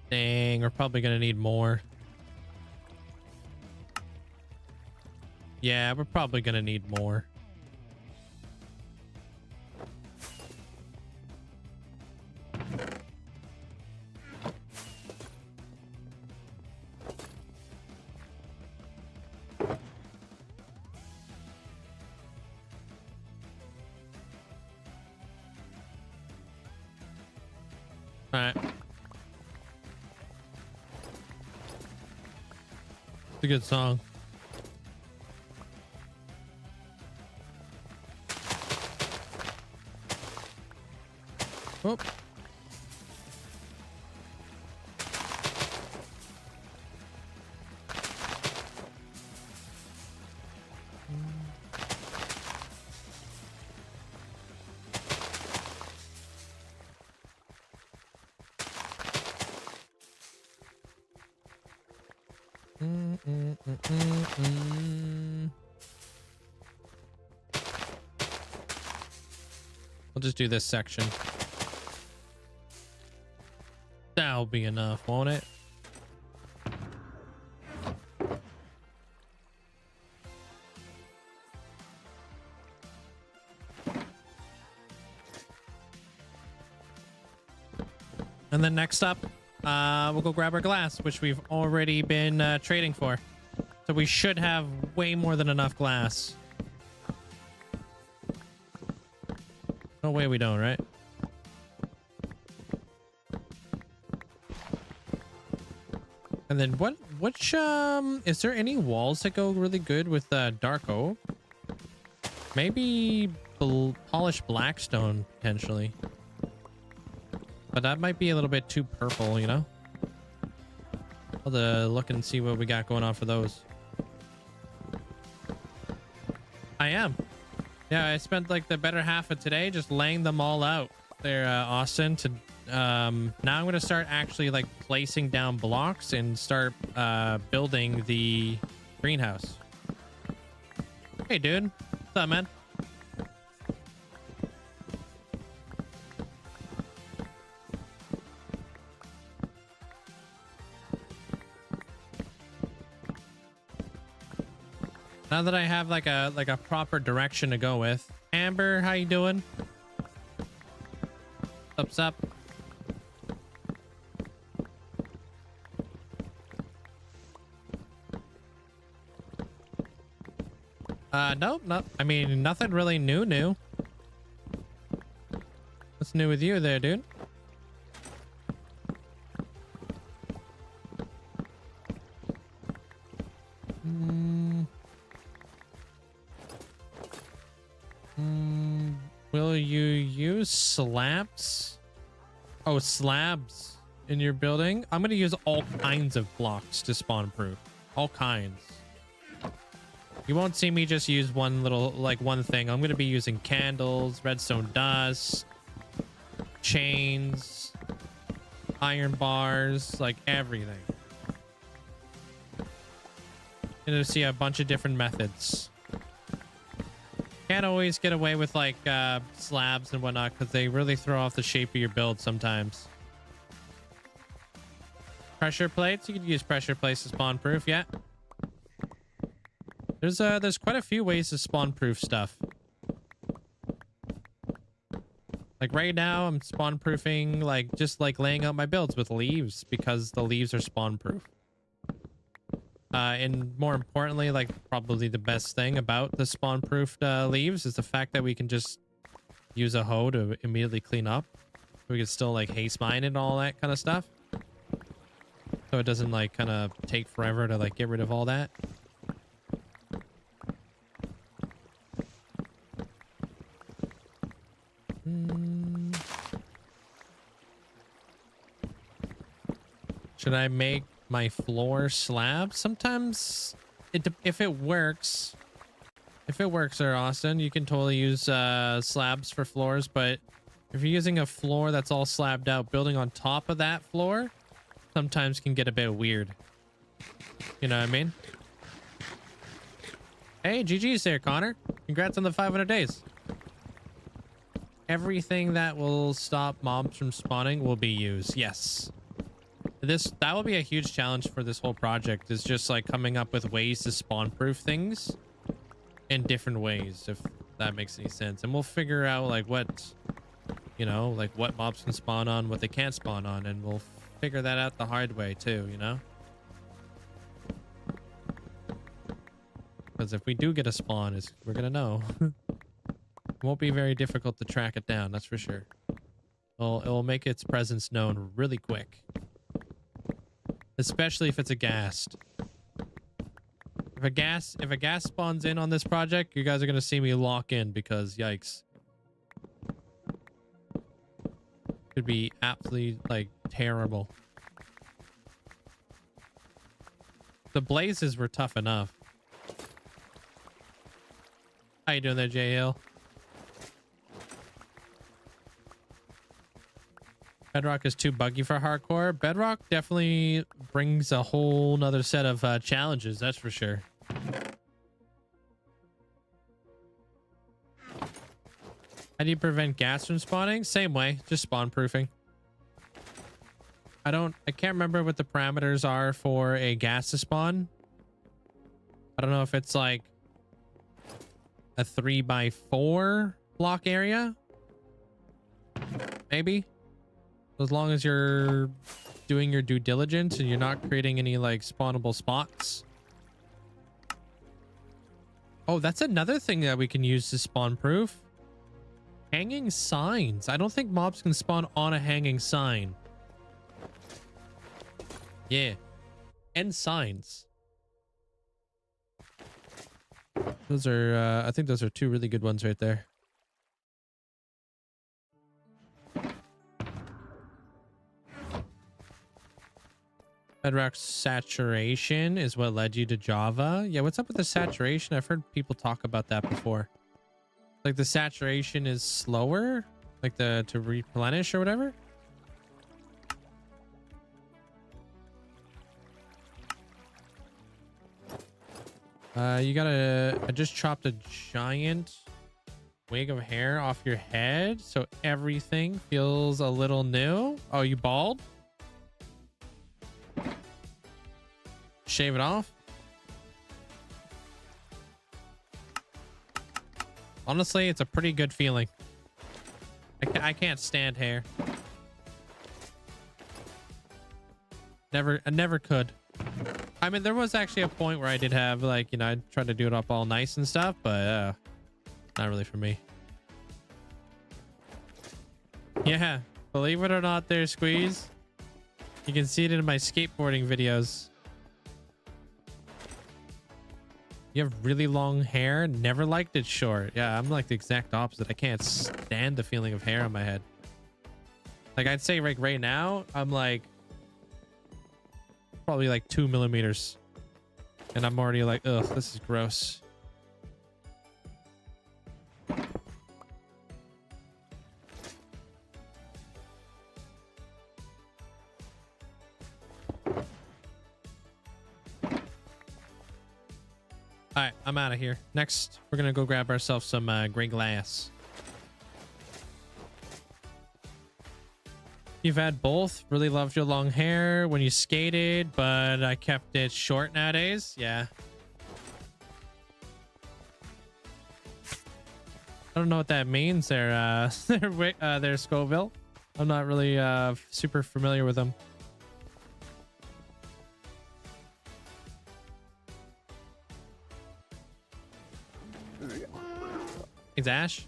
Dang, we're probably gonna need more. Yeah, we're probably gonna need more. All right. It's a good song. Oh. We'll just do this section. That'll be enough, won't it? And then next up, we'll go grab our glass, which we've already been trading for. So we should have way more than enough glass. No way we don't, right? And then which is there any walls that go really good with dark oak? Maybe polished blackstone potentially. But that might be a little bit too purple, you know? I'll have to look and see what we got going on for those. I am. Yeah, I spent like the better half of today just laying them all out there, Austin. To now I'm gonna start actually like placing down blocks and start building the greenhouse. Hey, dude. What's up, man? Now that I have like a proper direction to go with. Amber, how you doing? What's up? Nope, no. I mean, nothing really new. What's new with you there, dude? Will you use slabs? Oh, slabs in your building? I'm going to use all kinds of blocks to spawn proof. All kinds. You won't see me just use one little, like one thing. I'm going to be using candles, redstone dust, chains, iron bars, like everything. You're going to see a bunch of different methods. Can't always get away with like slabs and whatnot because they really throw off the shape of your build sometimes. Pressure plates. You could use pressure plates to spawn proof. Yeah. There's quite a few ways to spawn proof stuff. Like right now I'm spawn proofing like just like laying out my builds with leaves because the leaves are spawn proof. And more importantly, like probably the best thing about the spawn proofed leaves is the fact that we can just use a hoe to immediately clean up. We can still like haste mine and all that kind of stuff. So it doesn't like kind of take forever to like get rid of all that. Should I make my floor slab? Sometimes if it works there, Austin, you can totally use slabs for floors, but if you're using a floor that's all slabbed out, building on top of that floor sometimes can get a bit weird. You know what I mean? Hey, GG's there, Connor. Congrats on the 500 days. Everything that will stop mobs from spawning will be used. Yes. That will be a huge challenge for this whole project, is just like coming up with ways to spawn proof things in different ways, if that makes any sense. And we'll figure out like what, you know, like what mobs can spawn on, what they can't spawn on, and we'll figure that out the hard way too, you know? Because if we do get a spawn, we're gonna know. It won't be very difficult to track it down, that's for sure. Well, it will make its presence known really quick. Especially if it's a ghast. If a gas spawns in on this project, you guys are gonna see me lock in because yikes. Could be absolutely like terrible. The blazes were tough enough. How you doing there, J Hill? Bedrock is too buggy for hardcore. Bedrock definitely brings a whole nother set of challenges, that's for sure. How do you prevent gas from spawning? Same way, just spawn proofing. I can't remember what the parameters are for a gas to spawn. I don't know if it's like a 3x4 block area. Maybe. As long as you're doing your due diligence and you're not creating any like spawnable spots. Oh, that's another thing that we can use to spawn proof. Hanging signs. I don't think mobs can spawn on a hanging sign. Yeah. And signs. Those are, I think those are two really good ones right there. Bedrock saturation is what led you to Java. Yeah, what's up with the saturation? I've heard people talk about that before. Like the saturation is slower, like to replenish or whatever. You gotta. I just chopped a giant wig of hair off your head, so everything feels a little new. Oh, you bald? Shave it off. Honestly, it's a pretty good feeling. I can't stand hair. I never could. I mean, there was actually a point where I did have, like, you know, I tried to do it up all nice and stuff, but not really for me. Yeah, believe it or not there, Squeeze. You can see it in my skateboarding videos. You have really long hair. Never liked it short. Yeah, I'm like the exact opposite. I can't stand the feeling of hair on my head. Like, I'd say like right now, I'm like probably like 2 millimeters. And I'm already like, ugh, this is gross. All right, I'm out of here. Next, we're gonna go grab ourselves some gray glass. You've had both. Really loved your long hair when you skated, but I kept it short nowadays. Yeah. I don't know what that means there, there, Scoville. I'm not really super familiar with them. Thanks, Ash.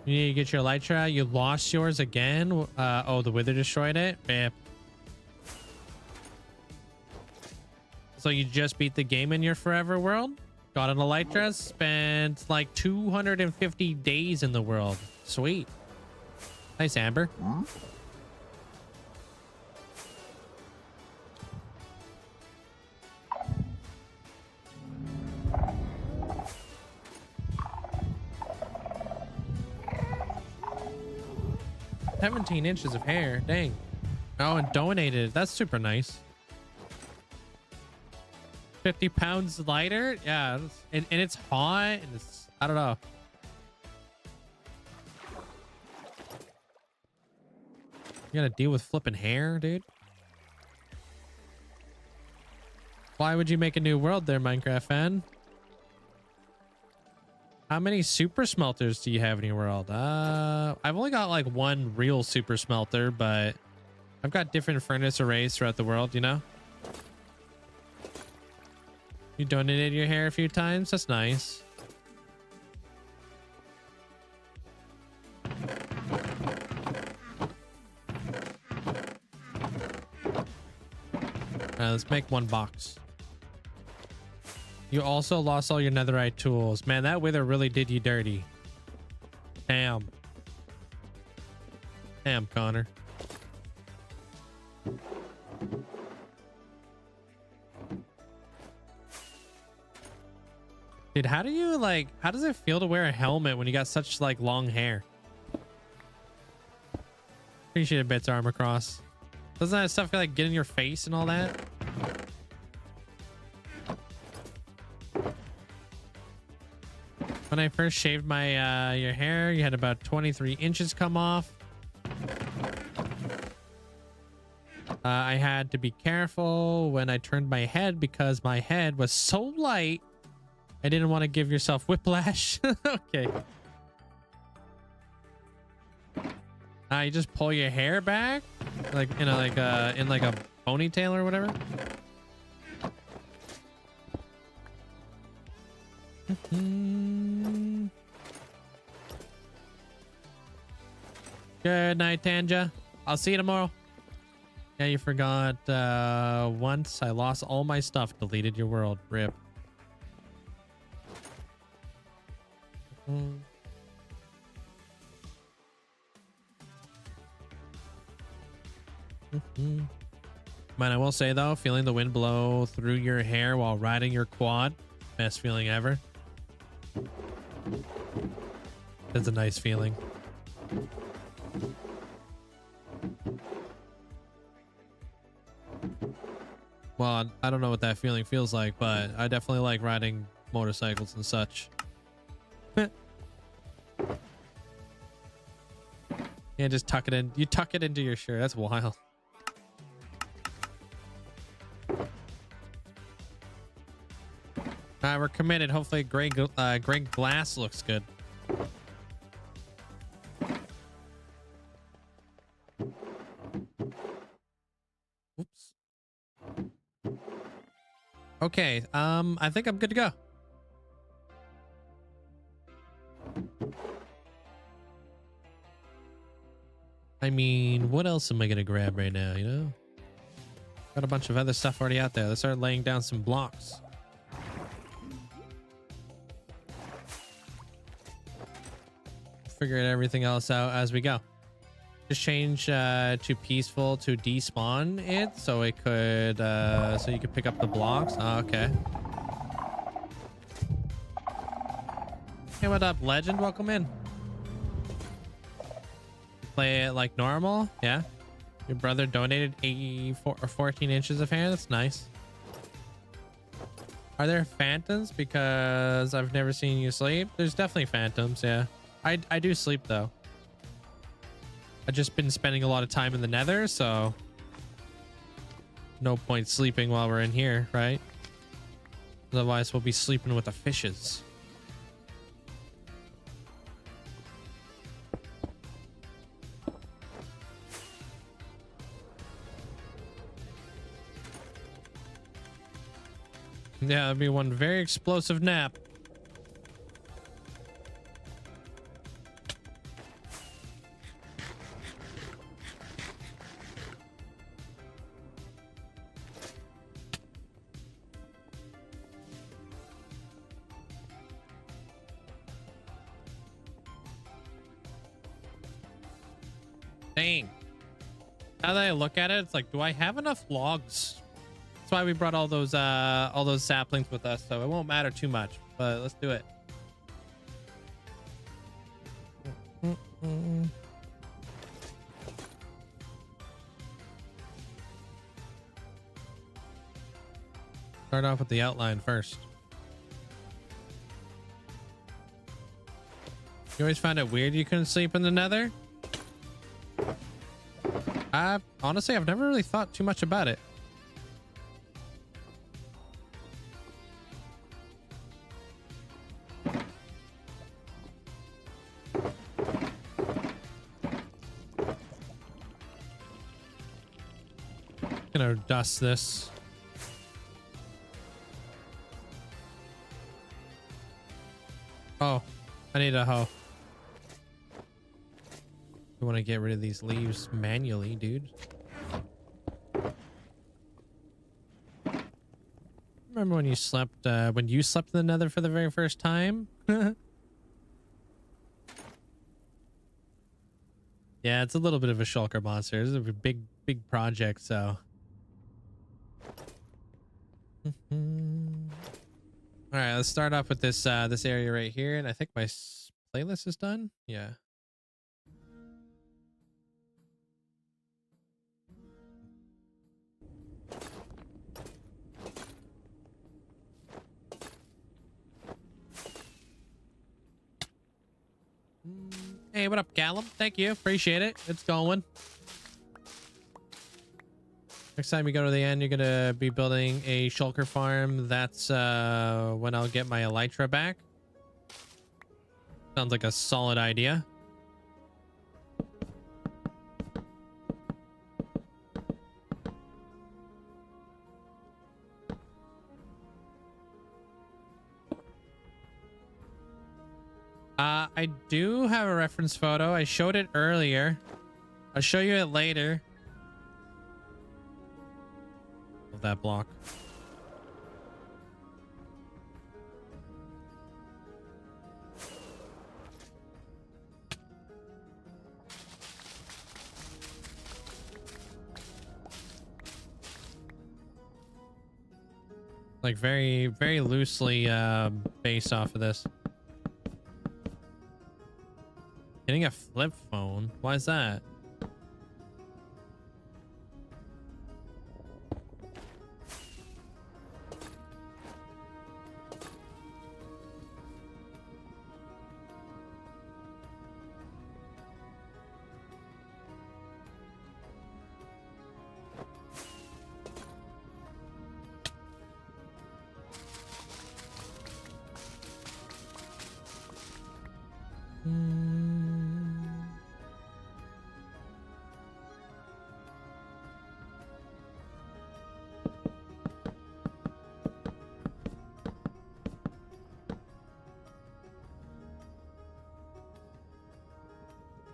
You need to get your elytra. You lost yours again. Oh, the wither destroyed it. Rip. So you just beat the game in your forever world. Got an elytra. Spent like 250 days in the world. Sweet. Nice, Amber. Huh? 17 inches of hair. Dang. Oh, and donated. That's super nice. 50 pounds lighter. Yeah. And it's hot. And it's, I don't know. You gotta deal with flipping hair, dude. Why would you make a new world there, Minecraft fan? How many super smelters do you have in your world? I've only got like one real super smelter, but I've got different furnace arrays throughout the world, you know? You donated your hair a few times? That's nice. Let's make one box. You also lost all your netherite tools. Man, that wither really did you dirty. Damn. Damn, Connor. Dude, how do you like, how does it feel to wear a helmet when you got such like long hair? Appreciate it, Bits Armor Cross. Doesn't that stuff like get in your face and all that? When I first shaved my your hair, you had about 23 inches come off. I had to be careful when I turned my head because my head was so light. I didn't want to give yourself whiplash. Okay. You just pull your hair back, like in a ponytail or whatever. Good night, Tanja. I'll see you tomorrow. Yeah, you forgot once I lost all my stuff, deleted your world. Rip. Man, I will say though, feeling the wind blow through your hair while riding your quad, best feeling ever. That's a nice feeling. Well, I don't know what that feeling feels like, but I definitely like riding motorcycles and such. Yeah, just tuck it in. You tuck it into your shirt. That's wild. All right, we're committed. Hopefully gray glass looks good. Oops. Okay, I think I'm good to go. I mean, what else am I gonna grab right now, you know? Got a bunch of other stuff already out there. Let's start laying down some blocks. Figure everything else out as we go. Just change to peaceful to despawn it so it could so you could pick up the blocks. Oh, okay. Hey, what up, legend? Welcome in. Play it like normal. Yeah. Your brother donated 14 inches of hair. That's nice. Are there phantoms? Because I've never seen you sleep. There's definitely phantoms. Yeah. I do sleep though. I've just been spending a lot of time in the Nether, so no point sleeping while we're in here, right? Otherwise we'll be sleeping with the fishes. Yeah, it'd be one very explosive nap. Dang. Now that I look at it, it's like, do I have enough logs? That's why we brought all those saplings with us, so it won't matter too much. But let's do it. Start off with the outline first. You always find it weird you couldn't sleep in the Nether? Honestly, I've never really thought too much about it. Gonna dust this. Oh, I need a hoe. I want to get rid of these leaves manually, dude. Remember when you slept in the Nether for the very first time? Yeah, it's a little bit of a shulker monster. It's a big project, so. All right, let's start off with this area right here, and I think my playlist is done. Yeah. Hey, what up, Callum? Thank you. Appreciate it. It's going. Next time you go to the end, you're going to be building a shulker farm. That's when I'll get my elytra back. Sounds like a solid idea. I do have a reference photo. I showed it earlier. I'll show you it later. Of that block. Like very loosely based off of this. Getting a flip phone? Why is that?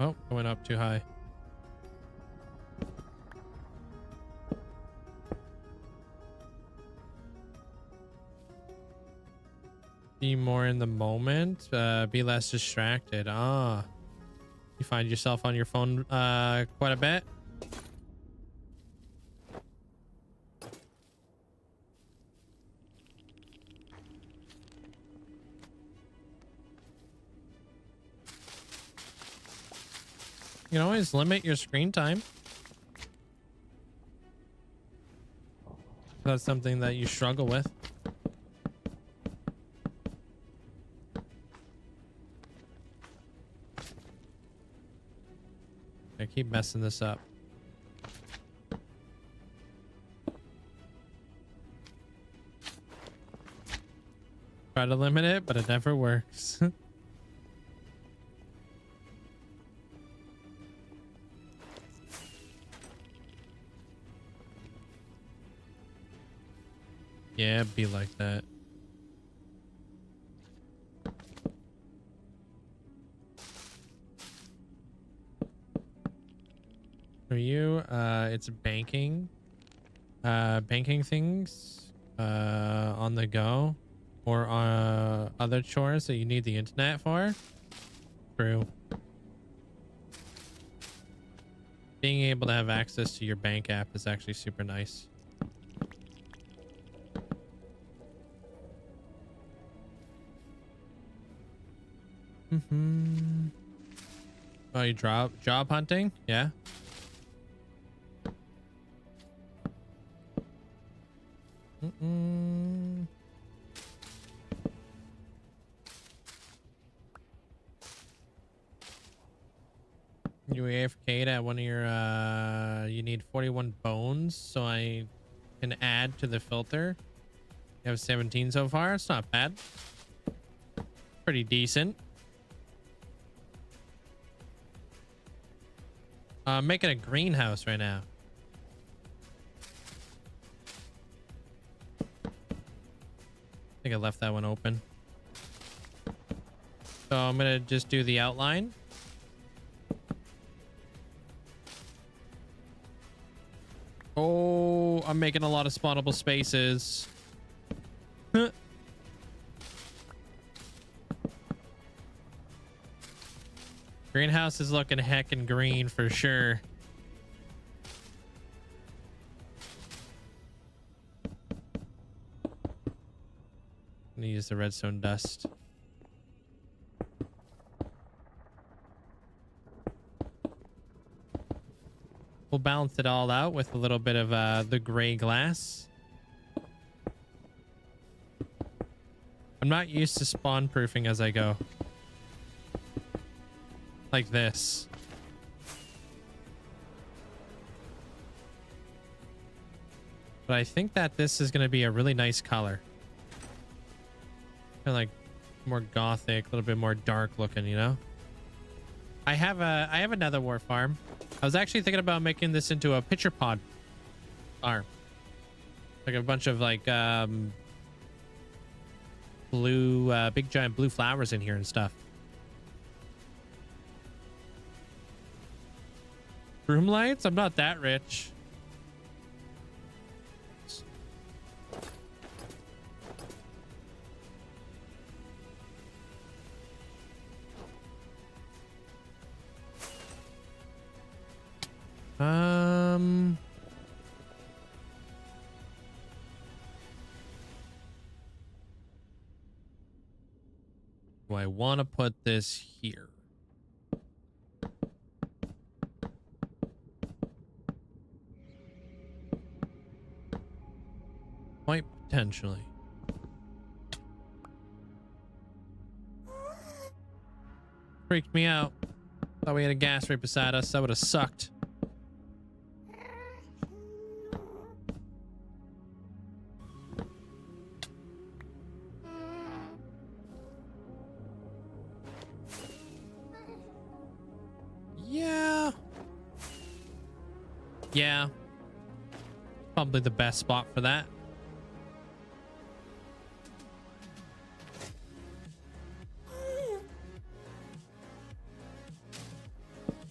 Oh, going up too high. Be more in the moment, be less distracted. Ah, you find yourself on your phone quite a bit. You can always limit your screen time. That's something that you struggle with. I keep messing this up. Try to limit it, but it never works. Yeah, be like that. For you, it's banking. Banking things on the go, or other chores that you need the internet for. True. Being able to have access to your bank app is actually super nice. Oh, you job hunting? Yeah. You AFK'd at one of your you need 41 bones, so I can add to the filter. You have 17 so far. It's not bad. Pretty decent. I'm making a greenhouse right now. I think I left that one open. So I'm gonna just do the outline. Oh, I'm making a lot of spawnable spaces. Greenhouse is looking heckin' green for sure. I'm gonna use the redstone dust. We'll balance it all out with a little bit of the gray glass. I'm not used to spawn proofing as I go. Like this. But I think that this is going to be a really nice color. Kind of like more gothic, a little bit more dark looking, you know? I have a nether wart farm. I was actually thinking about making this into a pitcher pod farm. Like a bunch of like blue big giant blue flowers in here and stuff. Room lights? I'm not that rich. Do I want to put this here? Quite potentially. Freaked me out. Thought we had a gas right beside us. That would have sucked. Yeah. Probably the best spot for that.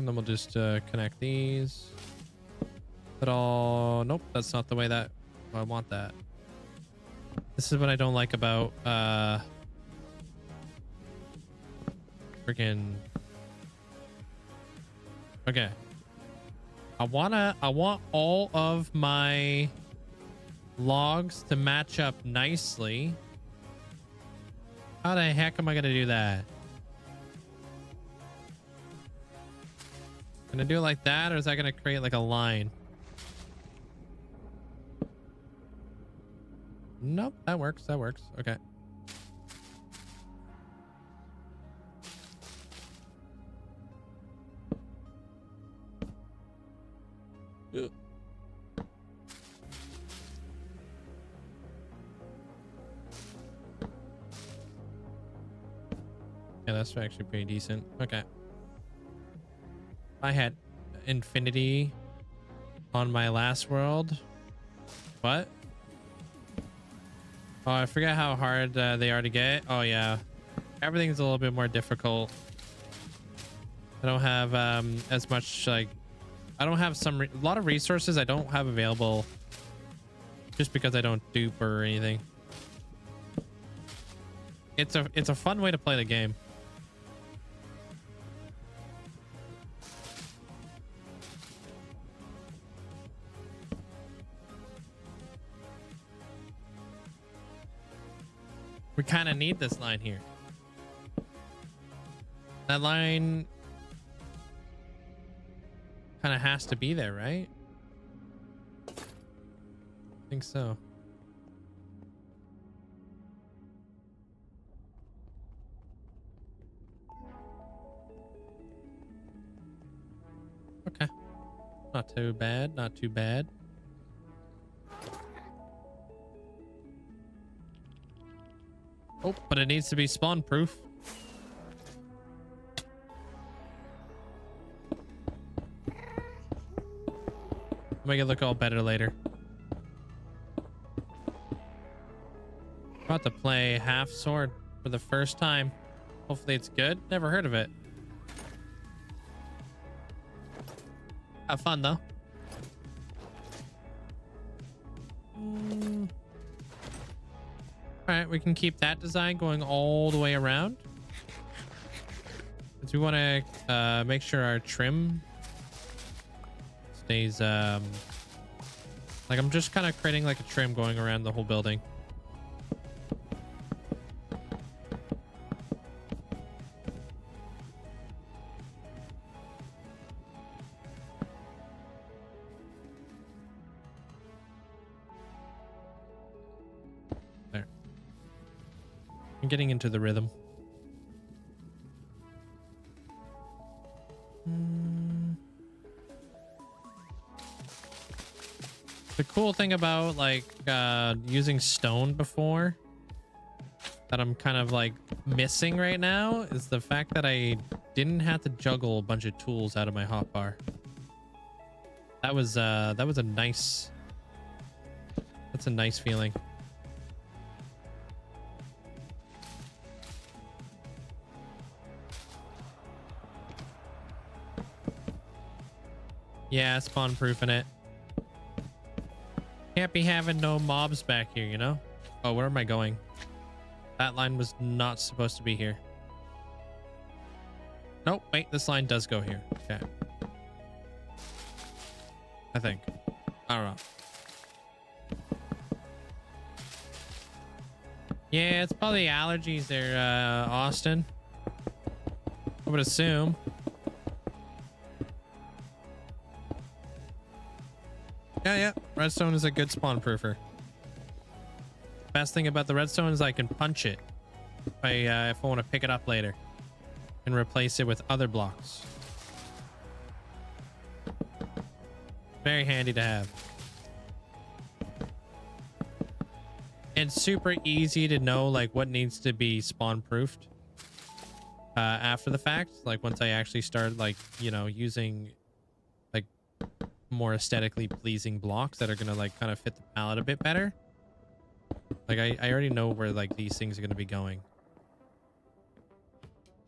And then we'll just connect these. But all, nope, that's not the way that I want that. This is what I don't like about freaking. Okay. I want all of my logs to match up nicely. How the heck am I gonna do that? Gonna do it like that, or is that gonna create like a line? Nope, that works. That works. Okay. Ugh. Yeah, that's actually pretty decent. Okay. I had infinity on my last world. What? Oh, I forget how hard they are to get. Oh, yeah. Everything's a little bit more difficult. I don't have as much, like... I don't have a lot of resources I don't have available just because I don't dupe or anything. It's a fun way to play the game. We kind of need this line here. That line kind of has to be there, right? I think so. Okay. Not too bad. Not too bad. Oh, but it needs to be spawn proof. Make it look all better later. About to play half sword for the first time. Hopefully it's good. Never heard of it. Have fun though. All right, we can keep that design going all the way around. Because we want to make sure our trim stays like I'm just kind of creating like a trim going around the whole building. There. I'm getting into the rhythm. The cool thing about like using stone before that I'm kind of like missing right now is the fact that I didn't have to juggle a bunch of tools out of my hotbar. That was a nice, that's a nice feeling. Yeah, spawn proofing it. Can't be having no mobs back here, you know? Oh, where am I going? That line was not supposed to be here. Nope, wait, this line does go here. Okay. I think. I don't know. Yeah, it's probably allergies there, Austin. I would assume. Yeah. Redstone is a good spawn proofer. Best thing about the redstone is I can punch it if I want to pick it up later and replace it with other blocks. Very handy to have. And super easy to know like what needs to be spawn proofed after the fact. Like once I actually start like, you know, using like more aesthetically pleasing blocks that are gonna like kind of fit the palette a bit better. Like I already know where like these things are gonna be going.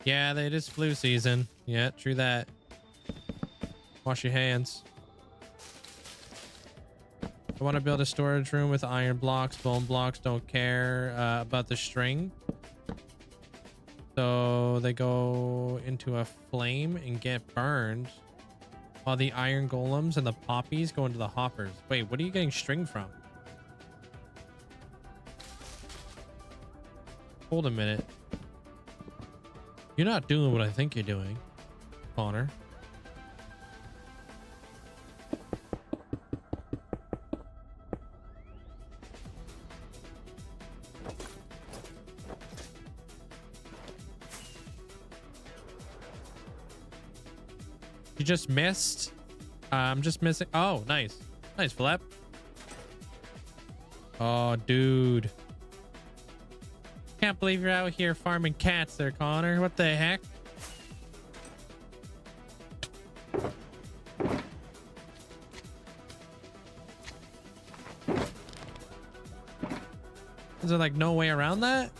Yeah, it is flu season. Yeah, true that. Wash your hands. I want to build a storage room with iron blocks, bone blocks. Don't care about the string. So they go into a flame and get burned while the iron golems and the poppies go into the hoppers. Wait, what are you getting string from? Hold a minute. You're not doing what I think you're doing, Connor. You just missed. I'm just missing. Oh, nice. Nice, Flap. Oh, dude. Can't believe you're out here farming cats there, Connor. What the heck? Is there like no way around that?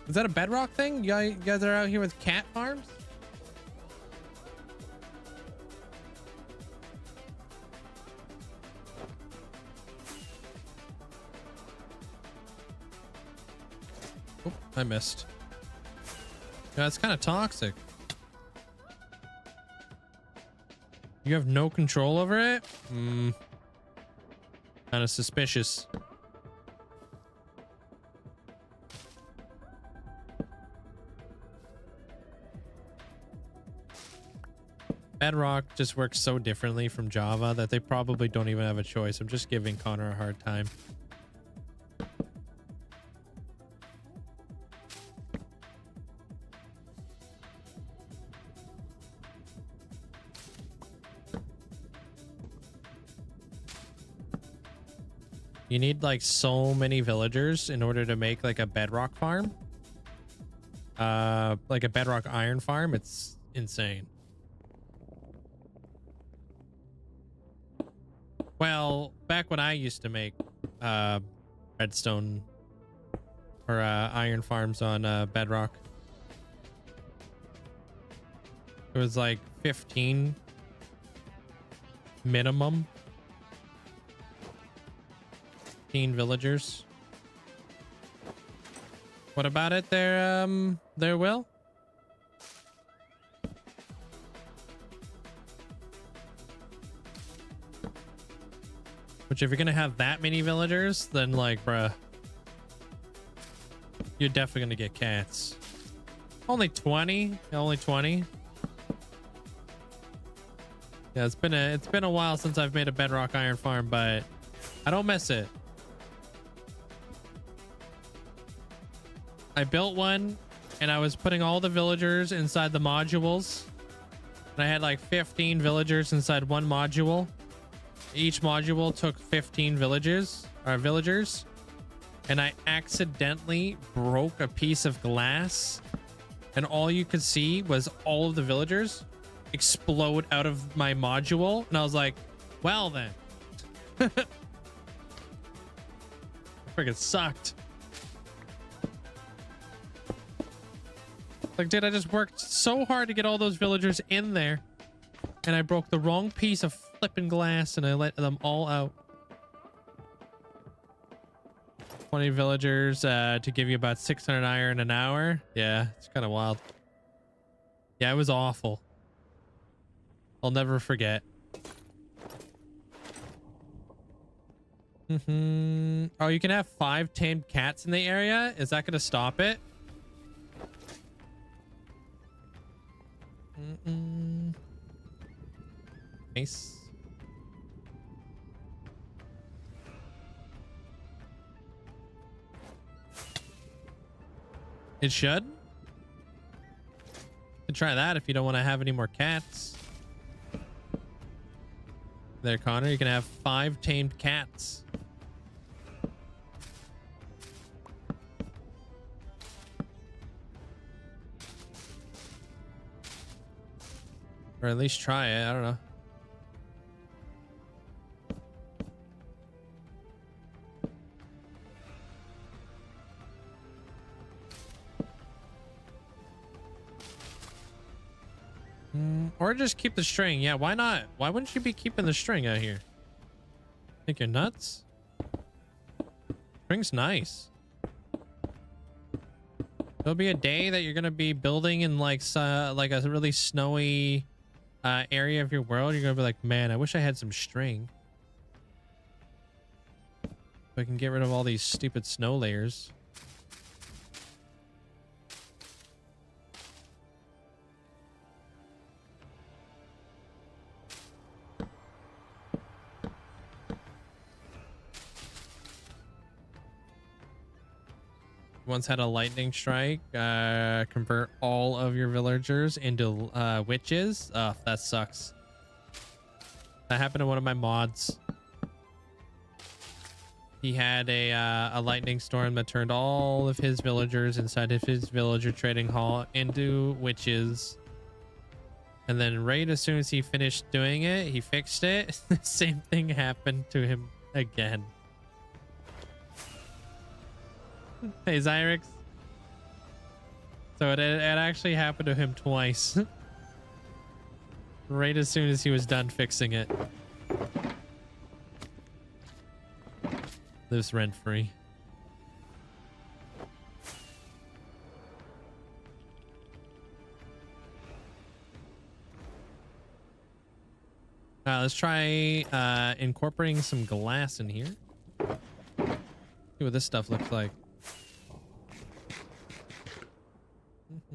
Is that a bedrock thing? You guys are out here with cat farms? Oh, I missed. Yeah, it's kind of toxic. You have no control over it? Kind of suspicious. Bedrock just works so differently from Java that they probably don't even have a choice. I'm just giving Connor a hard time. You need like so many villagers in order to make like a bedrock farm. Like a bedrock iron farm. It's insane. Well, back when I used to make redstone or iron farms on bedrock, it was like 15 minimum. 15 villagers. What about it there, Will? Which if you're gonna have that many villagers, then like, bruh, you're definitely gonna get cats. Only 20? Only 20? Yeah, it's been a while since I've made a bedrock iron farm, but I don't miss it. I built one and I was putting all the villagers inside the modules. And I had like 15 villagers inside one module. Each module took 15 villagers. And I accidentally broke a piece of glass. And all you could see was all of the villagers explode out of my module. And I was like, well then. Freaking sucked. Like, dude, I just worked so hard to get all those villagers in there. And I broke the wrong piece of flipping glass and I let them all out. 20 villagers to give you about 600 iron an hour. Yeah, it's kind of wild. Yeah, it was awful. I'll never forget. Oh, you can have 5 tamed cats in the area? Is that going to stop it? Nice. It should. You can try that if you don't want to have any more cats. There, Connor, you can have 5 tamed cats. Or at least try it. I don't know. Or just keep the string. Yeah, why not? Why wouldn't you be keeping the string out here? Think you're nuts? String's nice. There'll be a day that you're gonna be building in like a really snowy area of your world. You're gonna be like, man, I wish I had some string. So I can get rid of all these stupid snow layers. Once had a lightning strike, convert all of your villagers into witches. Oh, that sucks. That happened to one of my mods. He had a lightning storm that turned all of his villagers inside of his villager trading hall into witches. And then right as soon as he finished doing it, he fixed it. The same thing happened to him again. Hey, Zyrix. So it actually happened to him twice. Right as soon as he was done fixing it. Lives rent-free. Let's try incorporating some glass in here. See what this stuff looks like.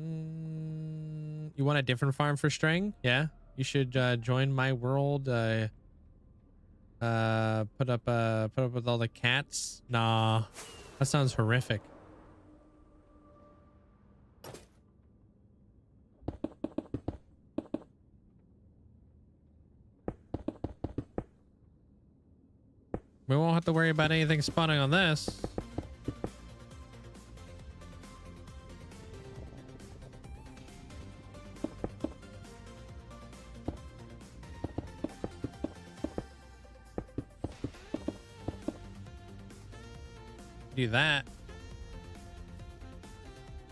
You want a different farm for string? Yeah, you should join my world. Put up with all the cats. Nah, that sounds horrific. We won't have to worry about anything spawning on this. Do that,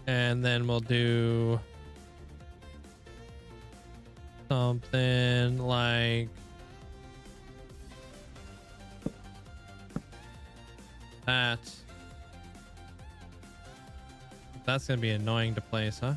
and then we'll do something like that. That's gonna be annoying to place, huh?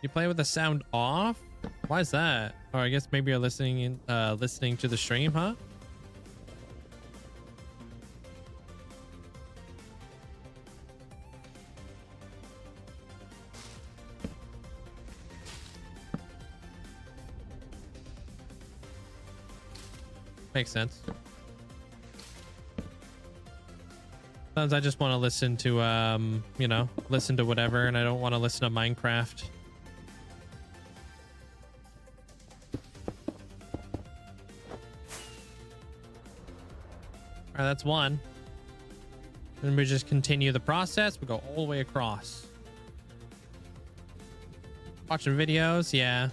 You play with the sound off? Why is that? Or I guess maybe you're listening to the stream, huh? Makes sense. Sometimes I just want to listen to you know, listen to whatever, and I don't want to listen to Minecraft. All right, that's one. Then we just continue the process. We go all the way across. Watching videos, yeah.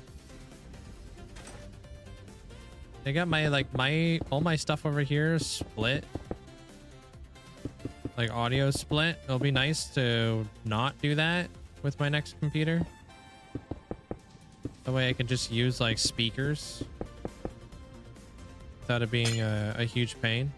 I got my all my stuff over here split. Like audio split. It'll be nice to not do that with my next computer. That way I can just use like speakers without it being a huge pain.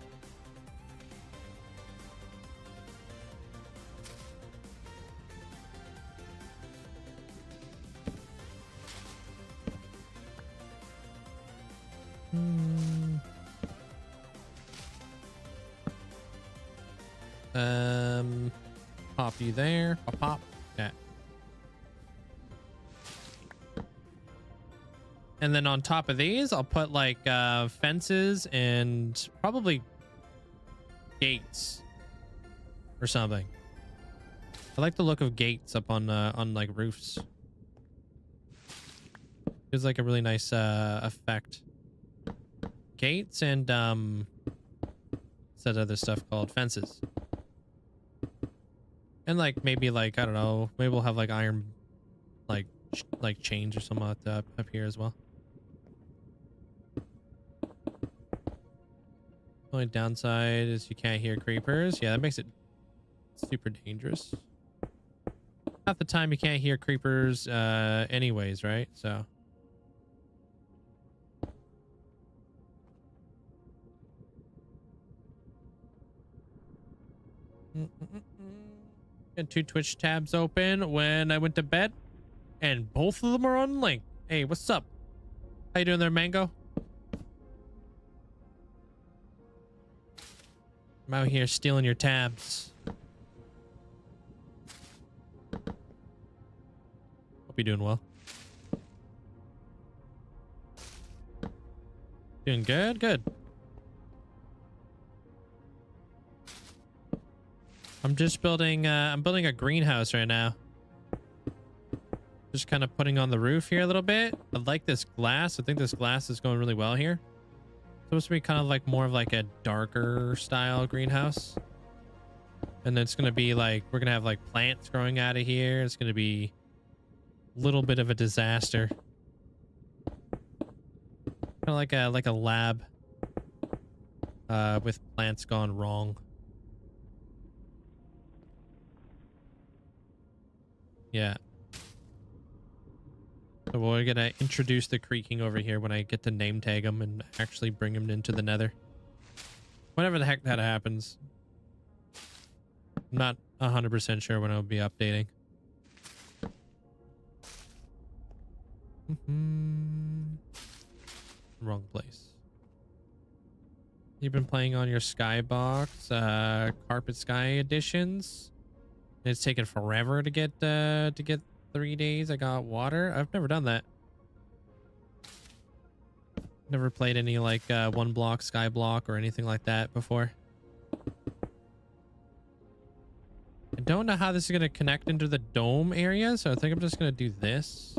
Pop you there. Pop, pop. Yeah. And then on top of these, I'll put like fences and probably gates or something. I like the look of gates up on like roofs. Gives like a really nice effect. Gates and what's that other stuff called? Fences. And like maybe like, I don't know, maybe we'll have like iron like like chains or something like that up here as well. Only downside is you can't hear creepers. Yeah, that makes it super dangerous. Half the time you can't hear creepers anyways, right? So and 2 Twitch tabs open when I went to bed, and both of them are on link. Hey, what's up? How you doing there, Mango? I'm out here stealing your tabs. Hope you're doing well. Doing good? Good. I'm just building, I'm building a greenhouse right now. Just kind of putting on the roof here a little bit. I like this glass. I think this glass is going really well here. Supposed to be kind of like more of like a darker style greenhouse. And then it's going to be like, we're going to have like plants growing out of here. It's going to be a little bit of a disaster. Kind of like a lab with plants gone wrong. Yeah. So we're gonna introduce the creaking over here when I get to name tag them and actually bring them into the Nether. Whenever the heck that happens. I'm not 100% sure when I'll be updating. Wrong place. You've been playing on your Skybox, Carpet Sky editions. It's taken forever to get 3 days. I got water. I've never done that. Never played any like 1 block, sky block, or anything like that before. I don't know how this is going to connect into the dome area, so I think I'm just going to do this.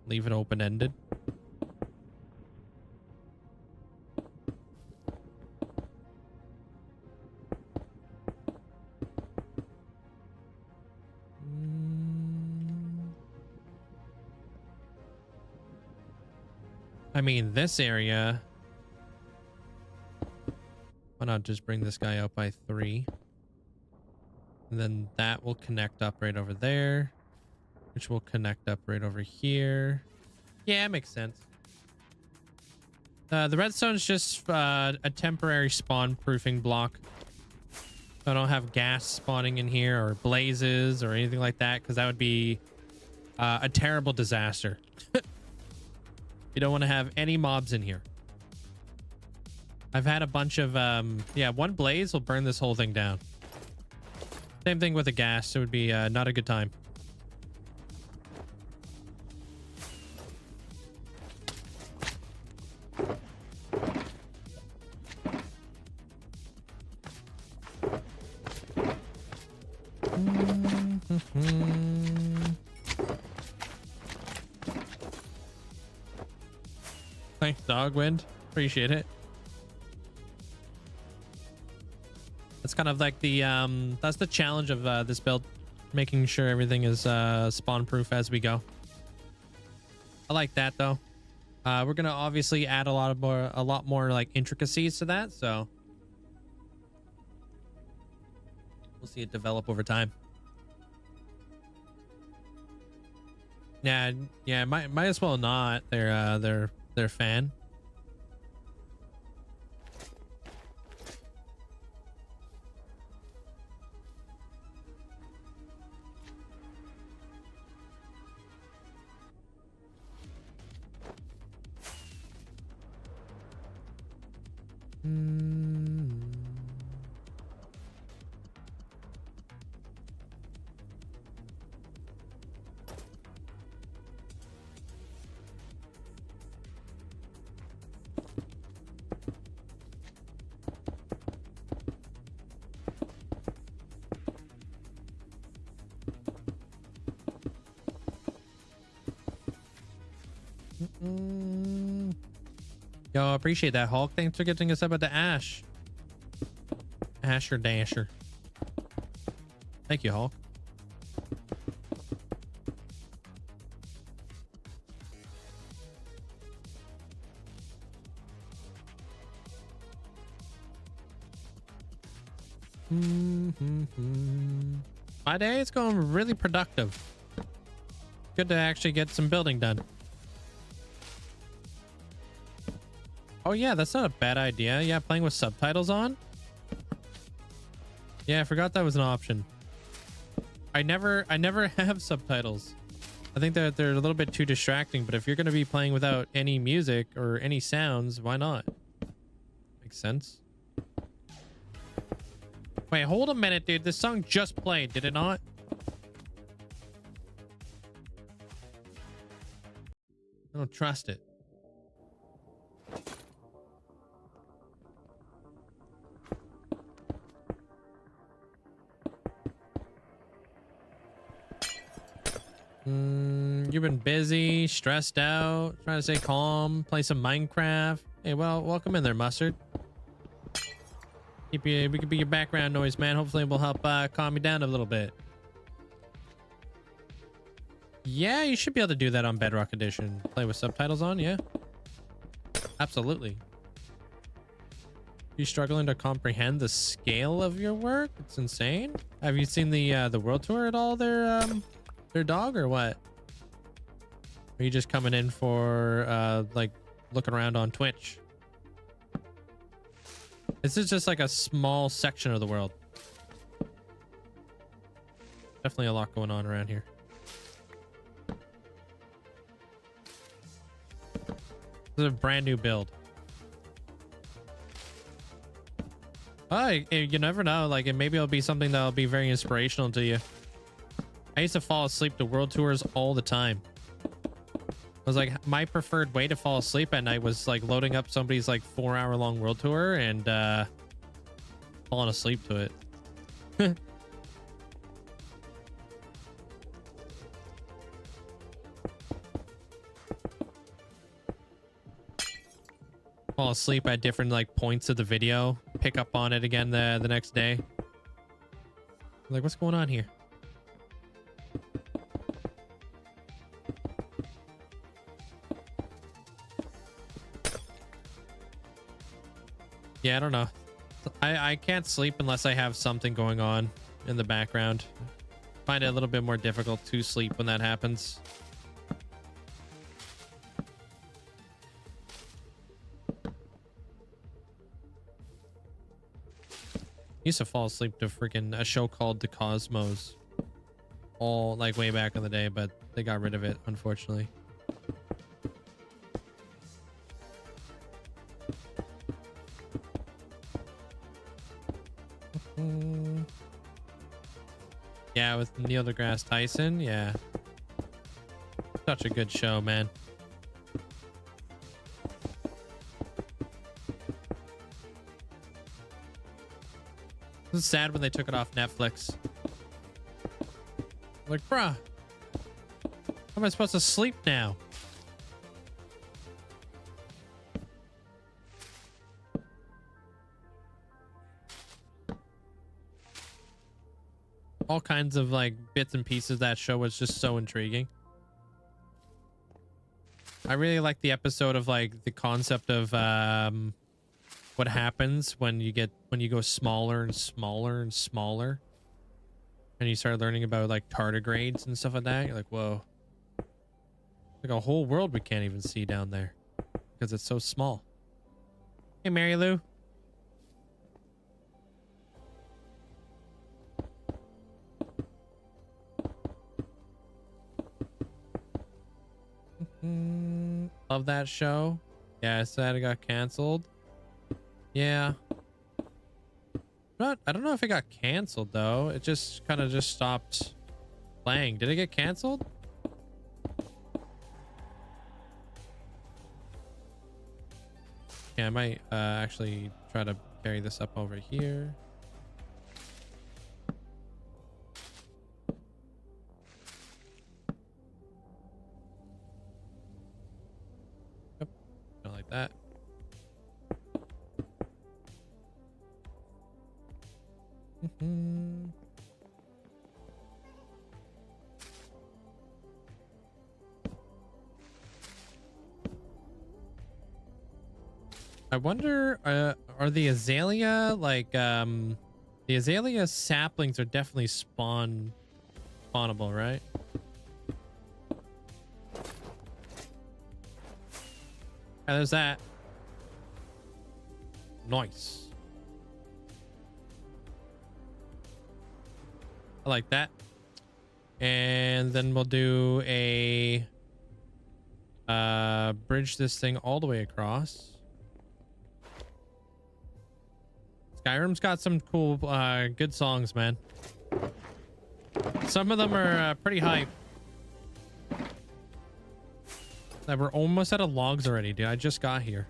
Leave it open-ended. I mean, this area, why not just bring this guy up by 3? And then that will connect up right over there, which will connect up right over here. Yeah, it makes sense. The redstone's just a temporary spawn proofing block. I don't have gas spawning in here or blazes or anything like that, because that would be a terrible disaster. You don't want to have any mobs in here. I've had a bunch of, yeah, 1 blaze will burn this whole thing down. Same thing with the gas. It would be not a good time. Thanks, Dogwind. Appreciate it. That's kind of like the that's the challenge of this build, making sure everything is spawn proof as we go. I like that though. We're gonna obviously add a lot more like intricacies to that, so we'll see it develop over time. Yeah, might as well not. They're fan. Yo, appreciate that, Hulk. Thanks for getting us up at the Ash. Asher Dasher. Thank you, Hulk. My day is going really productive. Good to actually get some building done. Oh yeah, that's not a bad idea. Yeah, playing with subtitles on. Yeah, I forgot that was an option. I never have subtitles. I think that they're a little bit too distracting, but if you're going to be playing without any music or any sounds, why not? Makes sense. Wait, hold a minute, dude. This song just played, did it not? I don't trust it. You've been busy, stressed out, trying to stay calm, play some Minecraft. Hey, well, welcome in there, Mustard. We could be your background noise, man. Hopefully it will help calm you down a little bit. Yeah, you should be able to do that on Bedrock Edition. Play with subtitles on, yeah. Absolutely. You struggling to comprehend the scale of your work? It's insane. Have you seen the world tour at all? Their dog or what? Are you just coming in for like looking around on Twitch? This is just like a small section of the world. Definitely a lot going on around here. This is a brand new build. Oh, you never know. Like, maybe it'll be something that'll be very inspirational to you. I used to fall asleep to world tours all the time. I was like, my preferred way to fall asleep at night was like loading up somebody's like 4-hour-long world tour and falling asleep to it. Fall asleep at different like points of the video, pick up on it again the next day. Like, what's going on here? Yeah, I don't know. I can't sleep unless I have something going on in the background. Find it a little bit more difficult to sleep when that happens. I used to fall asleep to freaking a show called The Cosmos. All like way back in the day, but they got rid of it, unfortunately. Yeah, with Neil deGrasse Tyson. Yeah. Such a good show, man. It was sad when they took it off Netflix. Like, bruh, how am I supposed to sleep now? All kinds of like bits and pieces. That show was just so intriguing. I really like the episode of like the concept of what happens when you go smaller and smaller and smaller, and you start learning about like tardigrades and stuff like that. You're like, whoa, like a whole world we can't even see down there because it's so small. Hey, Mary Lou. Love that show. Yeah, I said it got canceled. Yeah. I don't know if it got canceled though. It just kind of just stopped playing. Did it get canceled? Yeah, I might actually try to carry this up over here. Yep, not like that. I wonder, are the azalea like The azalea saplings are definitely spawnable, right? And there's that. Nice. I like that. And then we'll do a bridge this thing all the way across. Skyrim's got some cool good songs, man. Some of them are pretty hype. We're almost out of logs already, dude. I just got here.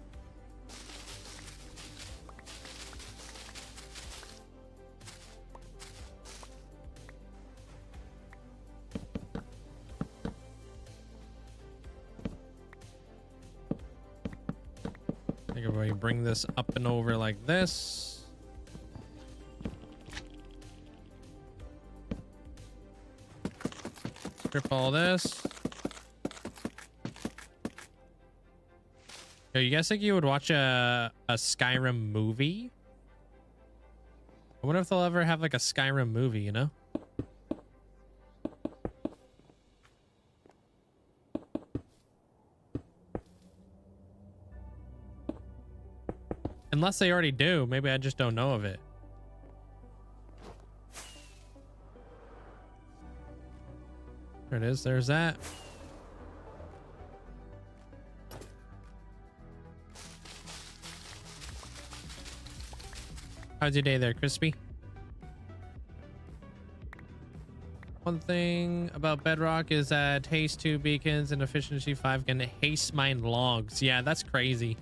I think if we bring this up and over like this. Strip all this. Yo, you guys think you would watch a Skyrim movie? I wonder if they'll ever have like a Skyrim movie, you know? Unless they already do. Maybe I just don't know of it. There it is. There's that. How's your day there, Crispy? One thing about Bedrock is that haste 2 beacons and efficiency 5 can haste mine logs. Yeah, that's crazy.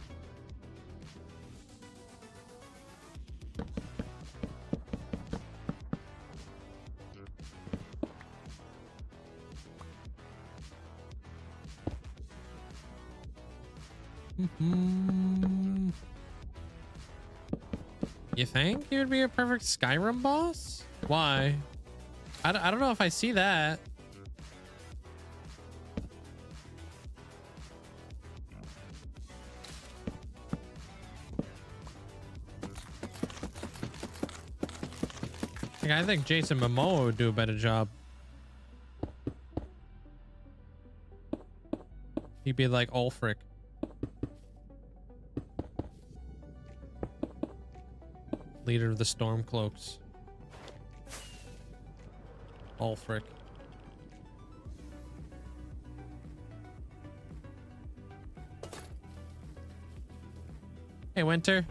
You think he would be a perfect Skyrim boss? Why? I don't know if I see that. Like, I think Jason Momoa would do a better job. He'd be like Ulfric. Leader of the Stormcloaks. Ulfric. Hey, Winter.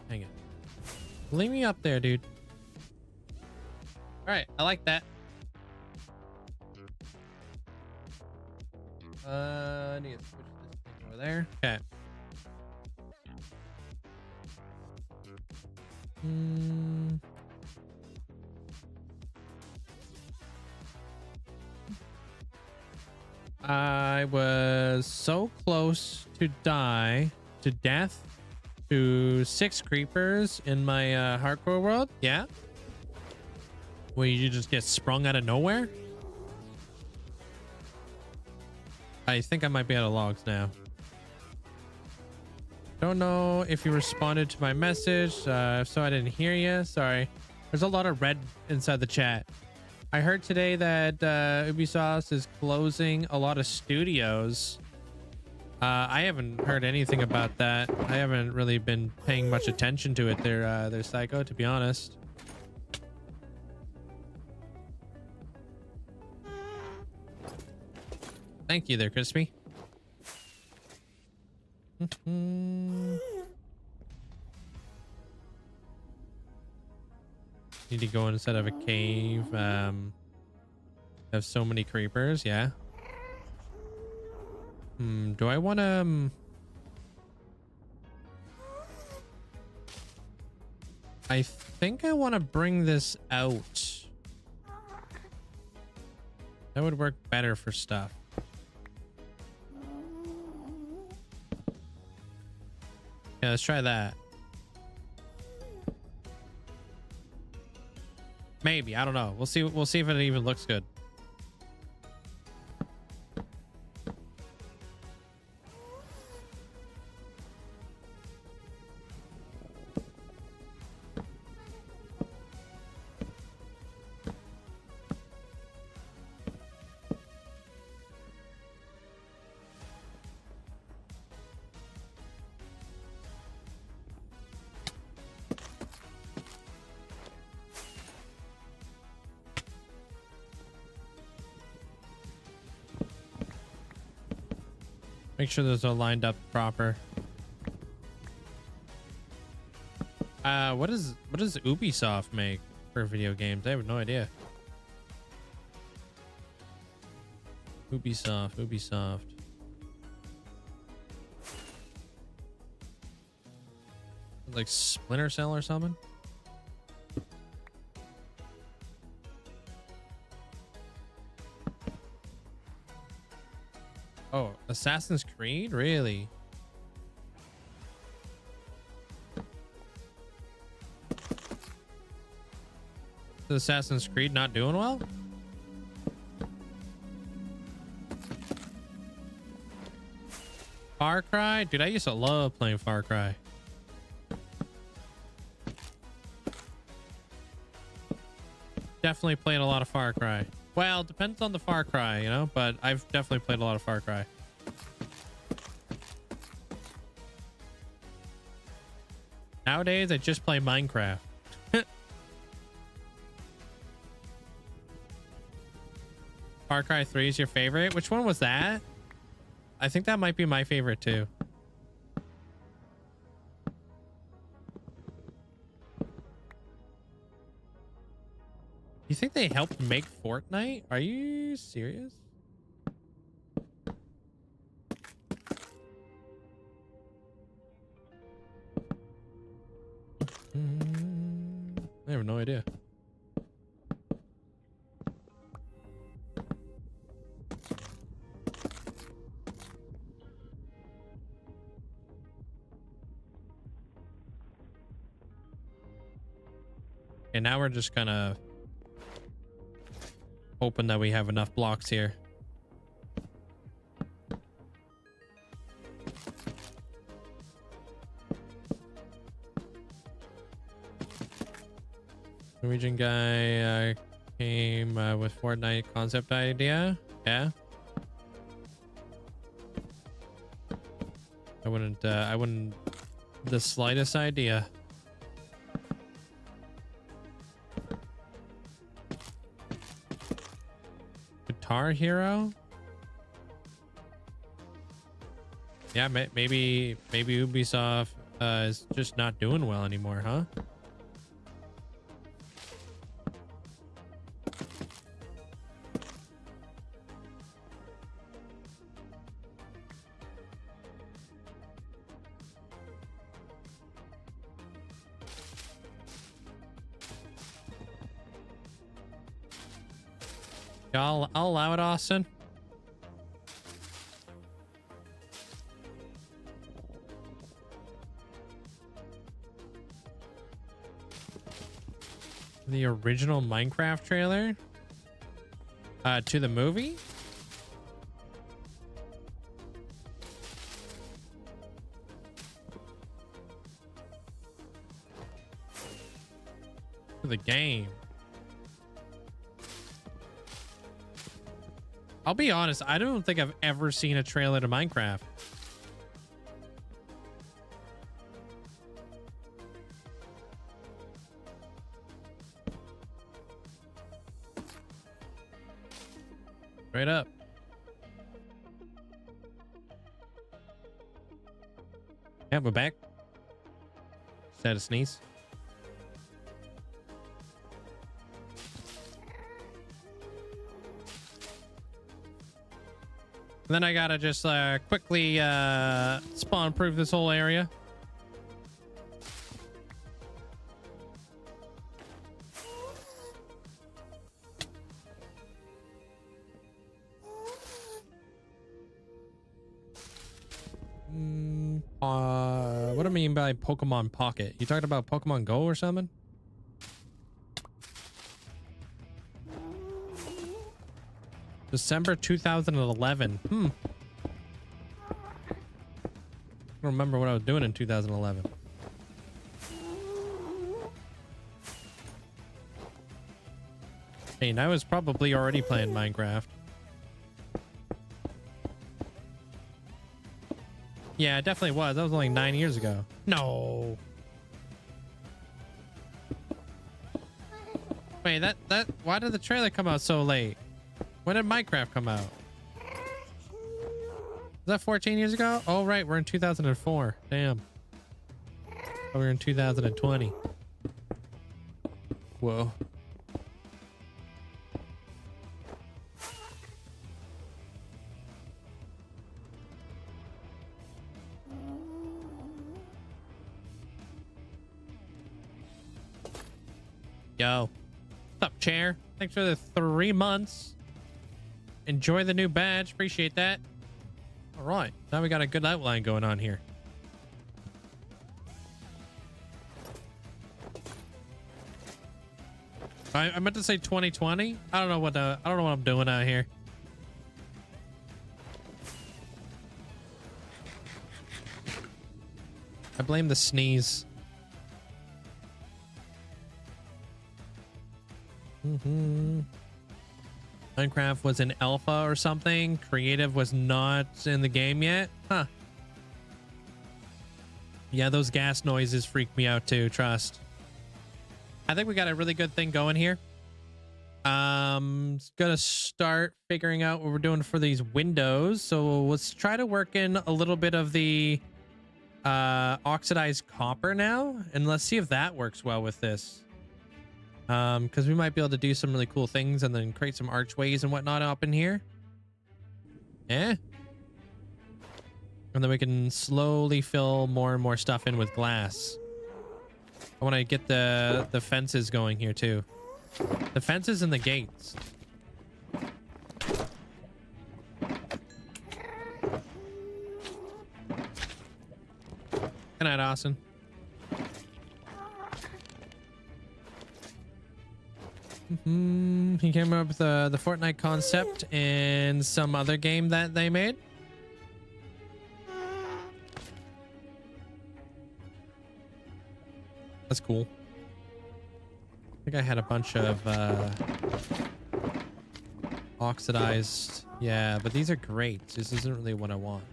Hang it. Leave me up there, dude. All right, I like that. I need to switch this thing over there. Okay. I was so close to die to death to 6 creepers in my hardcore world. Yeah. Where you just get sprung out of nowhere. I think I might be out of logs now. Don't know if you responded to my message. If so, I didn't hear you. Sorry. There's a lot of red inside the chat. I heard today that Ubisoft is closing a lot of studios. I haven't heard anything about that. I haven't really been paying much attention to it. They're psycho, to be honest. Thank you there, Crispy. Need to go inside of a cave. Have so many creepers. Yeah. Do I want to? I think I want to bring this out. That would work better for stuff. Yeah, let's try that. Maybe, I don't know. We'll see if it even looks good. Make sure those are lined up proper. What does Ubisoft make for video games? I have no idea. Ubisoft. Like Splinter Cell or something? Oh, Assassin's Creed? Really? Is Assassin's Creed not doing well? Far Cry? Dude, I used to love playing Far Cry. Definitely played a lot of Far Cry. Well, depends on the Far Cry, you know, but I've definitely played a lot of Far Cry. Nowadays, I just play Minecraft. Far Cry 3 is your favorite? Which one was that? I think that might be my favorite too. You think they helped make Fortnite? Are you serious? I have no idea. And now we're just gonna hoping that we have enough blocks here. Norwegian guy came with Fortnite concept idea. Yeah. I wouldn't the slightest idea. Guitar Hero? Yeah, maybe Ubisoft is just not doing well anymore, huh? I'll allow it, Austin. The original Minecraft trailer to the movie. To the game. I'll be honest, I don't think I've ever seen a trailer to Minecraft. Straight up. Yeah, we're back. Just had a sneeze. And then I gotta just quickly spawn proof this whole area. What do I mean by Pokemon Pocket? You talking about Pokemon Go or something? December 2011. I don't remember what I was doing in 2011. Hey, I was probably already playing Minecraft. Yeah, it definitely was. That was only 9 years ago. No. Wait, why did the trailer come out so late? When did Minecraft come out? that 14 years ago? Oh, right. We're in 2004. Damn. Oh, we're in 2020. Whoa. Yo. What's up, chair? Thanks for the 3 months. Enjoy the new badge. Appreciate that. All right. Now we got a good outline going on here. I meant to say 2020. I don't know what I'm doing out here. I blame the sneeze. Minecraft was in alpha or something. Creative was not in the game yet. Huh. Yeah, those gas noises freak me out too, trust. I think we got a really good thing going here. Gonna start figuring out what we're doing for these windows. So let's try to work in a little bit of the oxidized copper now, and let's see if that works well with this. Because we might be able to do some really cool things and then create some archways and whatnot up in here. Yeah. And then we can slowly fill more and more stuff in with glass. I want to get the fences going here too. The fences and the gates. Good night, Austin. He came up with the Fortnite concept and some other game that they made. That's cool. I think I had a bunch of oxidized. Yeah, but these are great. This isn't really what I want.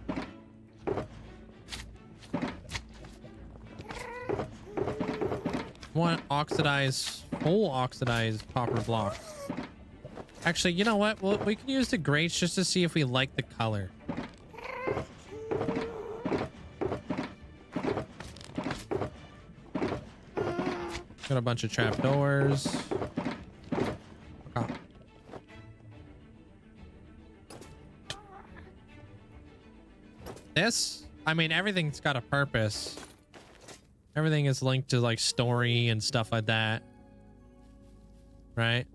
I want oxidized, full oxidized copper blocks. Actually, you know what? Well, we can use the grates just to see if we like the color. Got a bunch of trapdoors. Okay. This, I mean, everything's got a purpose. Everything is linked to like story and stuff like that. Right?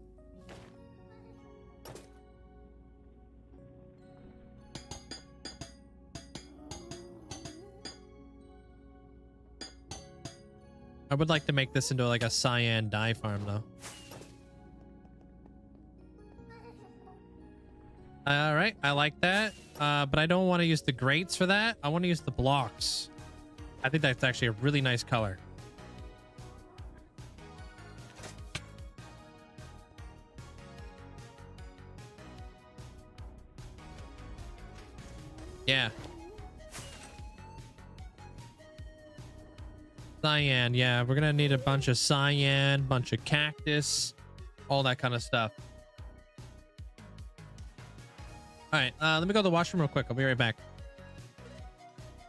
I would like to make this into like a cyan dye farm though. All right, I like that. But I don't want to use the grates for that. I want to use the blocks. I think that's actually a really nice color. Yeah. Cyan, yeah, we're gonna need a bunch of cyan, bunch of cactus, all that kind of stuff. All right, let me go to the washroom real quick. I'll be right back.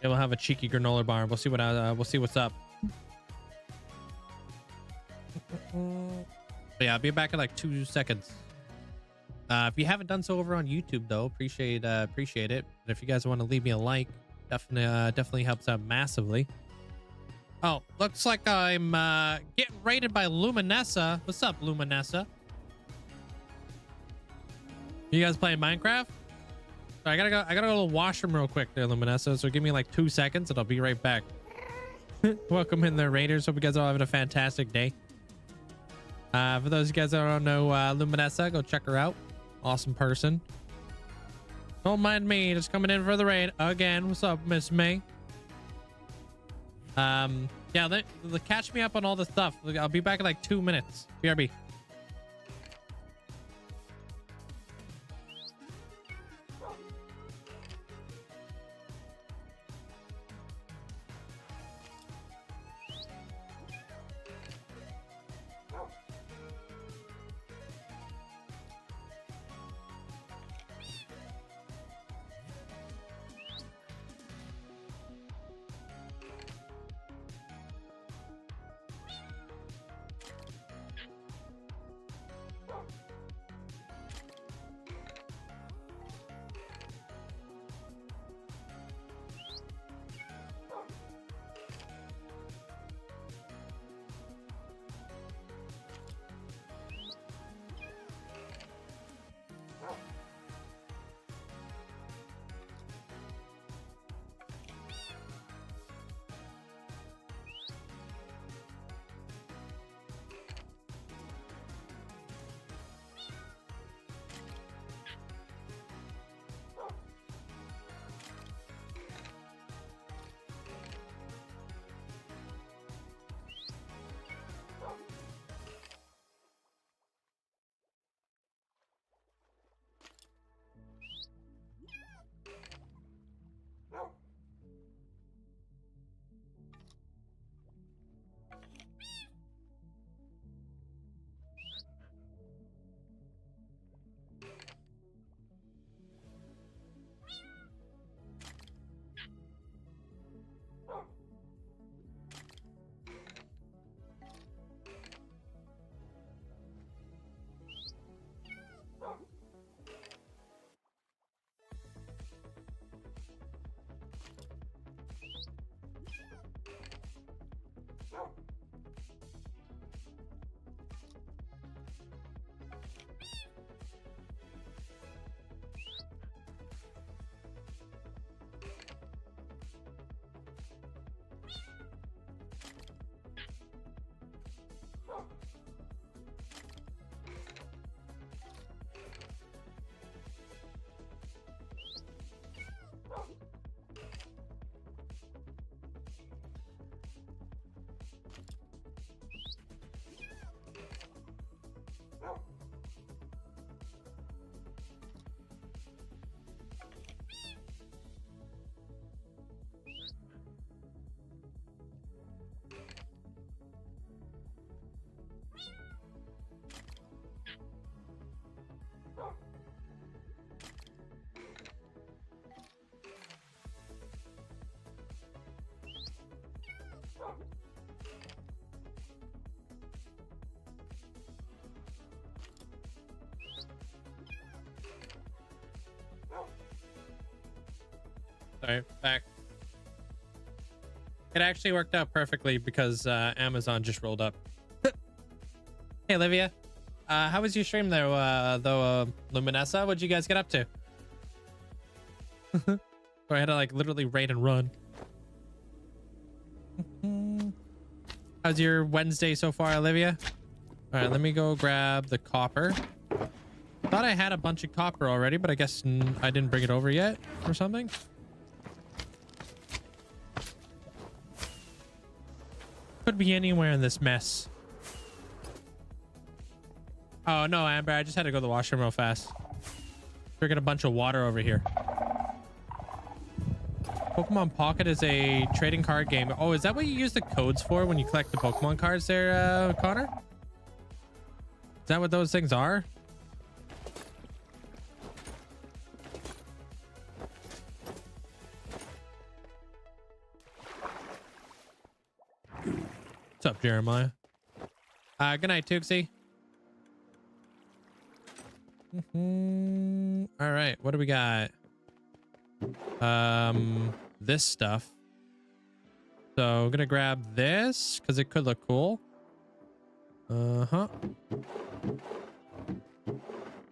And we'll have a cheeky granola bar. We'll see what we'll see what's up. But yeah, I'll be back in like 2 seconds. If you haven't done so over on YouTube though, appreciate it. And if you guys want to leave me a like, definitely helps out massively. Oh, looks like I'm getting raided by Luminessa. What's up, Luminessa? You guys playing Minecraft? I gotta go to the washroom real quick there, Luminessa. So give me like 2 seconds and I'll be right back. Welcome in there, Raiders. Hope you guys are all having a fantastic day. For those of you guys that don't know Luminessa, go check her out. Awesome person. Don't mind me, just coming in for the raid again. What's up, Miss May? Yeah, they catch me up on all the stuff. I'll be back in like 2 minutes. BRB. Sorry, back. It actually worked out perfectly because Amazon just rolled up. Hey, Olivia. How was your stream though, Luminessa? What'd you guys get up to? So I had to like literally raid and run. How's your Wednesday so far, Olivia? All right, let me go grab the copper. Thought I had a bunch of copper already, but I guess I didn't bring it over yet or something. Could be anywhere in this mess. Oh no, Amber, I just had to go to the washroom real fast. Drinking a bunch of water over here. Pokemon Pocket is a trading card game. Oh, is that what you use the codes for when you collect the Pokemon cards there, Connor? Is that what those things are? What's up, Jeremiah? Good night, Tuxie. All right, what do we got? This stuff. So I'm gonna grab this because it could look cool. And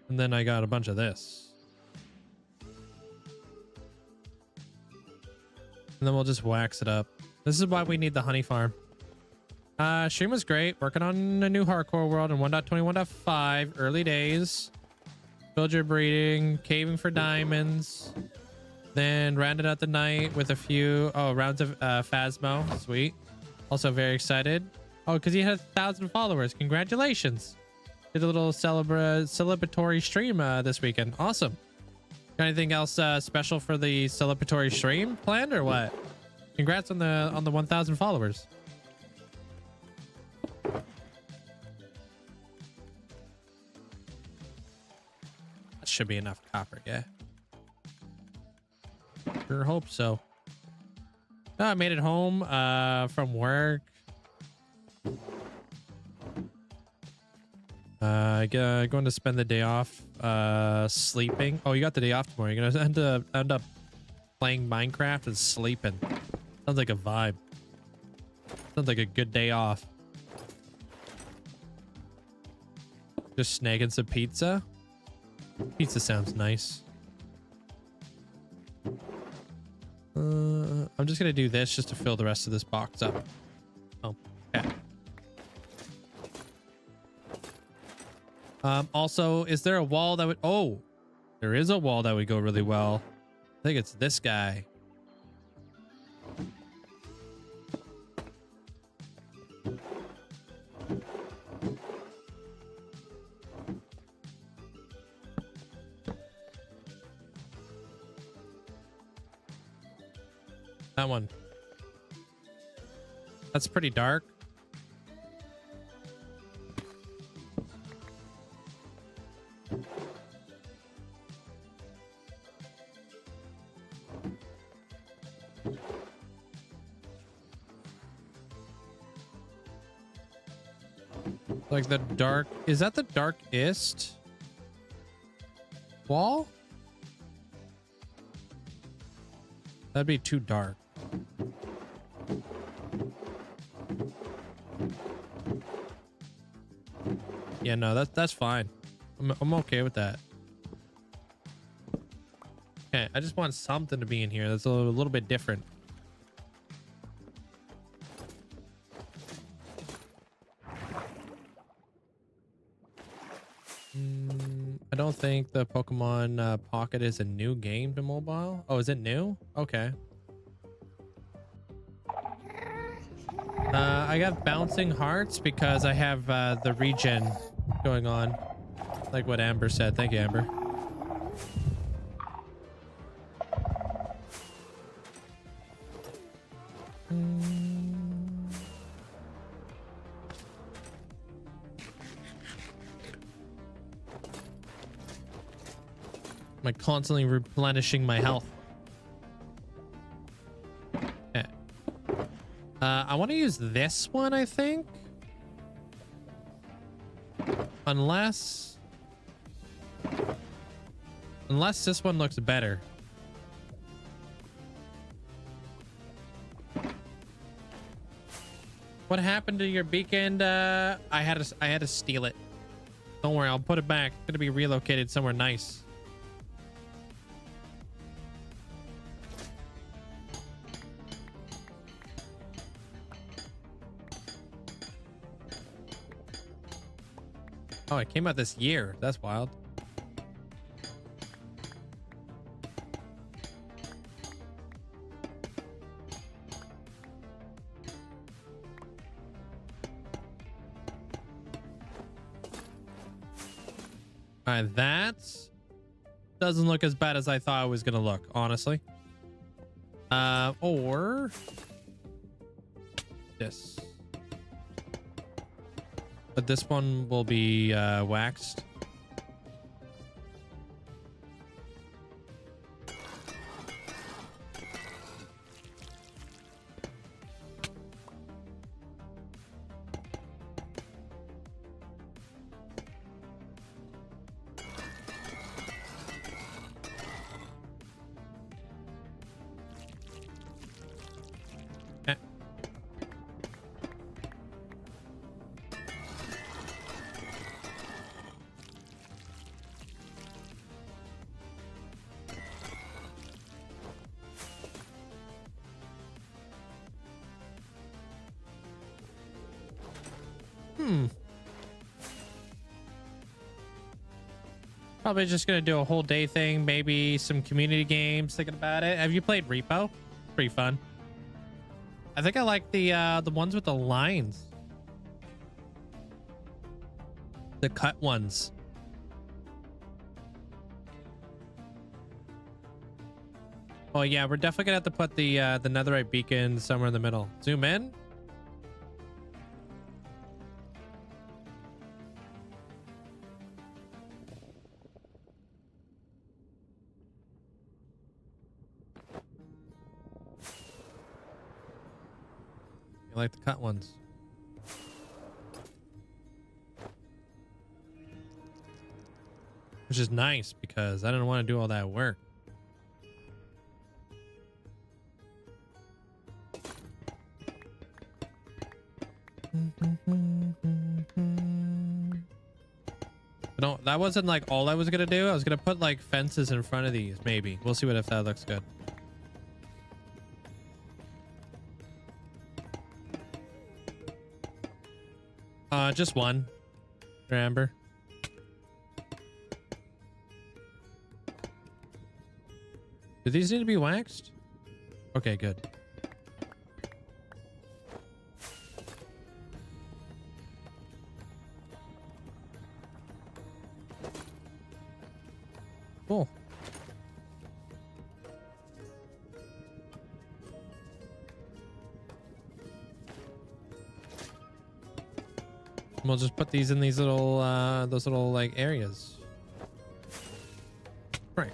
then I got a bunch of this. And then we'll just wax it up. This is why we need the honey farm. Stream was great. Working on a new hardcore world in 1.21.5. Early days. Villager breeding. Caving for diamonds. Then rounded out the night with a few rounds of Phasmo. Sweet. Also very excited. Oh, because he has 1,000 followers. Congratulations. Did a little celebratory stream this weekend. Awesome. Got anything else special for the celebratory stream planned or what? Congrats on the 1,000 followers. That should be enough copper, yeah. Sure hope so. Oh, I made it home from work. Going to spend the day off sleeping. Oh, you got the day off tomorrow. You're gonna end up playing Minecraft and sleeping. Sounds like a vibe. Sounds like a good day off. Just snagging some pizza. Pizza sounds nice. I'm just gonna do this just to fill the rest of this box up. Oh, okay. Also, is there a wall that would... Oh, there is a wall that would go really well. I think it's this guy. That one. That's pretty dark. Like the dark... Is that the darkest wall? That'd be too dark. Yeah, no, that's fine. I'm okay with that. Okay, I just want something to be in here that's a little bit different. I don't think the Pokemon Pocket is a new game to mobile. Oh, is it new? Okay. I got bouncing hearts because I have the regen going on, like what Amber said. Thank you, Amber. I'm constantly replenishing my health. Okay. I want to use this one, I think. Unless this one looks better. What happened to your beacon? I had to steal it. Don't worry, I'll put it back. It's gonna be relocated somewhere nice. Oh, it came out this year. That's wild. All right, that doesn't look as bad as I thought it was gonna look, honestly. Or this. But this one will be waxed. Probably just gonna do a whole day thing, maybe some community games, thinking about it. Have you played Repo? Pretty fun. I think I like the ones with the lines. The cut ones. Oh yeah, we're definitely gonna have to put the netherite beacon somewhere in the middle. Zoom in. I like the cut ones. Which is nice because I didn't want to do all that work. No, that wasn't like all I was gonna do. I was gonna put like fences in front of these, maybe. We'll see what if that looks good. Just one. Amber. Do these need to be waxed? Okay, good. Cool. We'll just put these in these little those little like areas. Right.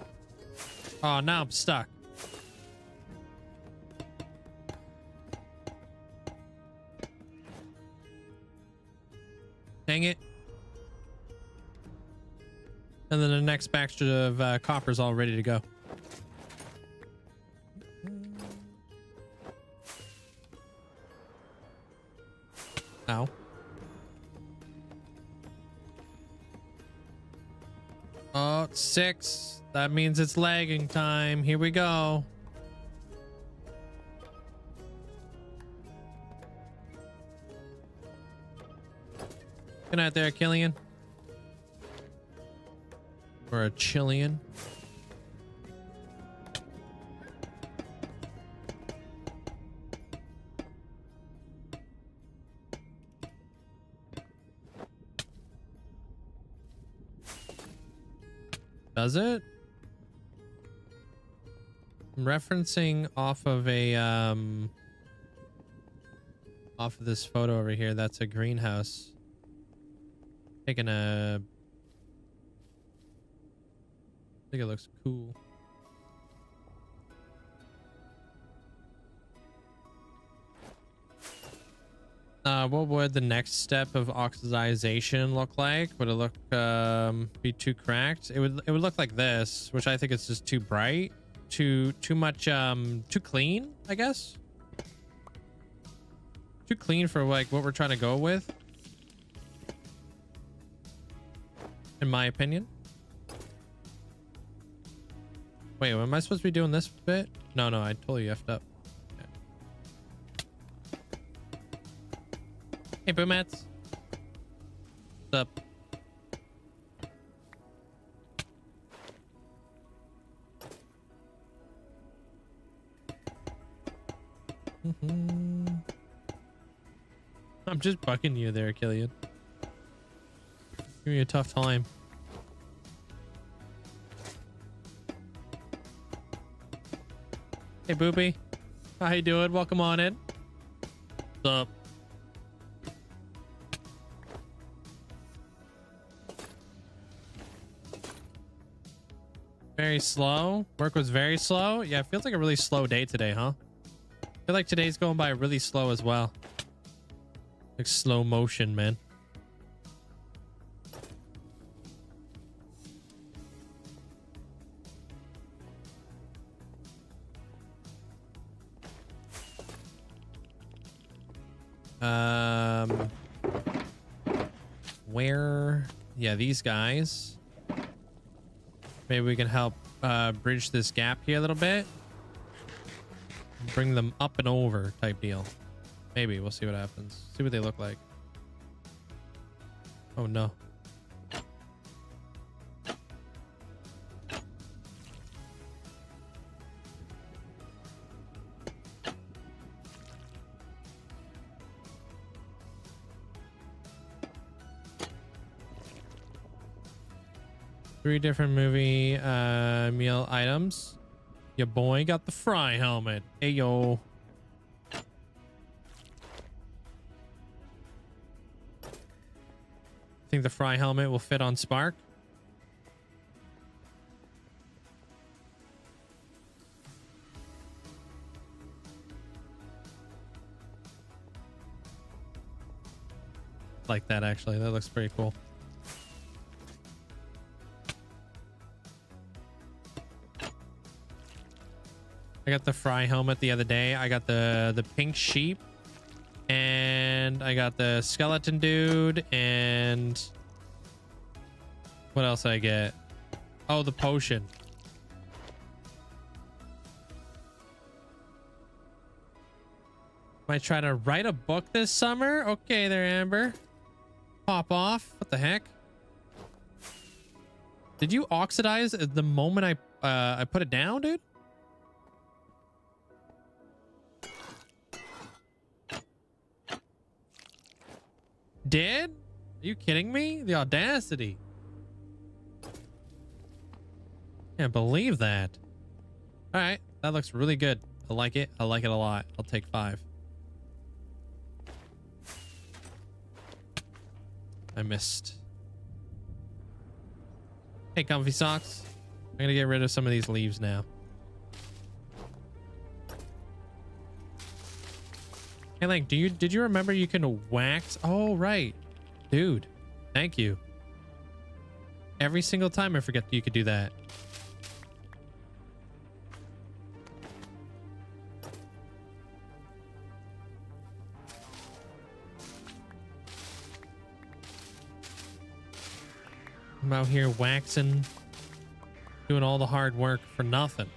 Oh, now I'm stuck. Dang it. And then the next batch of copper's all ready to go. Ow. Oh, 6. That means it's lagging time. Here we go. Good night there, Killian. Or a Chilean. Does it? I'm referencing off of a off of this photo over here. That's a greenhouse. Taking a, I think it looks cool. What would the next step of oxidization look like? Would it look be too cracked? It would look like this, which I think is just too bright, too much too clean, I guess. Too clean for like what we're trying to go with, in my opinion. Wait, am I supposed to be doing this bit? No, I totally effed up. Okay. Hey, Boomats. What's up? I'm just bucking you there, Killian. Give me a tough time. Hey, Boopy. How you doing? Welcome on in. What's up? Very slow. Work was very slow. Yeah, it feels like a really slow day today, huh? I feel like today's going by really slow as well. Like slow motion, man. Where? Yeah, these guys. Maybe we can help bridge this gap here a little bit. Bring them up and over type deal. Maybe. We'll see what happens. See what they look like. Oh, no. Three different movie meal items. Your boy got the fry helmet. Hey, yo. Think the fry helmet will fit on Spark? Like that, actually. That looks pretty cool. I got the fry helmet the other day. I got the pink sheep, and I got the skeleton dude, and what else did I get? Oh, the potion. Might try to write a book this summer. Okay there, Amber. Pop off. What the heck? Did you oxidize the moment I put it down, dude? Did? Are you kidding me? The audacity. Can't believe that. All right, that looks really good. I like it. I like it a lot. I'll take 5. I missed. Hey, comfy socks. I'm gonna get rid of some of these leaves now. Hey, like, did you remember you can wax? Oh, right. Dude, thank you. Every single time I forget you could do that. I'm out here waxing, doing all the hard work for nothing.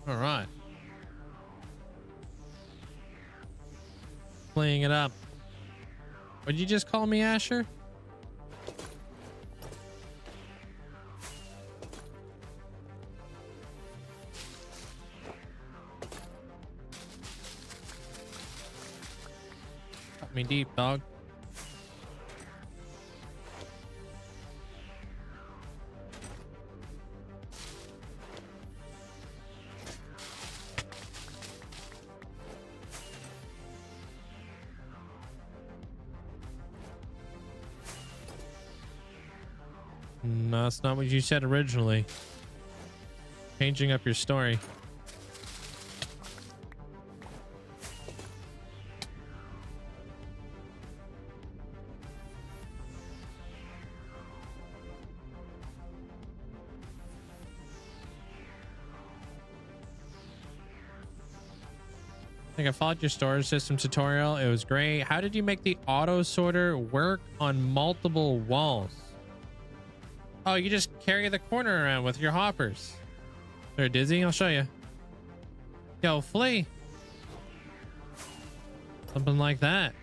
All right. Playing it up. What'd you just call me, Asher? Cut me deep, dog. No, that's not what you said originally. Changing up your story. Like, I followed your storage system tutorial. It was great. How did you make the auto sorter work on multiple walls? Oh, you just carry the corner around with your hoppers. There, Dizzy, I'll show you. Yo, Flea. Something like that.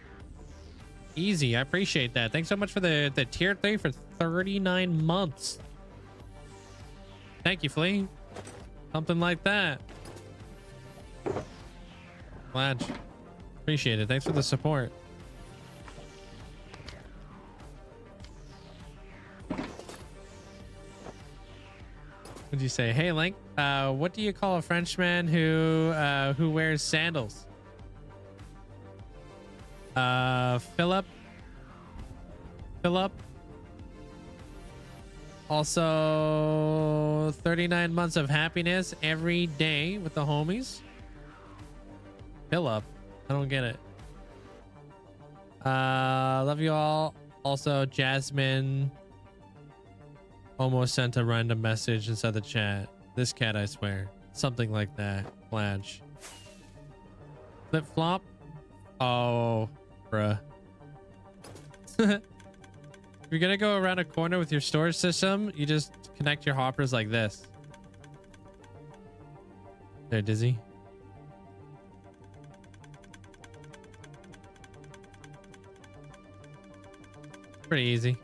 Easy. I appreciate that. Thanks so much for the tier 3 for 39 months. Thank you, Flea. Something like that. Glad. Appreciate it. Thanks for the support. What'd you say? Hey, Link. What do you call a Frenchman who wears sandals? Philip. Also, 39 months of happiness every day with the homies. Philip. I don't get it. Love you all. Also, Jasmine almost sent a random message inside the chat. This cat, I swear. Something like that. Blanche. Flip flop. Oh, bruh. If you're gonna go around a corner with your storage system, you just connect your hoppers like this. There, Dizzy. Pretty easy.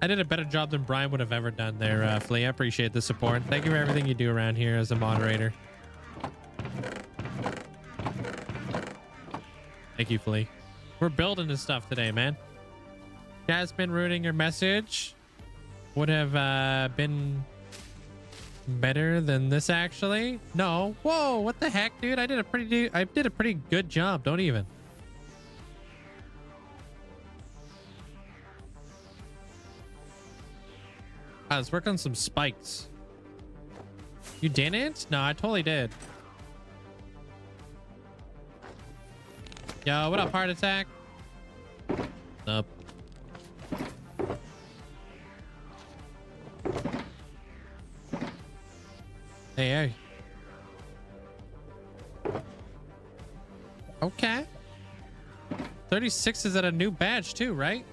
I did a better job than Brian would have ever done there, Flea. I appreciate the support. Thank you for everything you do around here as a moderator. Thank you, Flea. We're building this stuff today, man. Jasmine ruining your message would have been better than this, actually. No. Whoa, what the heck, dude? I did a pretty good job. Don't even. Let's work on some spikes. You didn't? No, I totally did. Yo, what up, heart attack? What's up? Hey, hey. Okay. 36 is at a new badge too, right?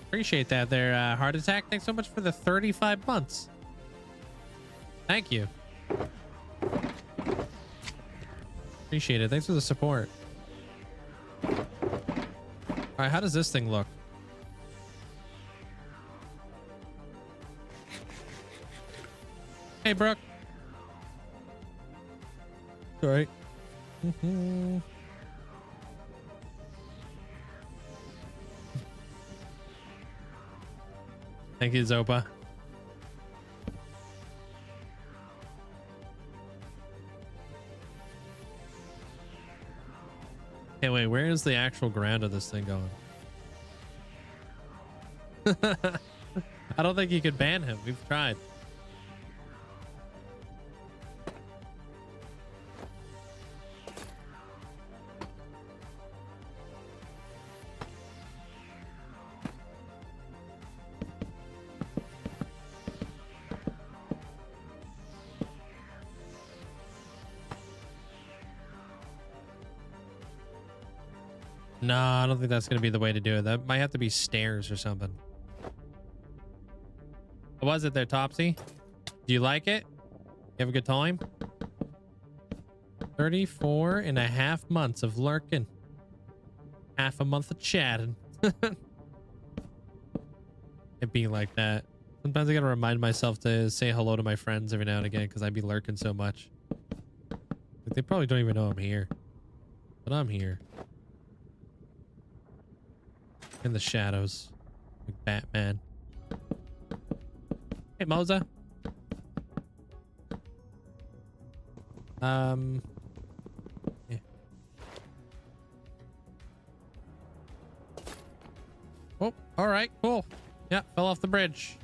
Appreciate that there, heart attack. Thanks so much for the 35 months. Thank you. Appreciate it. Thanks for the support. All right, how does this thing look? Hey, Brooke. All right. Thank you, Zopa. Hey, wait, where is the actual ground of this thing going? I don't think you could ban him. We've tried. No, I don't think that's going to be the way to do it. That might have to be stairs or something. What was it there, Topsy? Do you like it? You have a good time? 34 and a half months of lurking. Half a month of chatting. It being like that. Sometimes I got to remind myself to say hello to my friends every now and again because I'd be lurking so much. Like, they probably don't even know I'm here. But I'm here. In the shadows. Like Batman. Hey, Moza. Yeah. Oh, all right, cool. Yeah, fell off the bridge.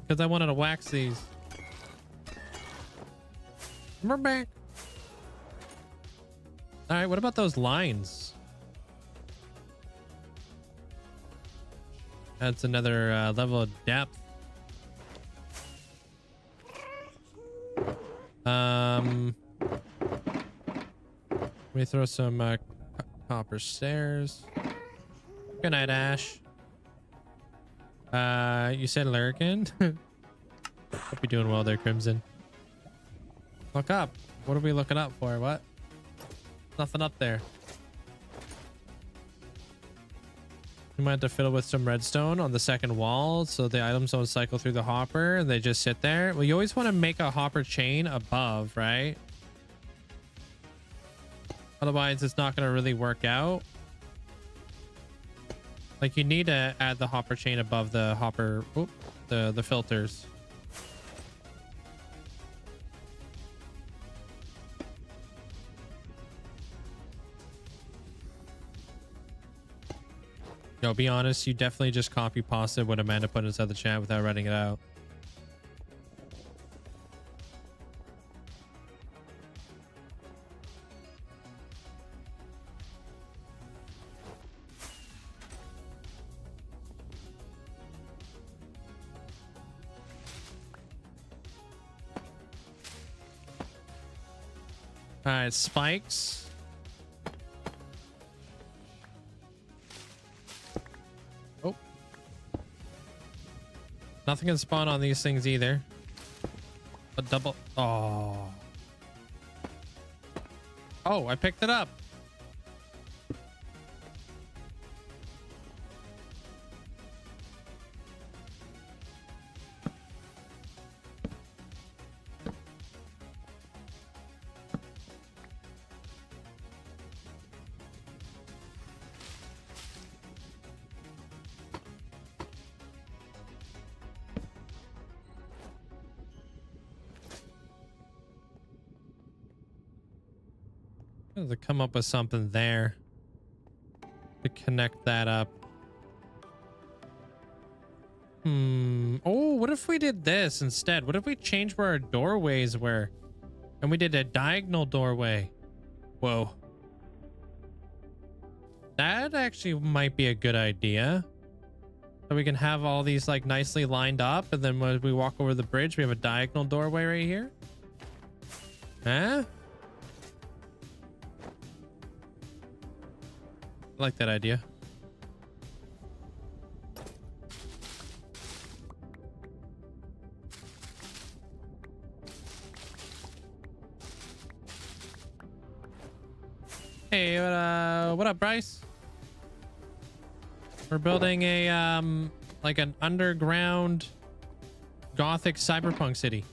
Because I wanted to wax these. We're back. All right, what about those lines? That's another level of depth. Let me throw some copper stairs. Good night, Ash. You said Lurkin? Hope you're doing well there, Crimson. Look up. What are we looking up for? What? Nothing up there. You might have to fiddle with some redstone on the second wall so the items don't cycle through the hopper and they just sit there. Well, you always want to make a hopper chain above, right? Otherwise, it's not going to really work out. Like, you need to add the hopper chain above the hopper, the filters. Yo, be honest, you definitely just copy pasted what Amanda put inside the chat without writing it out. All right, spikes. Oh. Nothing can spawn on these things either. A double. Oh. Oh, I picked it up. To come up with something there to connect that up. Oh, what if we did this instead? What if we changed where our doorways were and we did a diagonal doorway? Whoa, that actually might be a good idea. So we can have all these like nicely lined up, and then when we walk over the bridge we have a diagonal doorway right here. Huh? I like that idea. Hey, what up, Bryce? We're building a like an underground Gothic cyberpunk city.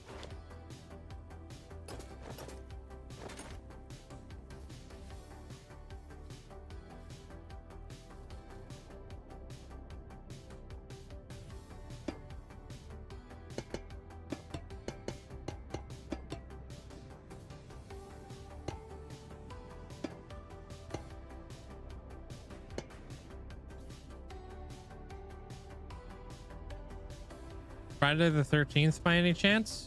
Friday the 13th by any chance?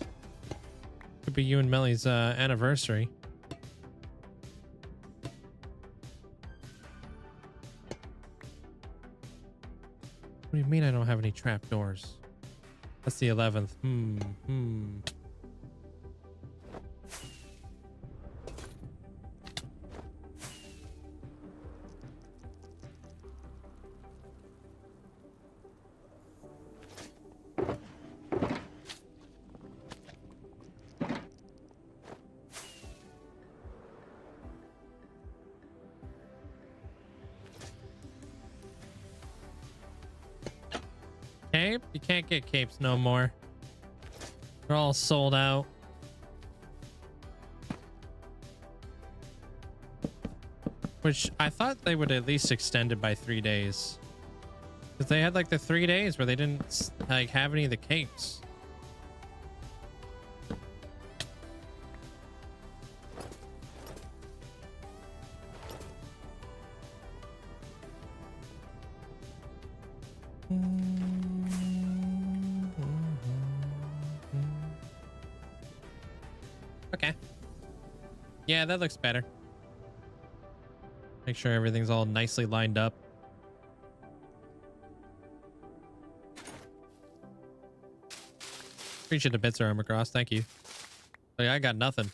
Could be you and Melly's anniversary. What do you mean I don't have any trapdoors? That's the 11th. Cape? You can't get capes no more. They're all sold out. Which I thought they would at least extend it by 3 days. Because they had like the 3 days where they didn't like have any of the capes. Okay. Yeah, that looks better. Make sure everything's all nicely lined up. Appreciate the bits of armor cross. Thank you. Oh, yeah, I got nothing.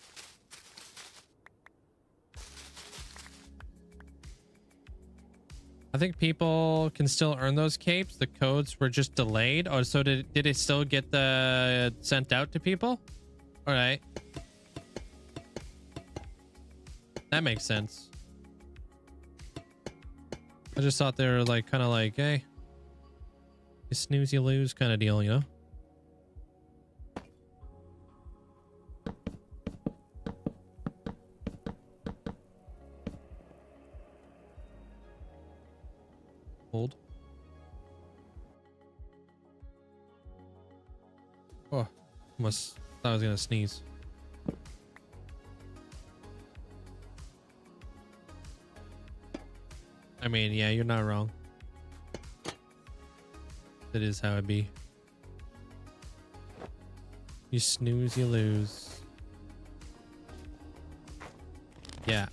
I think people can still earn those capes. The codes were just delayed. Oh, so did it still get the sent out to people? All right. That makes sense. I just thought they were like kind of like, hey, you snooze, you lose kind of deal, you know? Hold. Oh, almost thought I was gonna sneeze. I mean, yeah, you're not wrong. That is how it be. You snooze, you lose. Yeah.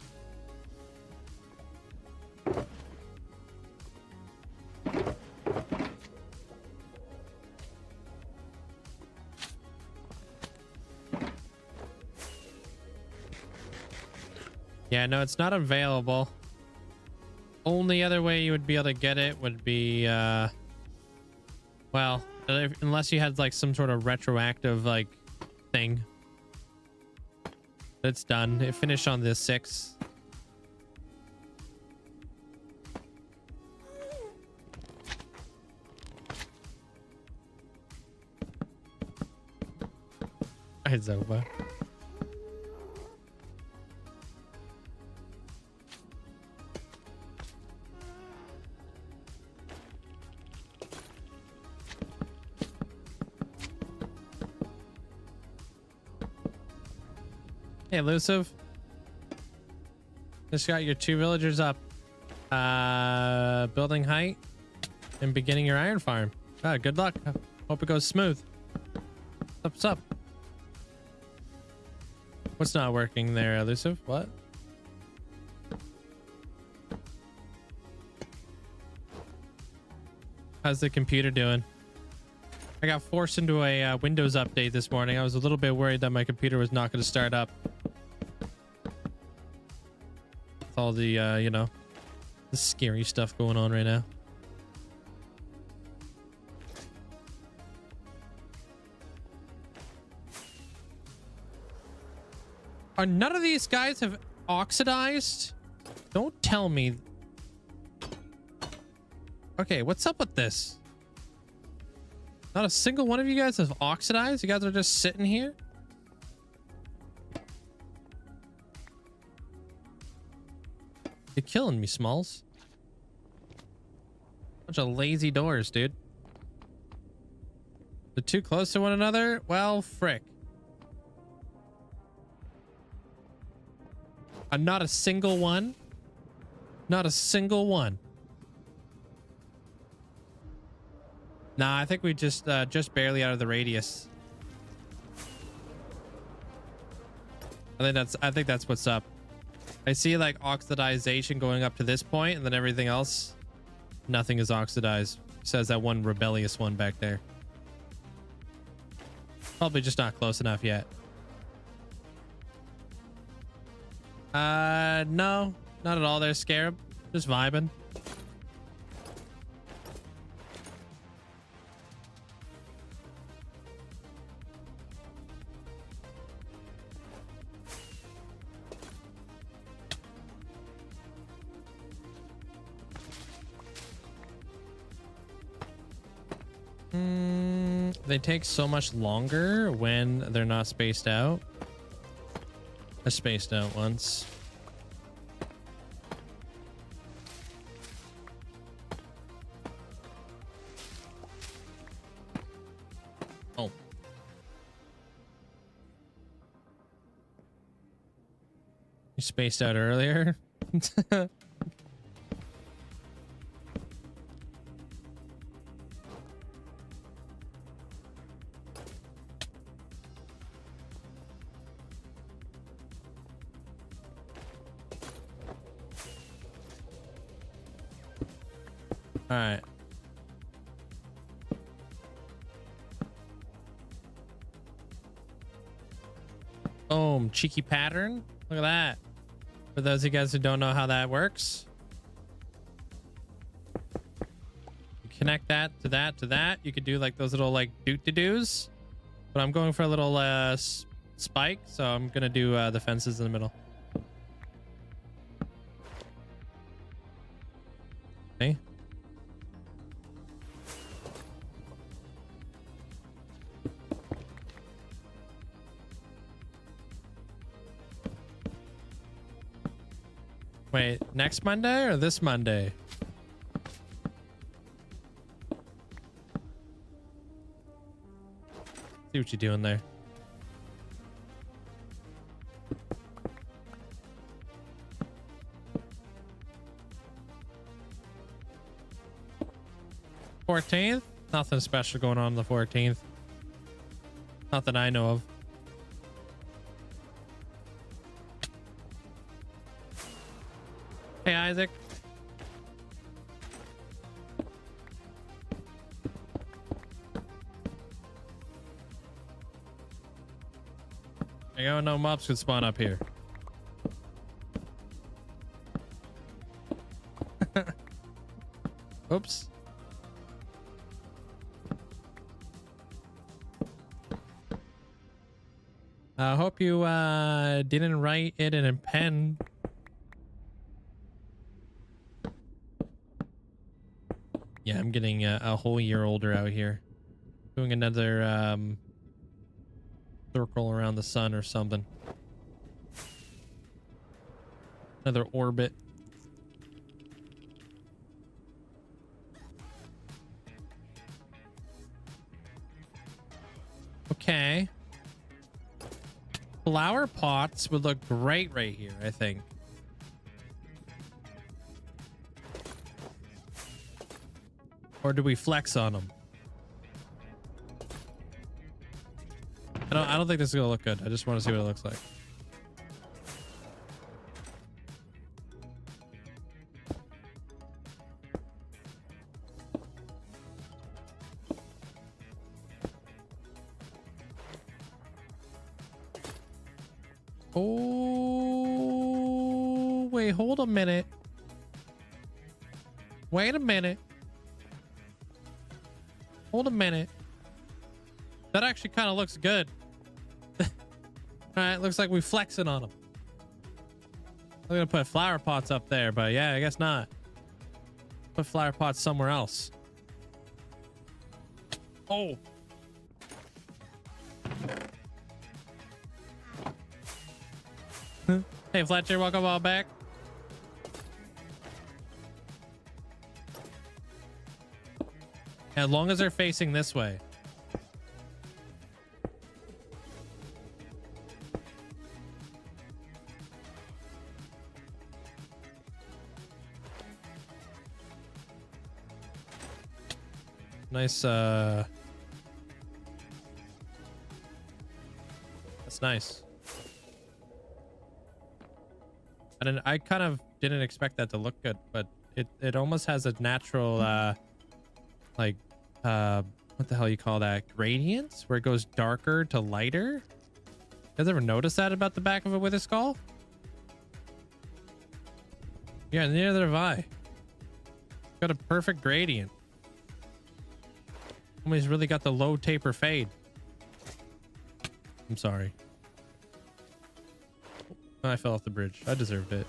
Yeah, no, it's not available. Only other way you would be able to get it would be, well, unless you had like some sort of retroactive like thing. It's done. It finished on the 6th. It's over. Hey, Elusive. Just got your 2 villagers up. Building height and beginning your iron farm. Good luck. Hope it goes smooth. What's up? What's not working there, Elusive? What? How's the computer doing? I got forced into a Windows update this morning. I was a little bit worried that my computer was not going to start up. With all the, you know, the scary stuff going on right now. Are none of these guys have oxidized? Don't tell me. Okay, what's up with this? Not a single one of you guys have oxidized? You guys are just sitting here? You're killing me, Smalls. Bunch of lazy doors, dude. They're too close to one another? Well, frick. Not a single one. Not a single one. Nah, I think we just barely out of the radius. I think that's what's up. I see like oxidization going up to this point, and then everything else, nothing is oxidized. Says that one rebellious one back there. Probably just not close enough yet. No, not at all there, Scarab. Just vibing. They take so much longer when they're not spaced out. I spaced out once. Oh. You spaced out earlier? All right. Boom, cheeky pattern. Look at that. For those of you guys who don't know how that works, you connect that to that to that. You could do like those little like doot-to-doos, but I'm going for a little spike, so I'm gonna do the fences in the middle. Okay. Wait, next Monday or this Monday? See what you're doing there. $14th? Nothing special going on the 14th. Not that I know of. Hey, Isaac. I go, no mobs could spawn up here. Oops. I hope you didn't write it in a pen. Yeah, I'm getting a whole year older out here. Doing another circle around the sun or something. Another orbit. Okay. Flower pots would look great right here, I think. Or do we flex on them? I don't think this is gonna look good. I just want to see what it looks like. Oh, wait, hold a minute. Wait a minute. Hold a minute. That actually kind of looks good. All right, looks like we flexing on them. I'm gonna put flower pots up there, but yeah, I guess not. Put flower pots somewhere else. Oh. Hey, Fletcher, welcome all back. As long as they're facing this way. Nice, that's nice. I kind of didn't expect that to look good, but it almost has a natural like what the hell you call that, gradients, where it goes darker to lighter. You guys ever notice that about the back of a wither skull? Yeah, neither have I. Got a perfect gradient. Somebody's really got the low taper fade. I'm sorry. Oh, I fell off the bridge. I deserved it.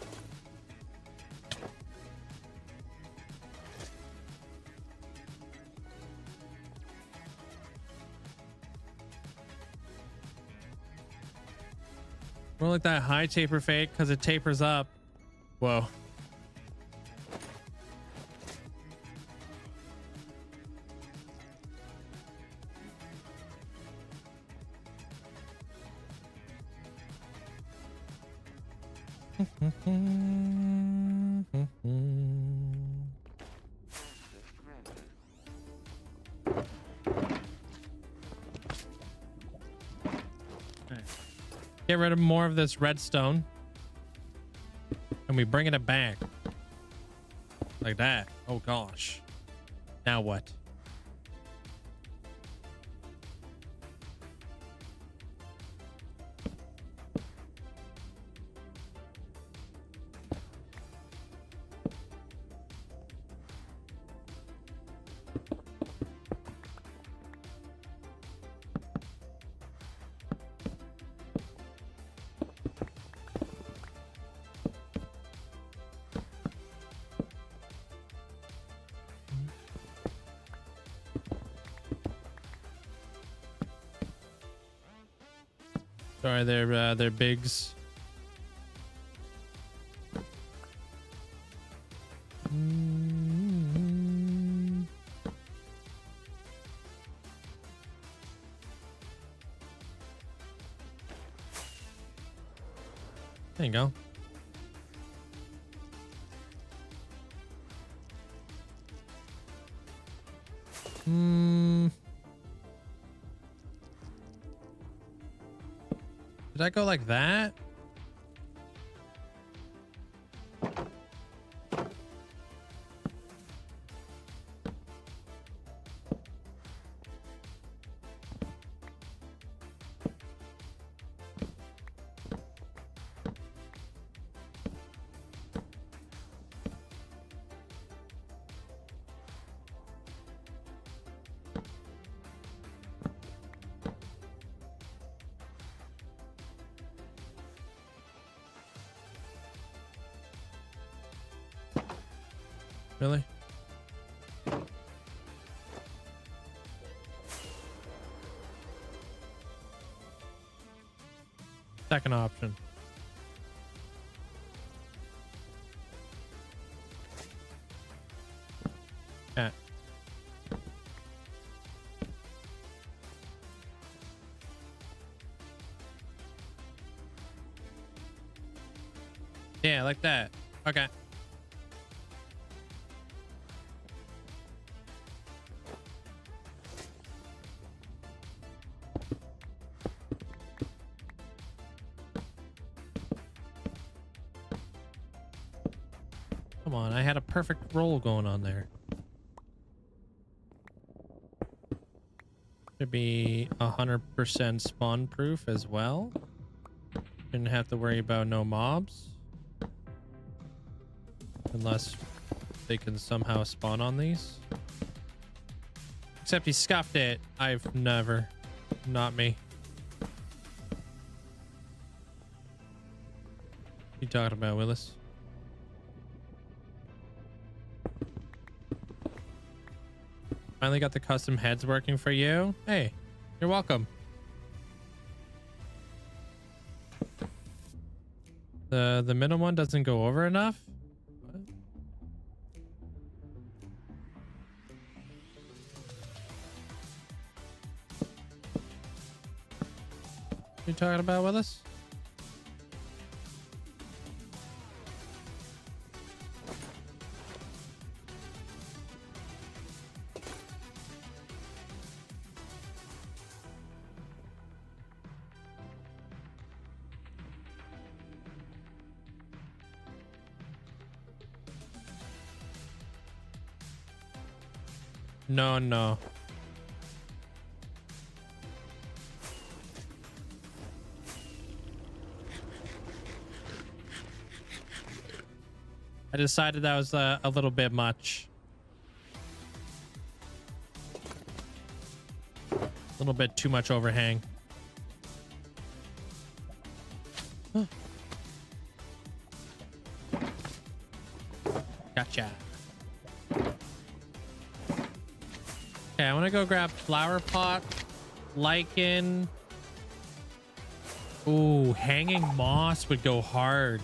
More like that high taper fade because it tapers up. Whoa. Get rid of more of this redstone and we bringing it back like that. Oh gosh, now what? Sorry, they're bigs. There you go. Did I go like that? Really? Second option. Yeah. Yeah, like that. Okay. Come on, I had a perfect roll going on there. Should be 100% spawn proof as well. Shouldn't have to worry about no mobs. Unless they can somehow spawn on these. Except he scuffed it. I've never. Not me. What you talking about, Willis? Finally got the custom heads working for you. Hey, you're welcome. The middle one doesn't go over enough. What? You talking about, Willis? No, no. I decided that was a little bit much. A little bit too much overhang. Huh. Gotcha. Okay, I want to go grab flower pot, lichen. Ooh, hanging moss would go hard.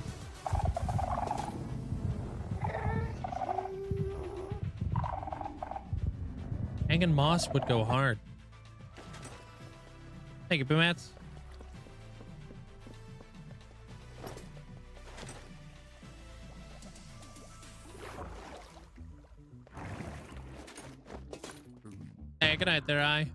Hanging moss would go hard. Thank you, Boomats. Hey, good night there, I.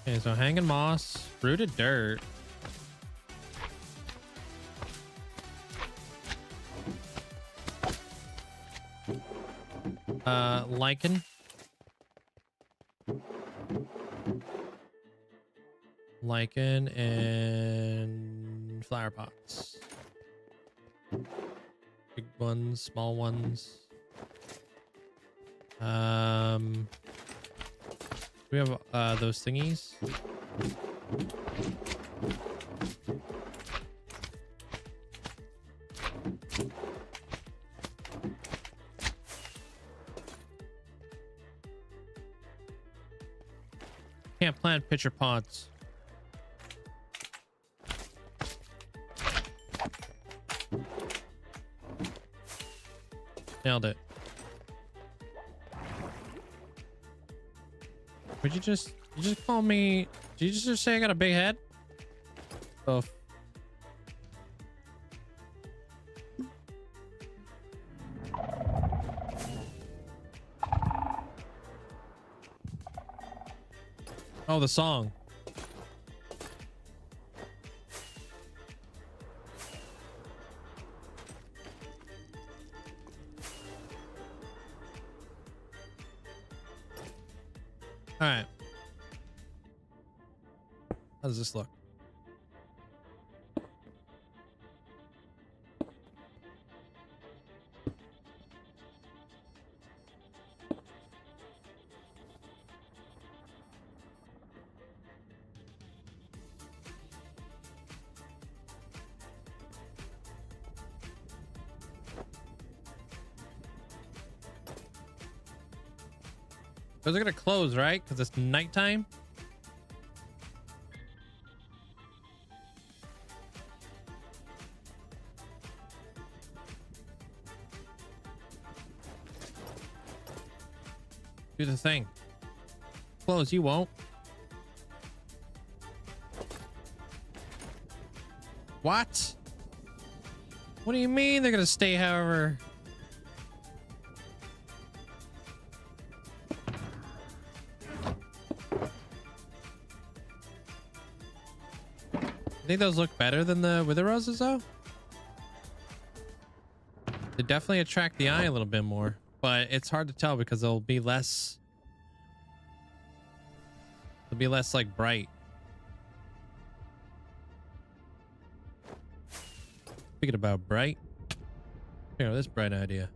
Okay, so hanging moss, rooted dirt. Lichen. Lichen and flower pots. Big ones, small ones. We have those thingies. Can't plant pitcher pods. Nailed it. Would you just call me? Did you just say I got a big head? Oh. Oh, the song. All right. How does this look? Those are gonna close, right? Because it's nighttime. Do the thing. Close, you won't. What? What do you mean they're gonna stay however? I think those look better than the wither roses though. They definitely attract the eye a little bit more, but it's hard to tell because they'll be less like bright. Thinking about bright. Here, this bright idea.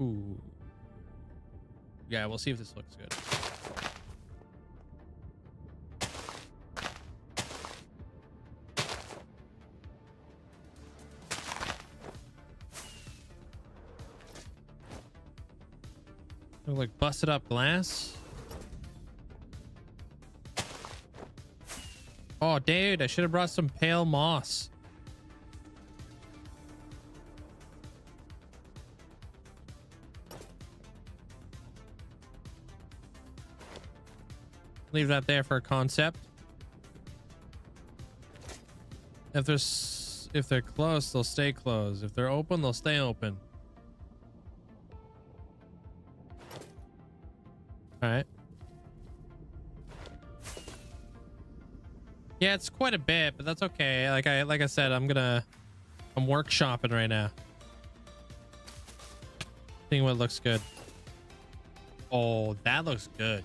Ooh. Yeah, we'll see if this looks good. Look like busted up glass. Oh, dude, I should have brought some pale moss. Leave that there for a concept. If they're closed, they'll stay closed. If they're open, they'll stay open. All right. Yeah, it's quite a bit, but that's okay. Like I said, I'm workshopping right now. Seeing what looks good. Oh, that looks good.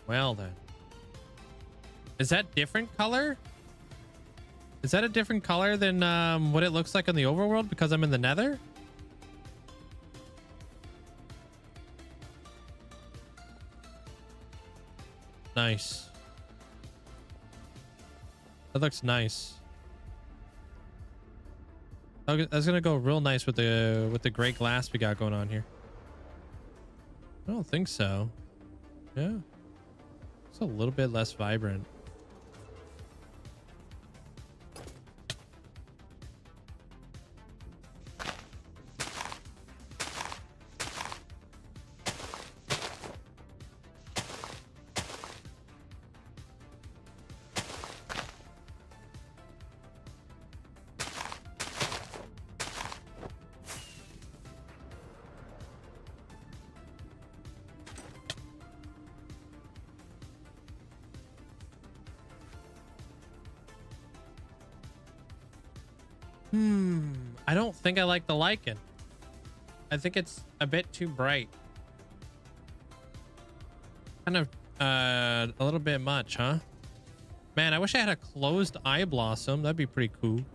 Well then. Is that different color? Is that a different color than what it looks like in the overworld because I'm in the Nether? Nice. That looks nice. That's gonna go real nice with the gray glass we got going on here. I don't think so. Yeah. It's a little bit less vibrant. I don't think I like the lichen. I think it's a bit too bright. Kind of a little bit much, huh? Man, I wish I had a closed eye blossom. That'd be pretty cool.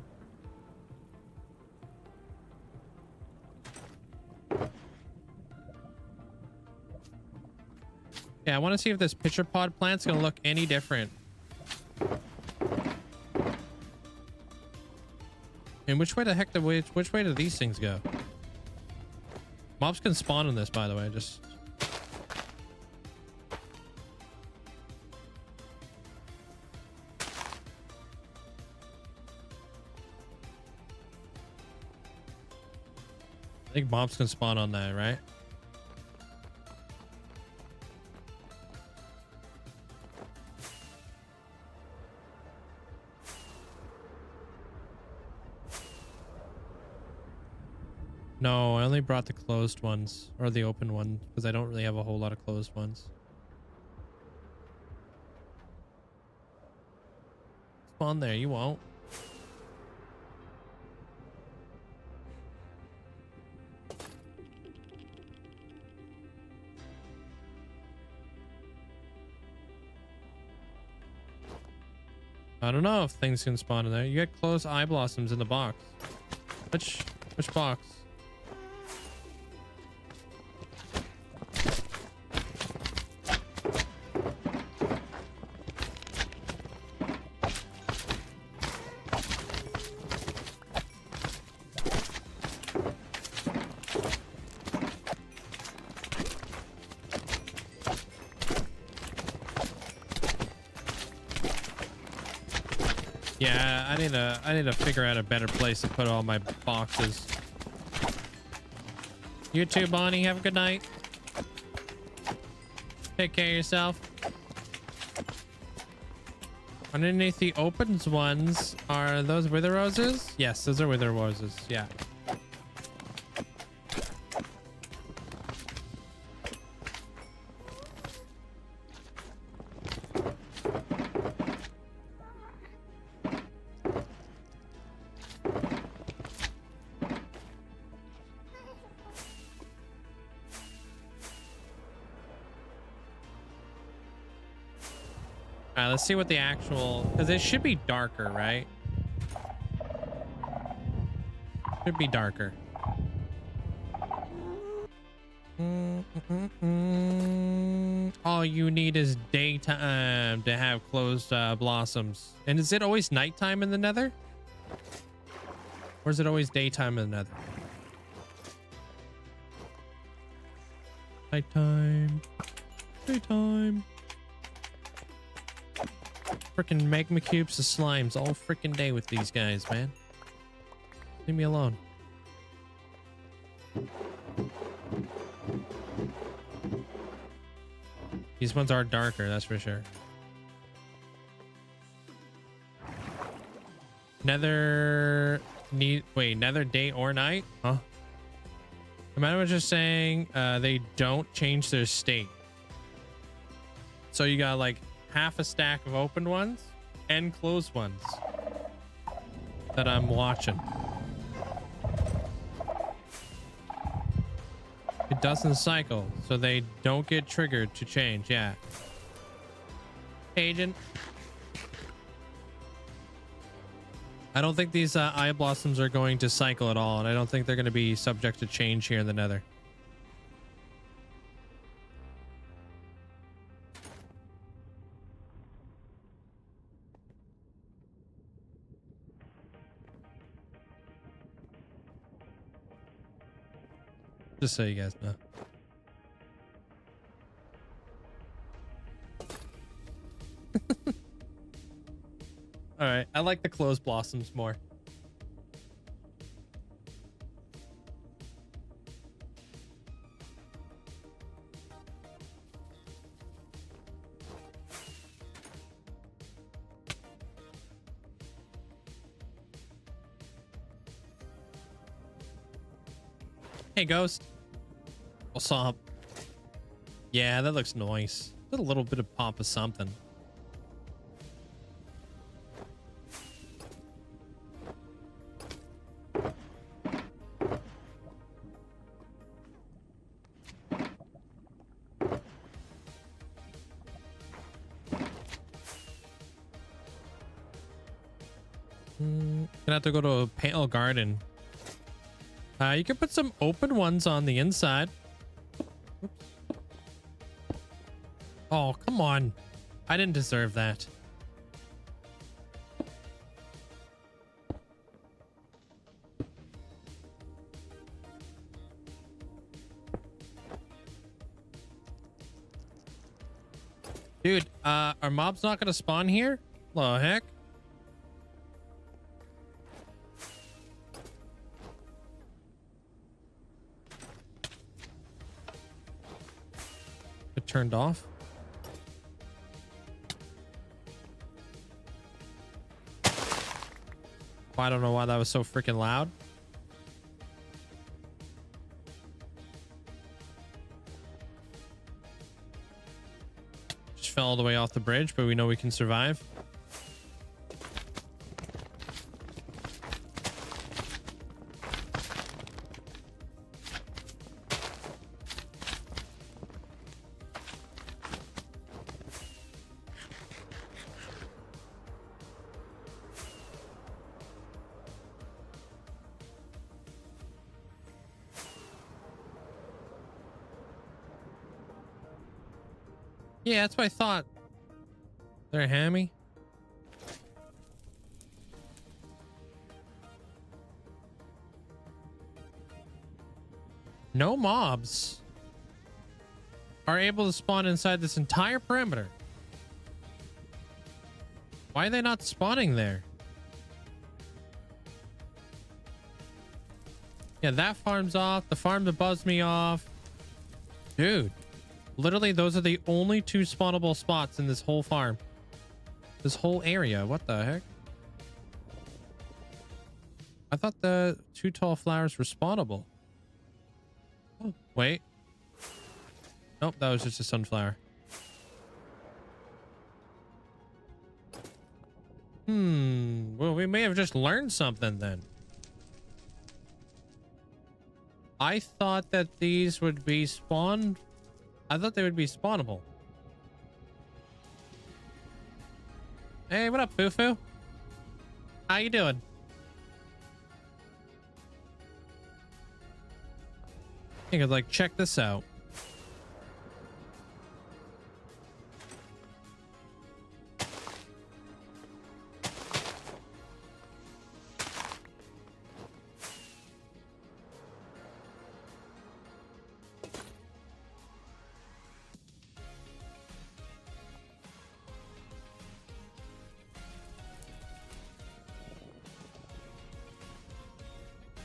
Yeah, I want to see if this pitcher pod plant's gonna look any different. And which way the heck which way do these things go? Mobs can spawn in this, by the way. Just I think mobs can spawn on that, right? No, I only brought the closed ones or the open one because I don't really have a whole lot of closed ones. Spawn there, you won't. I don't know if things can spawn in there. You get closed eye blossoms in the box. Which box? Yeah, I need to figure out a better place to put all my boxes. You too, Bonnie. Have a good night. Take care of yourself. Underneath the opens ones are those wither roses? Yes, those are wither roses. Yeah. Let's see what the actual, because it should be darker, right? Should be darker. All you need is daytime to have closed blossoms. And is it always nighttime in the Nether? Or is it always daytime in the Nether? Nighttime. Daytime. Freaking magma cubes of slimes all freaking day with these guys, man. Leave me alone. These ones are darker, that's for sure. Nether Nether day or night? Huh? The man was just saying they don't change their state. So you got like half a stack of open ones and closed ones that I'm watching. It doesn't cycle, so they don't get triggered to change. Yeah. Agent. I don't think these eye blossoms are going to cycle at all, and I don't think they're going to be subject to change here in the Nether. Just so you guys know. All right, I like the closed blossoms more. Hey, Ghost. What's up? Yeah, that looks nice. Got a little bit of pop of something. Gonna have to go to a pale garden. You can put some open ones on the inside. Oh, come on. I didn't deserve that. Dude, are mobs not gonna spawn here? The heck? It turned off. I don't know why that was so freaking loud. Just fell all the way off the bridge, but we know we can survive. Yeah, that's what I thought. They're a hammy. No mobs are able to spawn inside this entire perimeter. Why are they not spawning there? Yeah, that farm's off. The farm that buzzed me off. Dude. Literally, those are the only two spawnable spots in this whole farm. This whole area. What the heck? I thought the two tall flowers were spawnable. Oh, wait. Nope, that was just a sunflower. Well, we may have just learned something then. I thought that these would be spawned. I thought they would be spawnable. Hey, what up, Fufu? How you doing? I think I'd like check this out.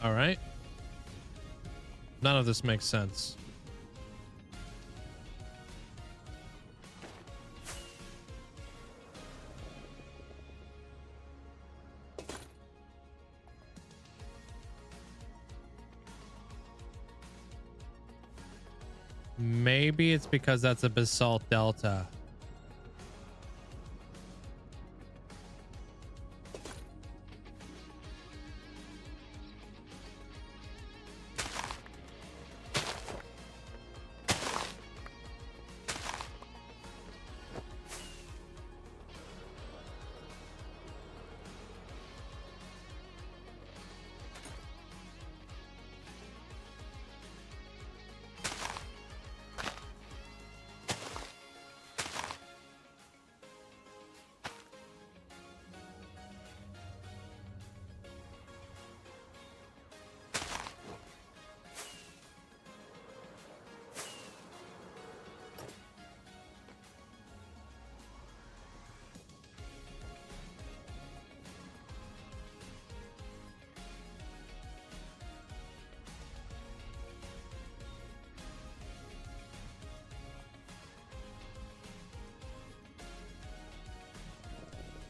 All right. None of this makes sense. Maybe it's because that's a basalt delta.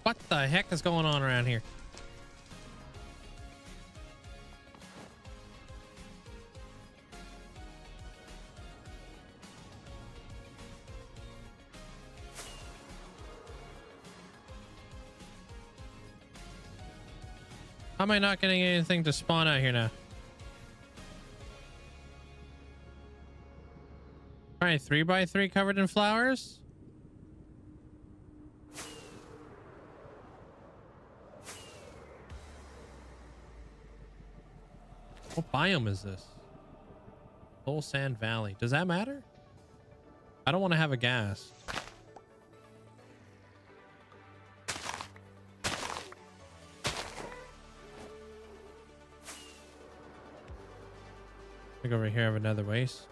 What the heck is going on around here? How am I not getting anything to spawn out here now? All right, 3x3 covered in flowers. What biome is this? Soul Sand Valley. Does that matter? I don't want to have a gas. Look over here, I have another waste.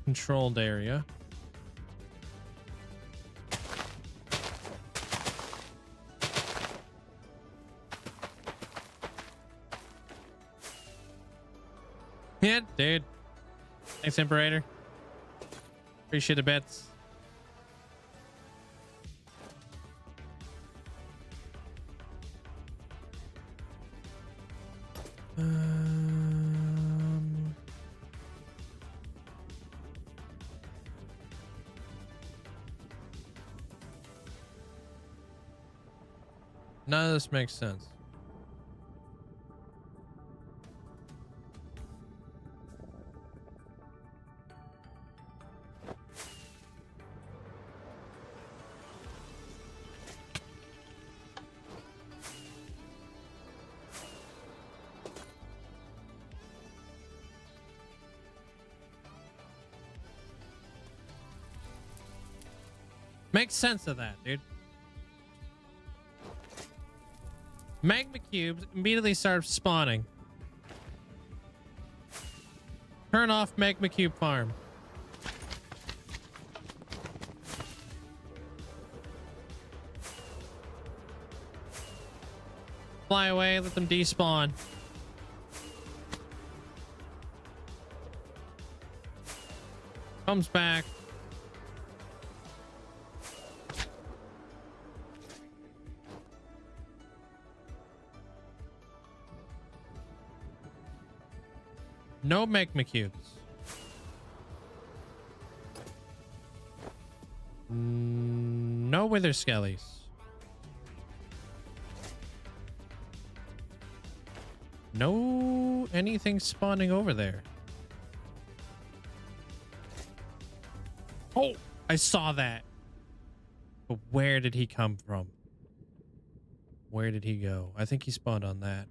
Controlled area. Yeah, dude. Thanks, Imperator. Appreciate the bits. None of this makes sense. Makes sense of that, dude. Magma cubes immediately start spawning. Turn off magma cube farm. Fly away, let them despawn. Comes back. No magma cubes. No wither skellies. No anything spawning over there. Oh, I saw that. But where did he come from? Where did he go? I think he spawned on that.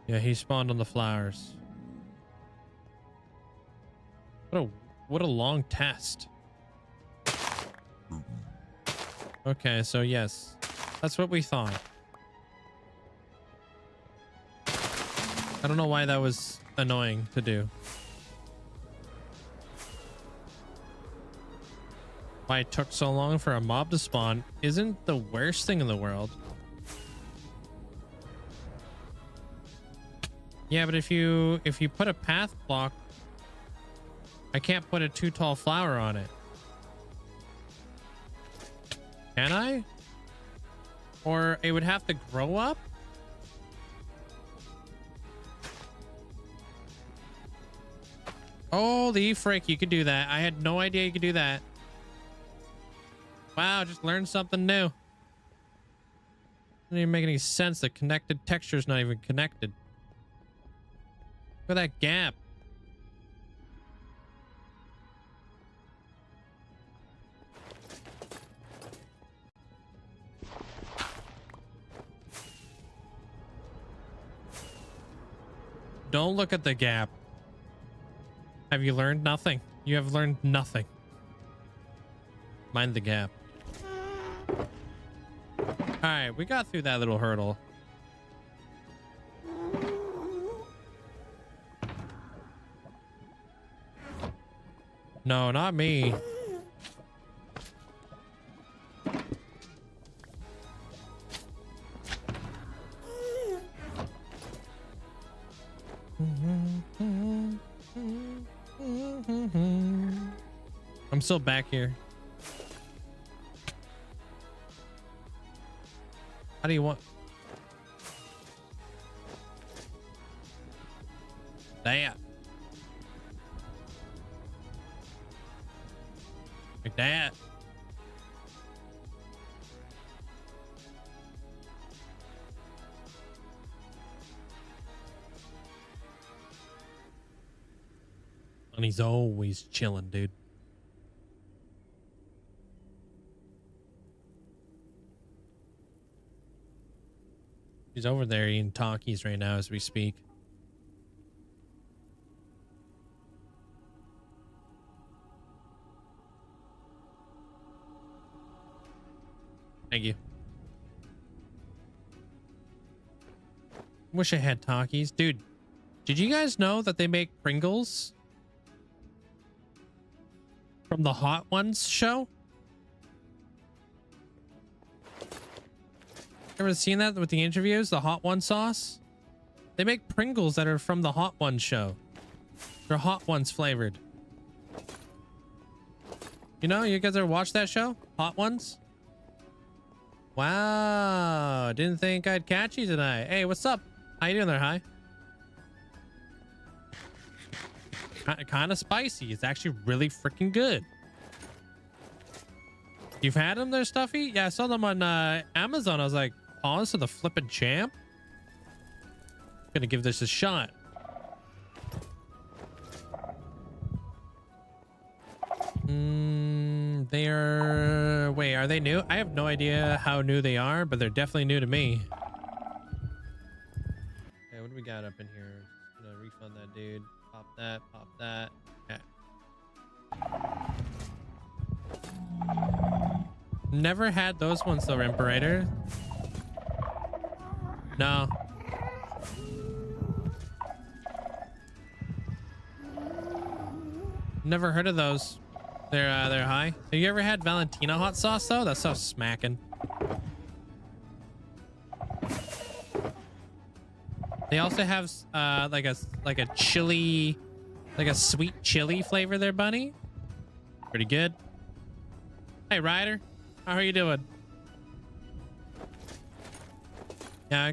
Yeah, he spawned on the flowers. What a long test. Okay, so yes, that's what we thought. I don't know why that was annoying to do. Why it took so long for a mob to spawn isn't the worst thing in the world. Yeah, but if you put a path block, I can't put a too tall flower on it. Can I? Or it would have to grow up? Holy frick, you could do that. I had no idea you could do that. Wow, just learned something new. Doesn't even make any sense. The connected texture's not even connected. Look at that gap. Don't look at the gap. Have you learned nothing? You have learned nothing. Mind the gap. All right, we got through that little hurdle. No, not me. I'm still back here. How do you want? That. Like that. And he's always chilling, dude. He's over there eating Takis right now as we speak. Thank you. Wish I had Takis. Dude, did you guys know that they make Pringles from the Hot Ones show? Ever seen that with the interviews? The Hot One sauce? They make Pringles that are from the Hot Ones show. They're Hot Ones flavored. You know, you guys ever watched that show? Hot Ones? Wow. Didn't think I'd catch you tonight. Hey, what's up? How you doing there, Hi? Kind of spicy. It's actually really freaking good. You've had them there, Stuffy? Yeah, I saw them on Amazon. I was like, pause to the flippin' champ. Gonna give this a shot. They're... Wait, are they new? I have no idea how new they are, but they're definitely new to me. Okay, what do we got up in here? Just gonna refund that dude. Pop that, pop that. Okay. Never had those ones though, Imperator. No. Never heard of those. They're high. Have you ever had Valentina hot sauce though? That stuff's smacking. They also have like a chili, like a sweet chili flavor there, Bunny. Pretty good. Hey, Ryder. How are you doing? Yeah.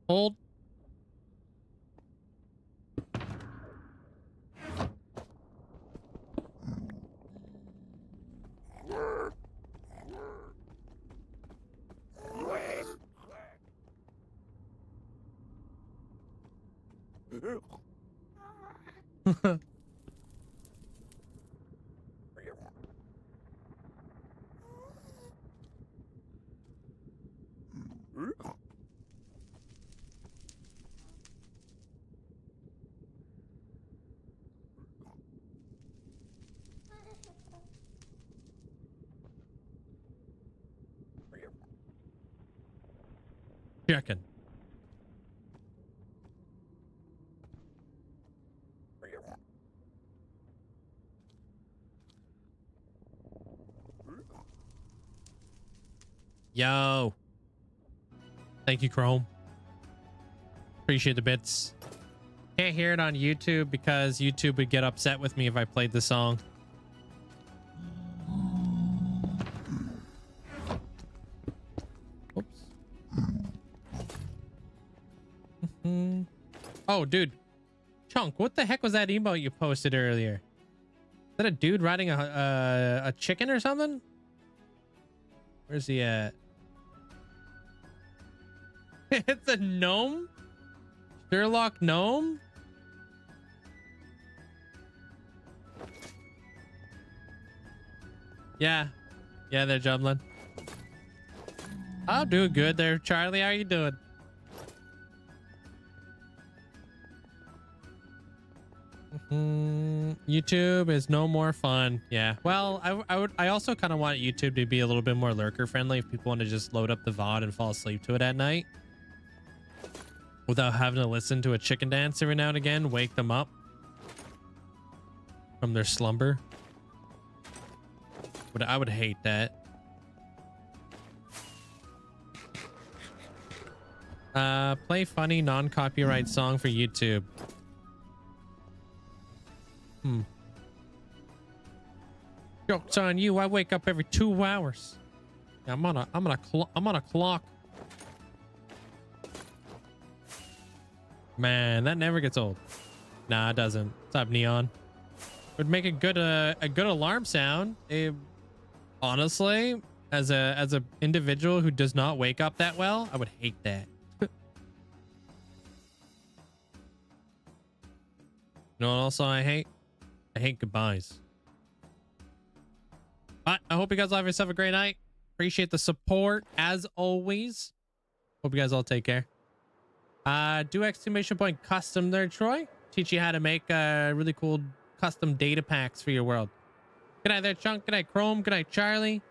Hold. Checking. Yo. Thank you, Chrome. Appreciate the bits. Can't hear it on YouTube because YouTube would get upset with me if I played the song. Oops. Oh, dude. Chunk, what the heck was that emote you posted earlier? Is that a dude riding a chicken or something? Where's he at? It's a gnome? Sherlock gnome? Yeah. Yeah, they're jumbling. I'm doing good there, Charlie. How are you doing? YouTube is no more fun. Yeah. Well, I also kind of want YouTube to be a little bit more lurker friendly if people want to just load up the VOD and fall asleep to it at night without having to listen to a chicken dance every now and again, wake them up from their slumber. But I would hate that. Play funny non-copyright song for YouTube. Joke's on you. I wake up every 2 hours. I'm on a clock. Man, that never gets old. Nah, it doesn't. What's up, Neon? Would make a good alarm sound. Honestly, as a individual who does not wake up that well, I would hate that. You know what also I hate? I hate goodbyes. But I hope you guys all have yourself a great night. Appreciate the support as always. Hope you guys all take care. Do exclamation point custom there, Troy. Teach you how to make really cool custom data packs for your world. Good night there, Chunk. Good night, Chrome. Good night, Charlie.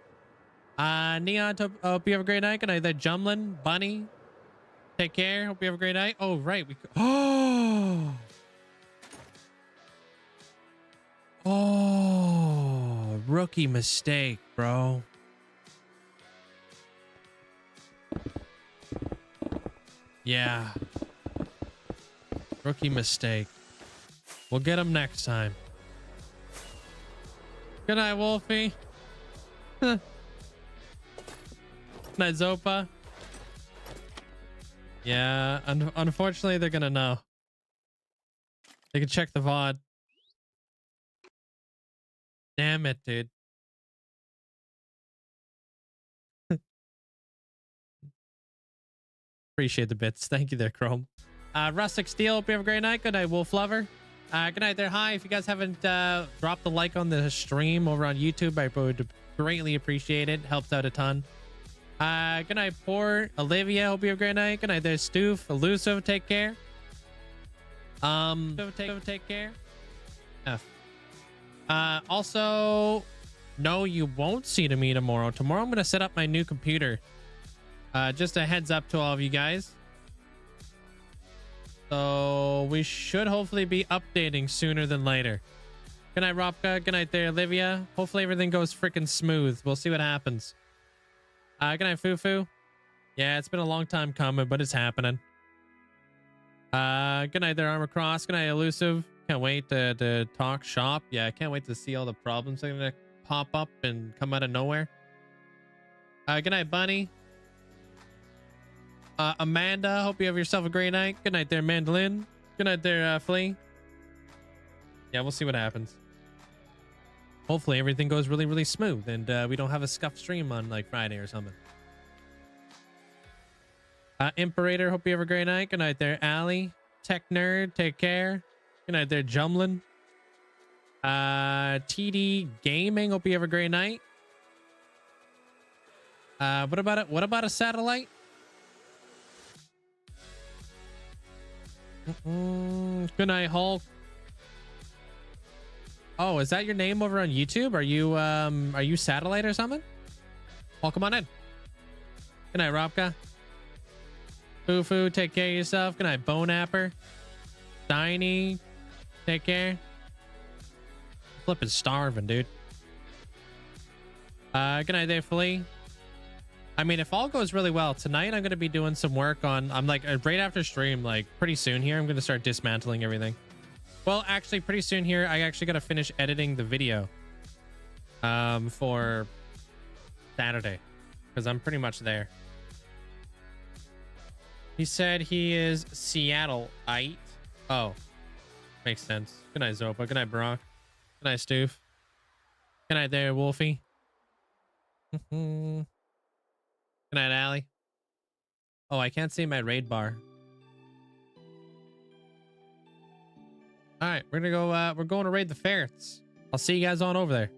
Neon, hope you have a great night. Good night there, Jumlin. Bunny. Take care. Hope you have a great night. Oh, right. Oh. Oh, rookie mistake, bro. Yeah. Rookie mistake. We'll get him next time. Good night, Wolfie. Good night, Zopa. Yeah, unfortunately, they're gonna know. They can check the VOD. Damn it, dude. Appreciate the bits. Thank you there, Chrome. Rustic Steel, hope you have a great night. Good night, Wolf Lover. Good night there. Hi. If you guys haven't dropped a like on the stream over on YouTube, I would greatly appreciate it. Helps out a ton. Good night, poor Olivia. Hope you have a great night. Good night there, Stoof. Elusive, take care. Take care. F. Also, no, you won't see me tomorrow. Tomorrow I'm gonna set up my new computer. Just a heads up to all of you guys. So we should hopefully be updating sooner than later. Good night, Robka. Good night there, Olivia. Hopefully everything goes freaking smooth. We'll see what happens. Good night, Fufu. Yeah, it's been a long time coming, but it's happening. Good night there, Armor Cross. Good night, Elusive. Can't wait to talk shop. Yeah, I can't wait to see all the problems that are gonna pop up and come out of nowhere. Good night, Bunny. Amanda, hope you have yourself a great night. Good night there, Mandolin. Good night there, Flea. Yeah, we'll see what happens. Hopefully everything goes really, really smooth and we don't have a scuffed stream on like Friday or something. Imperator, hope you have a great night. Good night there, Allie. Tech Nerd, take care. Good night there, Jumlin. TD Gaming, hope you have a great night. What about a satellite? Good night, Hulk. Oh, is that your name over on YouTube? Are you satellite or something? Oh, come on in. Good night, Robka. Fufu, take care of yourself. Good night, Bonapper. Tiny, take care. Flipping starving, dude. Good night there, Flea. I mean, if all goes really well tonight, I'm going to be doing some work on, I'm like right after stream, like pretty soon here, I'm going to start dismantling everything. Well, actually pretty soon here, I actually got to finish editing the video for Saturday because I'm pretty much there. He said he is Seattle-ite. Oh, makes sense. Good night, Zopa. Good night, Brock. Good night, Stoof. Good night there, Wolfie. Good night, Allie. Oh, I can't see my raid bar. All right, we're gonna go. We're going to raid the ferrets. I'll see you guys on over there.